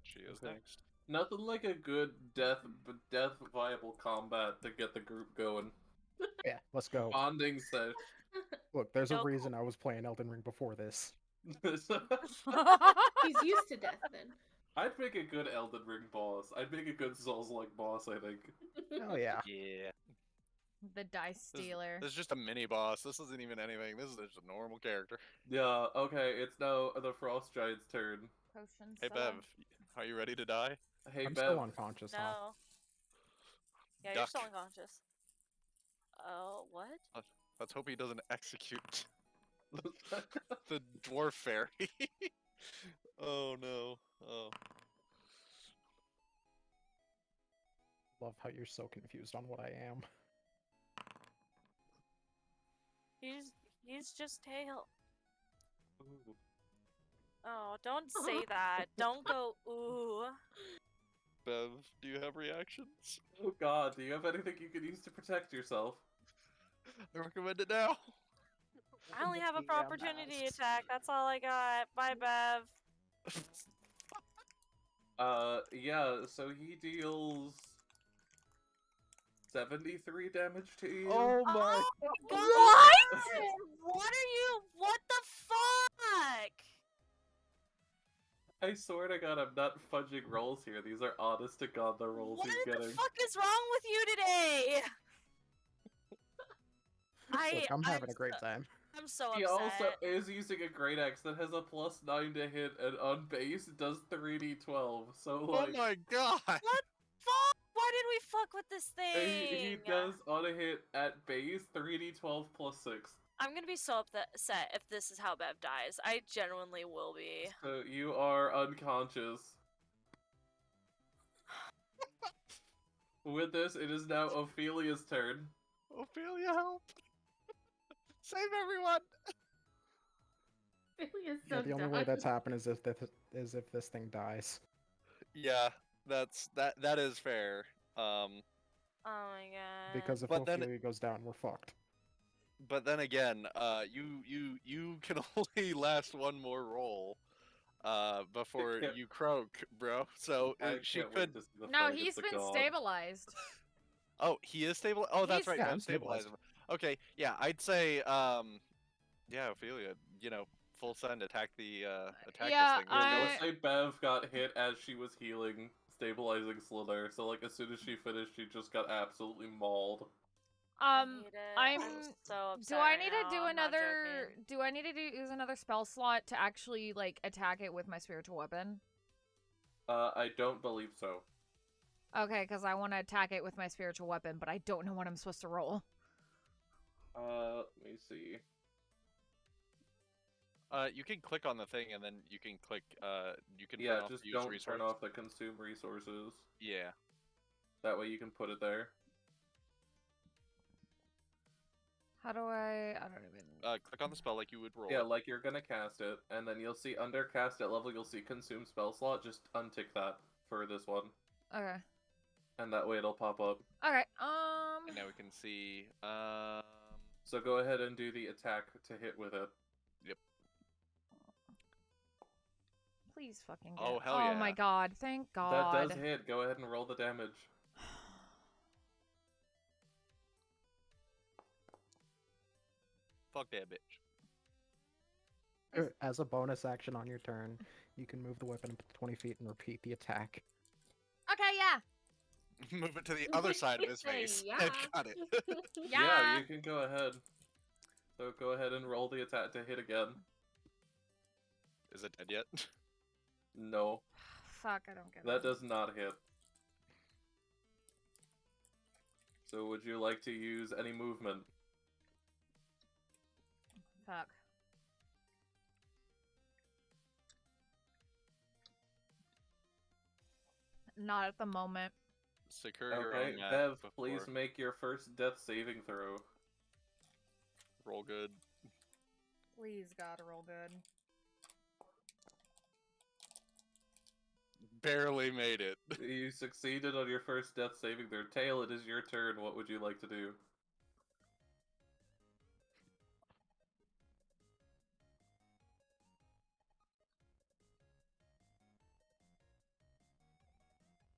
She is Okay. next. Nothing like a good death viable combat to get the group going. Yeah, let's go. Bonding sesh. Look, there's No, a reason I was playing Elden Ring before this. He's used to death then. I'd make a good Elden Ring boss. I'd make a good Souls-like boss, I think. Oh yeah. Yeah. The dice stealer. This is just a mini boss. This isn't even anything. This is just a normal character. Yeah, okay, it's now the Frost Giant's turn. Potion Hey seller. Bev, are you ready to die? Hey, I'm Bev. still unconscious, huh? no. Yeah, you're still Duck. unconscious. Oh, what? Let's hope he doesn't execute the dwarf fairy. Oh no. Oh. Love how you're so confused on what I am. He's just tail. Ooh. Oh, don't say that. Don't go ooh. Bev, do you have reactions? Oh god, do you have anything you can use to protect yourself? I recommend it now. I only have a Yeah, opportunity masks. attack. That's all I got. Bye, Bev. Yeah, so he deals 73 damage to you. Oh my! What? What are you? What the fuck? I swear to god, I'm not fudging rolls here. These are honest to god the rolls What he's the getting. fuck is wrong with you today? Look, I'm having a great time. I'm so He upset. also is using a great axe that has a +9 to hit and on base does 3d12. So Oh like my god. What? Fuck! Why did we fuck with this thing? he does on a hit at base 3d12 +6. I'm gonna be so upset if this is how Bev dies. I genuinely will be. So you are unconscious. With this, it is now Ophelia's turn. Ophelia, help. Save everyone. Really is Yeah, so the only way that's happened is if this thing dies. Yeah, that is fair. Oh my god. Because if But then- Ophelia goes down, we're fucked. But then again, you can only last one more roll, before Yeah. you croak, bro. So I she can't could. wait to see the No, fight he's against the been god. stabilized. Oh, he is stable. Oh, that's He's- right. Yeah, Bev I'm stabilized stabilized. him. Okay, yeah, I'd say, yeah, Ophelia. Full send, attack the Yeah, this thing. Yeah, I- let's say Bev got hit as she was healing, stabilizing Sliithrr. So like as soon as she finished, she just got absolutely mauled. I hate it. I'm. so upset Do I right need now. to do I'm not another? joking. Do I need to use another spell slot to actually like attack it with my spiritual weapon? I don't believe so. Okay, because I want to attack it with my spiritual weapon, but I don't know what I'm supposed to roll. Let me see. You can click on the thing and then you can click. You can Yeah, turn off just use don't resource. turn off the consume resources. Yeah. That way you can put it there. How do I? I don't even. Click on the spell like you would roll. Yeah, it. like you're gonna cast it, and then you'll see under cast at level, you'll see consume spell slot. Just untick that for this one, Okay. and that way it'll pop up. Okay. And now we can see. So go ahead and do the attack to hit with it. Please fucking. Oh, get- hell Oh yeah. my god! Thank God. That does hit. Go ahead and roll the damage. Fuck that bitch. As a bonus action on your turn, you can move the weapon up to 20 feet and repeat the attack. Okay. Yeah. Move it to the other side of his face. Yeah. Got it. Yeah. You can go ahead. So go ahead and roll the attack to hit again. Is it dead yet? No, Fuck! I don't get that it. does not hit. So would you like to use any movement? Fuck. Not at the moment. Secure your Okay, own map Bev, before. please make your first death saving throw. Roll good. Please, God, roll good. Barely made it. You succeeded on your first death saving throw. Tail, it is your turn. What would you like to do?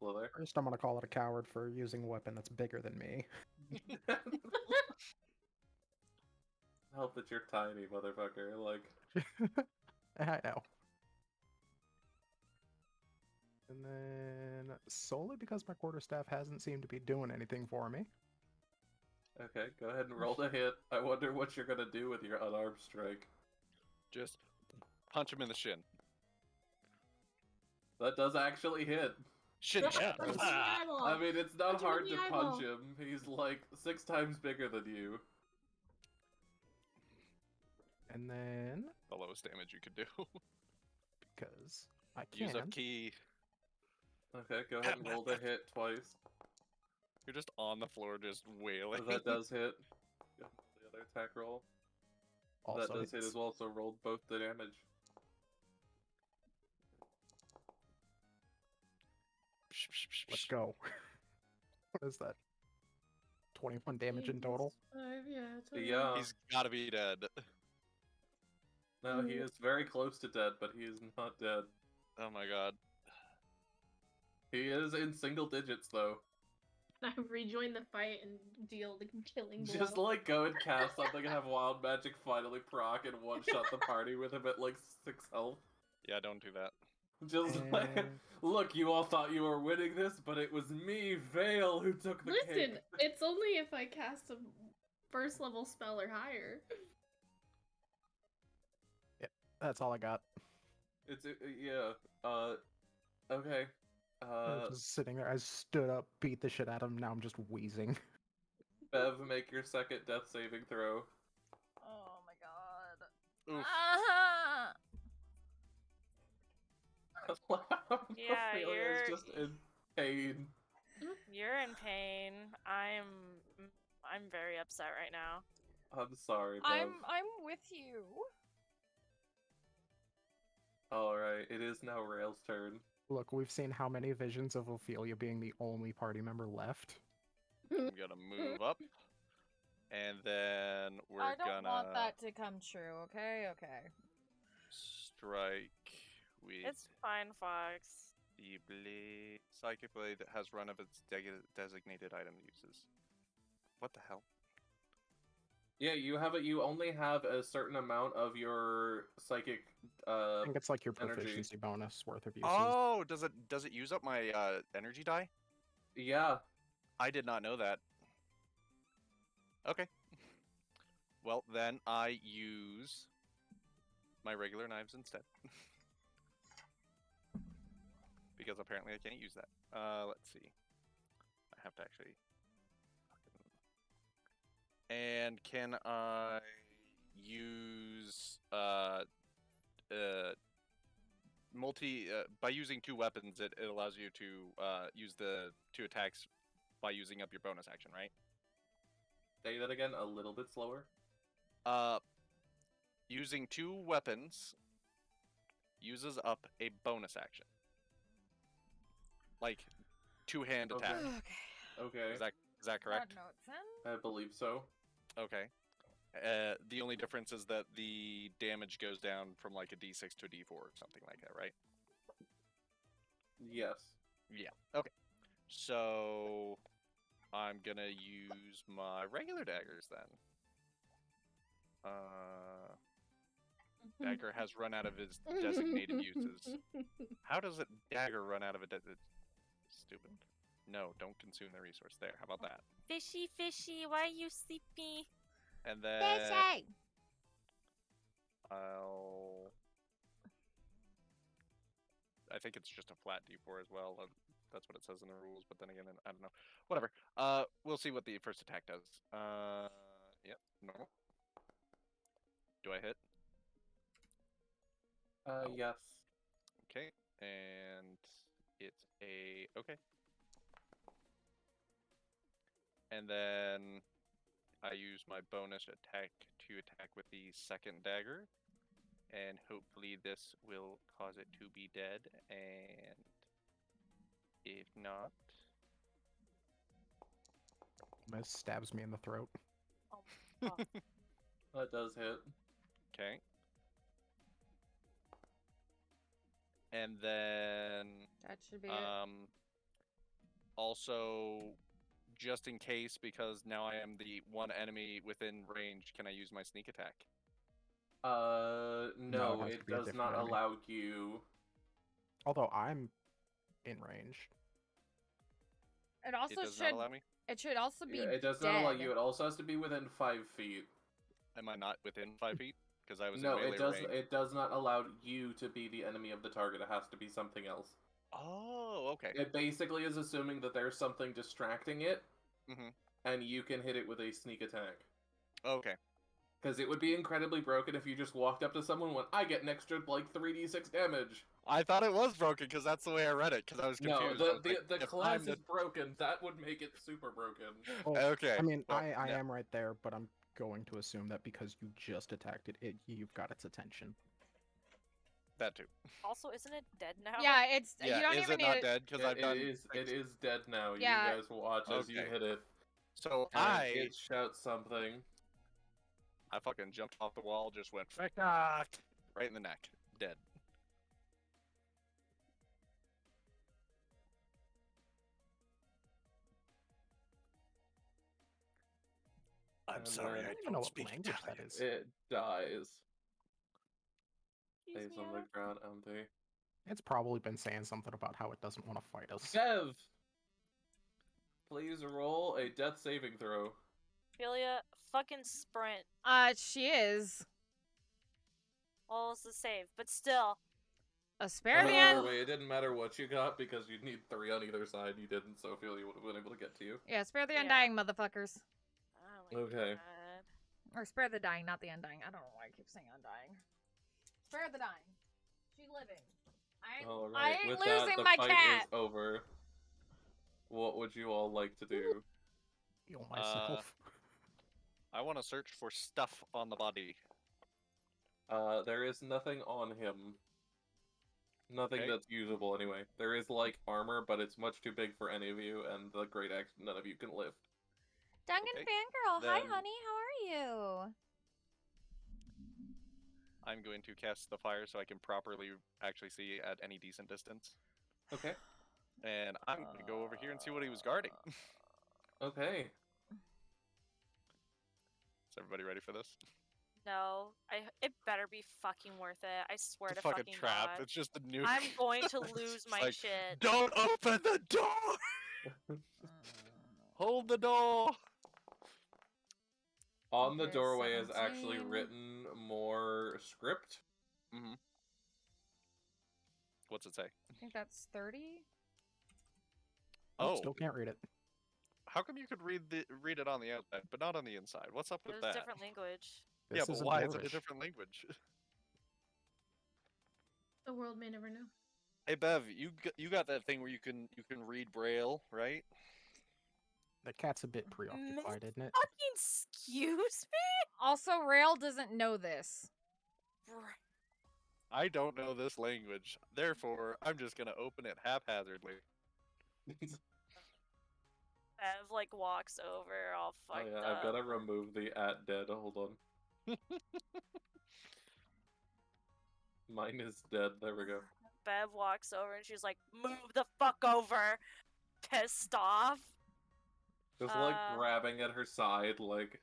Hello there. First, I'm gonna call it a coward for using a weapon that's bigger than me. Help that you're tiny, motherfucker. Like, I know. And then, solely because my quarterstaff hasn't seemed to be doing anything for me. okay, go ahead and roll to hit. I wonder what you're gonna do with your unarmed strike. Just punch him in the shin. That does actually hit. Shin jab. Punch him in the Ah. eyeball. I mean, it's not Punch him in hard the to eyeball. punch him. He's like 6 times bigger than you. And then, The lowest damage you could do. because I Use up can, key. Okay, go ahead and roll to hit twice. You're just on the floor, just wailing. That does hit. The other attack roll. also That does hit it's- as well, so roll both the damage. Let's go. What is that? 21 damage in total? Yeah. He's gotta be dead. No, he is very close to dead, but he is not dead. Oh my god. He is in single digits, though. I rejoin the fight and deal the killing blow. Just like go and cast something and have wild magic finally proc and one-shot the party with him at like 6 health. Yeah, don't do that. Just like, And- look, you all thought you were winning this, but it was me, Vale, who took the Listen, cake. it's only if I cast a first level spell or higher. That's all I got. It's, yeah, okay. I was just sitting there. I stood up, beat the shit out of him. Now I'm just wheezing. Bev, make your second death saving throw. Oh my god. Oof. Ah! Yeah, Ophelia you're- is just in pain. You're in pain. I'm very upset right now. I'm sorry, Bev. I'm with you. Alright, it is now Rail's turn. Look, we've seen how many visions of Ophelia being the only party member left. I'm gonna move up. And then we're I don't gonna want that to come true, okay? Okay. strike with It's fine, Fox. the blade. Psychic blade that has run of its designated item uses. What the hell? Yeah, you only have a certain amount of your psychic, I think it's like your energy. proficiency bonus worth of uses. Oh, does it use up my energy die? yeah. I did not know that. Okay. Well, then I use my regular knives instead. Because apparently I can't use that. Let's see. I have to actually... And can I use by using 2 weapons, it allows you to use the 2 attacks by using up your bonus action, right? Say that again a little bit slower. Using 2 weapons uses up a bonus action. Like 2-hand Okay. attack. Okay, Is that correct? That note's in. I believe so. Okay. The only difference is that the damage goes down from like a D6 to a D4 or something like that, right? Yes. Yeah. Okay. So I'm gonna use my regular daggers then. Dagger has run out of its designated uses. How does a dagger run out of it? Stupid. No, don't consume the resource there. How about that? Fishy, fishy, why are you sleepy? And then Fishy! I think it's just a flat D4 as well. that's what it says in the rules. But then again, I don't know. Whatever. We'll see what the first attack does. Yep, normal. Do I hit? No. Yes. Okay, and it's a okay. And then I use my bonus attack to attack with the second dagger. And hopefully this will cause it to be dead. And if not... Miss stabs me in the throat. Oh, fuck. That does hit. Okay. And then... That should be it. Also, just in case, because now I am the one enemy within range, can I use my sneak attack? No, has it to be a does different not enemy. allow you. Although I'm in range. It also It does should. not allow me? It should also be. Yeah, it does dead. not allow you. It also has to be within 5 feet. Am I not within 5 feet? Because I was No, in melee it does. range. It does not allow you to be the enemy of the target. It has to be something else. Oh, okay. It basically is assuming that there's something distracting it, Mm-hmm. and you can hit it with a sneak attack. Okay. Because it would be incredibly broken if you just walked up to someone and went, I get an extra, like, 3d6 damage. I thought it was broken because that's the way I read it. Because I was No, confused. I was like, the if class I'm is broken. That would make it super broken. Oh, Okay. I mean, well, I yeah. am right there, but I'm going to assume that because you just attacked it, you've got its attention. That too. Also, isn't it dead now? Yeah, it's. Yeah, you don't is even it need not it. dead? Because I've done. It is dead now. Yeah. You guys watch as you Okay. hit it. So And it shouts something. I fucking jumped off the wall, just went right in the neck, dead. I'm And sorry, then- I I don't even know don't what speak language that Italian. is. It dies. Excuse Stays me, on the ground empty. It's probably been saying something about how it doesn't want to fight us. Dev! Please roll a death saving throw. Ophelia, fucking sprint. She is. Well, it's a save, but still. Asparagus. By the way, it didn't matter what you got because you'd need 3 on either side. You didn't, so Ophelia would have been able to get to you. Yeah, spare the Yeah. undying, motherfuckers. Oh my Okay. God. Or spare the dying, not the undying. I don't know why I keep saying undying. Spare the dying. She's living. I Alright, ain't with losing that, the my fight cat. is over. What would you all like to do? Heal myself. I want to search for stuff on the body. There is nothing on him. Nothing Okay. that's usable anyway. There is, like, armor, but it's much too big for any of you, and the great axe none of you can lift. Duncan Okay, Fangirl, hi then- honey, how are you? I'm going to cast the fire so I can properly actually see at any decent distance. Okay. And I'm going to go over here and see what he was guarding. Okay. Is everybody ready for this? No, it better be fucking worth it. I swear It's to a fucking trap. God. It's just a nuke. I'm going to It's lose just my like, shit. Don't open the door! Hold the door! On the Okay, doorway is actually 17. written more script. Mm-hmm. What's it say? I think that's 30. Oh, Still can't read it. how come you could read it on the outside, but not on the inside? What's up It with was that? different language. Yeah, This but isn't why is it a Dwarvish. different language? The world may never know. Hey Bev, you got that thing where you can read Braille, right? The cat's a bit preoccupied, isn't it? Fucking excuse me? Also, Rail doesn't know this. I don't know this language, therefore I'm just gonna open it haphazardly. Bev, like, walks over all Oh fucked yeah, up. I've got to remove the @dead. Hold on. Mine is dead. There we go. Bev walks over and she's like, move the fuck over! Pissed off. Just like Uh, grabbing at her side, like.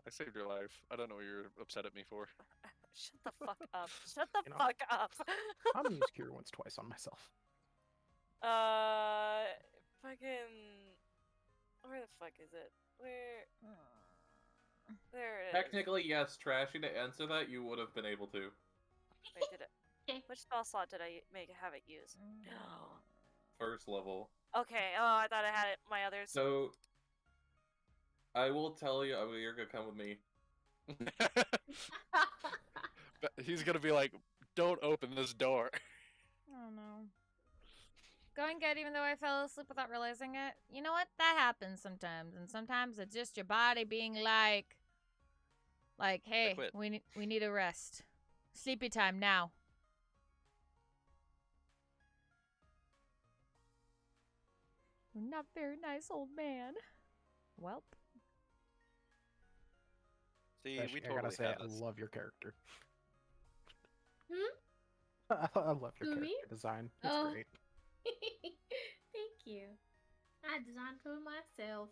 I saved your life. I don't know what you're upset at me for. Shut the fuck up. Shut the You know, fuck up. I'm gonna use Cure Wounds twice on myself. Fucking. Where the fuck is it? Where? There it is. Technically, yes, Trashy, to answer that, you would have been able to. Wait, did it? Okay. Which spell slot did I have it use? First level. Okay. Oh, I thought I had it. My others. So, I will tell you. I mean, you're gonna come with me. But he's gonna be like, "Don't open this door." Oh no. Going good even though I fell asleep without realizing it. You know what? That happens sometimes. And sometimes it's just your body being like, hey, quit. we need a rest. Sleepy time now. Not very nice, old man. Welp. See, Actually, we I gotta totally say, have I this. love your character. Hmm? I love your Who, character me? design. It's Oh. great. Thank you. I designed for myself.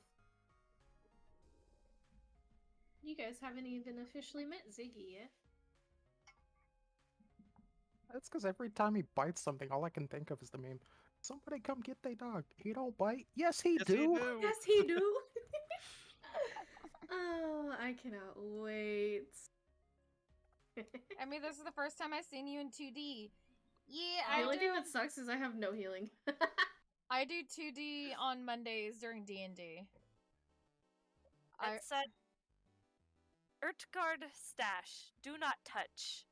You guys haven't even officially met Ziggy yet. That's because every time he bites something, all I can think of is the meme. Somebody come get their dog. He don't bite. Yes, he Yes, do. he do. Yes, he do. Oh, I cannot wait. I mean, this is the first time I've seen you in 2D. Yeah, The I only do. thing that sucks is I have no healing. I do 2D on Mondays during D&D. It said, Urtgard stash, do not touch.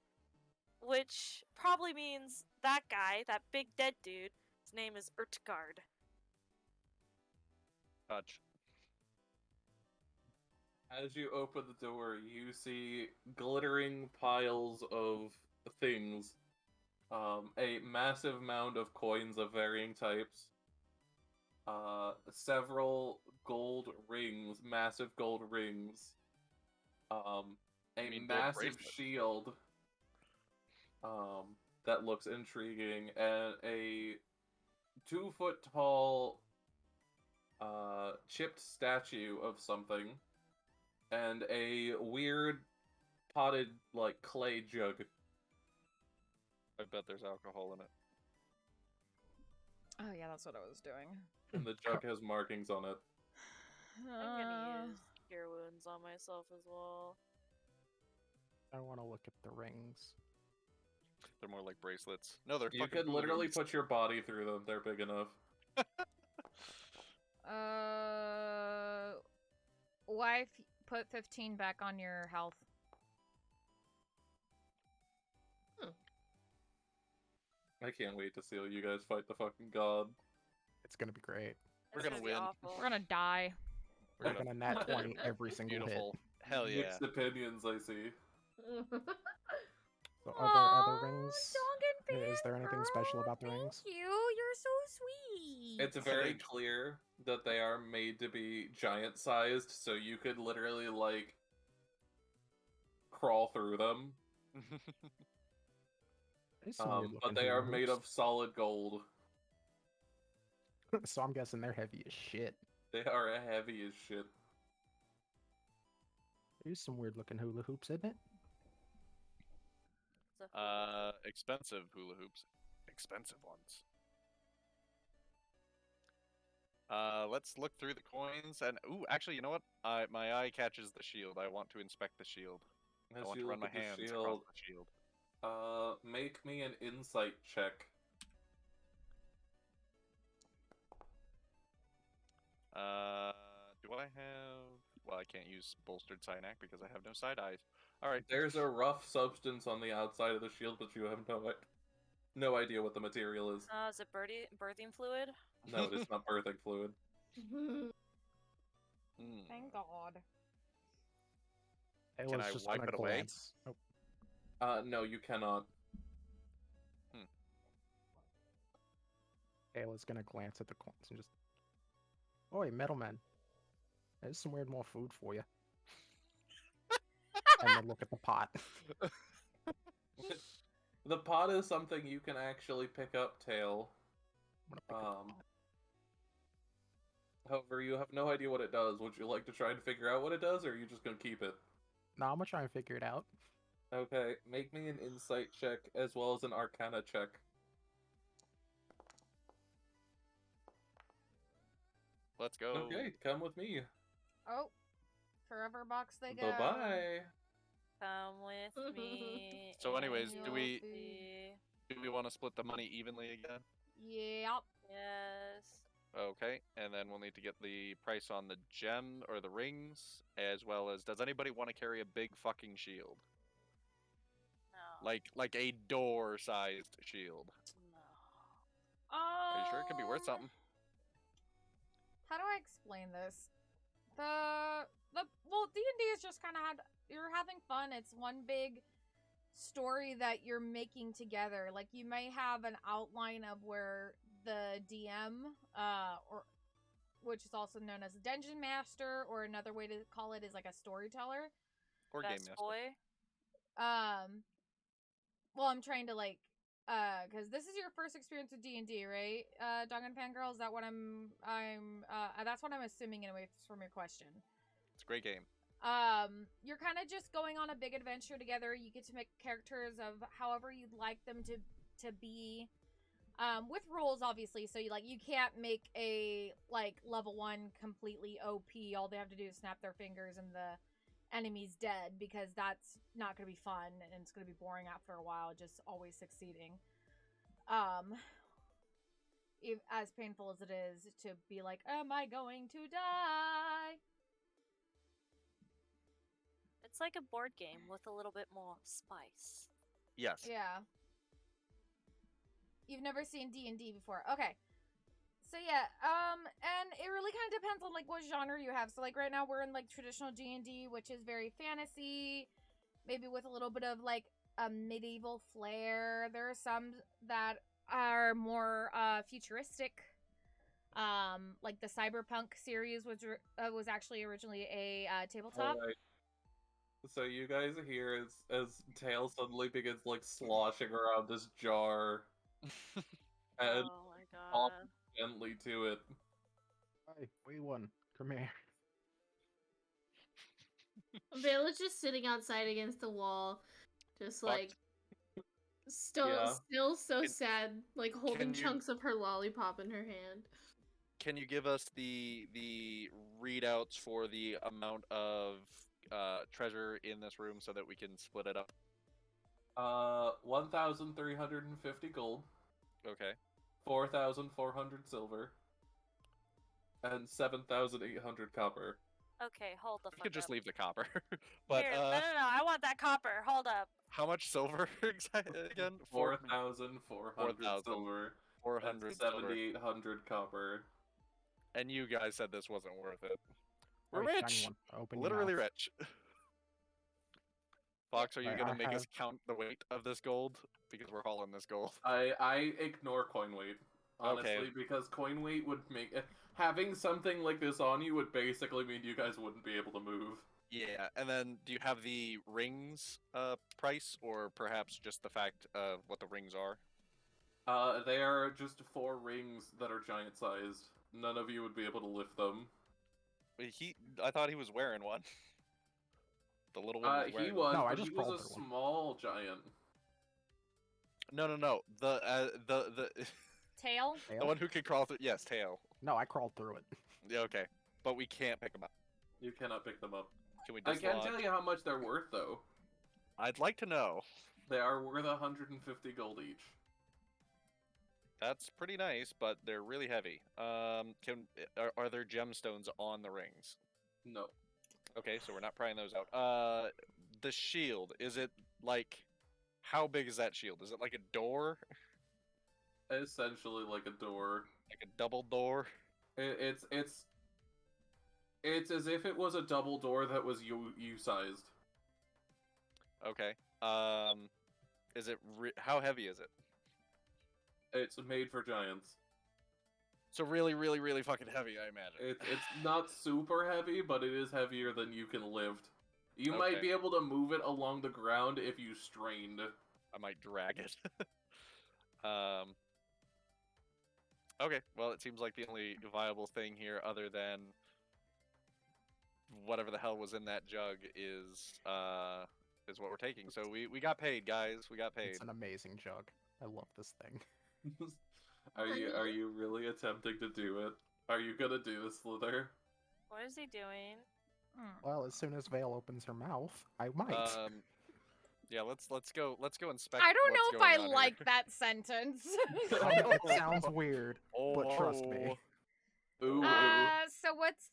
Which probably means that guy, that big dead dude, his name is Urtgard. Touch. As you open the door, you see glittering piles of things. A massive mound of coins of varying types. Several gold rings, massive gold rings. A mean gold massive bracelet. shield. That looks intriguing, and a 2-foot tall, chipped statue of something, and a weird potted, like, clay jug. I bet there's alcohol in it. Oh yeah, that's what I was doing. And the jug has markings on it. I'm gonna use Cure Wounds on myself as well. I want to look at the rings. They're more like bracelets. No, they're You fucking could literally hoops. put your body through them, they're big enough. Wife, put 15 back on your health. I can't wait to see how you guys fight the fucking god. It's gonna be great. We're It's gonna be win. awful. We're gonna die. We're gonna nat 20 every single hit. Beautiful. Hell yeah. Mixed opinions, I see. So other rings. Dog and Is there anything special about the rings? Thank you. You're so sweet. It's very clear that they are made to be giant-sized, so you could literally, like, crawl through them. There's some weird But looking they are hula made of hoops. solid gold. So I'm guessing they're heavy as shit. They are heavy as shit. There's some weird looking hula hoops, isn't it? Expensive hula hoops. Expensive ones. Let's look through the coins and ooh, actually, you know what? My eye catches the shield. I want to inspect the shield. As I want you to run my look at hands the across shield, the shield. make me an insight check. Do I have? Well, I can't use bolstered Cynac because I have no side eyes. All right. There's a rough substance on the outside of the shield, but you have no idea what the material is. Is it birthing fluid? No, it is not birthing fluid. Thank God. Hey, Can let's I just wipe gonna it away? glance. Oh, No, you cannot. Ayla's gonna glance at the coins and just. Oi, middleman. There's some weird more food for you. And then look at the pot. The pot is something you can actually pick up, Tail. I'm gonna pick up the pot. However, you have no idea what it does. Would you like to try and figure out what it does, or are you just gonna keep it? No, I'm gonna try and figure it out. Okay, make me an insight check as well as an arcana check. Let's go. Okay, come with me. Oh, forever box they go. Bye-bye. Come with me. So anyways, and do we- you'll see. Do we want to split the money evenly again? Yep. Yes. Okay, and then we'll need to get the price on the gem or the rings, as well as does anybody want to carry a big fucking shield? No. Like a door-sized shield. No. Are you sure it could be worth something? How do I explain this? Well, D&D is just kind of you're having fun. It's one big story that you're making together. Like, you may have an outline of where the DM, or which is also known as a dungeon master, or another way to call it is like a storyteller. Or game Best master. boy. Well, I'm trying to like, because this is your first experience with D&D, right? Dog and Fangirl, is that what that's what I'm assuming anyway from your question. It's a great game. You're kind of just going on a big adventure together. You get to make characters of however you'd like them to be, with rules obviously. So you can't make a like level 1 completely OP. All they have to do is snap their fingers and the enemy's dead, because that's not going to be fun and it's going to be boring after a while, just always succeeding. As painful as it is to be like, am I going to die? It's like a board game with a little bit more spice. Yes. Yeah. You've never seen D&D before. Okay. So yeah, and it really kind of depends on like what genre you have. So like right now we're in like traditional D&D, which is very fantasy, maybe with a little bit of like a medieval flair. There are some that are more futuristic. Like the Cyberpunk series was actually originally a tabletop. Alright. So you guys hear as Tail suddenly begins like sloshing around this jar and Oh my pop god. gently to it. Hi, wee one. Come here. Vale is just sitting outside against the wall, just Fucked. like still so sad, like holding chunks of her lollipop in her hand. Can you give us the readouts for the amount of treasure in this room so that we can split it up? 1,350 gold. Okay. 4,400 silver. And 7,800 copper. Okay, hold the We fuck could just up. leave the copper. But Here, no, I want that copper. Hold up. how much silver again? 4,400 silver. 400 and silver. 7,800 copper. And you guys said this wasn't worth it. We're Hey, rich. shiny one, open your Literally mouth. rich. Fox, are you Right, gonna I make us have- count the weight of this gold? Because we're hauling this gold. I ignore coin weight, honestly, Okay. because coin weight would make having something like this on you would basically mean you guys wouldn't be able to move. Yeah, and then do you have the rings price, or perhaps just the fact of what the rings are? They are just 4 rings that are giant sized. None of you would be able to lift them. I thought he was wearing one. The little one was He wearing was, No, I but just he was crawled a through one. small giant. No. The Tail? the one who can crawl through. Yes, tail. No, I crawled through it. Yeah, okay, but we can't pick them up. You cannot pick them up. Can we I dislodge? can't tell you how much they're worth, though. I'd like to know. They are worth 150 gold each. That's pretty nice, but they're really heavy. Are there gemstones on the rings? No. Okay, so we're not prying those out. The shield, is it like, how big is that shield? Is it like a door? Essentially like a door. Like a double door? It's as if it was a double door that was U-sized. Okay. Is it how heavy is it? It's made for giants. So really, really, really fucking heavy, I imagine. It's not super heavy, but it is heavier than you can lift. You might Okay. be able to move it along the ground if you strained. I might drag it. Okay, well, it seems like the only viable thing here, other than whatever the hell was in that jug, is what we're taking. So we got paid, guys. We got paid. It's an amazing jug. I love this thing. Are you really attempting to do it? Are you gonna do this, Sliithrr? What is he doing? Well, as soon as Vale opens her mouth, I might. Yeah, let's go inspect. I don't what's know if I going on like here. that sentence. It sounds weird, but trust me. Ooh. So what's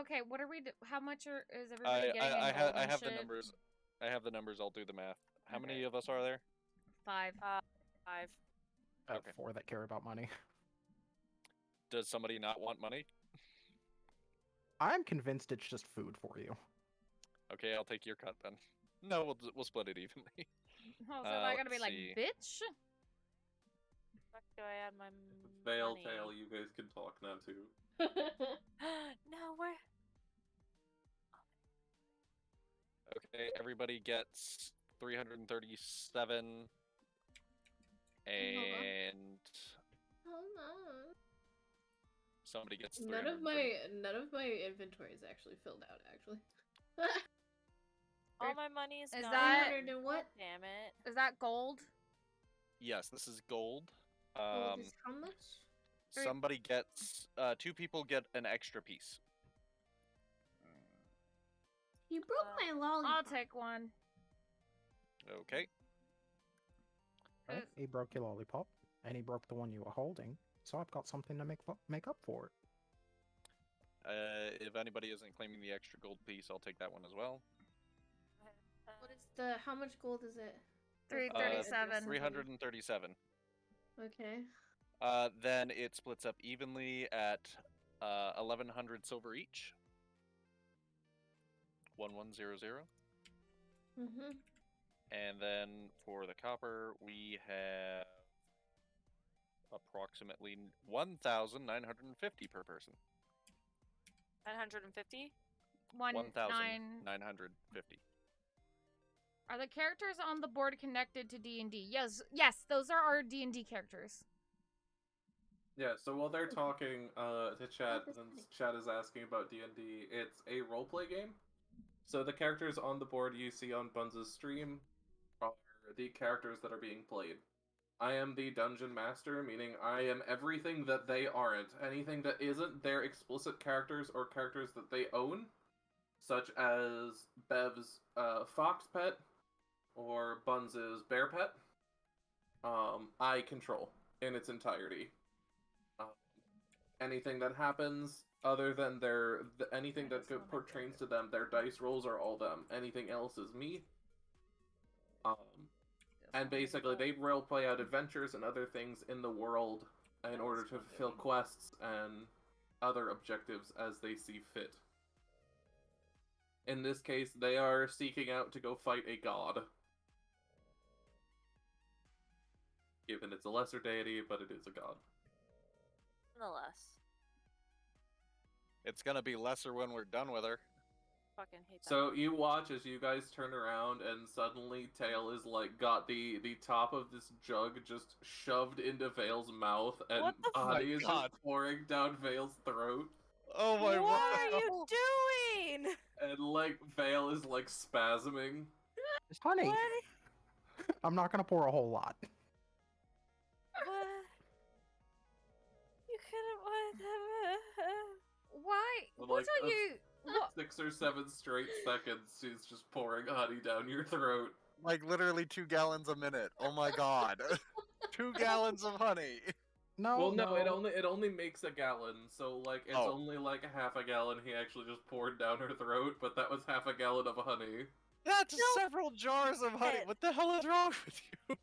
okay, what are we how much is everybody getting in I gold and have the shit? numbers. I have the numbers. I'll do the math. How Okay. many of us are there? 5. 5. Okay. 4 that care about money. Does somebody not want money? I'm convinced it's just food for you. Okay, I'll take your cut then. No, we'll split it evenly. Oh, so am I gonna be let's like, see. bitch? Where do I add my Veil money? Tail, you guys can talk now too. No, where? Okay, everybody gets 337, and Hold on. somebody gets None of 330. my inventory is actually filled out. Actually. All my money is Is gone. that- And what? Damn it. Is that gold? Yes, this is gold. Gold is how much? Somebody gets 2 people get an extra piece. You broke my lollipop. I'll take one. Okay. Well, he broke your lollipop, and he broke the one you were holding, so I've got something to make up for it. If anybody isn't claiming the extra gold piece, I'll take that one as well. What is the? How much gold is it? 337. 337. Okay. Then it splits up evenly at 1,100 silver each. 1100. Mhm. And then for the copper, we have approximately 1,950 per person. 950? 1,950. Are the characters on the board connected to D&D? Yes, those are our D&D characters. Yeah, so while they're talking to chat, since chat is asking about D&D, it's a roleplay game. So the characters on the board you see on Buns' stream are the characters that are being played. I am the dungeon master, meaning I am everything that they aren't. Anything that isn't their explicit characters or characters that they own, such as Bev's fox pet or Buns' bear pet, I control in its entirety. Anything that happens other than anything that pertains to them, their dice rolls are all them. Anything else is me. And basically, they roleplay out adventures and other things in the world in order to fulfill quests and other objectives as they see fit. In this case, they are seeking out to go fight a god. Given it's a lesser deity, but it is a god. Nonetheless. It's gonna be lesser when we're done with her. Fucking hate that. So you watch as you guys turn around, and suddenly Tail is like got the top of this jug just shoved into Vale's mouth, and What the honey is God. just pouring down Vale's throat, Oh my What god! are you doing? and like Vale is like spasming. It's honey. What? I'm not gonna pour a whole lot. What? You couldn't. Why? Like, What are you? What? 6 or 7 straight seconds, she's just pouring honey down your throat. Like literally 2 gallons a minute. Oh my god. 2 gallons of honey. No, Well, no, it only makes a gallon, so like it's Oh. only like half a gallon he actually just poured down her throat, but that was half a gallon of honey. That's several jars of honey. What the hell is wrong with you?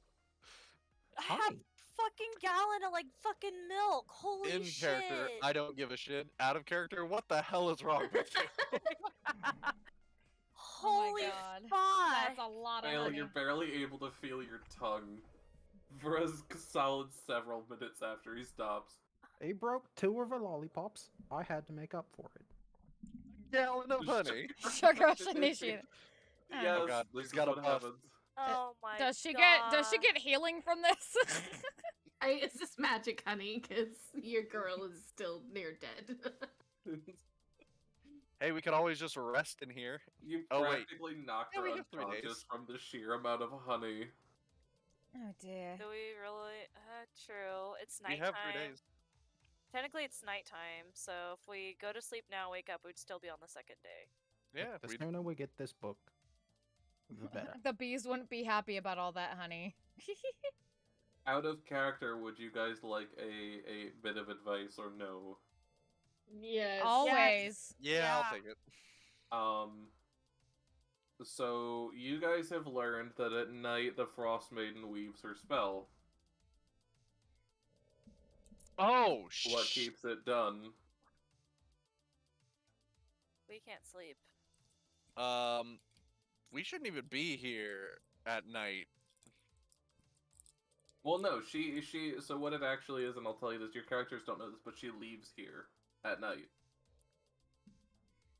Half Honey. fucking gallon of like fucking milk. Holy In shit. character, I don't give a shit. Out of character, what the hell is wrong with you? Holy God. fuck. That's a lot of Vale, honey. you're barely able to feel your tongue for a solid several minutes after he stops. He broke 2 of her lollipops. I had to make up for it. Gallon of honey. Sugar Rush initiative. Yes, Oh god, this he's is got a what buff. happens. Oh my Does she god. get healing from this? Is this magic honey? Because your girl is still near dead. Hey, we could always just rest in here. You Oh, wait. practically knocked Yeah, her we have 3 unconscious days. from the sheer amount of honey. Oh dear. Do we really? True. It's We nighttime. have 3 days. Technically, it's nighttime, so if we go to sleep now, wake up, we'd still be on the second day. Yeah, The sooner we get this book, the better. The bees wouldn't be happy about all that honey. Out of character, would you guys like a bit of advice or no? Yes. Always. Yeah, I'll take it. So you guys have learned that at night the Frost Maiden weaves her spell. Oh, What keeps it done? We can't sleep. We shouldn't even be here at night. Well, no, she. So what it actually is, and I'll tell you this: your characters don't know this, but she leaves here at night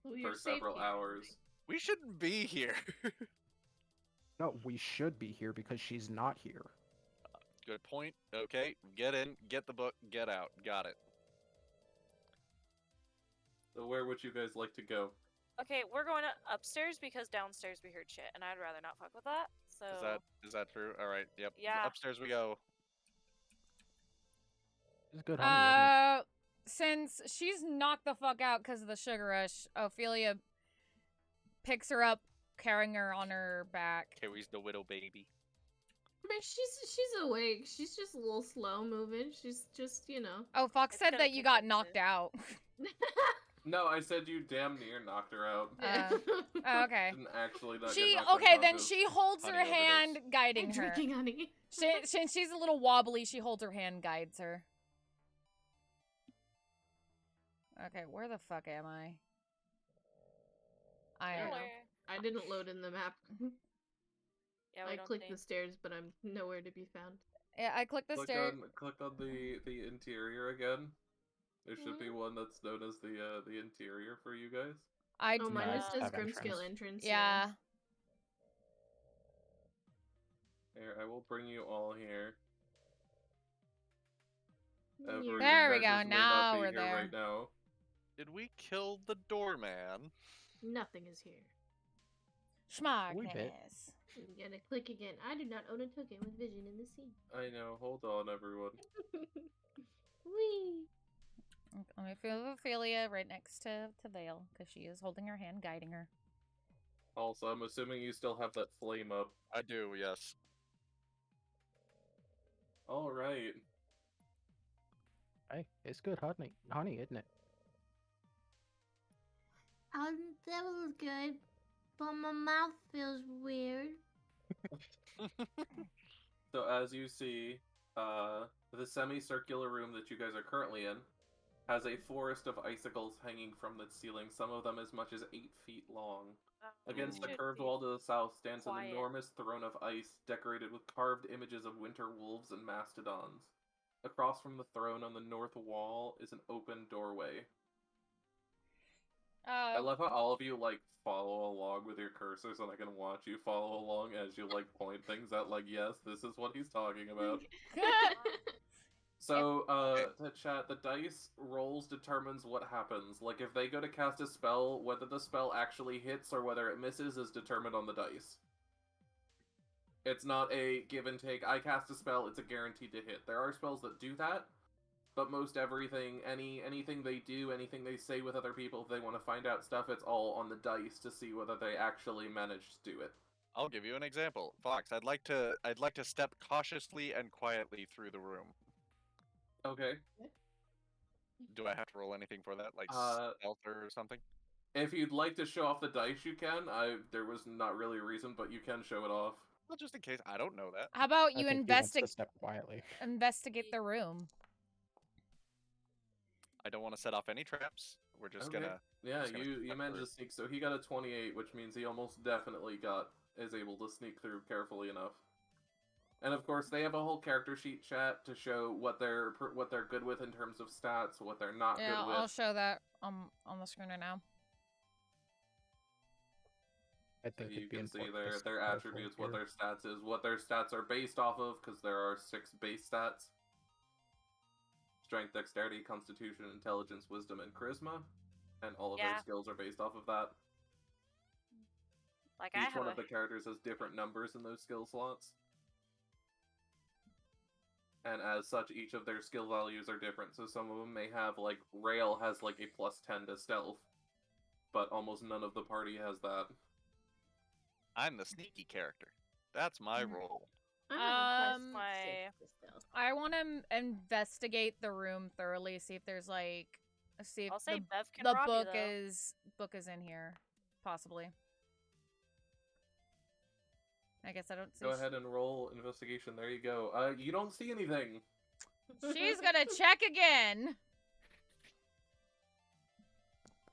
Well, you're for safe several here. hours. We shouldn't be here. No, we should be here because she's not here. Good point. Okay, get in, get the book, get out. Got it. So where would you guys like to go? Okay, we're going upstairs because downstairs we heard shit, and I'd rather not fuck with that. So Is that true? All right. Yep. Yeah. Upstairs we go. It's good honey, isn't it? Since she's knocked the fuck out because of the sugar rush, Ophelia picks her up, carrying her on her back. Carries the widow baby. I mean, she's awake. She's just a little slow moving. She's just, you know. Oh, Fox It's said gonna that you kick got in knocked soon. out. No, I said you damn near knocked her out. Oh, okay. Didn't actually not She get knocked okay, then unconscious. she holds her Honey hand, overdose. guiding her. Drinking honey. Since she's a little wobbly, she holds her hand, guides her. Okay, where the fuck am I? I don't know. Nowhere. I didn't load in the map. Yeah, we I don't clicked think. the stairs, but I'm nowhere to be found. Yeah, I clicked the stair. Click on the interior again. There should be one that's known as the interior for you guys. I Oh, mine No, just says have Grimscale entrance. entrance. yeah. Here, I will bring you all here. Your There we go, characters may now not be we're here there. Right now. Did we kill the doorman? Nothing is here. We bit. Smartness. You gotta click again. I do not own a token with vision in the scene. I know. Hold on, everyone. Whee! Let me feel Ophelia right next to Vale, because she is holding her hand, guiding her. Also, I'm assuming you still have that flame up. I do, yes. All right. Hey, it's good honey, isn't it? That was good, but my mouth feels weird. So as you see, the semicircular room that you guys are currently in has a forest of icicles hanging from the ceiling, some of them as much as 8 feet long. Against the Should curved be wall to the south stands quiet. an enormous throne of ice decorated with carved images of winter wolves and mastodons. Across from the throne on the north wall is an open doorway. I love how all of you, like, follow along with your cursors, and I can watch you follow along as you, like, point things at, like, yes, this is what he's talking about. So, to chat, the dice rolls determines what happens. Like, if they go to cast a spell, whether the spell actually hits or whether it misses is determined on the dice. It's not a give and take. I cast a spell, it's a guaranteed to hit. There are spells that do that, but most everything, anything they do, anything they say with other people, if they want to find out stuff, it's all on the dice to see whether they actually manage to do it. I'll give you an example. Fox, I'd like to step cautiously and quietly through the room. Okay. Do I have to roll anything for that, like stealth or something? If you'd like to show off the dice, you can. There was not really a reason, but you can show it off. Well, just in case. I don't know that. How about I you think he wants to step quietly. investigate the room? I don't want to set off any traps. We're just Okay. gonna... Yeah, just gonna you step managed through. to sneak, so he got a 28, which means he almost definitely is able to sneak through carefully enough. And of course, they have a whole character sheet chat to show what they're good with in terms of stats, what they're not Yeah, good with. I'll show that on the screen right now. I So think you it'd be can see important to their step carefully attributes, what here. their stats is, what their stats are based off of, because there are 6 base stats. Strength, dexterity, constitution, intelligence, wisdom, and charisma. And all of their Yeah. skills are based off of that. Like I Each have one a of the characters has different numbers in those skill slots. And as such, each of their skill values are different. So some of them may have, like, Rail has, like, a +10 to stealth. But almost none of the party has that. I'm the sneaky character. That's my role. I have a my- +6 to stealth. I want to investigate the room thoroughly, see if there's like, see if I'll say Bev can the rob book you, book is in here, possibly. I guess I don't see. Go ahead and roll investigation. There you go. You don't see anything. She's gonna check again.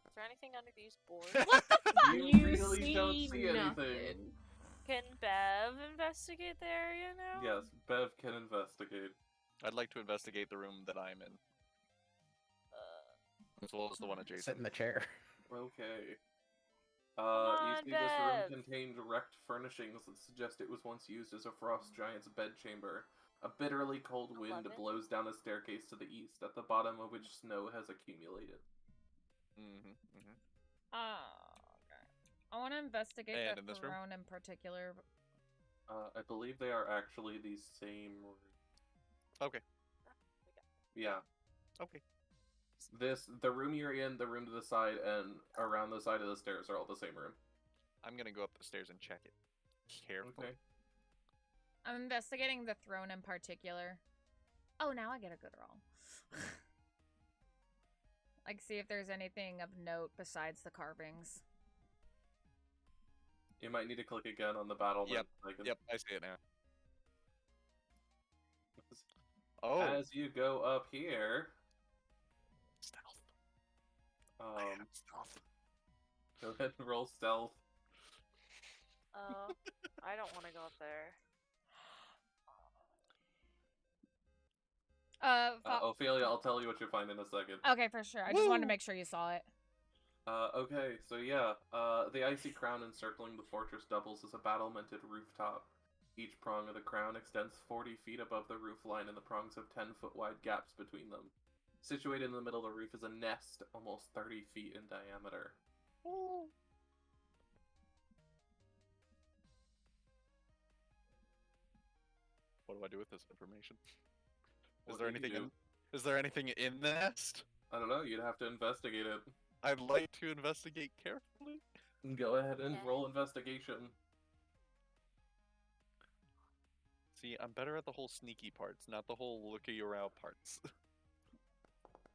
Is there anything under these boards? What the fuck? You really don't see anything. nothing. Can Bev investigate the area now? Yes, Bev can investigate. I'd like to investigate the room that I'm in, as well as the one Sit adjacent. in the chair. Okay. on, You see this Bev. room contained wrecked furnishings that suggest it was once used as a frost giant's bedchamber. A bitterly cold wind 11. blows down a staircase to the east, at the bottom of which snow has accumulated. Okay. I want to investigate And that in this room? throne in particular. I believe they are actually the same room. Okay. Yeah. Okay. The room you're in, the room to the side, and around the side of the stairs are all the same room. I'm gonna go up the stairs and check it carefully. Okay. I'm investigating the throne in particular. Oh, now I get a good roll. Like, see if there's anything of note besides the carvings. You might need to click again on the battle. Yep. Like, Yep, I see it now. Oh, As you go up here, stealth. I um, have stealth. go ahead and roll stealth. I don't want to go up there. Ophelia, I'll tell you what you find in a second. Okay, for sure. I just wanted to make sure you saw it. Okay, so yeah, the icy crown encircling the fortress doubles as a battlemented rooftop. Each prong of the crown extends 40 feet above the roof line, and the prongs have 10-foot wide gaps between them. Situated in the middle of the roof is a nest almost 30 feet in diameter. What do I do with this information? What do you do? Is there anything in the nest? I don't know, you'd have to investigate it. I'd like to investigate carefully. Go ahead and Okay. roll investigation. See, I'm better at the whole sneaky parts, not the whole looky around parts.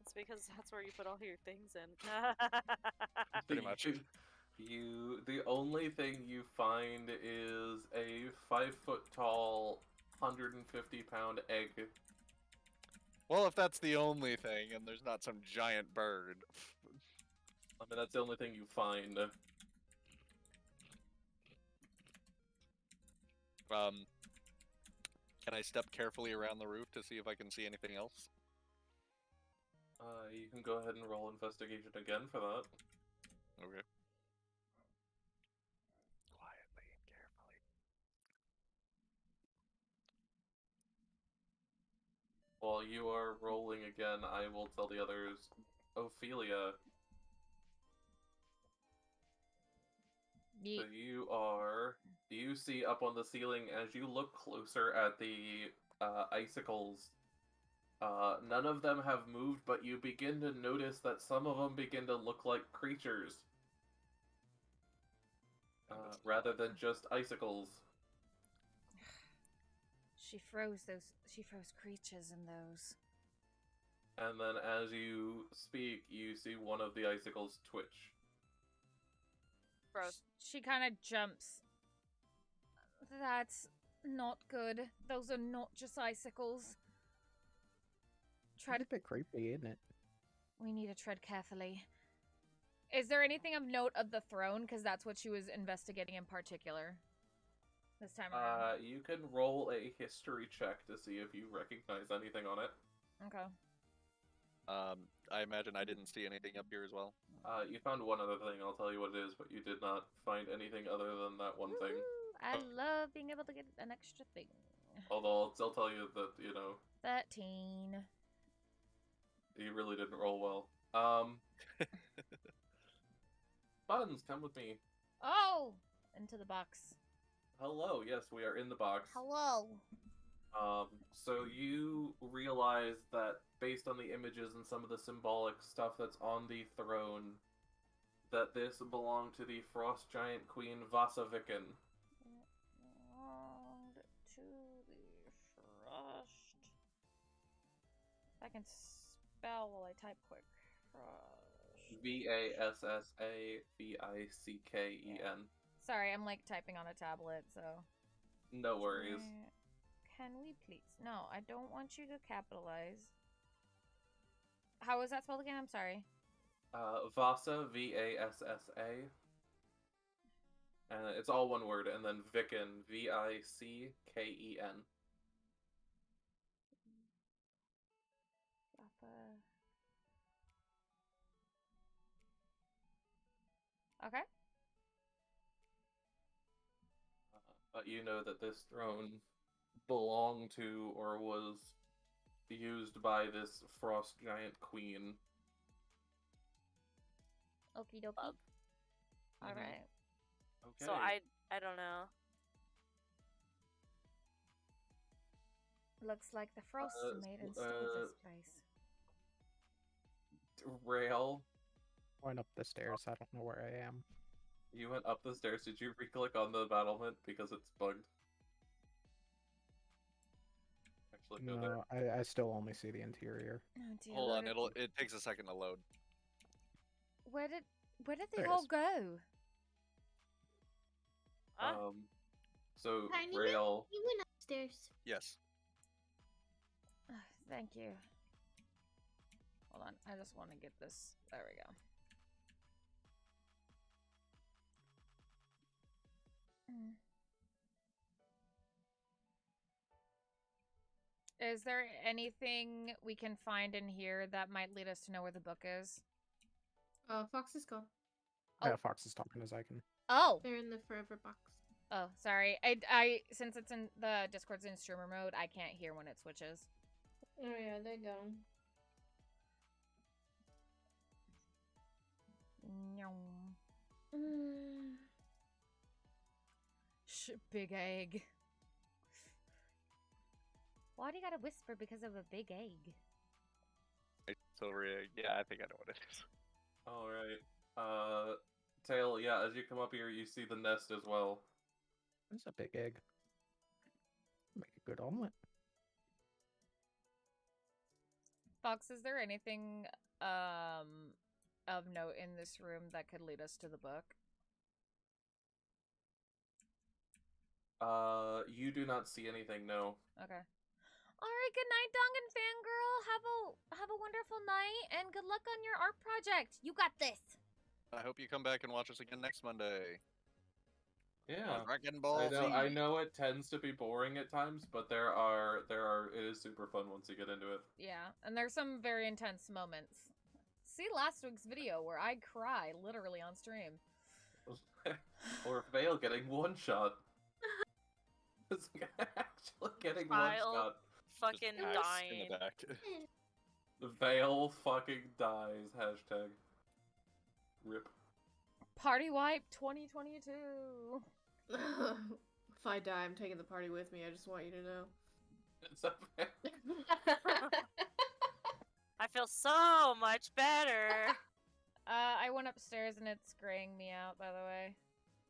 It's because that's where you put all your things in. Pretty much. The only thing you find is a 5-foot tall, 150-pound egg. Well, if that's the only thing, and there's not some giant bird. I mean, that's the only thing you find. Can I step carefully around the roof to see if I can see anything else? You can go ahead and roll investigation again for that. Okay. Quietly and carefully. While you are rolling again, I will tell the others. Ophelia, so you see up on the ceiling as you look closer at the icicles. None of them have moved, but you begin to notice that some of them begin to look like creatures. Rather than just icicles. She froze creatures in those. And then as you speak, you see one of the icicles twitch. Gross. She kind of jumps. That's not good. Those are not just icicles. It's a bit creepy, isn't it? We need to tread carefully. Is there anything of note of the throne? Because that's what she was investigating in particular. This time around. You can roll a history check to see if you recognize anything on it. Okay. I imagine I didn't see anything up here as well. You found one other thing, I'll tell you what it is, but you did not find anything other than that one thing. I love being able to get an extra thing. Although I'll still tell you that, 13. you really didn't roll well. Buns, come with me. Oh! Into the box. Hello, yes, we are in the box. Hello. So you realize that based on the images and some of the symbolic stuff that's on the throne, that this belonged to the frost giant queen Vasaviken. Belonged to the frost I can spell while I type quick. Trash. VASSAVICKEN. Sorry, I'm like typing on a tablet, so. No worries. Can we please? No, I don't want you to capitalize. How is that spelled again? I'm sorry. Vasa, VASSA. And it's all one word, and then Vicken, VICKEN. Okay. But you know that this throne belonged to or was used by this frost giant queen. Okie dokie. All right. Okay. So I don't know. Looks like the frost made and stole this place. Rail, Going up the stairs, I don't know where I am. you went up the stairs. Did you re-click on the battlement because it's bugged? Actually, go there. No, I still only see the interior. Oh dear. Hold on, Lord. it takes a second to load. Where did they There it all is. go? Huh? So Tiny Rail, You went upstairs. Yes. Thank you. Hold on, I just want to get this. There we go. Is there anything we can find in here that might lead us to know where the book is? Fox is gone. Yeah, Fox is talking to Xyken. Oh, They're in the forever box. oh, sorry. I since it's in the Discord's in streamer mode, I can't hear when it switches. Oh yeah, they're gone. Big egg. Why do you gotta whisper because of a big egg? Yeah, I think I know what it is. alright. Tail, yeah, as you come up here, you see the nest as well. It's a big egg. Make a good omelet. Fox, is there anything of note in this room that could lead us to the book? You do not see anything, no. Okay. Alright, good night, Dongan fangirl. Have a wonderful night and good luck on your art project. You got this. I hope you come back and watch us again next Monday. Yeah. Dragon Ball I Z. know it tends to be boring at times, but it is super fun once you get into it. Yeah, and there's some very intense moments. See last week's video where I cry literally on stream. Or Vale getting one shot. It's actually getting one Vile. shot. Fucking Just axe in dying. the back. Vale fucking dies. Hashtag. Rip. Party wipe 2022. If I die, I'm taking the party with me. I just want you to know. It's a I feel so much better. I went upstairs and it's graying me out, by the way.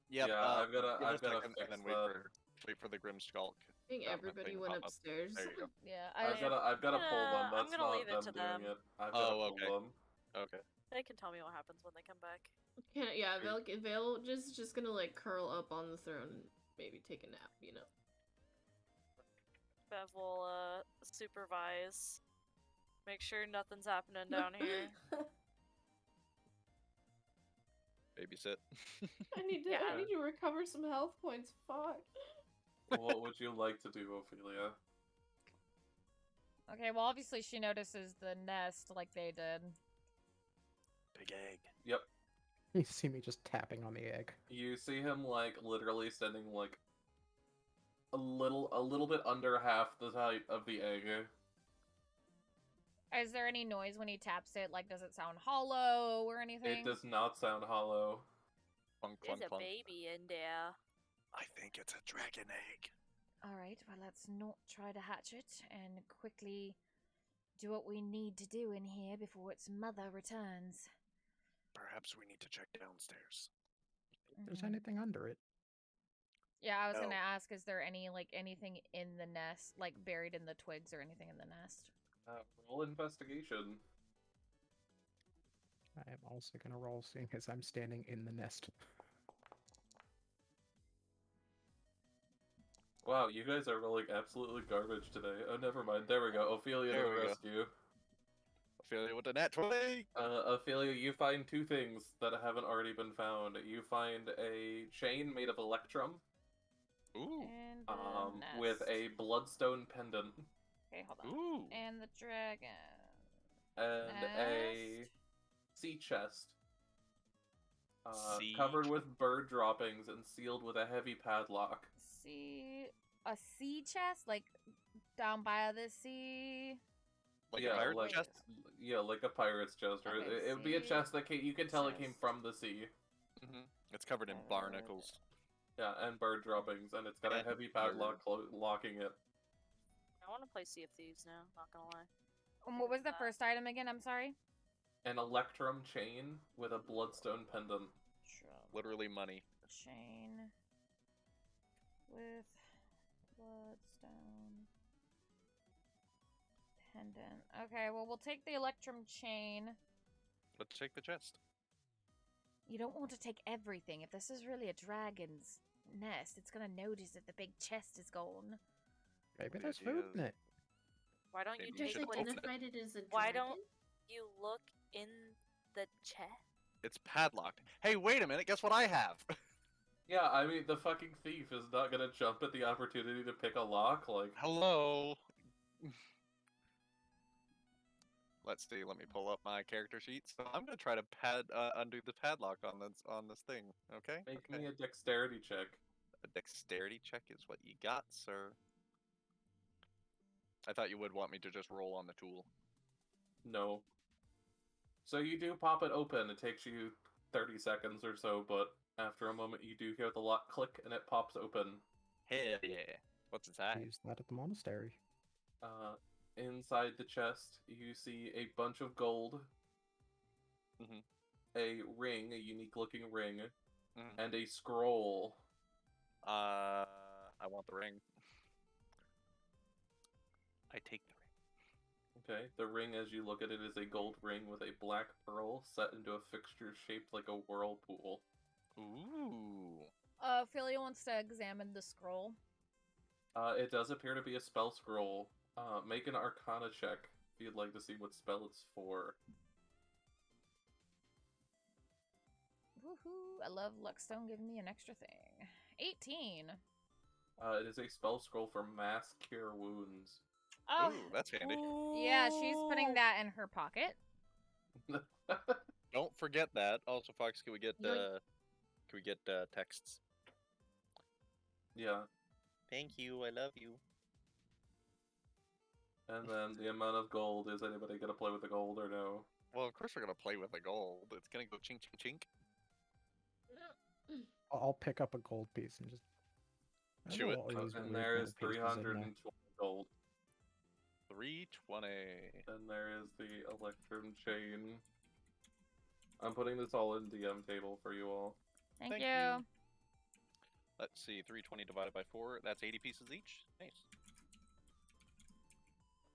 Yep, Yeah, I've gotta give it a fix second, and then that. wait for the Grim Skulk. I think everybody went upstairs. There you go. Yeah, I've gotta pull them. I'm That's gonna not leave it them to them. doing it. I've gotta Oh, pull them. Okay. They can tell me what happens when they come back. Yeah, Vale just gonna like curl up on the throne and maybe take a nap, you know. Bev will supervise. Make sure nothing's happening down here. Babysit. I need to recover some health points. Fuck. What would you like to do, Ophelia? Okay, well, obviously she notices the nest like they did. Big egg. Yep. You see me just tapping on the egg. You see him like literally standing like a little bit under half the height of the egg. Is there any noise when he taps it? Like, does it sound hollow or anything? It does not sound hollow. Clunk, There's clunk, a clunk. baby in there. I think it's a dragon egg. Alright, well, let's not try to hatch it and quickly do what we need to do in here before its mother returns. Perhaps we need to check downstairs. If there's anything under it. Yeah, I was No. gonna ask, is there anything in the nest, like buried in the twigs or anything in the nest? Roll investigation. I am also gonna roll, seeing as I'm standing in the nest. Wow, you guys are rolling absolutely garbage today. Oh, never mind. There we go. Ophelia to There the we go. rescue. Ophelia with the nat 20! Ophelia, you find two things that haven't already been found. You find a chain made of electrum, And the with nest. a bloodstone pendant, Okay, hold on. Ooh. And the dragon. and a Nest. sea chest, Sea covered with bird droppings and sealed with a heavy padlock. A sea chest, like down by the sea. Like Yeah, a pirate like- chest? Yeah, like a pirate's chest, or Okay, it would be a sea chest that you can tell it came chest. from the sea. Mm-hmm. It's covered in barnacles. Yeah, and bird droppings, and it's got a And heavy padlock locking it. I want to play Sea of Thieves now, not gonna lie. What was the first item again? I'm sorry. An electrum chain with a bloodstone pendant. Literally money. Chain with bloodstone pendant. Okay, well, we'll take the electrum chain. Let's take the chest. You don't want to take everything. If this is really a dragon's nest, it's gonna notice that the big chest is gone. Maybe The there's idea food is- in it. Why don't Maybe you we Just take should what open it. identified it as a Why dragon? don't you look in the chest? It's padlocked. Hey, wait a minute. Guess what I have? Yeah, I mean, the fucking thief is not gonna jump at the opportunity to pick a lock, like... Hello. Let's see. Let me pull up my character sheet. So I'm gonna try to undo the padlock on this thing. Okay. Make Okay. me a dexterity check. A dexterity check is what you got, sir. I thought you would want me to just roll on the tool. No. So you do pop it open. It takes you 30 seconds or so, but after a moment you do hear the lock click and it pops open. Hell yeah. What's inside? Use that at the monastery. Inside the chest, you see a bunch of gold, Mhm. a ring, a unique looking ring, Mhm. and a scroll. I want the ring. I take the ring. Okay, the ring, as you look at it, is a gold ring with a black pearl set into a fixture shaped like a whirlpool. Ooh. Ophelia wants to examine the scroll. It does appear to be a spell scroll. Make an Arcana check if you'd like to see what spell it's for. Woohoo! I love Luckstone giving me an extra thing. 18. It is a spell scroll for mass cure wounds. Oh, Ooh, that's handy. yeah, she's putting that in her pocket. Don't forget that. Also, Fox, can we get Yoink. texts? Yeah, Thank you. I love you. and then the amount of gold, is anybody gonna play with the gold or no? Well, of course we're gonna play with the gold. It's gonna go chink chink chink. I'll pick up a gold piece and just... I Chew know it. I'll use And weird there gold is pieces in 320 gold. 320. And there is the Electrum chain. I'm putting this all in DM table for you all. Thank Thank you. you. Let's see, 320 divided by 4. That's 80 pieces each. Nice.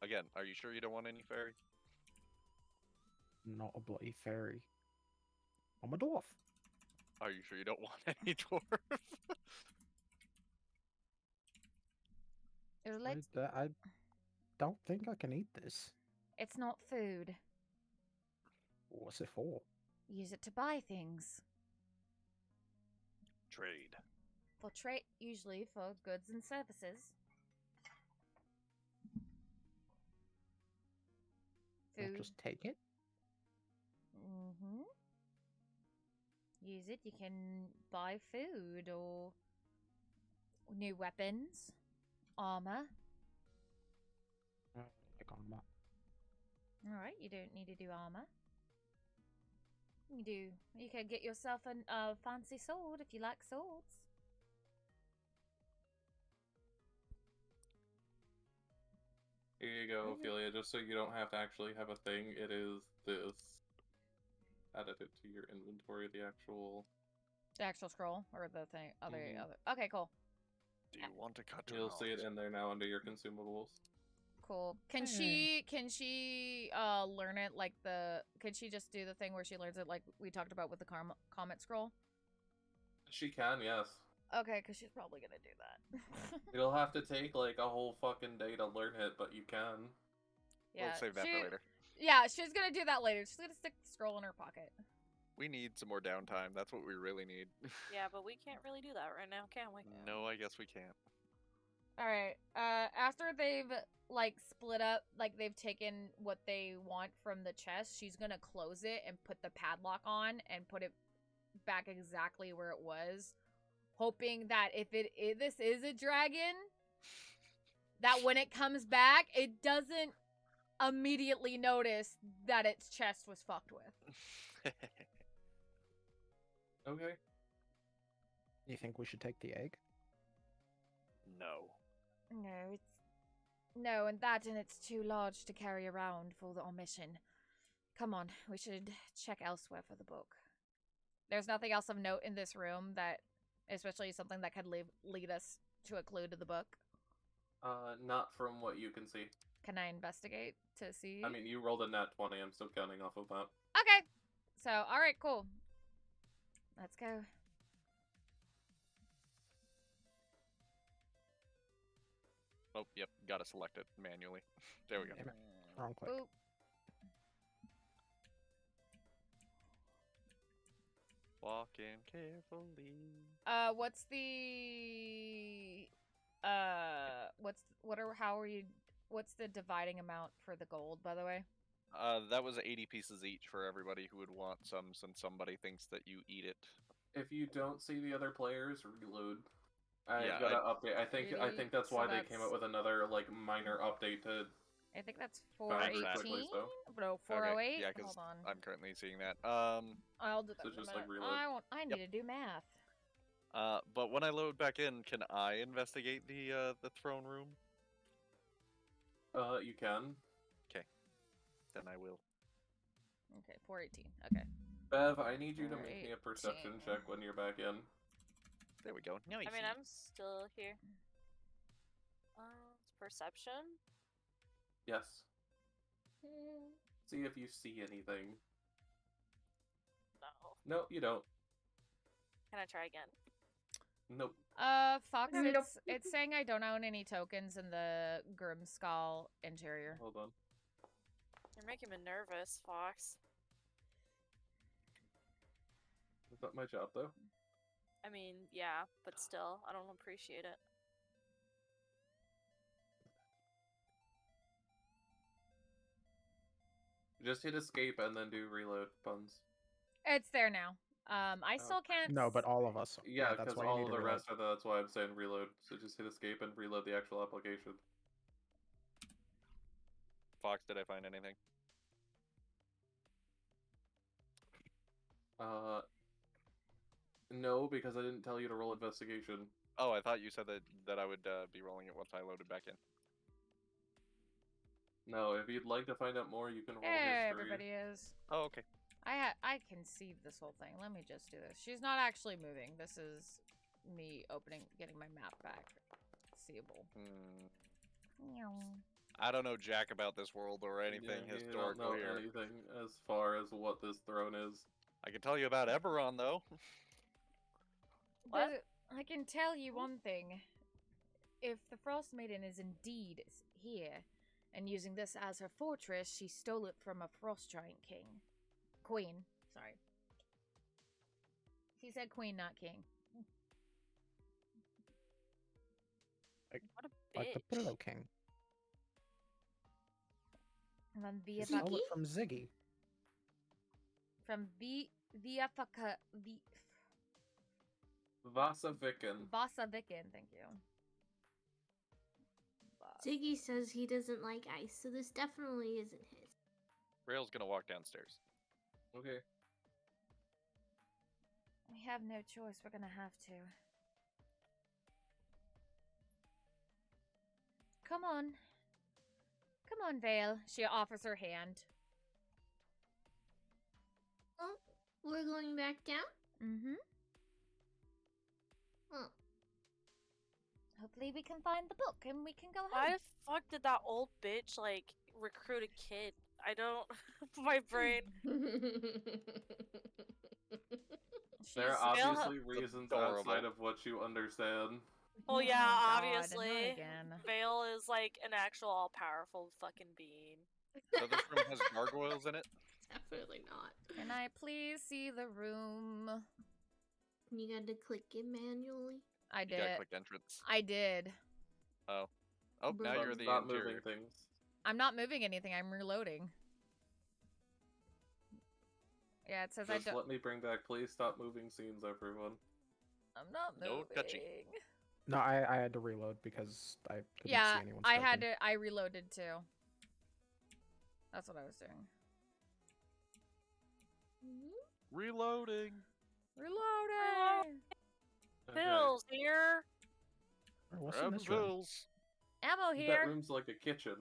Again, are you sure you don't want any fairy? Not a bloody fairy. I'm a dwarf. Are you sure you don't want any dwarf? I don't think I can eat this. It's not food. What's it for? Use it to buy things. Trade. For trade, usually for goods and services. I'll Food. just take it? Mm-hmm. Use it. You can buy food or new weapons, armor. Pick on that. Alright, you don't need to do armor. You can get yourself a fancy sword if you like swords. Here you go, Ophelia, just so you don't have to actually have a thing, it is this. Added it to your inventory, the actual... The actual scroll or the thing, other. Mhm. Okay, cool. Do you want to cut You'll see it in there now under your consumables. Cool. Can she learn it like can she just do the thing where she learns it like we talked about with the comet scroll? She can, yes. Okay, because she's probably gonna do that. It'll have to take like a whole fucking day to learn it, but you can. Yeah, We'll save that for later. Yeah, she's gonna do that later. She's gonna stick the scroll in her pocket. We need some more downtime. That's what we really need. Yeah, but we can't really do that right now, can we? No, I guess we can't. All right. After they've like split up, like they've taken what they want from the chest, she's gonna close it and put the padlock on and put it back exactly where it was, hoping that if this is a dragon, that when it comes back, it doesn't immediately notice that its chest was fucked with. Okay. You think we should take the egg? No. No, and it's too large to carry around for our mission. Come on, we should check elsewhere for the book. There's nothing else of note in this room that, especially something that could lead us to a clue to the book. Not from what you can see. Can I investigate to see? I mean, you rolled a nat 20. I'm still counting off of that. Okay. So, all right, cool. Let's go. Oh, yep. Gotta select it manually. There we go. Damn it. Wrong click. Boop. Walking carefully. What's the dividing amount for the gold, by the way? That was 80 pieces each for everybody who would want some, since somebody thinks that you eat it. If you don't see the other players, reload. I Yeah, gotta update. I think that's so why they came out with another like minor update to. I think that's Exactly, 418. so. No, 408. Okay, yeah, because Hold on. I'm currently seeing that. I'll do that. So in a just, like, minute. reload. I need to do math. But when I load back in, can I investigate the throne room? You can. Okay, then I will. Okay, 418. Okay. Bev, I need you to make me a 418. perception check when you're back in. There we go. Now I mean, I'm still here. It's perception? Yes. See if you see anything. No. No, you don't. Can I try again? Nope. Fox, Nope. it's saying I don't own any tokens in the Grimskull interior. Hold on. You're making me nervous, Fox. Is that my job though? I mean, yeah, but still, I don't appreciate it. Just hit escape and then do reload puns. It's there now. I still can't. No, but all of us. Yeah, that's because why you all need of to the reload. rest are that's why I'm saying reload. So just hit escape and reload the actual application. Fox, did I find anything? No, because I didn't tell you to roll investigation. Oh, I thought you said that I would be rolling it once I loaded back in. No, if you'd like to find out more, you can roll Yeah, history. everybody is. Oh, okay. I conceive this whole thing. Let me just do this. She's not actually moving. This is me getting my map back. Seeable. I don't know jack about this world or anything Yeah, you don't historical know here. anything as far as what this throne is. I can tell you about Eberron, though. What? I can tell you one thing. If the Frost Maiden is indeed here, and using this as her fortress, she stole it from a Frost Giant king. Queen, sorry. She said queen, not king. What a bitch. Like the Pillow King. And then She stole it from Ziggy. From Viafaka Vasaviken. Vasaviken, thank you. Ziggy says he doesn't like ice, so this definitely isn't his. Rail's gonna walk downstairs. Okay. We have no choice, we're gonna have to. Come on. Come on, Vale. She offers her hand. Oh, we're going back down? Mm-hmm. Oh. hopefully we can find the book and we can go home. Why the fuck did that old bitch like recruit a kid? I don't. My brain. There are Vale obviously reasons outside of what you understand. Well, yeah, God, obviously. not again. Vale is like an actual all-powerful fucking being. So this room has gargoyles in it? Definitely not. Can I please see the room? You got to click it manually. I You did. gotta click entrance. I did. Oh. Oh, now you're the Stop interior. moving things. I'm not moving anything. I'm reloading. Yeah, it says I Just don't. let me bring back. Please stop moving scenes, everyone. I'm not moving. No touching. No, I had to reload because I couldn't Yeah, see anyone. I had stepping. to. I reloaded too. That's what I was doing. Reloading. Reloading. Okay. Bill's here. Oh, what's in Grab this the room? pills. Ammo That here. room's like a kitchen.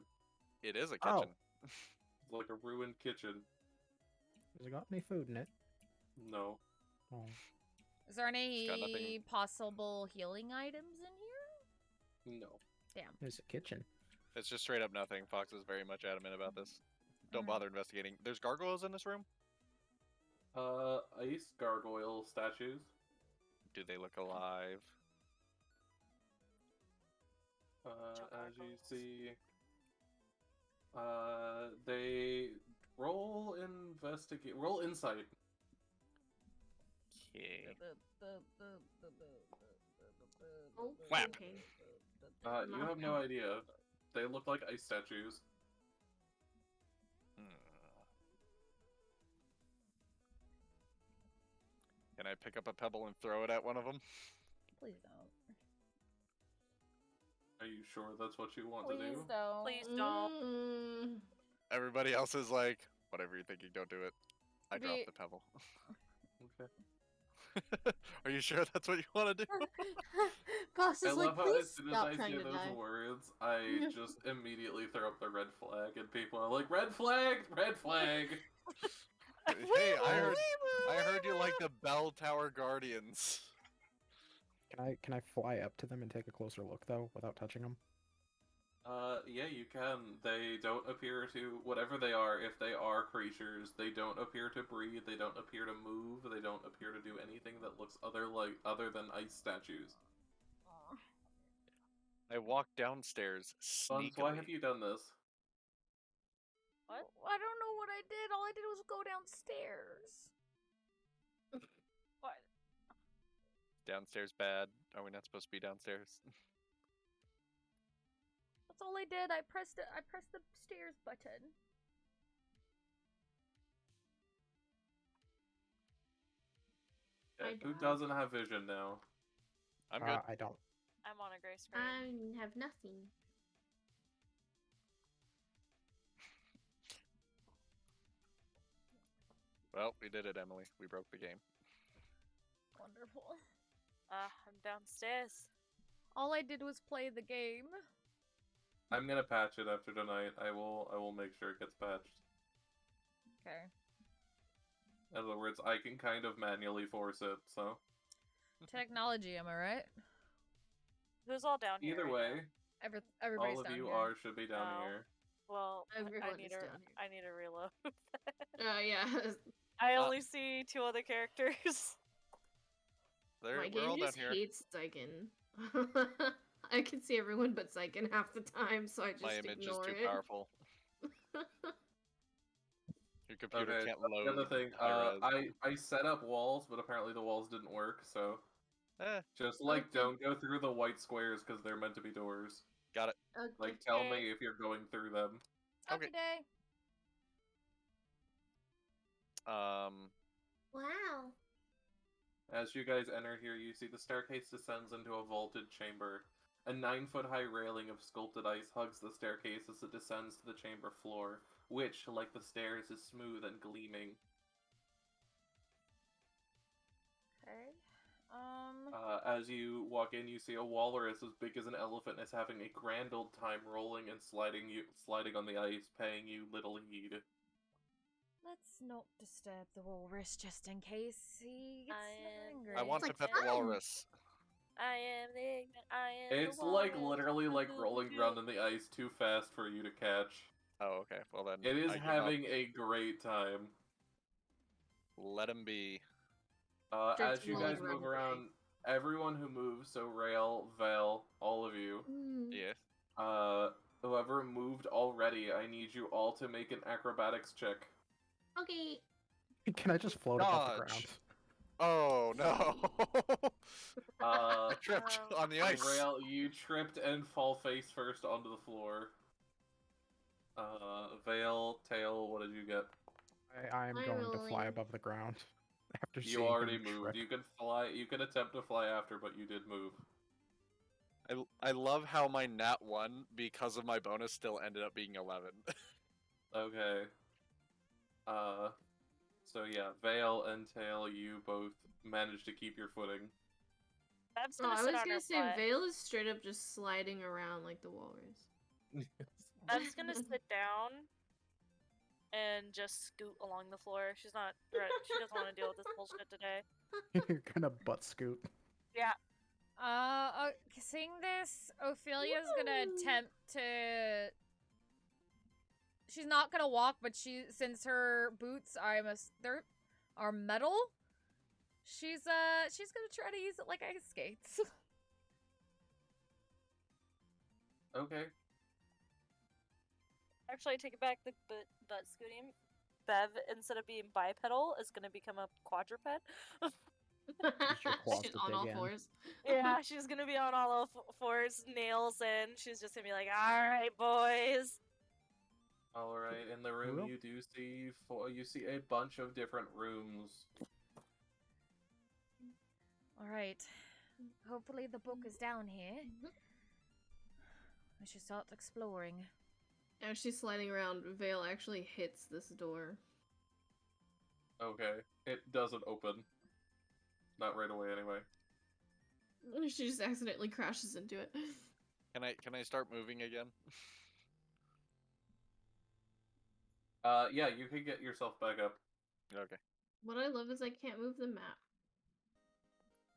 It is a Oh. kitchen. It's like a ruined kitchen. Has it got any food in it? No. Oh. Is there got any nothing. possible healing items in here? No. Damn. It's a kitchen. It's just straight up nothing. Fox is very much adamant about this. Don't bother investigating. There's gargoyles in this room? Ice gargoyle statues. Do they look alive? As you see, they roll insight. Okay. Oh, Whap. okay. You have no idea. They look like ice statues. Can I pick up a pebble and throw it at one of them? Please don't. Are you sure that's what you want to Please do? don't. Please don't. Everybody else is like, whatever you're thinking, don't do it. I dropped the pebble. Okay. Are you sure that's what you want to do? Boss I is like, love how please as soon as stop I trying say to those die. words, I just immediately throw up the red flag, and people are like, "Red flag! Red flag!" Hey, I heard you like the Bell Tower Guardians. Can I fly up to them and take a closer look though, without touching them? Yeah, you can. They don't appear to, whatever they are, if they are creatures, they don't appear to breathe, they don't appear to move, they don't appear to do anything that looks other than ice statues. I walked downstairs Buns, sneakily. why have you done this? What? I don't know what I did. All I did was go downstairs. What? Downstairs bad. Are we not supposed to be downstairs? That's all I did. I pressed the stairs button. Who doesn't have vision now? I'm good. I don't. I'm on a gray screen. I have nothing. Well, we did it, Emily. We broke the game. Wonderful. I'm downstairs. All I did was play the game. I'm gonna patch it after tonight. I will make sure it gets patched. Okay. In other words, I can kind of manually force it, so. Technology, am I right? Who's all down here? Either right way, now? Everybody's all of down you here. should be down Oh. here. Well, Everyone I is need down a here. I need a reload. Yeah. I only see 2 other characters. My We're game all down just here. hates Xyken. I can see everyone but Xyken half the time, so I just My image is ignore too it. powerful. Your computer Okay, can't that's load. the other thing. high res. I set up walls, but apparently the walls didn't work, so. Just, Okay. don't go through the white squares, because they're meant to be doors. Got it. Okay. Tell me if you're going through them. Okay. Day. Wow. As you guys enter here, you see the staircase descends into a vaulted chamber. A 9-foot-high railing of sculpted ice hugs the staircase as it descends to the chamber floor, which, like the stairs, is smooth and gleaming. Okay. As you walk in, you see a walrus as big as an elephant is having a grand old time rolling and sliding on the ice, paying you little heed. Let's not disturb the walrus just in case he gets angry. I want to like pet the fun. walrus. I am the ignorant. I am It's the like walrus. literally like rolling around in the ice too fast for you to catch. Oh, okay. Well then, It is I give having up. a great time. Let him be. Starts As you rolling guys move around around, everyone who moves, so Rail, Vale, all of you, Yes. whoever moved already, I need you all to make an acrobatics check. Okay. Can I just float above the ground? Dodge. Oh no! I tripped on the ice. Rail, you tripped and fall face first onto the floor. Vale, Tail, what did you get? I'm I'm going to fly rolling. above the ground. After You seeing already him moved. trip. You can fly. You can attempt to fly after, but you did move. I love how my nat 1, because of my bonus, still ended up being 11. Okay. So yeah, Vale and Tail, you both managed to keep your footing. Bev's Oh, gonna I sit was on her gonna say butt. Vale is straight up just sliding around like the walrus. Bev's gonna sit down and just scoot along the floor. She's not. She doesn't want to deal with this bullshit today. You're gonna butt scoot. Yeah. Seeing this, Ophelia's gonna attempt to. She's not gonna walk, but since her boots are metal, she's gonna try to use it like ice skates. Okay. Actually, I take it back. The butt scooting. Bev, instead of being bipedal, is gonna become a quadruped. claws She's to on dig all in. fours. Yeah, she's gonna be on all fours, nails in. She's just gonna be like, "All right, boys." All right. In the room, Real? you do see you see a bunch of different rooms. All right. Hopefully the book is down here. We should start exploring. As she's sliding around, Vale actually hits this door. Okay. It doesn't open. Not right away, anyway. She just accidentally crashes into it. Can I start moving again? Yeah, you can get yourself back up. Okay. What I love is I can't move the map.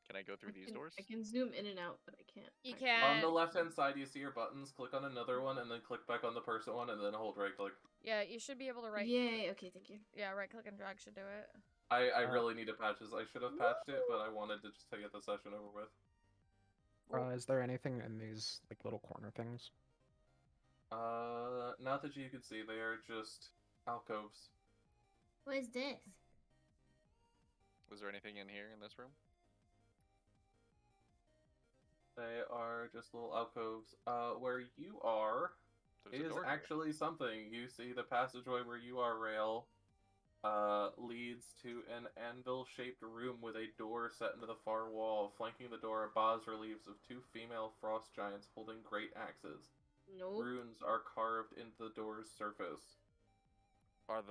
Can I go through these doors? I can zoom in and out, but I can't. You actually. can. On the left-hand side, you see your buttons. Click on another one, and then click back on the person one, and then hold right-click. Yeah, you should be able to right. Yay! Okay, thank you. Yeah, right click and drag should do it. I really need to patch this. I should have patched it, but I wanted to just to get the session over with. Is there anything in these like little corner things? Not that you can see. They are just alcoves. What is this? Was there anything in here in this room? They are just little alcoves. Where you are There's a is door here. actually something. You see the passageway where you are, Rail, leads to an anvil-shaped room with a door set into the far wall. Flanking the door are bas-reliefs of two female frost giants holding great axes. Nope. Runes are carved into the door's surface. Are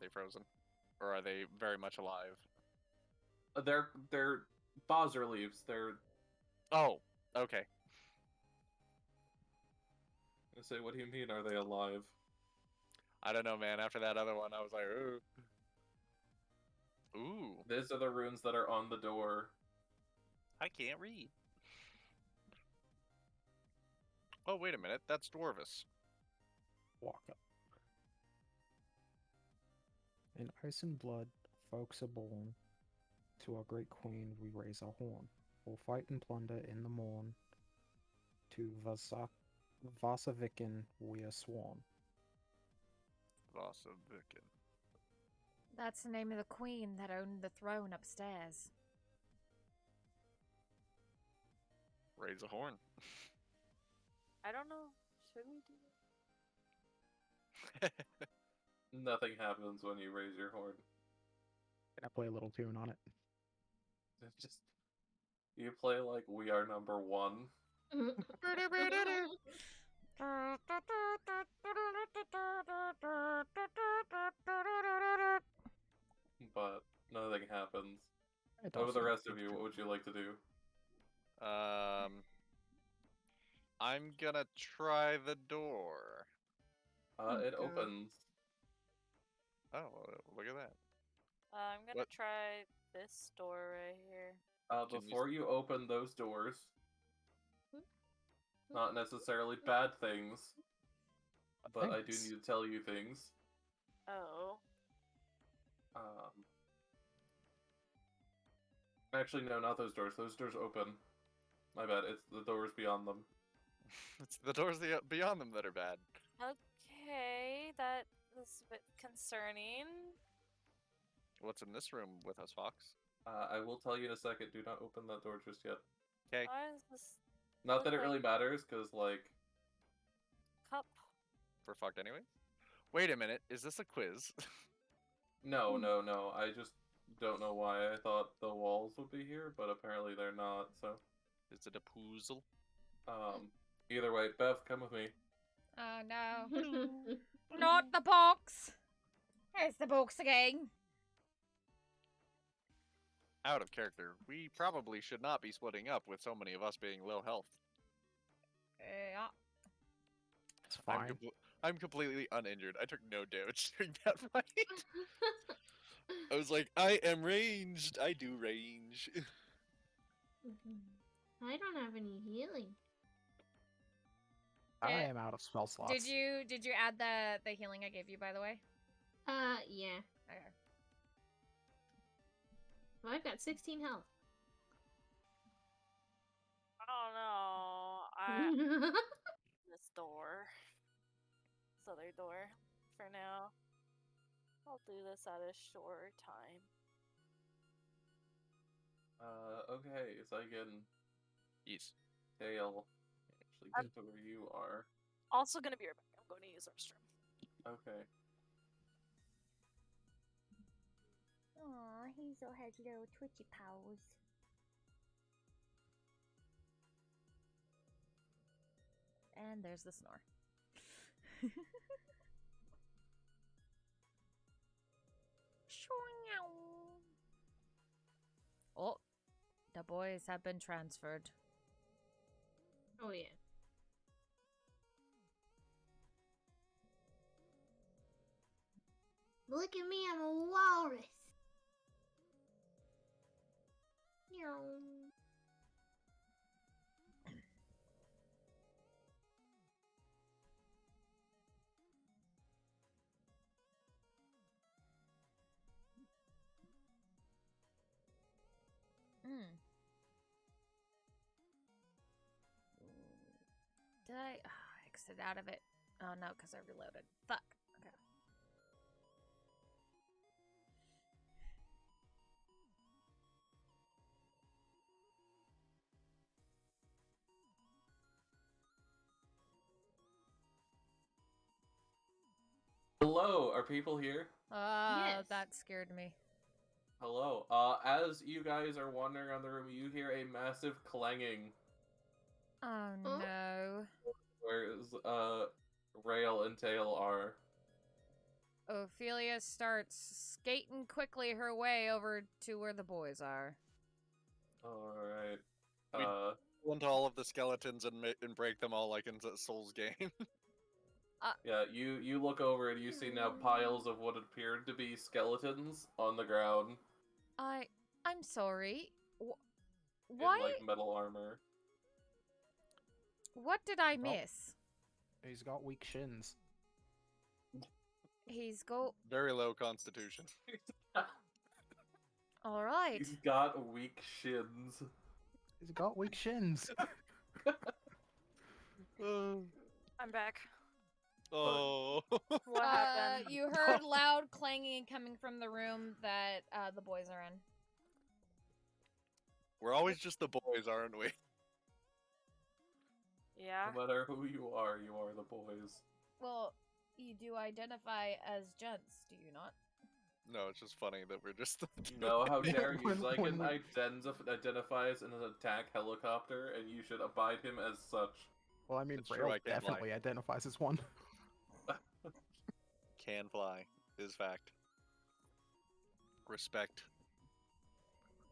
they frozen? Or are they very much alive? They're bas-reliefs. They're... Oh, okay. I say, what do you mean, are they alive? I don't know, man. After that other one, I was like, ooh. Ooh. These are the runes that are on the door. I can't read. Oh, wait a minute. That's Dwarvis. Walk up. In ice and blood, folks are born. To our great queen we raise our horn. We'll fight and plunder in the morn. To Vasaviken we are sworn. Vasaviken. That's the name of the queen that owned the throne upstairs. Raise a horn. I don't know. Should we do it? Nothing happens when you raise your horn. Can I play a little tune on it? Just... You play like We Are Number One. But nothing happens. Over the rest of you, what would you like to do? I'm gonna try the door. It opens. Oh, look at that. I'm gonna try this door right here. Before you open those doors, not necessarily bad things, but I do Thanks. need to tell you things. Oh. Actually, no, not those doors. Those doors open. My bad. It's the doors beyond them. It's the doors beyond them that are bad. Okay, that is a bit concerning. What's in this room with us, Fox? I will tell you in a second. Do not open that door just yet. Okay. Why is this Not that it Okay. really matters, because, like... cup? We're fucked anyway. Wait a minute. Is this a quiz? No, no, no. I just don't know why I thought the walls would be here, but apparently they're not, so... Is it a puzzle? Either way, Bev, come with me. Oh no. Oh, Not the box! There's the box again. Out of character. We probably should not be splitting up with so many of us being low health. Yeah. It's fine. I'm completely uninjured. I took no damage during that fight. I was like, I am ranged. I do range. I don't have any healing. I am out of spell slots. Did you add the healing I gave you, by the way? Yeah. Okay. Well, I've got 16 health. I don't know. This door. This other door. For now. I'll do this at a short time. Okay, Xyken, Yes. Tail, actually get to where you are. Also gonna be right back. I'm going to use the restroom. Okay. Aw, Hazel has little twitchy paws. And there's the snore. Oh, the boys have been transferred. Oh, yeah. Look at me, I'm a walrus. Meow. Did I exit out of it? Oh no, because I reloaded. Fuck. Okay. Hello, are people here? Yes. That scared me. Hello. As you guys are wandering around the room, you hear a massive clanging. Oh Huh? no. Whereas, Rail and Tail are. Ophelia starts skating quickly her way over to where the boys are. Alright. We- Go into all of the skeletons and break them all like in Soul's game. Yeah, you look over and you see now piles of what appeared to be skeletons on the ground. I'm sorry. In, Why? like, metal armor. What did I Oh. miss? He's got weak shins. He's go. Very low constitution. All right. He's got weak shins. He's got weak shins. I'm back. Oh. What happened? You heard loud clanging coming from the room that the boys are in. We're always just the boys, aren't we? Yeah. No matter who you are the boys. Well, you do identify as gents, do you not? No, it's just funny that we're just. No, how dare you? When Xyken we- identifies as an attack helicopter, and you should abide him as such. Well, I mean, It's true, Rail I can't definitely identifies as one. Can fly is fact. Respect.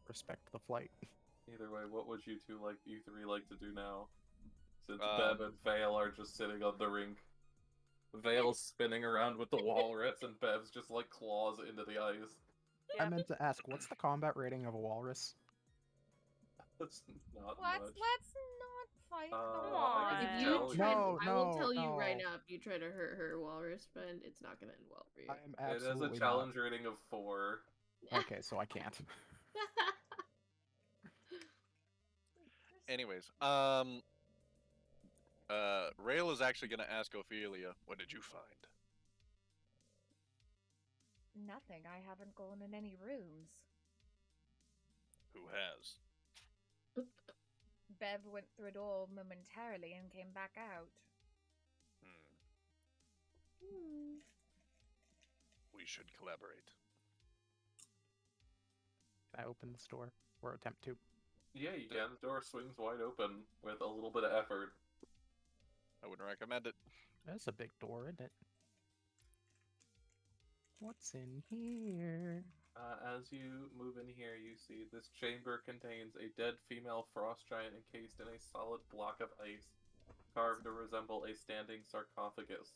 Respect the flight. Either way, what would you three like to do now? Since Um, Bev and Vale are just sitting on the rink. Vale's spinning around with the walrus, and Bev's just like claws into the ice. I Yep. meant to ask, what's the combat rating of a walrus? That's not Let's much. not fight. Come I on. can If you tell try, No, I will tell you no. right now, if you try to hurt her Walrus friend, it's not gonna end well for you. I am It has absolutely a challenge rating of 4. Okay, so I can't. Anyways, Rail is actually gonna ask Ophelia, "What did you find?" Nothing. I haven't gone in any rooms. Who has? Bev went through a door momentarily and came back out. We should collaborate. Can I open this door? Or attempt to? Yeah, you can. The door swings wide open with a little bit of effort. I wouldn't recommend it. That's a big door, isn't it? What's in here? As you move in here, you see this chamber contains a dead female frost giant encased in a solid block of ice, carved to resemble a standing sarcophagus.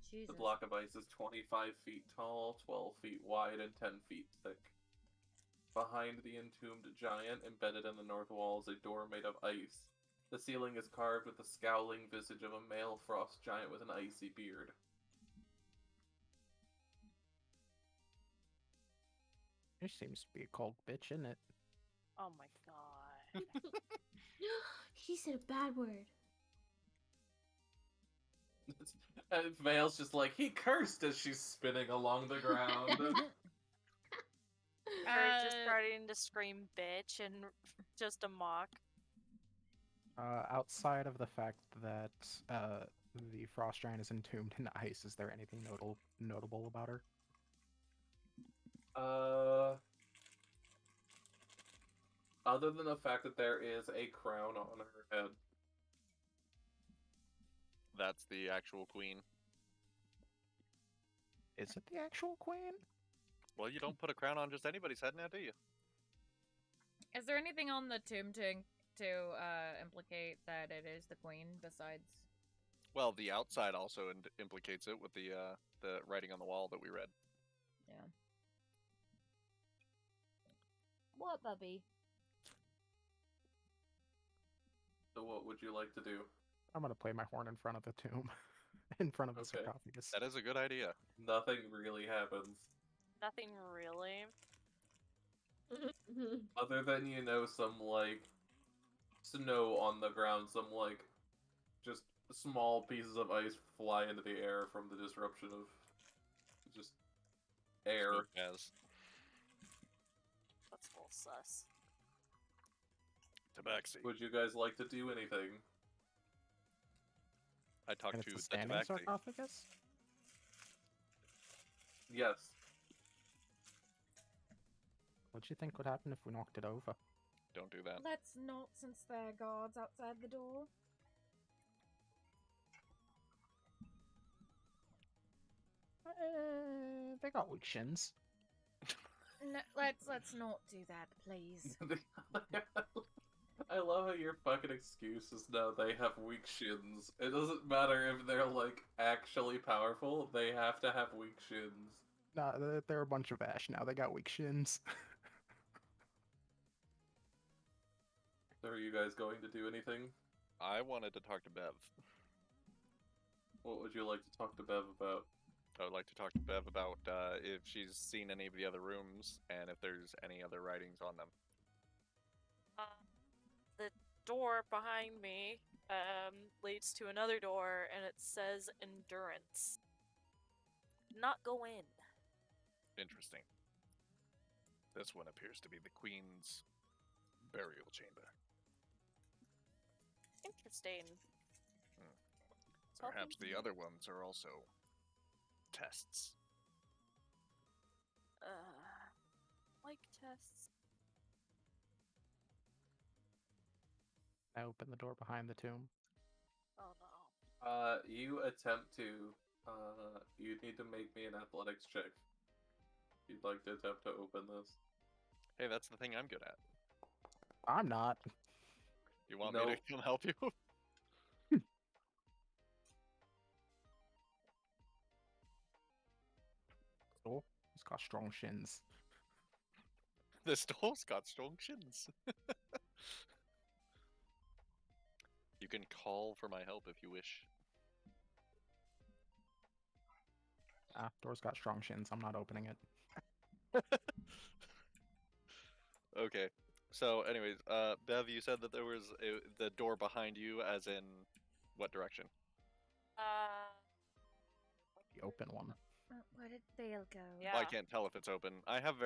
Jesus. The block of ice is 25 feet tall, 12 feet wide, and 10 feet thick. Behind the entombed giant, embedded in the north wall, is a door made of ice. The ceiling is carved with the scowling visage of a male frost giant with an icy beard. There seems to be a cold bitch in it. Oh my god. He said a bad word. And Vale's just like, he cursed as she's spinning along the ground. Her just starting to scream bitch and just a mock. Outside of the fact that the frost giant is entombed in ice, is there anything notable about her? Other than the fact that there is a crown on her head. That's the actual queen. Is it the actual queen? Well, you don't put a crown on just anybody's head now, do you? Is there anything on the tomb to implicate that it is the queen besides? Well, the outside also implicates it with the writing on the wall that we read. Yeah. What, Bubby? So what would you like to do? I'm gonna play my horn in front of the tomb. In front of the Okay. sarcophagus. That is a good idea. Nothing really happens. Nothing really. Other than, you know, some, like, snow on the ground, some, like, just small pieces of ice fly into the air from the disruption of just air. Yes. That's a little sus. Tabaxi. Would you guys like to do anything? I talked And to it's a the standing Tabaxi. sarcophagus? Yes. What do you think would happen if we knocked it over? Don't do that. Let's not, since there are guards outside the door. They got weak shins. No, let's not do that, please. I love how your fucking excuse is now they have weak shins. It doesn't matter if they're, like, actually powerful, they have to have weak shins. Nah, they're a bunch of ash now. They got weak shins. So are you guys going to do anything? I wanted to talk to Bev. What would you like to talk to Bev about? I would like to talk to Bev about if she's seen any of the other rooms and if there's any other writings on them. The door behind me leads to another door, and it says endurance. Not go in. Interesting. This one appears to be the Queen's burial chamber. Interesting. Perhaps the other ones are also tests. Like tests. I open the door behind the tomb. Oh no. You attempt to, you need to make me an athletics check. You'd like to attempt to open this. Hey, that's the thing I'm good at. I'm not. You want me to come help you? Oh, he's got strong shins. The stool's got strong shins. You can call for my help if you wish. Ah, door's got strong shins. I'm not opening it. Okay. So, anyways, Bev, you said that there was the door behind you, as in what direction? The open one. Where did Vale go? Yeah. Well, I can't tell if it's open. I have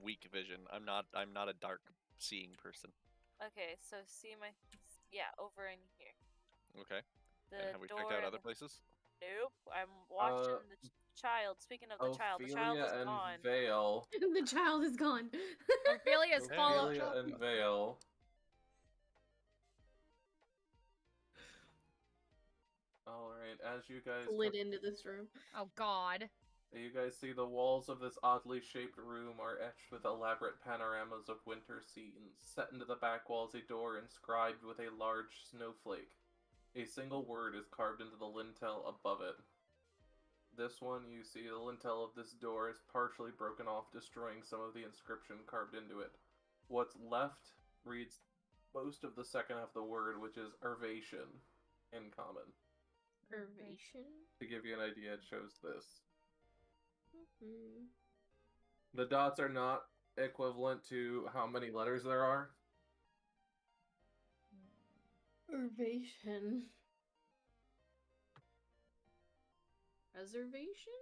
weak vision. I'm not a dark seeing person. Okay, so see my, over in here. Okay. The And have we door checked out in other the- places? Nope, I'm watching the child. Speaking of the child is Ophelia gone. and Vale. The child is gone. Ophelia's followed. Ophelia and Vale. Alright, as you guys Slid into this room. Oh God. you guys see, the walls of this oddly shaped room are etched with elaborate panoramas of winter scenes. Set into the back wall is a door inscribed with a large snowflake. A single word is carved into the lintel above it. This one, you see the lintel of this door is partially broken off, destroying some of the inscription carved into it. What's left reads most of the second half of the word, which is Ervation in common. Ervation? To give you an idea, it shows this. Mm-hmm. The dots are not equivalent to how many letters there are. Ervation. Preservation?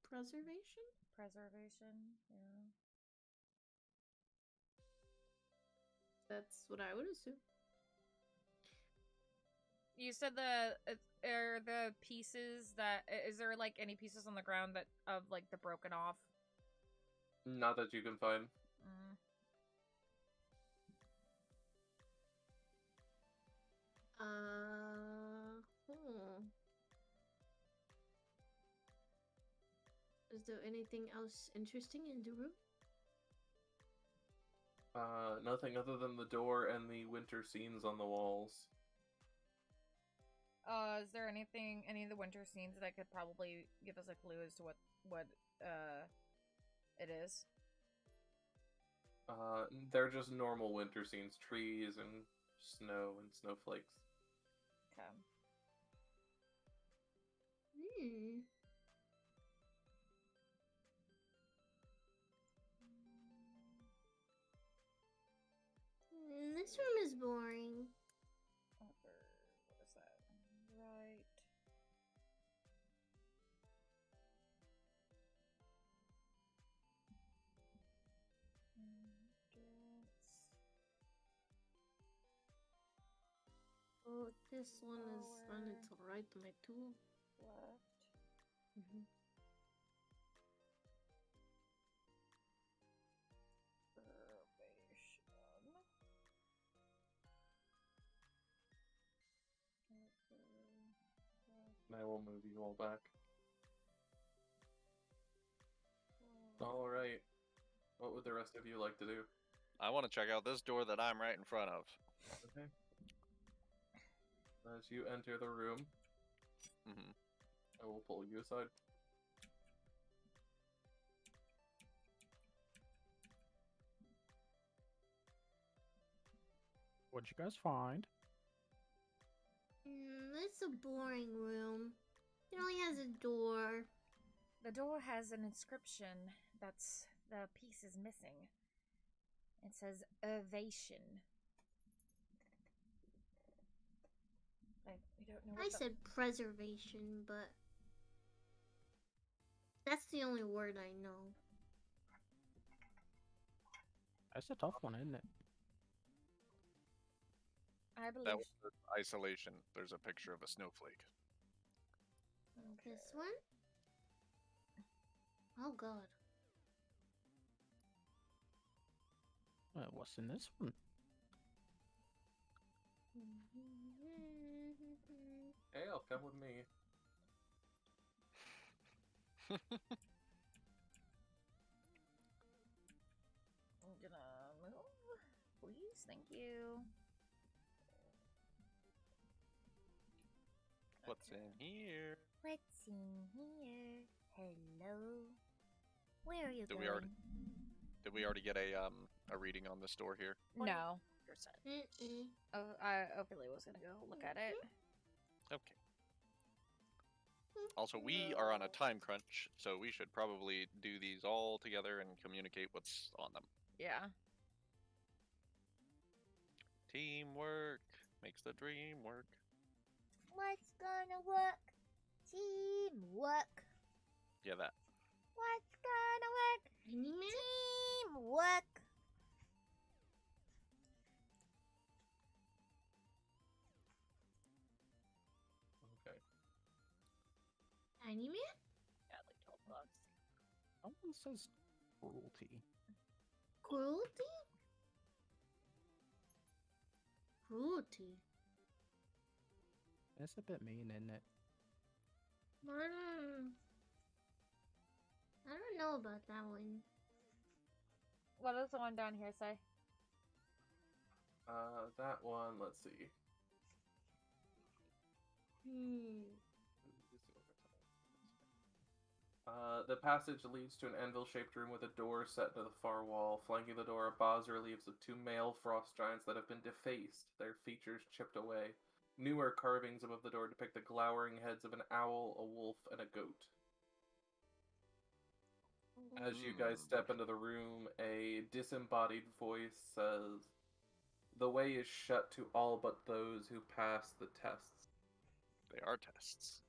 Preservation? Preservation, yeah. That's what I would assume. You said are the pieces that is there like any pieces on the ground that of like the broken off? Not that you can find. Is there anything else interesting in the room? Nothing other than the door and the winter scenes on the walls. Is there any of the winter scenes that could probably give us a clue as to what it is? They're just normal winter scenes, trees and snow and snowflakes. Okay. This room is boring. What is that? Right. Oh, this one is on its right to my tool. Left. I will move you all back. Alright. What would the rest of you like to do? I want to check out this door that I'm right in front of. Okay. As you enter the room, I will pull you aside. What'd you guys find? It's a boring room. It only has a door. The door has an inscription that's the piece is missing. It says Ovation. We don't know what I said preservation, but that's the only word I know. That's a tough one, isn't it? I believe That was the isolation. There's a picture of a snowflake. This one? Oh god. What's in this one? Hey, I'll come with me. I'm gonna move, please. Thank you. What's in here? What's in here? Hello. Where are you Did going? we already get a reading on this door here? No. Oh, I really was gonna go look at it. Okay. Also, we are on a time crunch, so we should probably do these all together and communicate what's on them. Yeah. Teamwork makes the dream work. What's gonna work? Teamwork. Yeah, that. What's gonna work? Teamwork. Okay. Tiny man? Yeah, like 12 bucks. Someone says cruelty. Cruelty? Cruelty. It's a bit mean, isn't it? I don't know about that one. What does the one down here say? That one, let's see. The passage leads to an anvil-shaped room with a door set to the far wall. Flanking the door are bas-reliefs of two male frost giants that have been defaced, their features chipped away. Newer carvings above the door depict the glowering heads of an owl, a wolf, and a goat. As you guys step into the room, a disembodied voice says, "The way is shut to all but those who pass the tests." They are tests.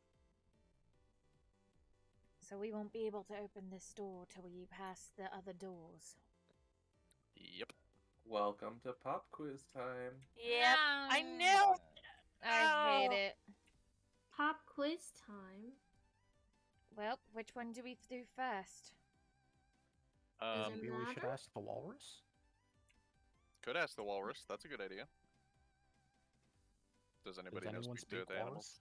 So we won't be able to open this door till you pass the other doors. Yep. Welcome to pop quiz time. Yep, I knew. I hate it. Pop quiz time. Well, which one do we do first? Maybe we should ask the walrus? Could ask the walrus. That's a good idea. Does anybody know anyone speak to speak the animals?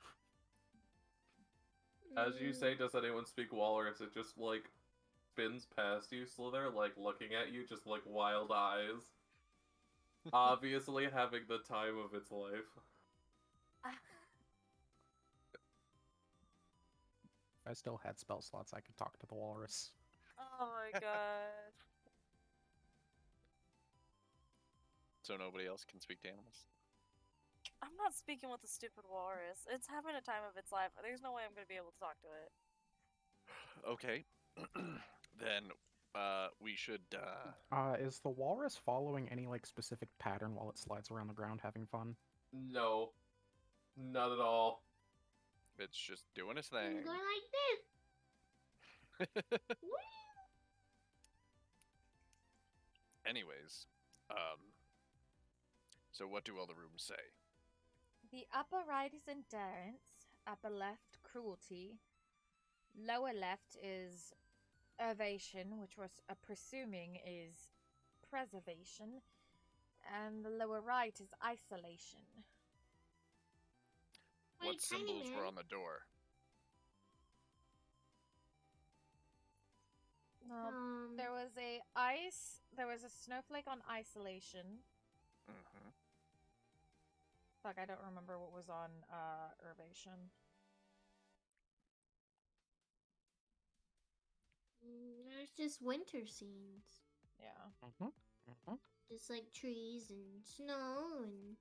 As you say, does anyone speak walrus? It just, like, spins past you, Sliithrr, like, looking at you, just, like, wild eyes. Obviously having the time of its life. If I still had spell slots, I could talk to the walrus. Oh my god. So nobody else can speak to animals? I'm not speaking with the stupid walrus. It's having a time of its life. There's no way I'm gonna be able to talk to it. Okay. Then, we should, Is the walrus following any, like, specific pattern while it slides around the ground having fun? No. Not at all. It's just doing its I'm thing. going like this. Anyways, so what do all the rooms say? The upper right is endurance, upper left cruelty, lower left is ovation, which was presuming is preservation, and the lower right is isolation. What Wait, symbols Tiny were Man? on the door? There was there was a snowflake on isolation. Mm-hmm. Fuck, I don't remember what was on Urbation. There's just winter scenes. Yeah. Just like trees and snow and...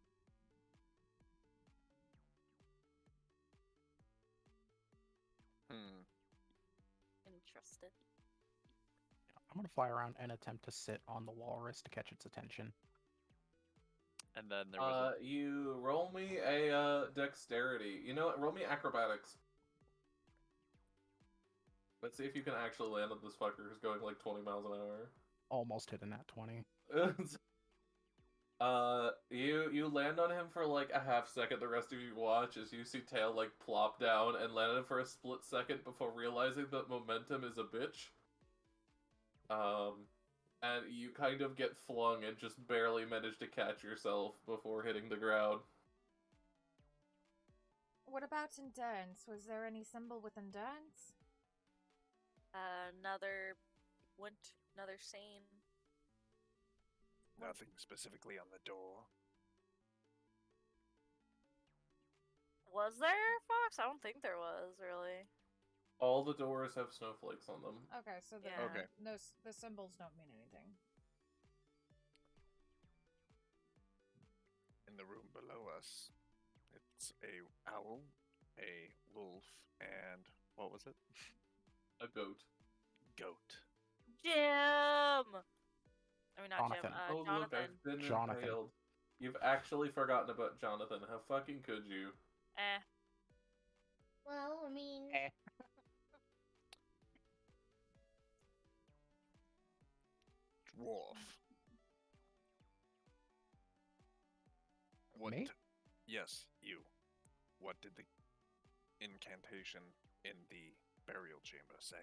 Interested. I'm gonna fly around and attempt to sit on the walrus to catch its attention. And then there was You roll me a dexterity. You know what? Roll me acrobatics. Let's see if you can actually land on this fucker who's going like 20 miles an hour. Almost hitting that 20. You land on him for like a half second. The rest of you watch as you see Tail like plop down and land on him for a split second before realizing that momentum is a bitch. And you kind of get flung and just barely manage to catch yourself before hitting the ground. What about endurance? Was there any symbol with endurance? Another sane. nothing specifically on the door. Was there, Fox? I don't think there was, really. All the doors have snowflakes on them. Okay, so the, Yeah. Okay. no, the symbols don't mean anything. in the room below us. It's a owl, a wolf, and what was it? A goat. Goat. Jim! I mean, not Jonathan. Jim. Oh, look, Jonathan. I've been Jonathan. impaled. You've actually forgotten about Jonathan. How fucking could you? Eh. Well, I mean, Dwarf. What? Me? Yes, you. What did the incantation in the burial chamber say?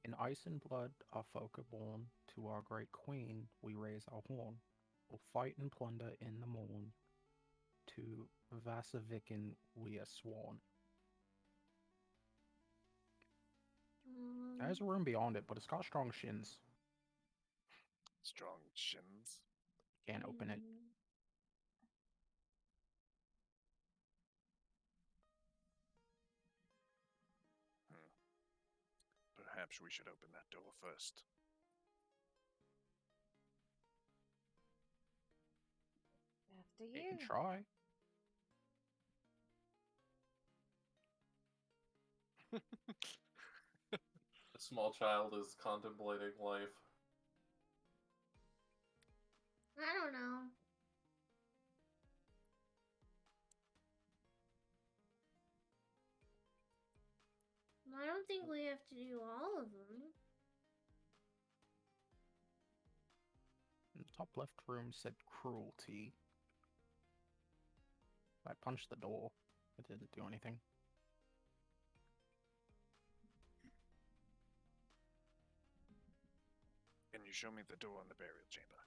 In ice and blood, our folk are born. To our great queen, we raise our horn. We'll fight and plunder in the morn. To Vasavikin we are sworn. There's a room beyond it, but it's got strong shins. Strong shins. Can't open it. Perhaps we should open that door first. After You you. can try. A small child is contemplating life. I don't know. I don't think we have to do all of them. The top left room said cruelty. I punched the door. It didn't do anything. Can you show me the door in the burial chamber?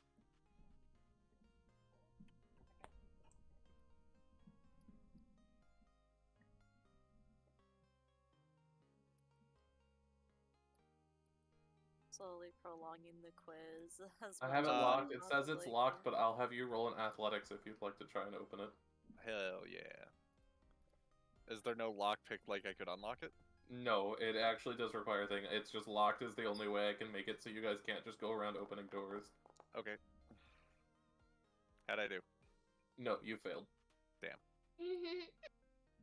Slowly prolonging the quiz. As I much have it as locked. we It says it's possibly locked, can. but I'll have you roll an athletics if you'd like to try and open it. Hell yeah. Is there no lockpick like I could unlock it? No, it actually does require a thing. It's just locked is the only way I can make it so you guys can't just go around opening doors. Okay. How'd I do? No, you failed. Damn.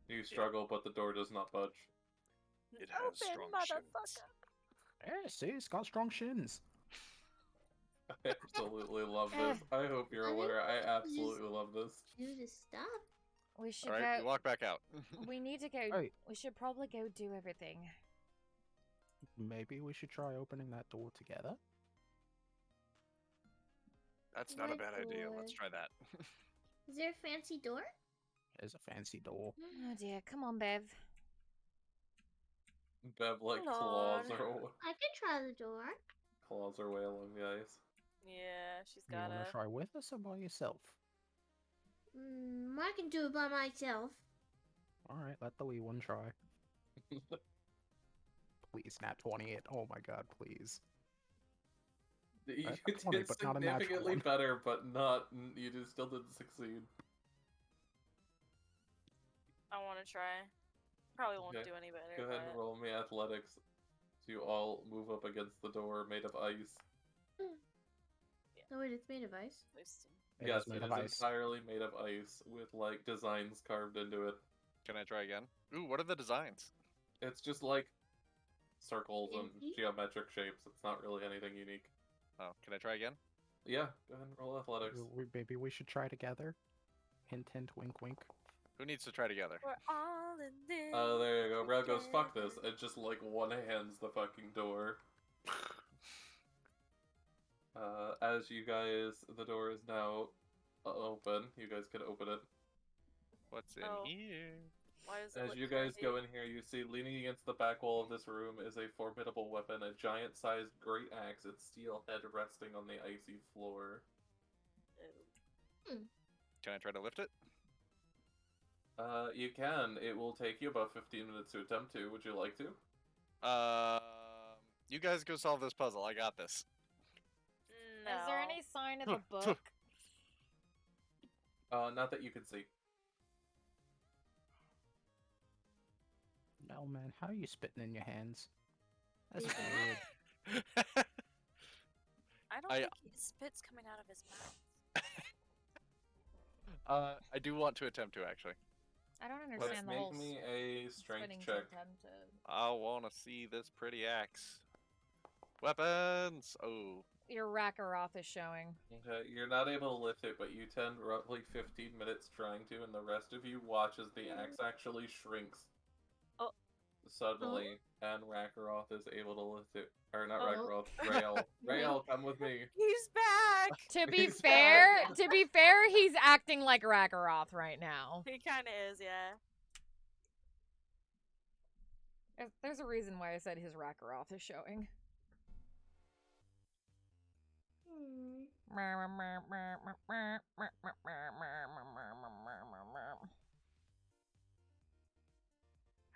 You struggle, but the door does not budge. It has Open, strong motherfucker! shins. Yeah, see, it's got strong shins. I absolutely love this. I hope you're a winner. I absolutely love this. Do the stuff. We should Alright, you go. walk back out. We need to go. Hey. We should probably go do everything. Maybe we should try opening that door together. That's not a My bad idea. Let's door. try that. Is there a fancy door? There's a fancy door. Oh dear, come on, Bev. Bev, like, Lord. I could try the door. claws her way along the ice. Yeah, she's You got want to. to try with us or by yourself? I can do it by myself. Alright, let the wee one try. Please, nat 28. Oh my god, please. You Alright, did 20, but not a natural significantly one. better, but not. You just still didn't succeed. I want to try. Probably won't Okay, do any better. Go ahead and but- roll me athletics. So you all move up against the door made of ice. Oh wait, it's made of ice. Boosting. It Yes, is made it of is ice. entirely made of ice with like designs carved into it. Can I try again? Ooh, what are the designs? It's just like circles and Inky? geometric shapes. It's not really anything unique. Oh, can I try again? Yeah, go ahead and roll athletics. Maybe we should try together. Hint, hint, wink, wink. Who needs to try together? We're all in this. Oh, there you go. Brad goes, fuck this. together. It just like one hands the fucking door. As you guys, the door is now open. You guys can open it. What's in Oh. here? Why is it As look you guys crazy? go in here, you see leaning against the back wall of this room is a formidable weapon, a giant-sized great axe, its steel head resting on the icy floor. Ew. Can I try to lift it? You can. It will take you about 15 minutes to attempt to. Would you like to? You guys go solve this puzzle. I got this. No. Is there any sign of the book? Not that you can see. No, man, how are you spitting in your hands? That's Yeah. weird. I don't I- think spit's coming out of his mouth. I do want to attempt to actually. I don't Let's understand the make whole me a strength spinning check. attempt to... I want to see this pretty axe. Weapons. Oh. Your Rakaroth is showing. Okay, you're not able to lift it, but you tend roughly 15 minutes trying to, and the rest of you watch as the axe actually shrinks. Oh. Suddenly, and Rakaroth is able to lift it. Or not Oh. Rakaroth, Rael. Rael, come with me. He's back! To be He's fair, back. he's acting like Rakaroth right now. He kind of is, yeah. There's a reason why I said his Rakaroth is showing.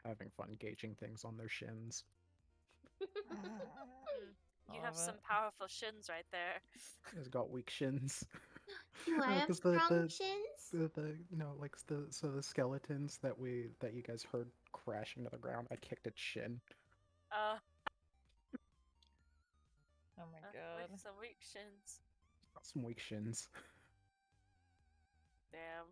Having fun gauging things on their shins. You have some powerful shins right there. He's got weak shins. Do I have 'Cause strong shins? So the skeletons that you guys heard crashing to the ground, I kicked its shin. Oh my god. With some weak shins. Got some weak shins. Damn.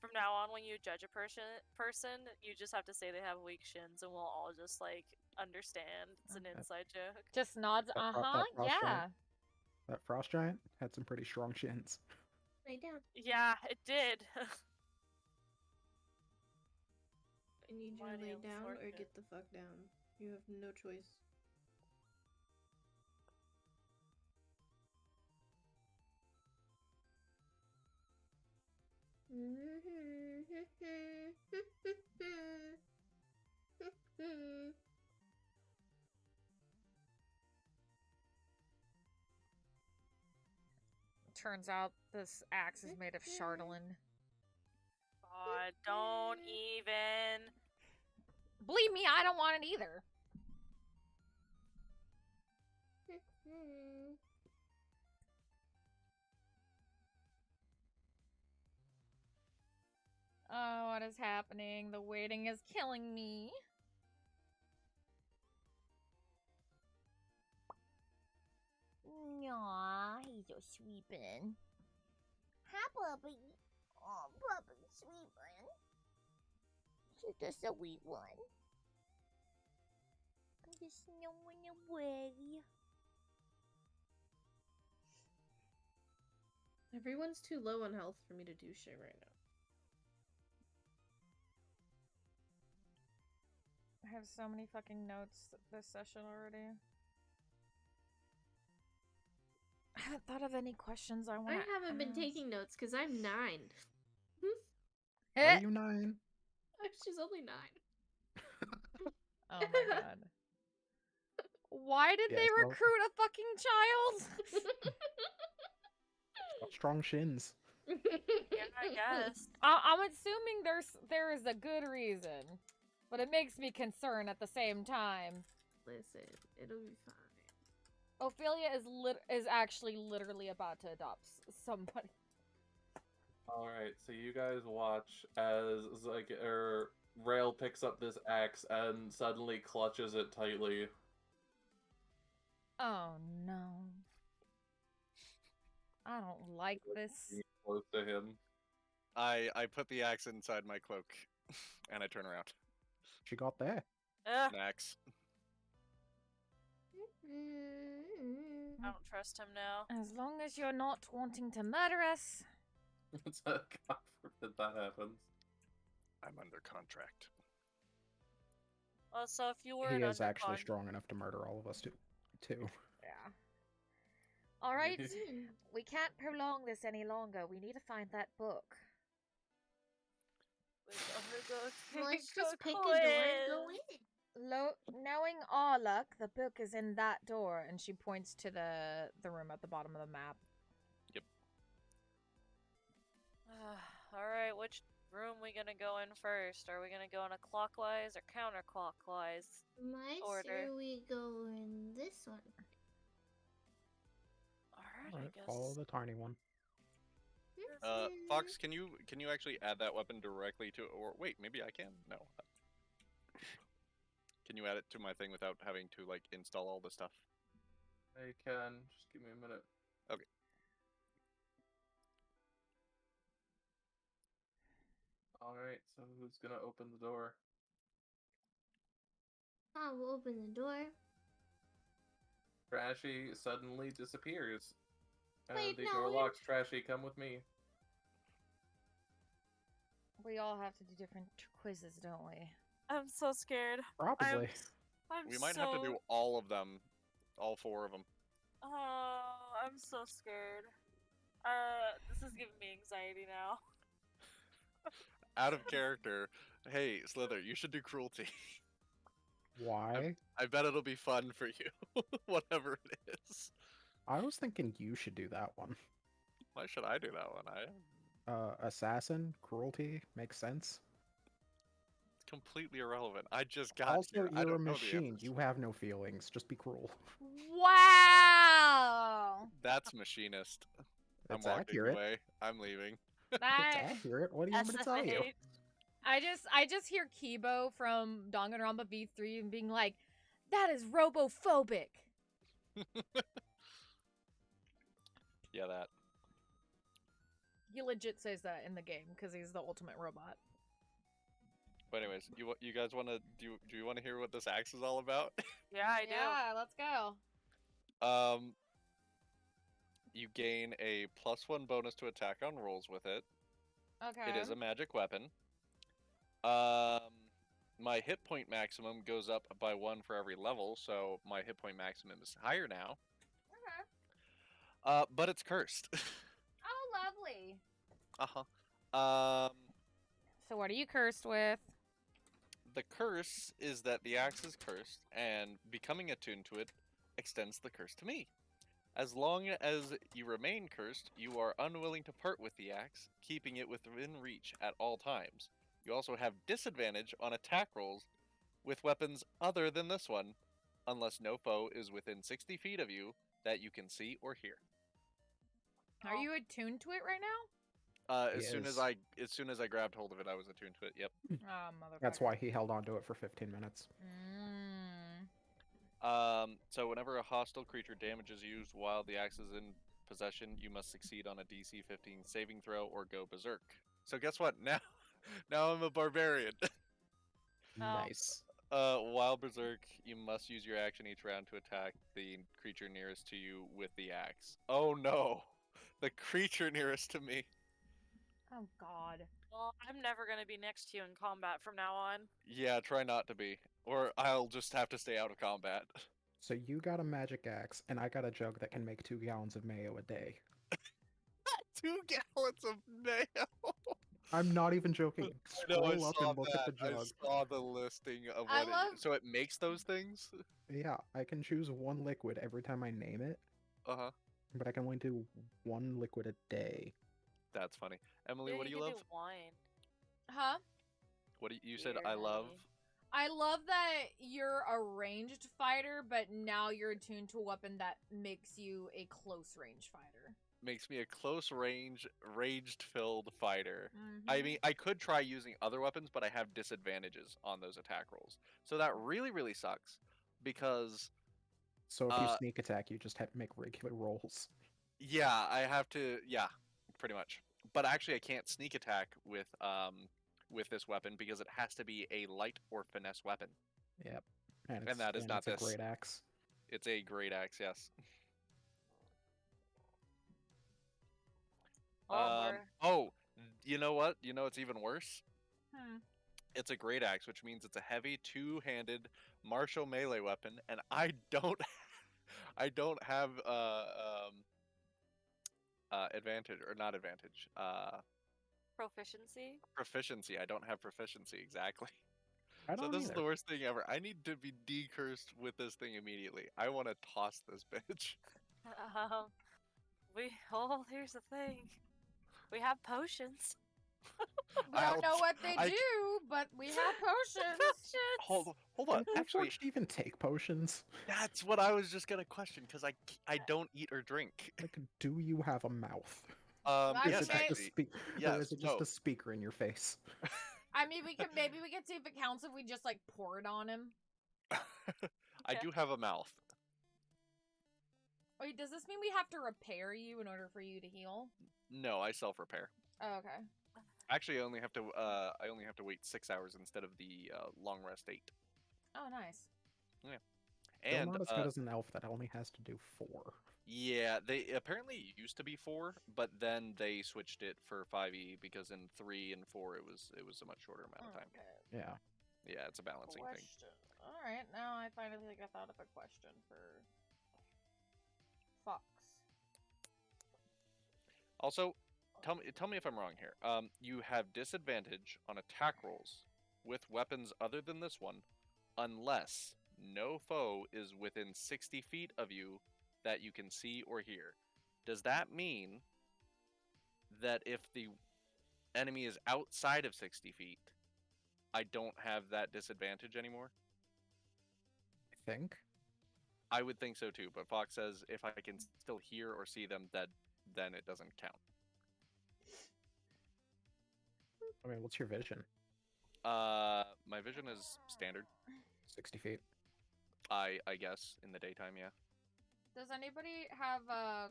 From now on, when you judge a person, you just have to say they have weak shins, and we'll all just like understand. It's an inside joke. Just nods. That Yeah. giant, that frost giant had some pretty strong shins. Lay down. Yeah, it did. I need you to Why do lay you down fork or it? get the fuck down. You have no choice. Turns out this axe is made of Chardolin. God, don't even. Believe me, I don't want it either. Oh, what is happening? The waiting is killing me. Aw, he's so sweepin'. Hi, puppy. Oh, puppy, sweet one. She's just a wee one. I'm just snowing away. Everyone's too low on health for me to do shit right now. I have so many fucking notes this session already. I haven't thought of any questions I want to I haven't been taking notes because I'm 9. Are you 9? She's only 9. Oh my god. Why did Yeah, they so- recruit a fucking child? Got strong shins. Yeah, I guess. I'm assuming there is a good reason, but it makes me concerned at the same time. Listen, it'll be fine. Ophelia is actually literally about to adopt somebody. Alright, so you guys watch as Rail picks up this axe and suddenly clutches it tightly. Oh no. I don't like this. Close to him. I put the axe inside my cloak, and I turn around. She got there. An axe. I don't trust him now. As long as you're not wanting to murder us. God forbid that happens. I'm under contract. Well, so if you were He an is actually undercon- strong enough to murder all of us too. Yeah. Alright, we can't prolong this any longer. We need to find that book. Let's just pick a door and go in. Knowing our luck, the book is in that door, and she points to the room at the bottom of the map. Yep. Alright, which room we gonna go in first? Are we gonna go in a clockwise or counterclockwise My order? say we go in this one. Alright, Alright, I guess. follow the tiny one. Fox, can you actually add that weapon directly to, or wait, maybe I can? No. Can you add it to my thing without having to like install all the stuff? I can. Just give me a minute. Okay. Alright, so who's gonna open the door? I will open the door. Trashy suddenly disappears. And Wait, the no, door him- locks. Trashy, come with me. We all have to do different quizzes, don't we? I'm so scared. Probably. I'm We might have to do all of them, all 4 of them. Oh, I'm so scared. This is giving me anxiety now. Out of character. Hey, Sliithrr, you should do cruelty. Why? I bet it'll be fun for you, whatever it is. I was thinking you should do that one. Why should I do that one? Assassin, cruelty, makes sense. It's completely irrelevant. I just got Also, here. I you're a don't know the machine. answers. You have no feelings. Just be cruel. Wow! That's machinist. I'm It's walking accurate. away. I'm leaving. It's That accurate. What do you want me to tell you? SFH. I just hear Kibo from Danganronpa V3 and being like, "That is robophobic." Yeah, that. He legit says that in the game because he's the ultimate robot. But anyways, you guys want to do you want to hear what this axe is all about? Yeah, I do. Yeah, let's go. You gain a +1 bonus to attack on rolls with it. Okay. It is a magic weapon. My hit point maximum goes up by 1 for every level, so my hit point maximum is higher now. Okay. But it's cursed. Oh, lovely. Uh-huh. So what are you cursed with? The curse is that the axe is cursed, and becoming attuned to it extends the curse to me. As long as you remain cursed, you are unwilling to part with the axe, keeping it within reach at all times. You also have disadvantage on attack rolls with weapons other than this one, unless no foe is within 60 feet of you that you can see or hear. Are you attuned to it right now? As soon as I grabbed hold of it, I was attuned to it. Yep. Oh, motherfucker. That's why he held on to it for 15 minutes. So whenever a hostile creature damages you while the axe is in possession, you must succeed on a DC 15 saving throw or go berserk. So guess what? Now I'm a barbarian. Nice. While berserk, you must use your action each round to attack the creature nearest to you with the axe. Oh no! The creature nearest to me. Oh, God. Well, I'm never gonna be next to you in combat from now on. Yeah, try not to be. Or I'll just have to stay out of combat. So you got a magic axe, and I got a jug that can make 2 gallons of mayo a day. 2 gallons of mayo! I'm not even joking. I know, I Scroll up saw and look at the that. I jug. saw the listing of I what love- so it makes those things? Yeah, I can choose 1 liquid every time I name it, Uh-huh. but I can only do 1 liquid a day. That's funny. Emily, Yeah, what do you can love? do wine. Huh? What do you said Beer, I love? honey. I love that you're a ranged fighter, but now you're attuned to a weapon that makes you a close range fighter. Makes me a close range, raged-filled fighter. Mm-hmm. I mean, I could try using other weapons, but I have disadvantages on those attack rolls. So that really, really sucks. Because, So if you sneak attack, you just have to make regular rolls. yeah, I have to, yeah, pretty much. But actually, I can't sneak attack with this weapon because it has to be a light or finesse weapon. Yep. And that is not it's this. a great axe. It's a great axe, yes. You know what? You know it's even worse? It's a great axe, which means it's a heavy two-handed martial melee weapon, and I don't have advantage or not advantage. Proficiency? Proficiency. I don't have proficiency exactly. I So don't this is either. the worst thing ever. I need to be decursed with this thing immediately. I want to toss this bitch. Here's the thing. We have potions. We don't know what they do, but we have potions. Hold on. Can Actually, Forge even take potions? that's what I was just gonna question because I don't eat or drink. Like, do you have a mouth? Like, Yes, Is it just a actually. or is it just no. a speaker in your face? I mean, maybe we can see if it counts if we just like pour it on him. I do have a mouth. Wait, does this mean we have to repair you in order for you to heal? No, I self-repair. Oh, okay. Actually, I only have to wait 6 hours instead of the long rest 8. Oh, nice. Yeah. Still And not as good as an elf that only has to do 4. yeah, they apparently used to be 4, but then they switched it for 5e because in 3 and 4 it was a much shorter amount of time. Okay. Yeah. Yeah, it's a balancing thing. All right, now I finally think I thought of a question for Fox. Also, tell me if I'm wrong here. You have disadvantage on attack rolls with weapons other than this one, unless no foe is within 60 feet of you that you can see or hear. Does that mean that if the enemy is outside of 60 feet, I don't have that disadvantage anymore? I think. I would think so too, but Fox says if I can still hear or see them, then it doesn't count. I mean, what's your vision? My vision is standard. 60 feet. I guess in the daytime, yeah. Does anybody have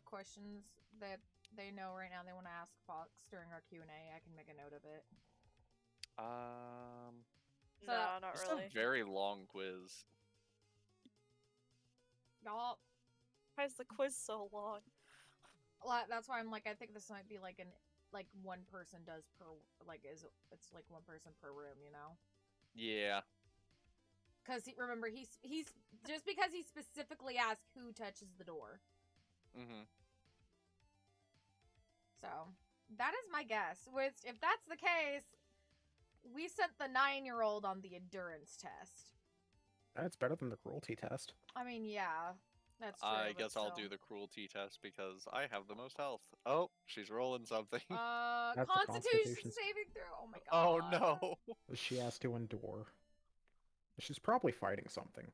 questions that they know right now they want to ask Fox during our Q&A? I can make a note of it. No, not It's really. a very long quiz. Y'all, Why is the quiz so long? that's why I'm like, I think this might be like one person does per, it's like one person per room, you know? Yeah. Because remember, he's just because he specifically asked who touches the door. Mm-hmm. So, that is my guess. Which, if that's the case, we sent the 9-year-old on the endurance test. That's better than the cruelty test. I mean, yeah, that's true. I but guess I'll still. do the cruelty test because I have the most health. Oh, she's rolling something. That's a Constitution Constitution. saving throw. Oh my god. Oh no. She has to endure. She's probably fighting something.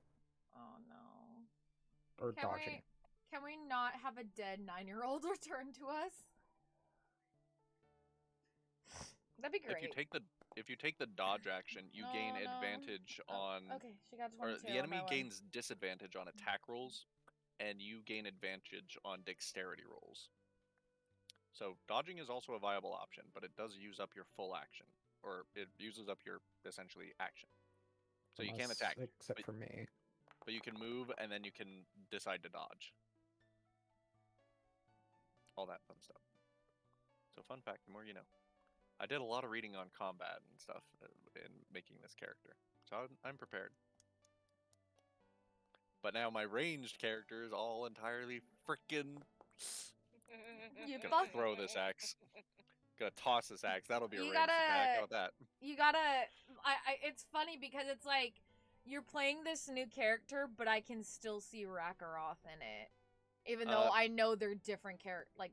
Oh no. Or dodging. Can we not have a dead 9-year-old return to us? That'd be great. If you take the dodge action, you gain No. advantage on Okay, she got or 22. the enemy on that one. gains disadvantage on attack rolls, and you gain advantage on dexterity rolls. So dodging is also a viable option, but it does use up your full action, or it uses up your essentially action. So you can't attack, Except for me. but you can move, and then you can decide to dodge. All that fun stuff. So fun fact, the more you know. I did a lot of reading on combat and stuff in making this character, so I'm prepared. Mm-hmm. But now my ranged character is all entirely freaking. Gonna throw this axe. Gonna toss this axe. That'll be a ranged attack. How about that? You gotta. It's funny because it's like you're playing this new character, but I can still see Rakaroth in it, even though I know they're different characters.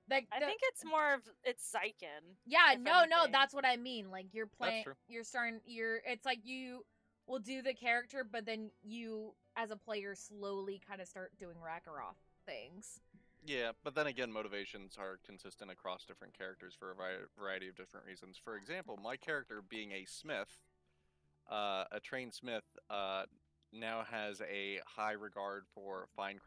I think it's more of Xyken. Yeah, if no, anything. that's what I mean. Like you're playing, That's true. it's like you will do the character, but then you, as a player, slowly kind of start doing Rakaroth things. Yeah, but then again, motivations are consistent across different characters for a variety of different reasons. For example, my character being a smith, a trained smith, now has a high regard for fine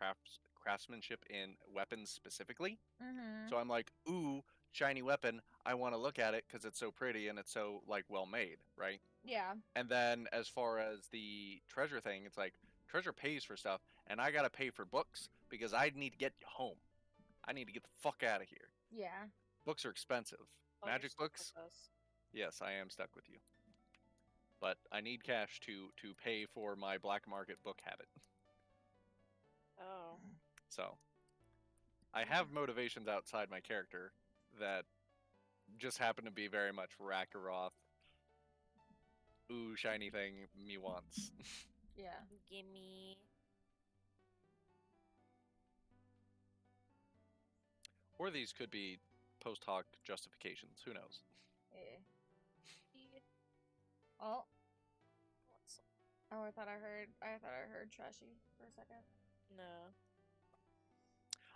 craftsmanship in weapons specifically. Mm-hmm. So I'm like, ooh, shiny weapon. I want to look at it because it's so pretty and it's so like well made, right? Yeah. And then as far as the treasure thing, it's like treasure pays for stuff, and I gotta pay for books because I need to get home. I need to get the fuck out of here. Yeah. Books are expensive. Oh, Magic you're books? stuck with us. Yes, I am stuck with you. But I need cash to pay for my black market book habit. Oh. So I have motivations outside my character that just happen to be very much Rakaroth. Ooh, shiny thing me wants. Yeah. Gimme. Or these could be post hoc justifications. Who knows? Yeah. Oh. Oh, I thought I heard Trashy for a second. No.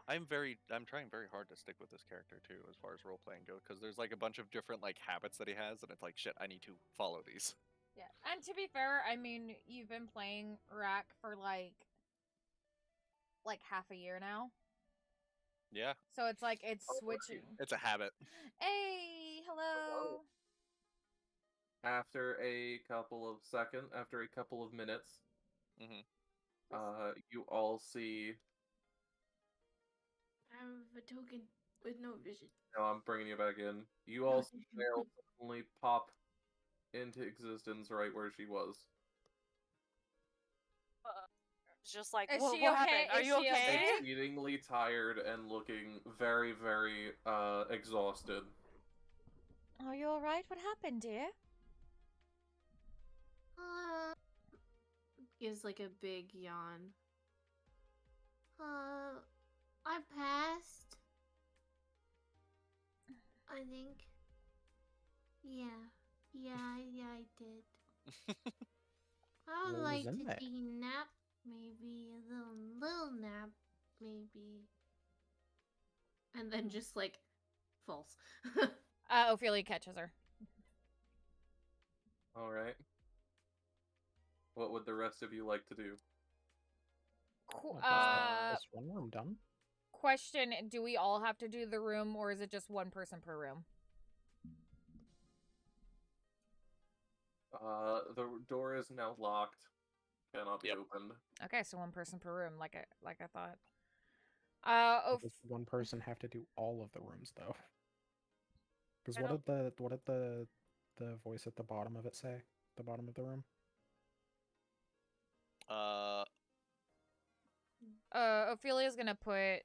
I'm trying very hard to stick with this character too, as far as role playing goes, because there's like a bunch of different like habits that he has, and it's like shit. I need to follow these. Yeah, and to be fair, I mean, you've been playing Rack for like half a year now. Yeah. So it's like it's switching. It's a habit. Hey, hello. After a couple of minutes, you all see. I have a token with no vision. No, I'm bringing you back in. You all see Meryl suddenly pop into existence right where she was. It's just like, Is what she okay? happened? Are Is you she okay? okay? Exceedingly tired and looking very, very exhausted. Are you alright? What happened, dear? Gives like a big yawn. I passed. I think. Yeah, I did. I would What was like in to there? take a nap, maybe a little nap, maybe. And then just like falls. Ophelia catches her. All right. What would the rest of you like to do? Is one room done? Question, do we all have to do the room, or is it just one person per room? The door is now locked. Cannot be opened. Okay, so one person per room, like I thought. Does one person have to do all of the rooms though? Because what did the voice at the bottom of it say? The bottom of the room? Ophelia's gonna put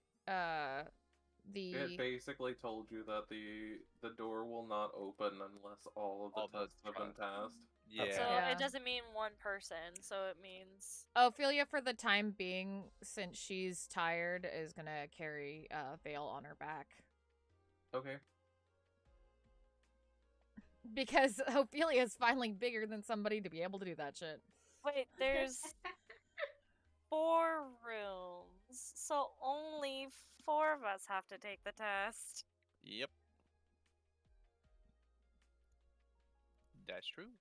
It basically told you that the door will not open unless all of the tests have been passed. Yeah. So it doesn't mean one person, so it means... Ophelia, for the time being, since she's tired, is gonna carry Vale on her back. Okay. Because Ophelia is finally bigger than somebody to be able to do that shit. Wait, there's 4 rooms, so only 4 of us have to take the test. Yep. That's true.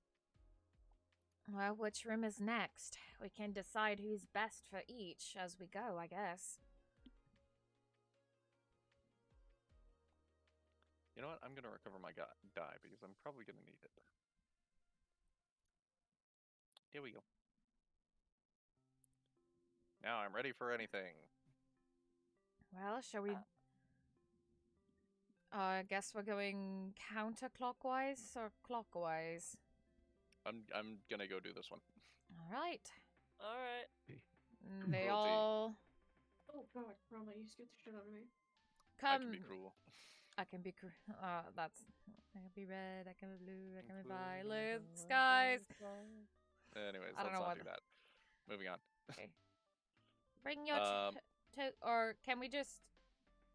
Well, which room is next? We can decide who's best for each as we go, I guess. You know what? I'm gonna recover my die because I'm probably gonna need it. Here we go. Now I'm ready for anything. Well, shall we... I guess we're going counterclockwise or clockwise? I'm gonna go do this one. Alright. Alright. They all... Oh god, Rama, you scared the shit out of me. Come... I can be cruel. I can be that's... I can be red, I can be blue, I can be violet, skies! Anyways, I don't let's know not what... do that. Moving on. Okay. Bring your or can we just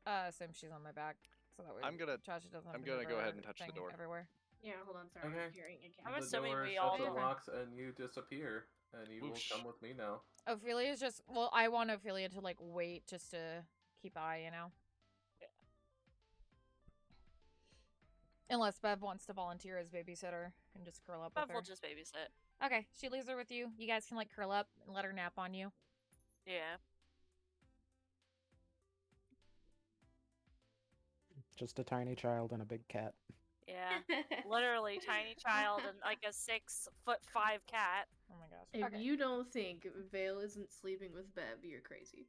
assume she's on my back so that way I'm gonna go ahead and touch the door. Everywhere. Yeah, hold on, sorry. Okay. I'm hearing again. I'm The assuming door we all shuts and do. locks and you disappear. And you will come with me now. Ophelia's just... Well, I want Ophelia to, like, wait just to keep eye, you know? Yeah. Unless Bev wants to volunteer as babysitter and just curl up with Bev her. will just babysit. Okay, she leaves her with you. You guys can, like, curl up and let her nap on you. Yeah. Just a tiny child and a big cat. Yeah. Literally, tiny child and like a 6'5" cat. Oh my gosh. If Okay. you don't think Vale isn't sleeping with Bev, you're crazy.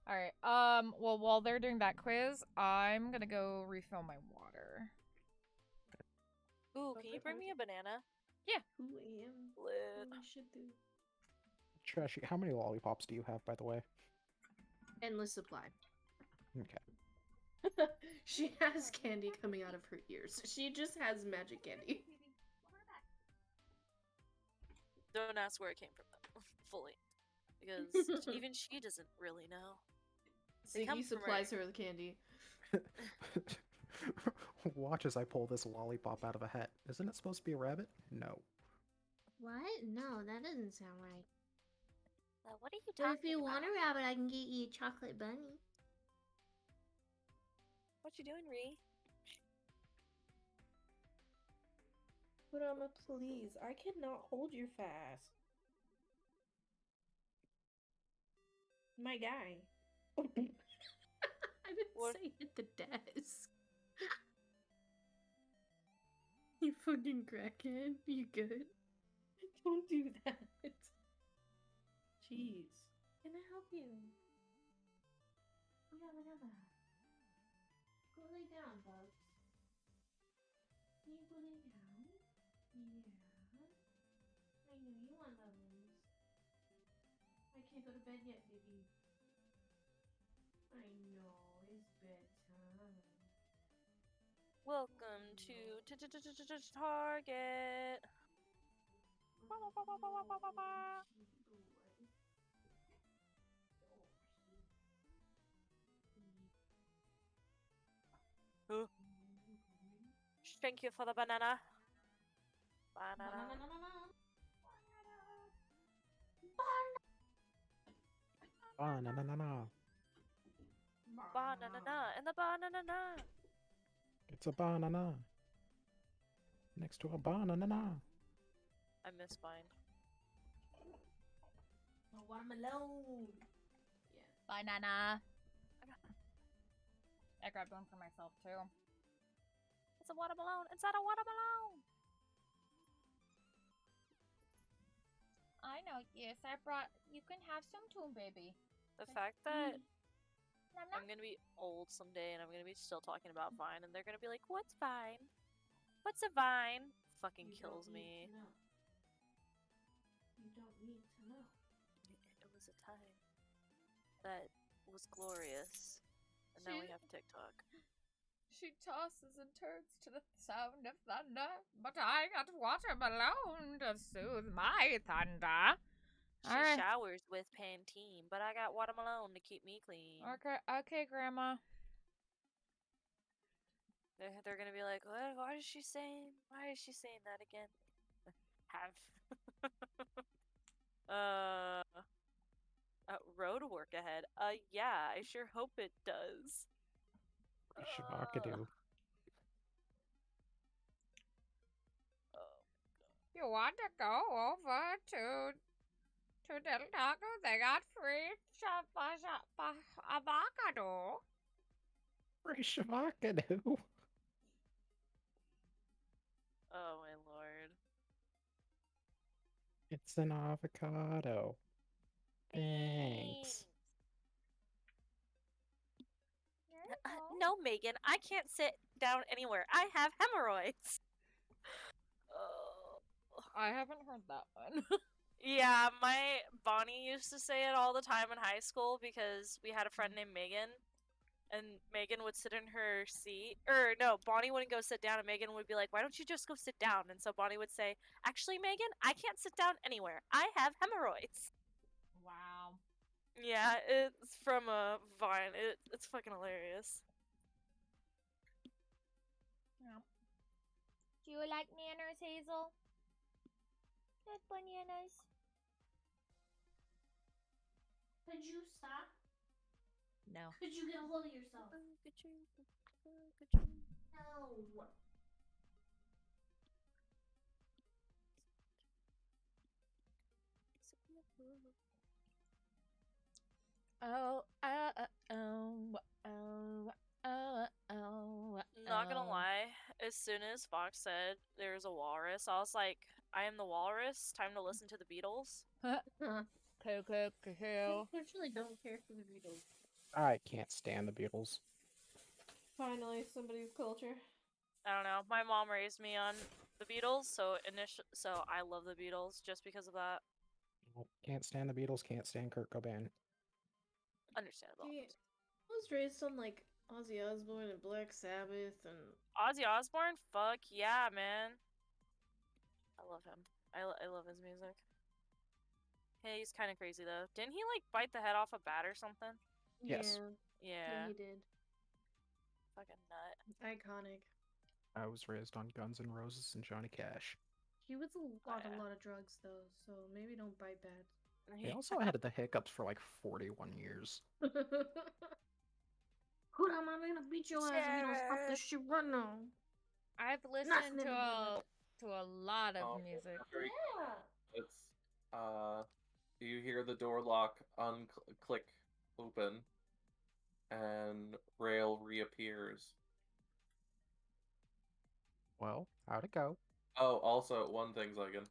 Alright, well, while they're doing that quiz, I'm gonna go refill my water. Ooh, can you bring me a banana? Yeah. Who am? Lit. We should do. Trashy, how many lollipops do you have, by the way? Endless supply. Okay. She has candy coming out of her ears. She just has magic candy. Don't ask where it came from, though, fully. Because even she doesn't really know. They come Ziggy from supplies her with candy. Watch as I pull this lollipop out of a hat. Isn't it supposed to be a rabbit? No. What? No, that doesn't sound right. What are you But talking if you about? want a rabbit, I can get you a chocolate bunny. What you doing, Ree? But please, I cannot hold you fast. My guy. didn't What? say hit the desk. You fucking crackhead. You good? Don't do that. Jeez. Can I help you? Whatever. Go lay down, Bugs. Can you go lay down? Yeah. I know you want lovers. I can't go to bed yet, baby. I know, it's bedtime. Welcome to Target. Thank you for the banana. Banana. Banana. Banana and the banana. It's a banana. Next to a banana. I miss mine. Oh, watermelon. Yeah. Banana. I grabbed one for myself too. It's a watermelon. Inside a watermelon. I know. Yes, I brought. You can have some too, baby. The fact that Nom, nom. I'm gonna be old someday and I'm gonna be still talking about Vine and they're gonna be like, "What's Vine? What's a Vine?" Fucking kills me. You don't need to know. It was a time that was glorious, and now we have TikTok. She tosses and turns to the sound of thunder, but I got watermelon to soothe my thunder. She Alright. showers with Pantene, but I got watermelon to keep me clean. Okay, Grandma. They're gonna be like, what? Why is she saying that again? Have. Road work ahead. Yeah, I sure hope it does. Shabakadu. You want to go over to Del Taco? They got free avocado. Free shabakadu. Oh my lord. It's an avocado. Thanks. No, Megan, I can't sit down anywhere. I have hemorrhoids. I haven't heard that one. Yeah, my Bonnie used to say it all the time in high school because we had a friend named Megan, and Megan would sit in her seat. Or no, Bonnie wouldn't go sit down, and Megan would be like, "Why don't you just go sit down?" And so Bonnie would say, "Actually, Megan, I can't sit down anywhere. I have hemorrhoids." Wow. Yeah, it's from a Vine. It's fucking hilarious. Yeah. Do you like manners, Hazel? Like bananas? Could you stop? No. Could you get a hold of yourself? No. Not gonna lie, as soon as Fox said there's a walrus, I was like, I am the walrus, time to listen to the Beatles. I actually don't care for the Beatles. I can't stand the Beatles. Finally, somebody's culture. I don't know, my mom raised me on the Beatles, so I love the Beatles just because of that. Can't stand the Beatles, can't stand Kurt Cobain. Understandable. Yeah, I was raised on like Ozzy Osbourne and Black Sabbath and Ozzy Osbourne? Fuck yeah, man. I love him. I love his music. Hey, he's kind of crazy though. Didn't he like bite the head off a bat or something? Yes. Yeah. he did. Fucking nut. Iconic. I was raised on Guns N' Roses and Johnny Cash. He was a lot of drugs though, so maybe don't bite bad. He also had the hiccups for like 41 years. Hold on, I'm gonna beat your ass if you don't stop this shit right now. I've listened to a lot of music. Yeah. It's you hear the door lock unclick open, and Rail reappears. Well, how'd it go? Oh, also, one thing, Xyken.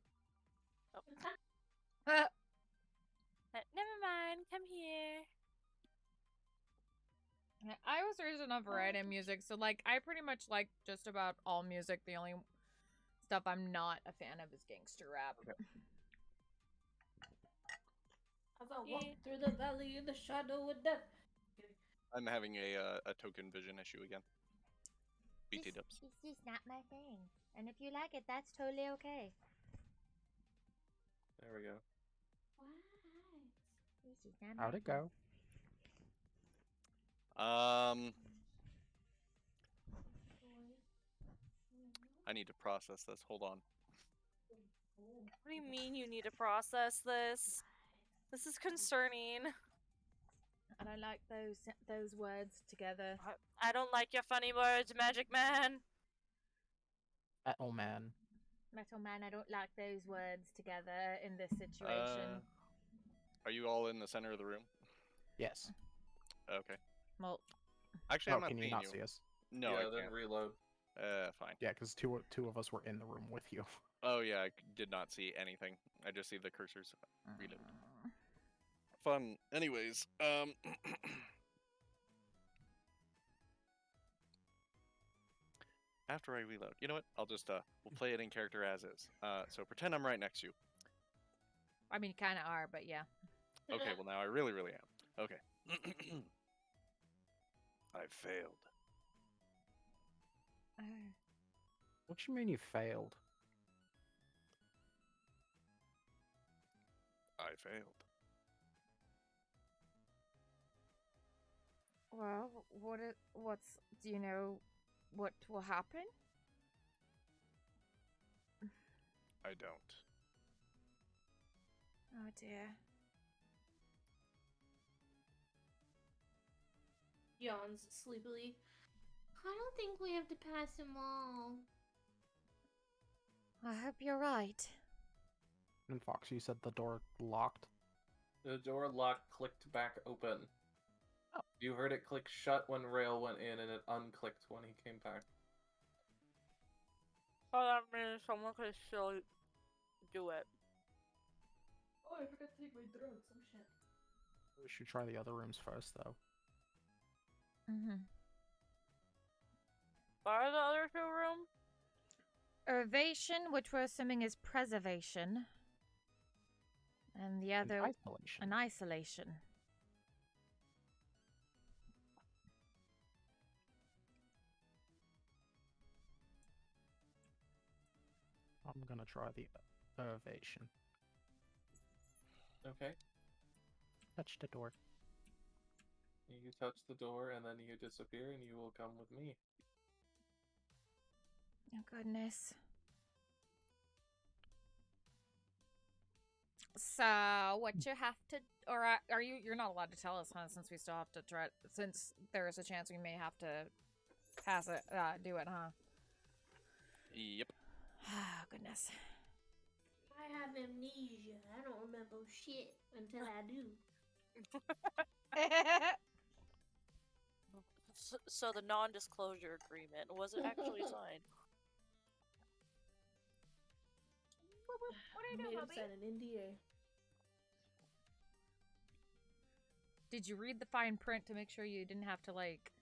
Never mind, come here. I was raised on a variety of music, so like I pretty much like just about all music. The only stuff I'm not a fan of is gangster rap. Okay. As I walk through the valley in the shadow of death. I'm having a token vision issue again. BT dubs. It's just not my thing. And if you like it, that's totally okay. There we go. This is not my How'd it thing. go? I need to process this. Hold on. What do you mean you need to process this? This is concerning. And I like those words together. I don't like your funny words, Magic Man. Metal Man. Metal Man, I don't like those words together in this situation. Are you all in the center of the room? Yes. Okay. Well, Actually, Oh, I'm not can you seeing not you. see us? No, yeah, I then can't. reload. Fine. Yeah, because two of us were in the room with you. Oh yeah, I did not see anything. I just see the cursors. Reload. Fun. Anyways, after I reload, you know what? I'll just we'll play it in character as is. So pretend I'm right next to you. I mean, kind of are, but yeah. Okay, well now I really am. Okay. I failed. What you mean you failed? I failed. Well, do you know what will happen? I don't. Oh dear. Yawns sleepily. I don't think we have to pass them all. I hope you're right. And Fox, you said the door locked? The door lock clicked back open. Oh. You heard it click shut when Rail went in, and it unclicked when he came back. Oh, that means someone could still do it. Oh, I forgot to take my drugs. Oh shit. We should try the other rooms first, though. Mm-hmm. What are the other two rooms? Ovation, which we're assuming is preservation. And the other... Isolation. An isolation. I'm gonna try the ovation. Okay. Touch the door. You touch the door, and then you disappear, and you will come with me. Oh, goodness. So, what you have to... Or are you... You're not allowed to tell us, huh? Since we still have to try... Since there is a chance we may have to pass it... do it, huh? Yep. Oh, goodness. I have amnesia. I don't remember shit until I do. So the non-disclosure agreement wasn't actually signed. What are you doing, Made him Bobby? sign an NDA. Did you read the fine print to make sure you didn't have to, like,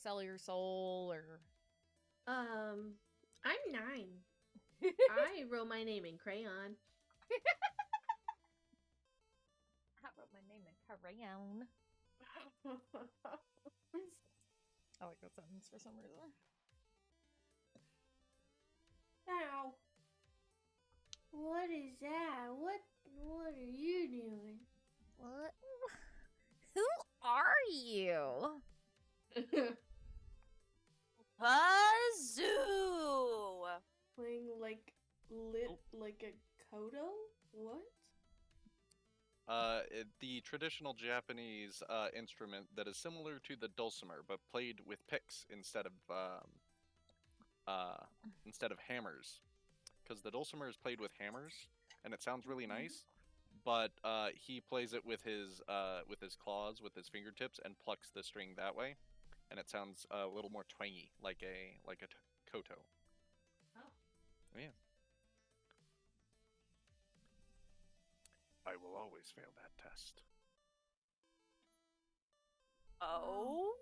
sell your soul, or... I'm 9. I wrote my name in crayon. I wrote my name in crayon. I like that sentence for some reason. Ow. What is that? What are you doing? What? Who are you? Pazoo! Playing like like a kodo? What? The traditional Japanese instrument that is similar to the dulcimer, but played with picks instead of hammers. Because the dulcimer is played with hammers, and it sounds really nice, but he plays it with his claws, with his fingertips, and plucks the string that way, and it sounds a little more twangy, like a koto. Oh. Yeah. I will always fail that test. Oh.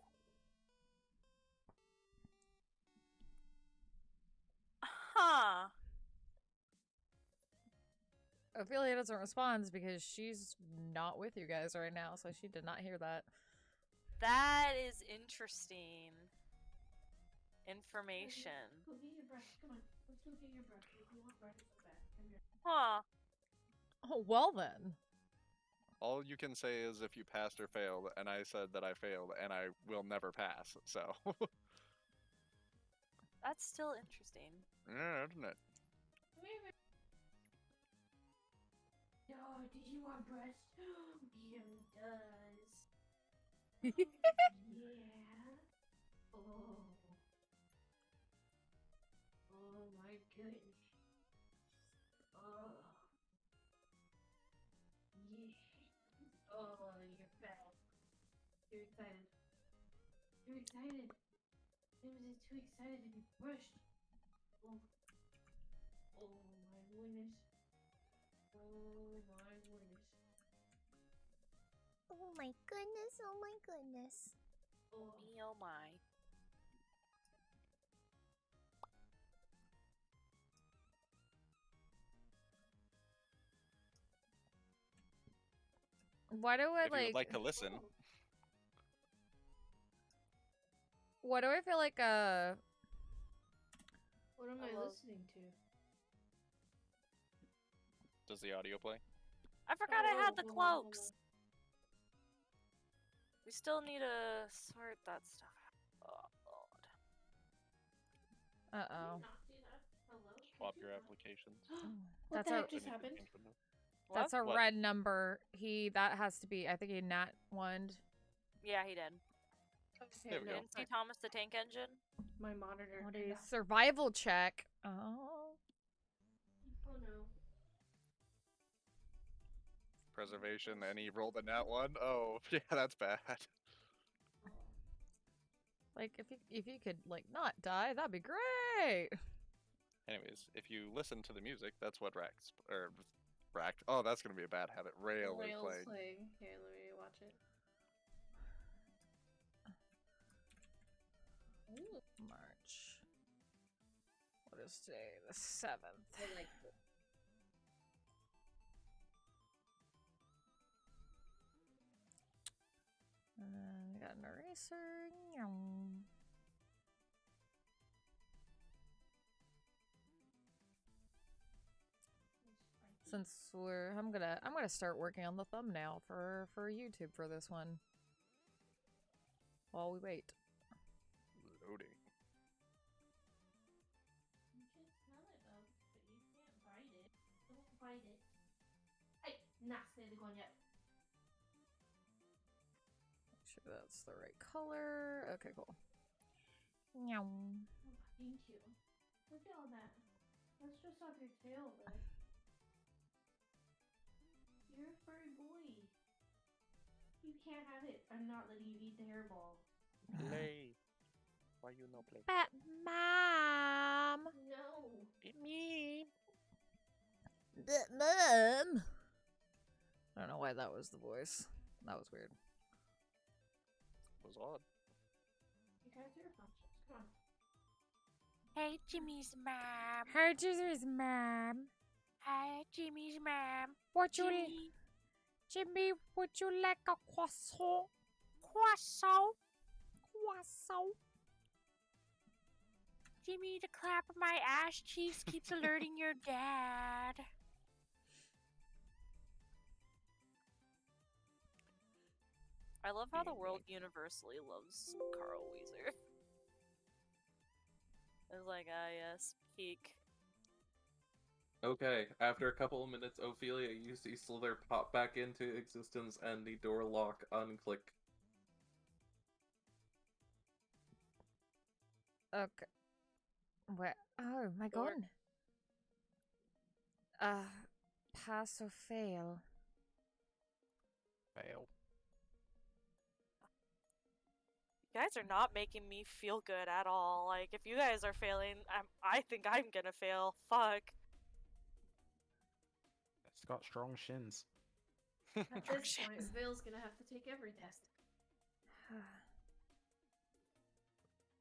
Huh. Ophelia doesn't respond because she's not with you guys right now, so she did not hear that. That is interesting information. Go get your brush. Come on. Let's go get your brush. You want brush so bad. Come here. Huh. Oh, well then. All you can say is if you passed or failed, and I said that I failed, and I will never pass, so. That's still interesting. Yeah, isn't it? Come here. Oh, did you want breast? Jim does. Yeah. Oh. Oh my goodness. Oh. Yeah. Oh, you're fat. You're excited. You're excited. James is too excited to be brushed. Oh. Oh my goodness. Oh my goodness. Oh my goodness, oh my goodness. Oh. Me oh my. Why do I If you would like to listen, Why do I feel like What am I Hello. listening to? does the audio play? I forgot I had the Hold on, hold cloaks. We still need to sort that stuff out. Oh, Lord. Uh-oh. Not do that. Hello? Swap your applications. What That's the a- heck just happened? That's a What? red number. That has to be, I think he nat one. Yeah, he did. There we go. Didn't see Thomas the Tank Engine? My monitor. What is survival check? Oh. Oh no. Preservation, and he rolled a nat 1? Oh, yeah, that's bad. Like if you could like not die, that'd be great. Anyways, if you listen to the music, that's what oh, that's gonna be a bad habit. Rail is playing. Here, let me watch it. March. What is today? The 7th. I like it. And then we got an eraser. Nyum. Since I'm gonna start working on the thumbnail for YouTube for this one. While we wait. Loading. You can smell it though, but you can't bite it. Don't bite it. Hey, nasty the yet. Make sure that's the right color. Okay, cool. Nyum. Oh, thank you. Look at all that. That's just off your tail, though. You're a furry boy. You can't have it. I'm not letting you eat the hairball. Play. Why you no play? But Mom. No. Me. But Mom. I don't know why that was the voice. That was weird. Was odd. You guys are functions. Come on. Hey, Jimmy's mom. Hi, Jesus, Mom. Hi, Jimmy's mom. What you Jimmy, would you like a croissant? Croissant. Croissant. Jimmy, the clap of my ass cheeks keeps alerting your dad. I love how the world universally loves Carl Weezer. It's like, ah, yes, peak. Okay, after a couple of minutes, Ophelia, you see Sliithrr pop back into existence and the door lock unclick. Okay. Where? Oh my Door. god. Pass or fail. Fail. You guys are not making me feel good at all. Like, if you guys are failing, I think I'm gonna fail. Fuck. It's got strong shins. At this point, Vale's gonna have to take every test.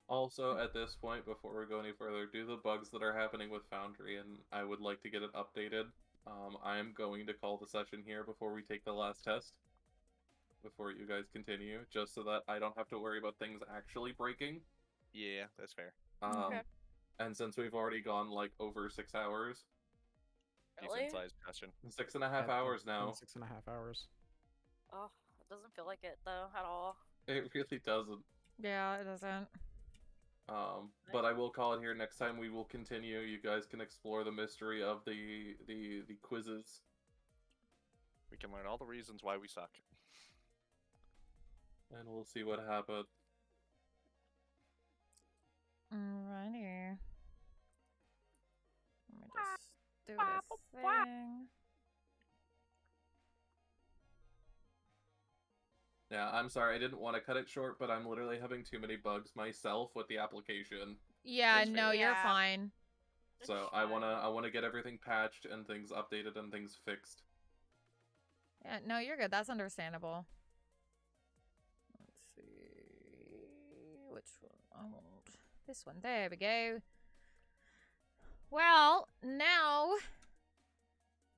Also, at this point, before we go any further, due to the bugs that are happening with Foundry, and I would like to get it updated, I am going to call the session here before we take the last test. Before you guys continue, just so that I don't have to worry about things actually breaking. Yeah, that's fair. Okay. And since we've already gone, like, over 6 hours. Really? Decent sized session. 6.5 hours now. 6.5 hours. Oh, it doesn't feel like it, though, at all. It really doesn't. Yeah, it doesn't. But I will call it here. Next time we will continue. You guys can explore the mystery of the quizzes. We can learn all the reasons why we suck. And we'll see what happens. Alrighty. Let me just do this thing. Yeah, I'm sorry. I didn't want to cut it short, but I'm literally having too many bugs myself with the application. Yeah, That's no, fair. you're Yeah. fine. So I wanna get everything patched and things updated and things fixed. Yeah, no, you're good. That's understandable. Let's see. Which one? I want this one. There we go. Well, now,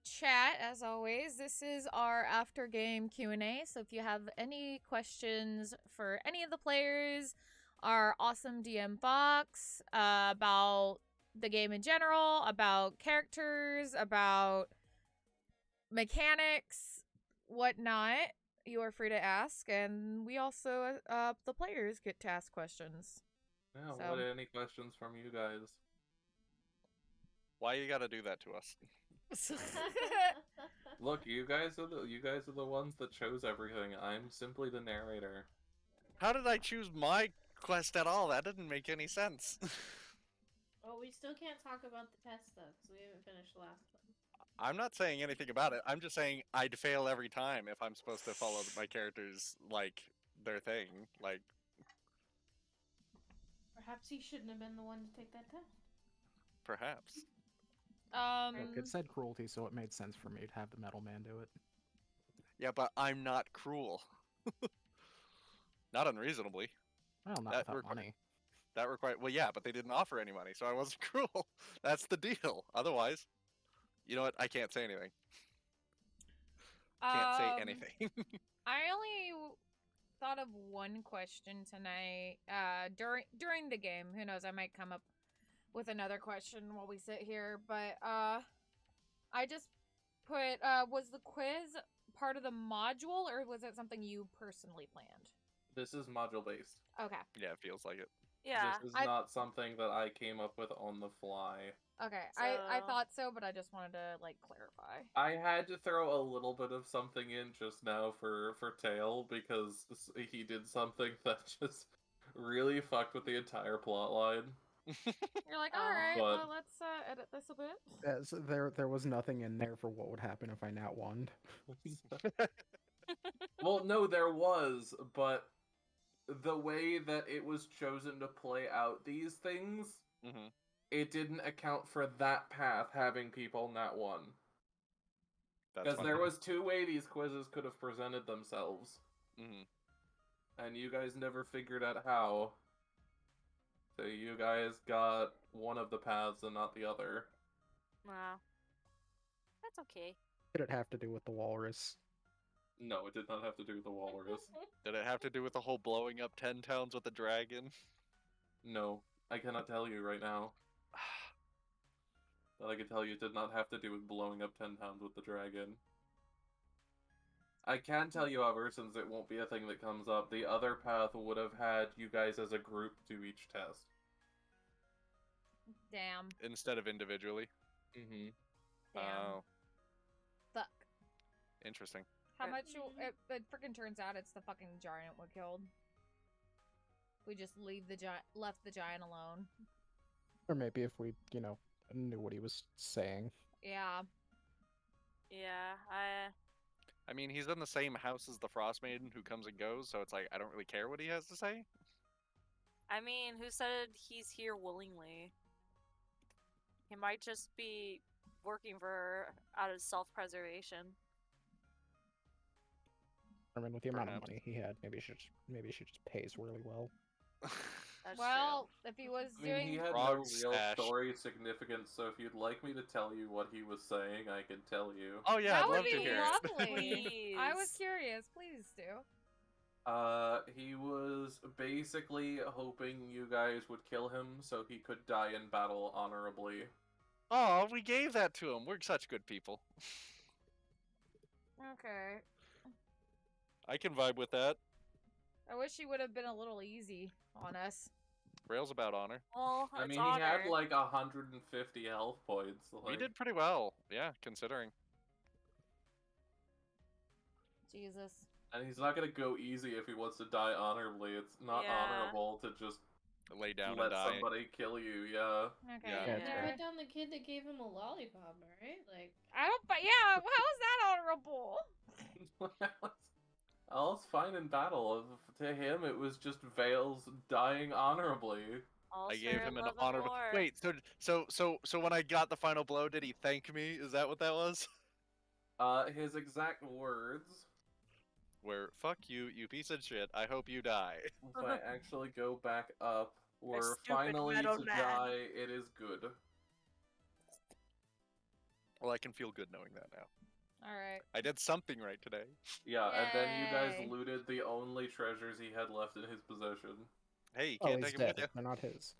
chat, as always, this is our after game Q&A. So if you have any questions for any of the players, our awesome DM Fox, about the game in general, about characters, about mechanics, whatnot, you are free to ask, and we also, the players get to ask questions. Yeah. So- What any questions from you guys? Why you gotta do that to us? Look, you guys are the ones that chose everything. I'm simply the narrator. How did I choose my quest at all? That didn't make any sense. Oh, we still can't talk about the test though, because we haven't finished the last one. I'm not saying anything about it. I'm just saying I'd fail every time if I'm supposed to follow my characters, like, their thing. Like, Perhaps he shouldn't have been the one to take that test. perhaps. Look, it said cruelty, so it made sense for me to have the Metal Man do it. Yeah, but I'm not cruel. Not unreasonably. Well, not That without requi- money. That required. Well, yeah, but they didn't offer any money, so I wasn't cruel. That's the deal. Otherwise, you know what? I can't say anything. Can't say anything. I only thought of one question tonight. During the game, who knows? I might come up with another question while we sit here. But I just put, was the quiz part of the module, or was it something you personally planned? This is module based. Okay. Yeah, it feels like it. Yeah. This is I- not something that I came up with on the fly. Okay. I So- thought so, but I just wanted to like clarify. I had to throw a little bit of something in just now for Tail because he did something that just really fucked with the entire plot line. You're like, all right, But- well, let's edit this a bit. So there was nothing in there for what would happen if I nat wand. Well, no, there was, but the way that it was chosen to play out these things, Mhm. it didn't account for that path having people nat one. That's Because there fine. was two ways these quizzes could have presented themselves, Mhm. and you guys never figured out how. So you guys got one of the paths and not the other. Wow. That's okay. Did it have to do with the walrus? No, it did not have to do with the walrus. Did it have to do with the whole blowing up 10 towns with the dragon? No, I cannot tell you right now. But I can tell you it did not have to do with blowing up 10 towns with the dragon. I can tell you, however, since it won't be a thing that comes up, the other path would have had you guys as a group do each test. Damn. Instead of individually? Mm-hmm. Damn. Oh, Fuck. interesting. How much it freaking turns out it's the fucking giant we killed. We just left the giant alone. Or maybe if we, knew what he was saying. Yeah. Yeah, I mean, he's in the same house as the Frost Maiden who comes and goes, so it's like, I don't really care what he has to say. I mean, who said he's here willingly? He might just be working for her out of self-preservation. I mean, with the amount of Perhaps. money he had, maybe she just pays really well. That's Well, if he was I mean, he doing had no Frog real stash. story significance, so if you'd like me to tell you what he was saying, I can tell you. Oh yeah, that I'd would love be to hear lovely. I was Please. curious. Please do. He was basically hoping you guys would kill him so he could die in battle honorably. Oh, we gave that to him. We're such good people. Okay. I can vibe with that. I wish he would have been a little easy on us. Rails about honor. Well, I it's mean, honor. he had like 150 health points. We Like, did pretty well, yeah, considering. Jesus. and he's not gonna go easy if he wants to die honorably. It's not Yeah. honorable to just Lay down let and die. somebody kill you. Yeah. Okay. Yeah. Yeah, They fair. put down the kid that gave him a lollipop, right? Like, I don't. But yeah, how is that honorable? All's fine in battle. To him, it was just Vale's dying honorably. All I gave share him an love and honorable. war. Wait, so when I got the final blow, did he thank me? Is that what that was? His exact words. Where fuck you, you piece of shit. I hope you die. If I actually go back up, we're stupid finally metal to man. die. It is good. Well, I can feel good knowing that now. All right. I did something right today. Yeah, and then you guys Yay. looted the only treasures he had left in his possession. Hey, you Oh, can't he's take him with dead. you. They're not his.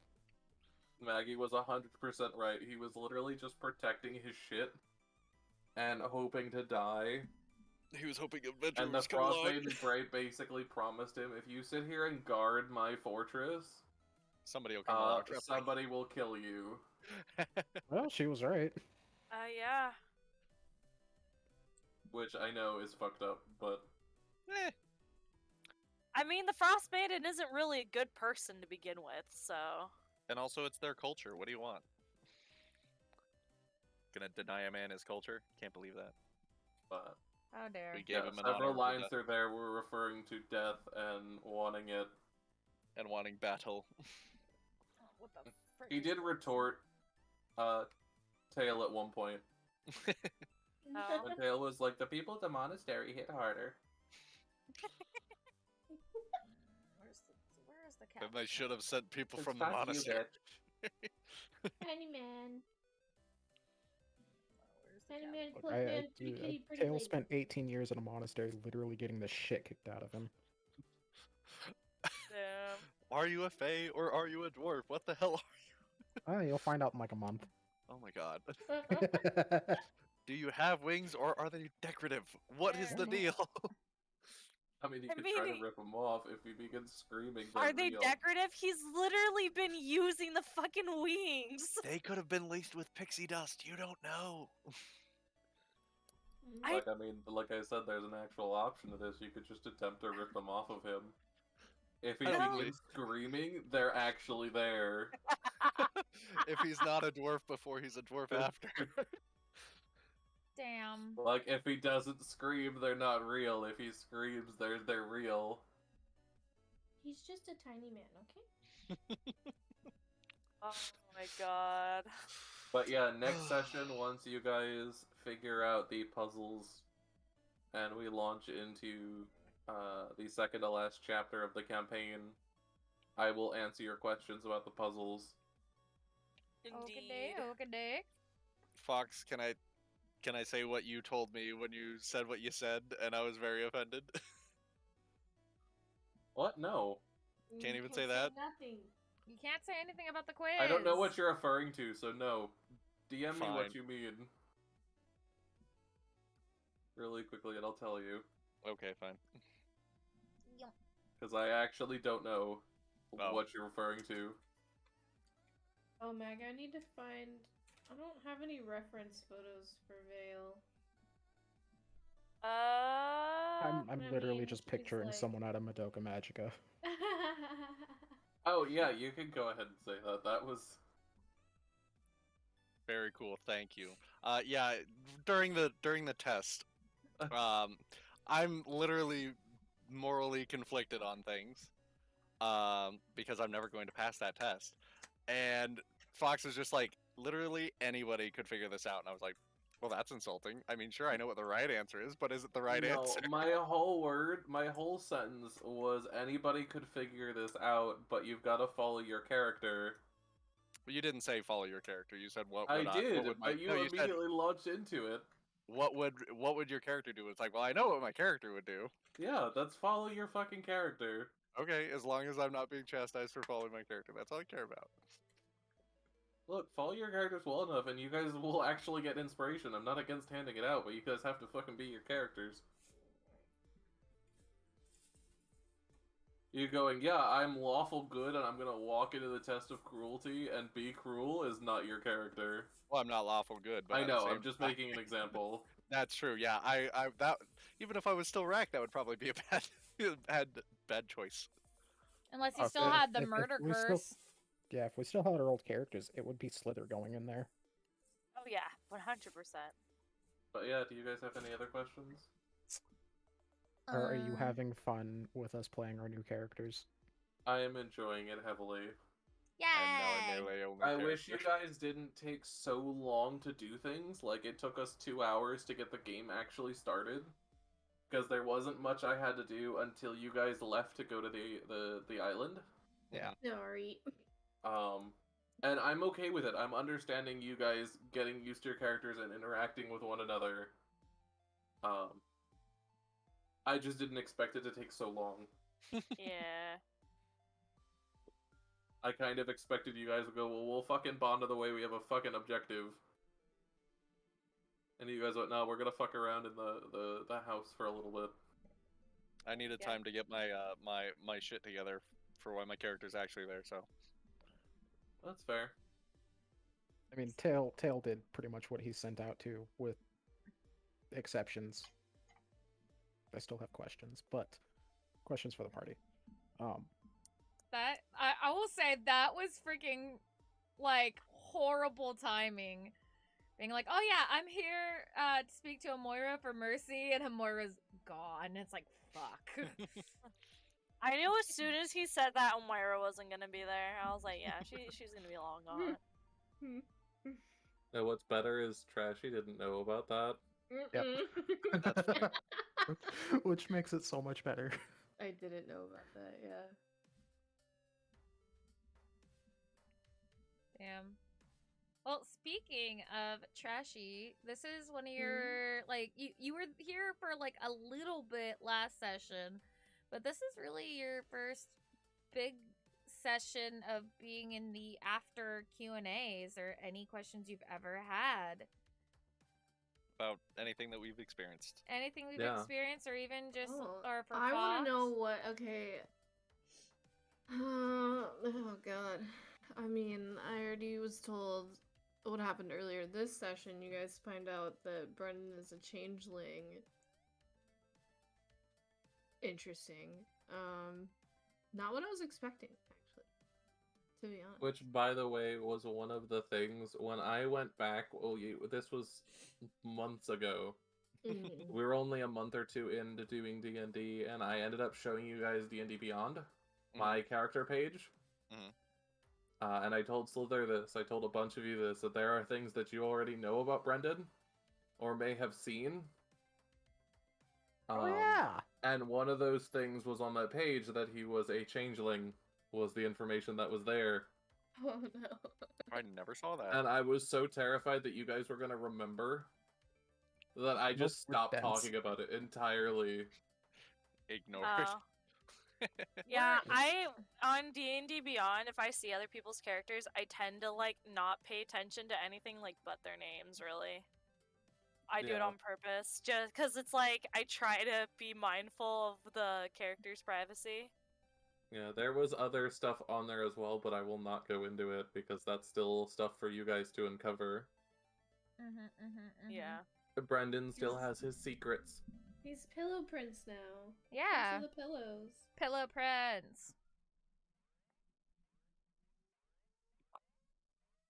Maggie was 100% right. He was literally just protecting his shit and hoping to die. He was hoping Adventure And the was coming Frost along. Maiden Bright basically promised him, if you sit here and guard my fortress, Somebody will come along. and trap me. somebody will kill you. Well, she was right. Yeah. Which I know is fucked up, but Eh, I mean, the Frost Maiden isn't really a good person to begin with, so. and also, it's their culture. What do you want? Gonna deny a man his culture? Can't believe that. but How dare. We gave yeah, him an several honorable lines death are there were referring to death and wanting it. and wanting battle. What the frick He is did this? retort Tail at one point. Oh. When Tail was like, the people at the monastery hit harder. Where's the cat? Then they should have sent people It's from the fuck you, monastery. Tiny man. Where's the Tiny cat? man, Look, close man, pretty kitty, pretty Tail lady. spent 18 years in a monastery literally getting the shit kicked out of him. Damn. Are you a fae or are you a dwarf? What the hell are You'll find out in like a month. you? Oh my god. Do you have wings or are they decorative? What is the Fair. deal? I mean, you I could try mean, to rip him off if he begins screaming. Are they're they real. decorative? He's literally been using the fucking wings. They could have been laced with pixie dust. You don't know. I- Like, I mean, like I said, there's an actual option to this. You could just attempt to rip them off of him. If he I don't begins screaming, they're actually there. If he's not a dwarf before, he's a dwarf after. Damn. Like, if he doesn't scream, they're not real. If he screams, they're real. He's just a tiny man, okay? Oh my god. But yeah, next session, once you guys figure out the puzzles and we launch into the second to last chapter of the campaign, I will answer your questions about the puzzles. Indeed. Okay. Fox, can I say what you told me when you said what you said, and I was very offended? What? No. Can't You even say that? Nothing. You can't say anything about the quiz. I don't know what you're referring to, so no. DM me Fine. what you mean. Really quickly, and I'll tell you. Okay, fine. Because I actually don't know Oh. what you're referring to. Oh, Mag, I need to find. I don't have any reference photos for Vale. I'm I literally mean, just she's picturing like- someone out of Madoka Magica. Oh, yeah, you can go ahead and say that. That was... Very cool. Thank you. Yeah, during the test, I'm literally morally conflicted on things because I'm never going to pass that test. And Fox was just like, literally anybody could figure this out. And I was like, well, that's insulting. I mean, sure, I know what the right answer is, but is it the right answer? My whole sentence was anybody could figure this out, but you've got to follow your character. But you didn't say follow your character. You said what I would did, what would my, but you no, you immediately launched into it. What would your character do? It's like, well, I know what my character would do. Yeah, that's follow your fucking character. Okay, as long as I'm not being chastised for following my character, that's all I care about. Look, follow your characters well enough, and you guys will actually get inspiration. I'm not against handing it out, but you guys have to fucking be your characters. You going, yeah, I'm lawful good, and I'm gonna walk into the test of cruelty and be cruel is not your character. Well, I'm not lawful good, but I know. I'm just making an example. That's true. Yeah, I that even if I was still racked, that would probably be a bad choice. Unless you still had the if murder we curse. still- Yeah, if we still had our old characters, it would be Sliithrr going in there. Oh yeah, 100%. But yeah, do you guys have any other questions? Or are you having fun with us playing our new characters? I am enjoying it heavily. Yay! I wish you guys didn't take so long to do things. Like, it took us 2 hours to get the game actually started. Because there wasn't much I had to do until you guys left to go to the island. Yeah. Sorry. And I'm okay with it. I'm understanding you guys getting used to your characters and interacting with one another. I just didn't expect it to take so long. Yeah. I kind of expected you guys to go, well, we'll fucking bond to the way we have a fucking objective. And you guys went, no, we're gonna fuck around in the house for a little bit. I needed time to get my my shit together for why my character's actually there, so. That's fair. I mean, Tail did pretty much what he sent out to, with exceptions. I still have questions, but questions for the party. That I will say that was freaking like horrible timing. Being like, oh yeah, I'm here to speak to Amoira for mercy, and Amoira's gone. It's like, fuck. I knew as soon as he said that Omoira wasn't gonna be there. I was like, yeah, she's gonna be long gone. And what's better is Trashy didn't know about that. Yep. Which makes it so much better. I didn't know about that, yeah. Damn. Well, speaking of Trashy, this is one of your like you were here for like a little bit last session, but this is really your first big session of being in the after Q&As or any questions you've ever had. About anything that we've experienced. Anything we've experienced, or even just or for I want Fox? to know what. Okay. Oh god. I mean, I already was told what happened earlier this session. You guys find out that Brendan is a changeling. Interesting. Not what I was expecting, actually. To be honest. Which, by the way, was one of the things when I went back. Oh, this was months ago. We were only a month or two into doing D&D, and I ended up showing you guys D&D Beyond, my character page. And I told Sliithrr this. I told a bunch of you this, that there are things that you already know about Brendan, or may have seen. Oh yeah. And one of those things was on that page that he was a changeling. Was the information that was there. Oh no. I never saw that. And I was so terrified that you guys were going to remember that I just stopped talking about it entirely. Ignored. Yeah, I on D&D Beyond, if I see other people's characters, I tend to like not pay attention to anything like but their names, really. I do it on purpose, just because it's like I try to be mindful of the character's privacy. Yeah, there was other stuff on there as well, but I will not go into it because that's still stuff for you guys to uncover. Yeah. Brendan still has his secrets. He's Pillow Prince now. Yeah. Prince of the pillows. Pillow Prince.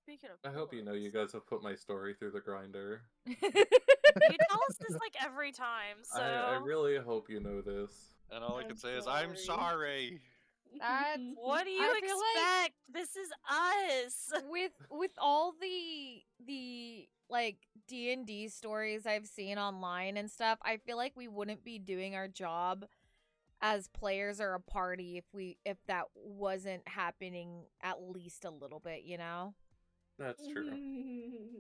Speaking of I hope you know you guys have put my story through the grinder. You tell us this like every time. So I really hope you know this. And all I I'm can say is, I'm sorry. That's what do you I feel like- expect? This is us. with all the like D&D stories I've seen online and stuff, I feel like we wouldn't be doing our job as players or a party if that wasn't happening at least a little bit, you know? That's true.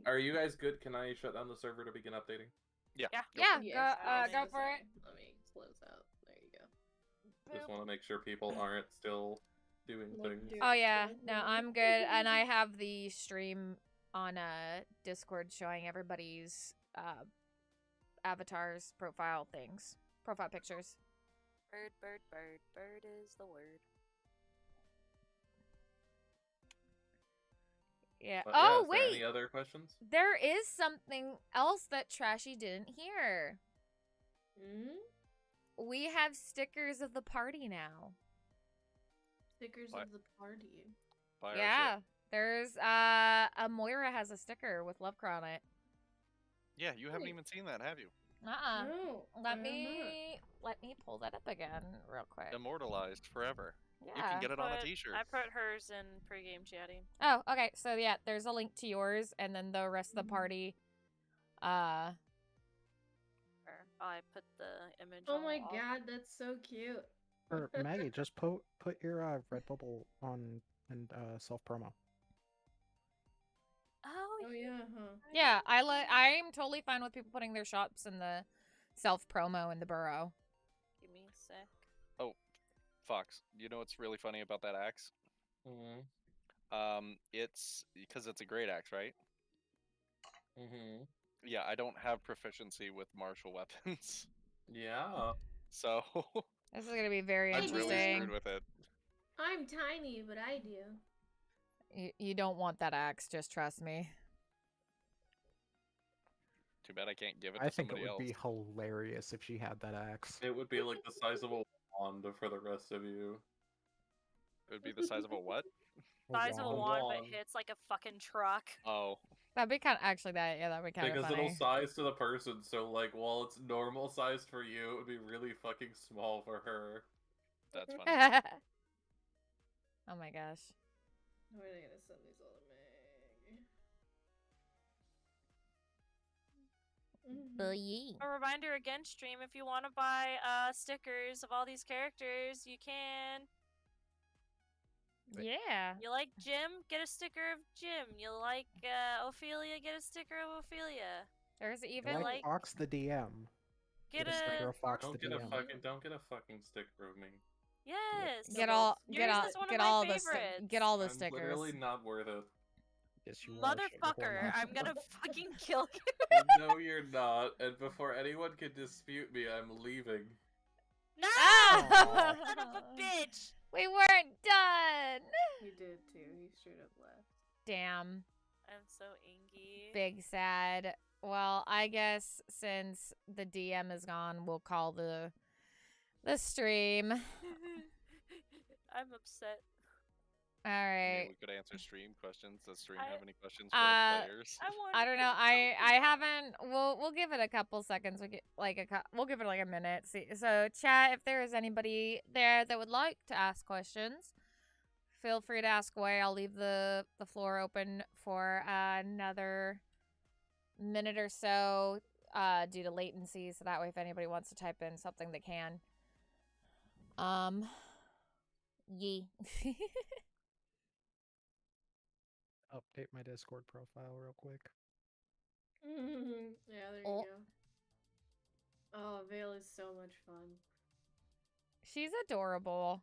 Are you guys good? Can I shut down the server to begin updating? Yeah. Yeah, Yes, I was go gonna for say. it. Let me close out. There you go. Just want to make sure people aren't still doing things. Oh yeah, no, I'm good, and I have the stream on Discord showing everybody's avatars, profile pictures. Bird, bird, bird, bird is the word. Yeah. But Oh is there wait, any other questions? there is something else that Trashy didn't hear. We have stickers of the party now. Stickers What? of the party. Buy our Yeah, shit. there's Moira has a sticker with Lovecraw on it. Yeah, you haven't even seen that, have you? No, Let me pull that up again real quick. Immortalized forever. You Yeah. can get it on a t-shirt. I put hers in pregame chatting. Oh, okay. So yeah, there's a link to yours, and then the rest of the party. I put the image. Oh on my the wall. god, that's so cute. Or Maggie, just put your Redbubble on and self promo. Oh yeah, huh? Yeah, I'm totally fine with people putting their shops in the self promo in the Burrow. Give me a sec. Oh, Fox, you know what's really funny about that axe? It's because it's a great axe, right? Yeah, I don't have proficiency with martial weapons. Yeah. So This is gonna be very I'm interesting. really screwed with it. I'm tiny, but I do. You don't want that axe, just trust me. Too bad I can't give it to I think it somebody would else. be hilarious if she had that axe. It would be like the size of a wand for the rest of you. It would be the size of a what? Size of a wand, but wand. hits like a fucking truck. Oh. That'd be kind of actually that'd be kind of Because funny. it'll size to the person, so like while it's normal sized for you, it would be really fucking small for her. That's funny. Oh my gosh. When are they gonna send these all to Meg? A reminder again, stream, if you want to buy stickers of all these characters, you can. Yeah. You like Jim? Get a sticker of Jim. You like Ophelia? Get a sticker of Ophelia. There's I even like Fox the DM. Get a sticker a. of Fox Don't the get a DM. fucking sticker of me. Yes. get all the I'm stickers. literally not worth it. Yes, you are, Motherfucker, Sugarhorn. I'm gonna fucking kill you. No, you're not. And before anyone can dispute me, I'm leaving. No! Aw. Son of a bitch! We weren't done. He did too. He straight up left. Damn. I'm so ingy. Big sad. Well, I guess since the DM is gone, we'll call the stream. I'm upset. All I right. mean, we could answer stream questions. Does stream have any questions for the players? I don't know. I haven't. We'll give it a couple seconds. We'll give it like a minute. See, so chat. If there is anybody there that would like to ask questions, feel free to ask away. I'll leave the floor open for another minute or so due to latency. So that way, if anybody wants to type in something, they can. Yee. Update my Discord profile real quick. Yeah, there you go. Oh, Vale is so much fun. She's adorable.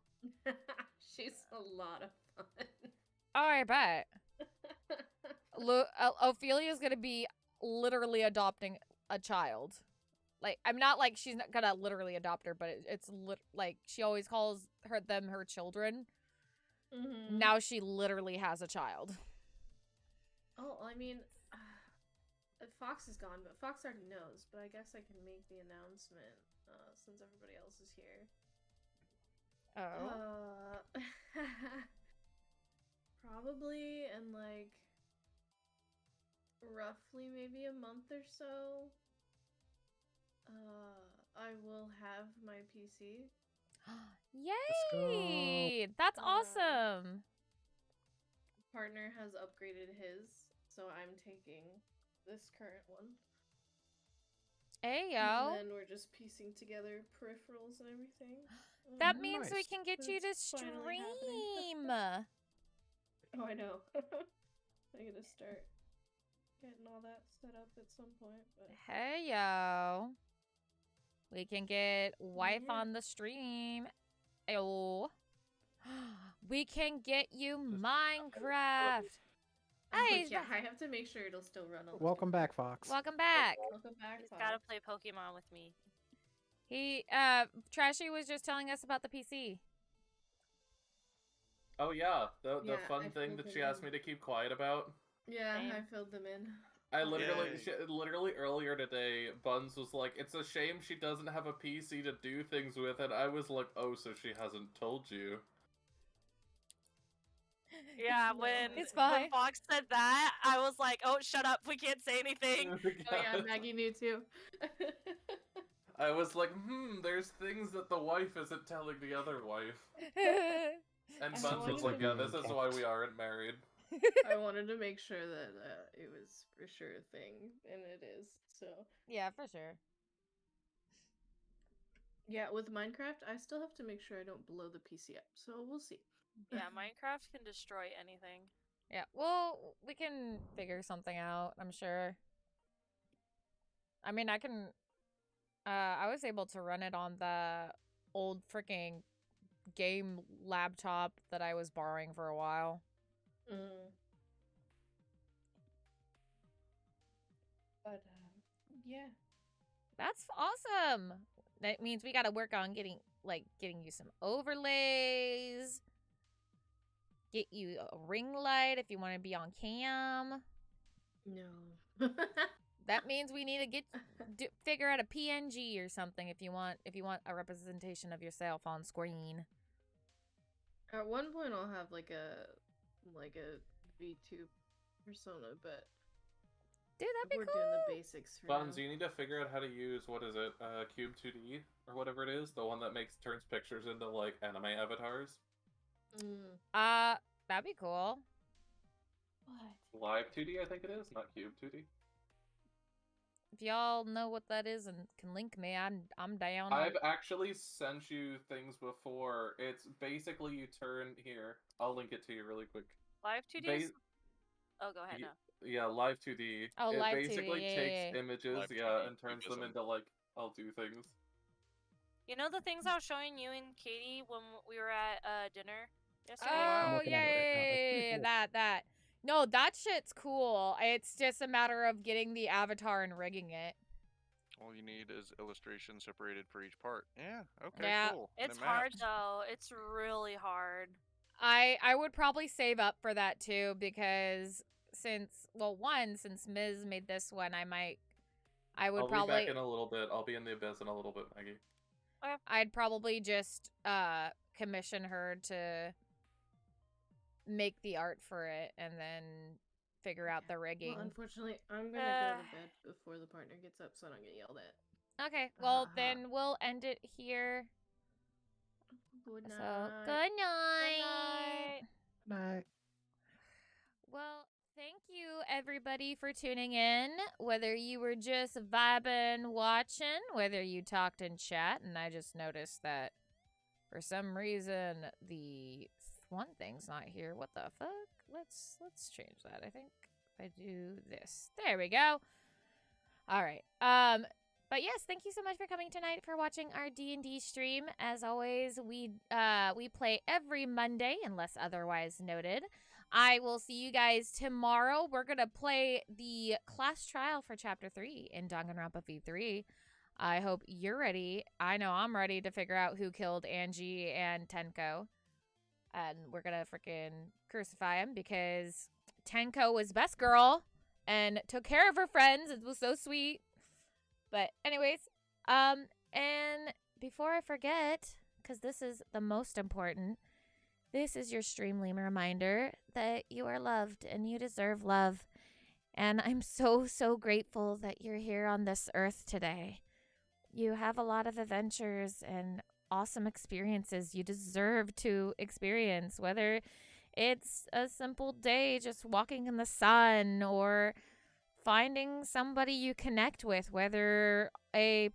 She's a lot of fun. Oh, I bet. Ophelia's gonna be literally adopting a child. Like, I'm not like she's not gonna literally adopt her, but it's like she always calls them her children. Now she literally has a child. Oh, I mean, Fox is gone, but Fox already knows. But I guess I can make the announcement since everybody else is here. Oh. Probably in like roughly maybe a month or so. have my PC. Yay! That's awesome. Partner has upgraded his, so I'm taking this current one. Hey, And yo. then we're just piecing together peripherals and everything. That means we Nice. can get you to It's finally stream. Oh, I know. I gotta start getting all that set up at some point. But Hey, yo. We can get wife Yeah. on the stream. Oh. We can get you Minecraft. Hey, yeah, I have to make sure it'll still run on. Welcome back, Fox. welcome back. Welcome back. He's Fox. gotta play Pokemon with me. He, Trashy was just telling us about the PC. Oh yeah, the Yeah, fun I thing filled that them she asked in. me to keep quiet about. Yeah, Same. I filled them in. I literally, Yay. literally earlier today, Buns was like, "It's a shame she doesn't have a PC to do things with," and I was like, "Oh, so she hasn't told you?" Yeah, It's when Fox said that, I was like, "Oh, shut up! We can't say anything." Oh yeah, Maggie knew too. I was like, there's things that the wife isn't telling the other wife. And I Buns wanted was like, to- yeah, this is why we aren't married. I wanted to make sure that it was for sure a thing, and it is. So Yeah, for sure. yeah, with Minecraft, I still have to make sure I don't blow the PC up. So we'll see. Yeah, Minecraft can destroy anything. Yeah, well, we can figure something out, I'm sure. I mean, I can... I was able to run it on the old freaking game laptop that I was borrowing for a while. But yeah. That's awesome! That means we gotta work on getting you some overlays. Get you a ring light if you want to be on cam. No. That means we need to figure out a PNG or something if you want a representation of yourself on screen. At one point, I'll have like a VTube persona, but Dude, that'd be we're cool. doing the basics for Buns, now. you need to figure out how to use, what is it, Cube 2D, or whatever it is, the one that turns pictures into, like, anime avatars. That'd be cool. What? Live 2D, I think it is, not Cube 2D. If y'all know what that is and can link me, I'm down. I've actually sent you things before. It's basically you turn here. I'll link it to you really quick. Live 2D. Oh, go ahead now. Yeah, Live 2D. Oh, it Live 2D, basically takes yeah. images, Live yeah, 2D, and turns them cubism. into like I'll do things. You know the things I was showing you and Katie when we were at dinner yesterday? I'm Oh, looking at it right now. That's pretty yeah, cool. that. No, that shit's cool. It's just a matter of getting the avatar and rigging it. All you need is illustrations separated for each part. Yeah, okay, Yeah, cool. And it's it hard maps. though. It's really hard. I would probably save up for that too because since Ms. made this one, I would I'll probably be back in a little bit. I'll be in the abyss in a little bit, Maggie. I'd probably just commission her to make the art for it and then figure out the rigging. Well, unfortunately, I'm gonna go to bed before the partner gets up, so I don't get yelled at. Okay, well then we'll end it here. Good night. So good night. Night. Well, thank you everybody for tuning in. Whether you were just vibing, watching, whether you talked in chat, and I just noticed that for some reason the one thing's not here. What the fuck? Let's change that. I think if I do this. There we go. All right. But yes, thank you so much for coming tonight for watching our D&D stream. As always, we play every Monday unless otherwise noted. I will see you guys tomorrow. We're going to play the class trial for Chapter 3 in Danganronpa V3. I hope you're ready. I know I'm ready to figure out who killed Angie and Tenko. And we're going to freaking crucify him because Tenko was best girl and took care of her friends. It was so sweet. But anyways, and before I forget, because this is the most important, this is your Streamline reminder that you are loved and you deserve love. And I'm so, so grateful that you're here on this earth today. You have a lot of adventures and awesome experiences you deserve to experience, whether it's a simple day just walking in the sun or finding somebody you connect with, whether a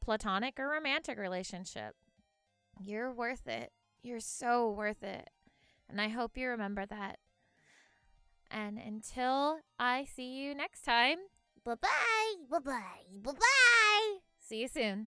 platonic or romantic relationship. You're worth it. You're so worth it. And I hope you remember that. And until I see you next time, Bye-bye. Bye-bye. Bye-bye. see you soon.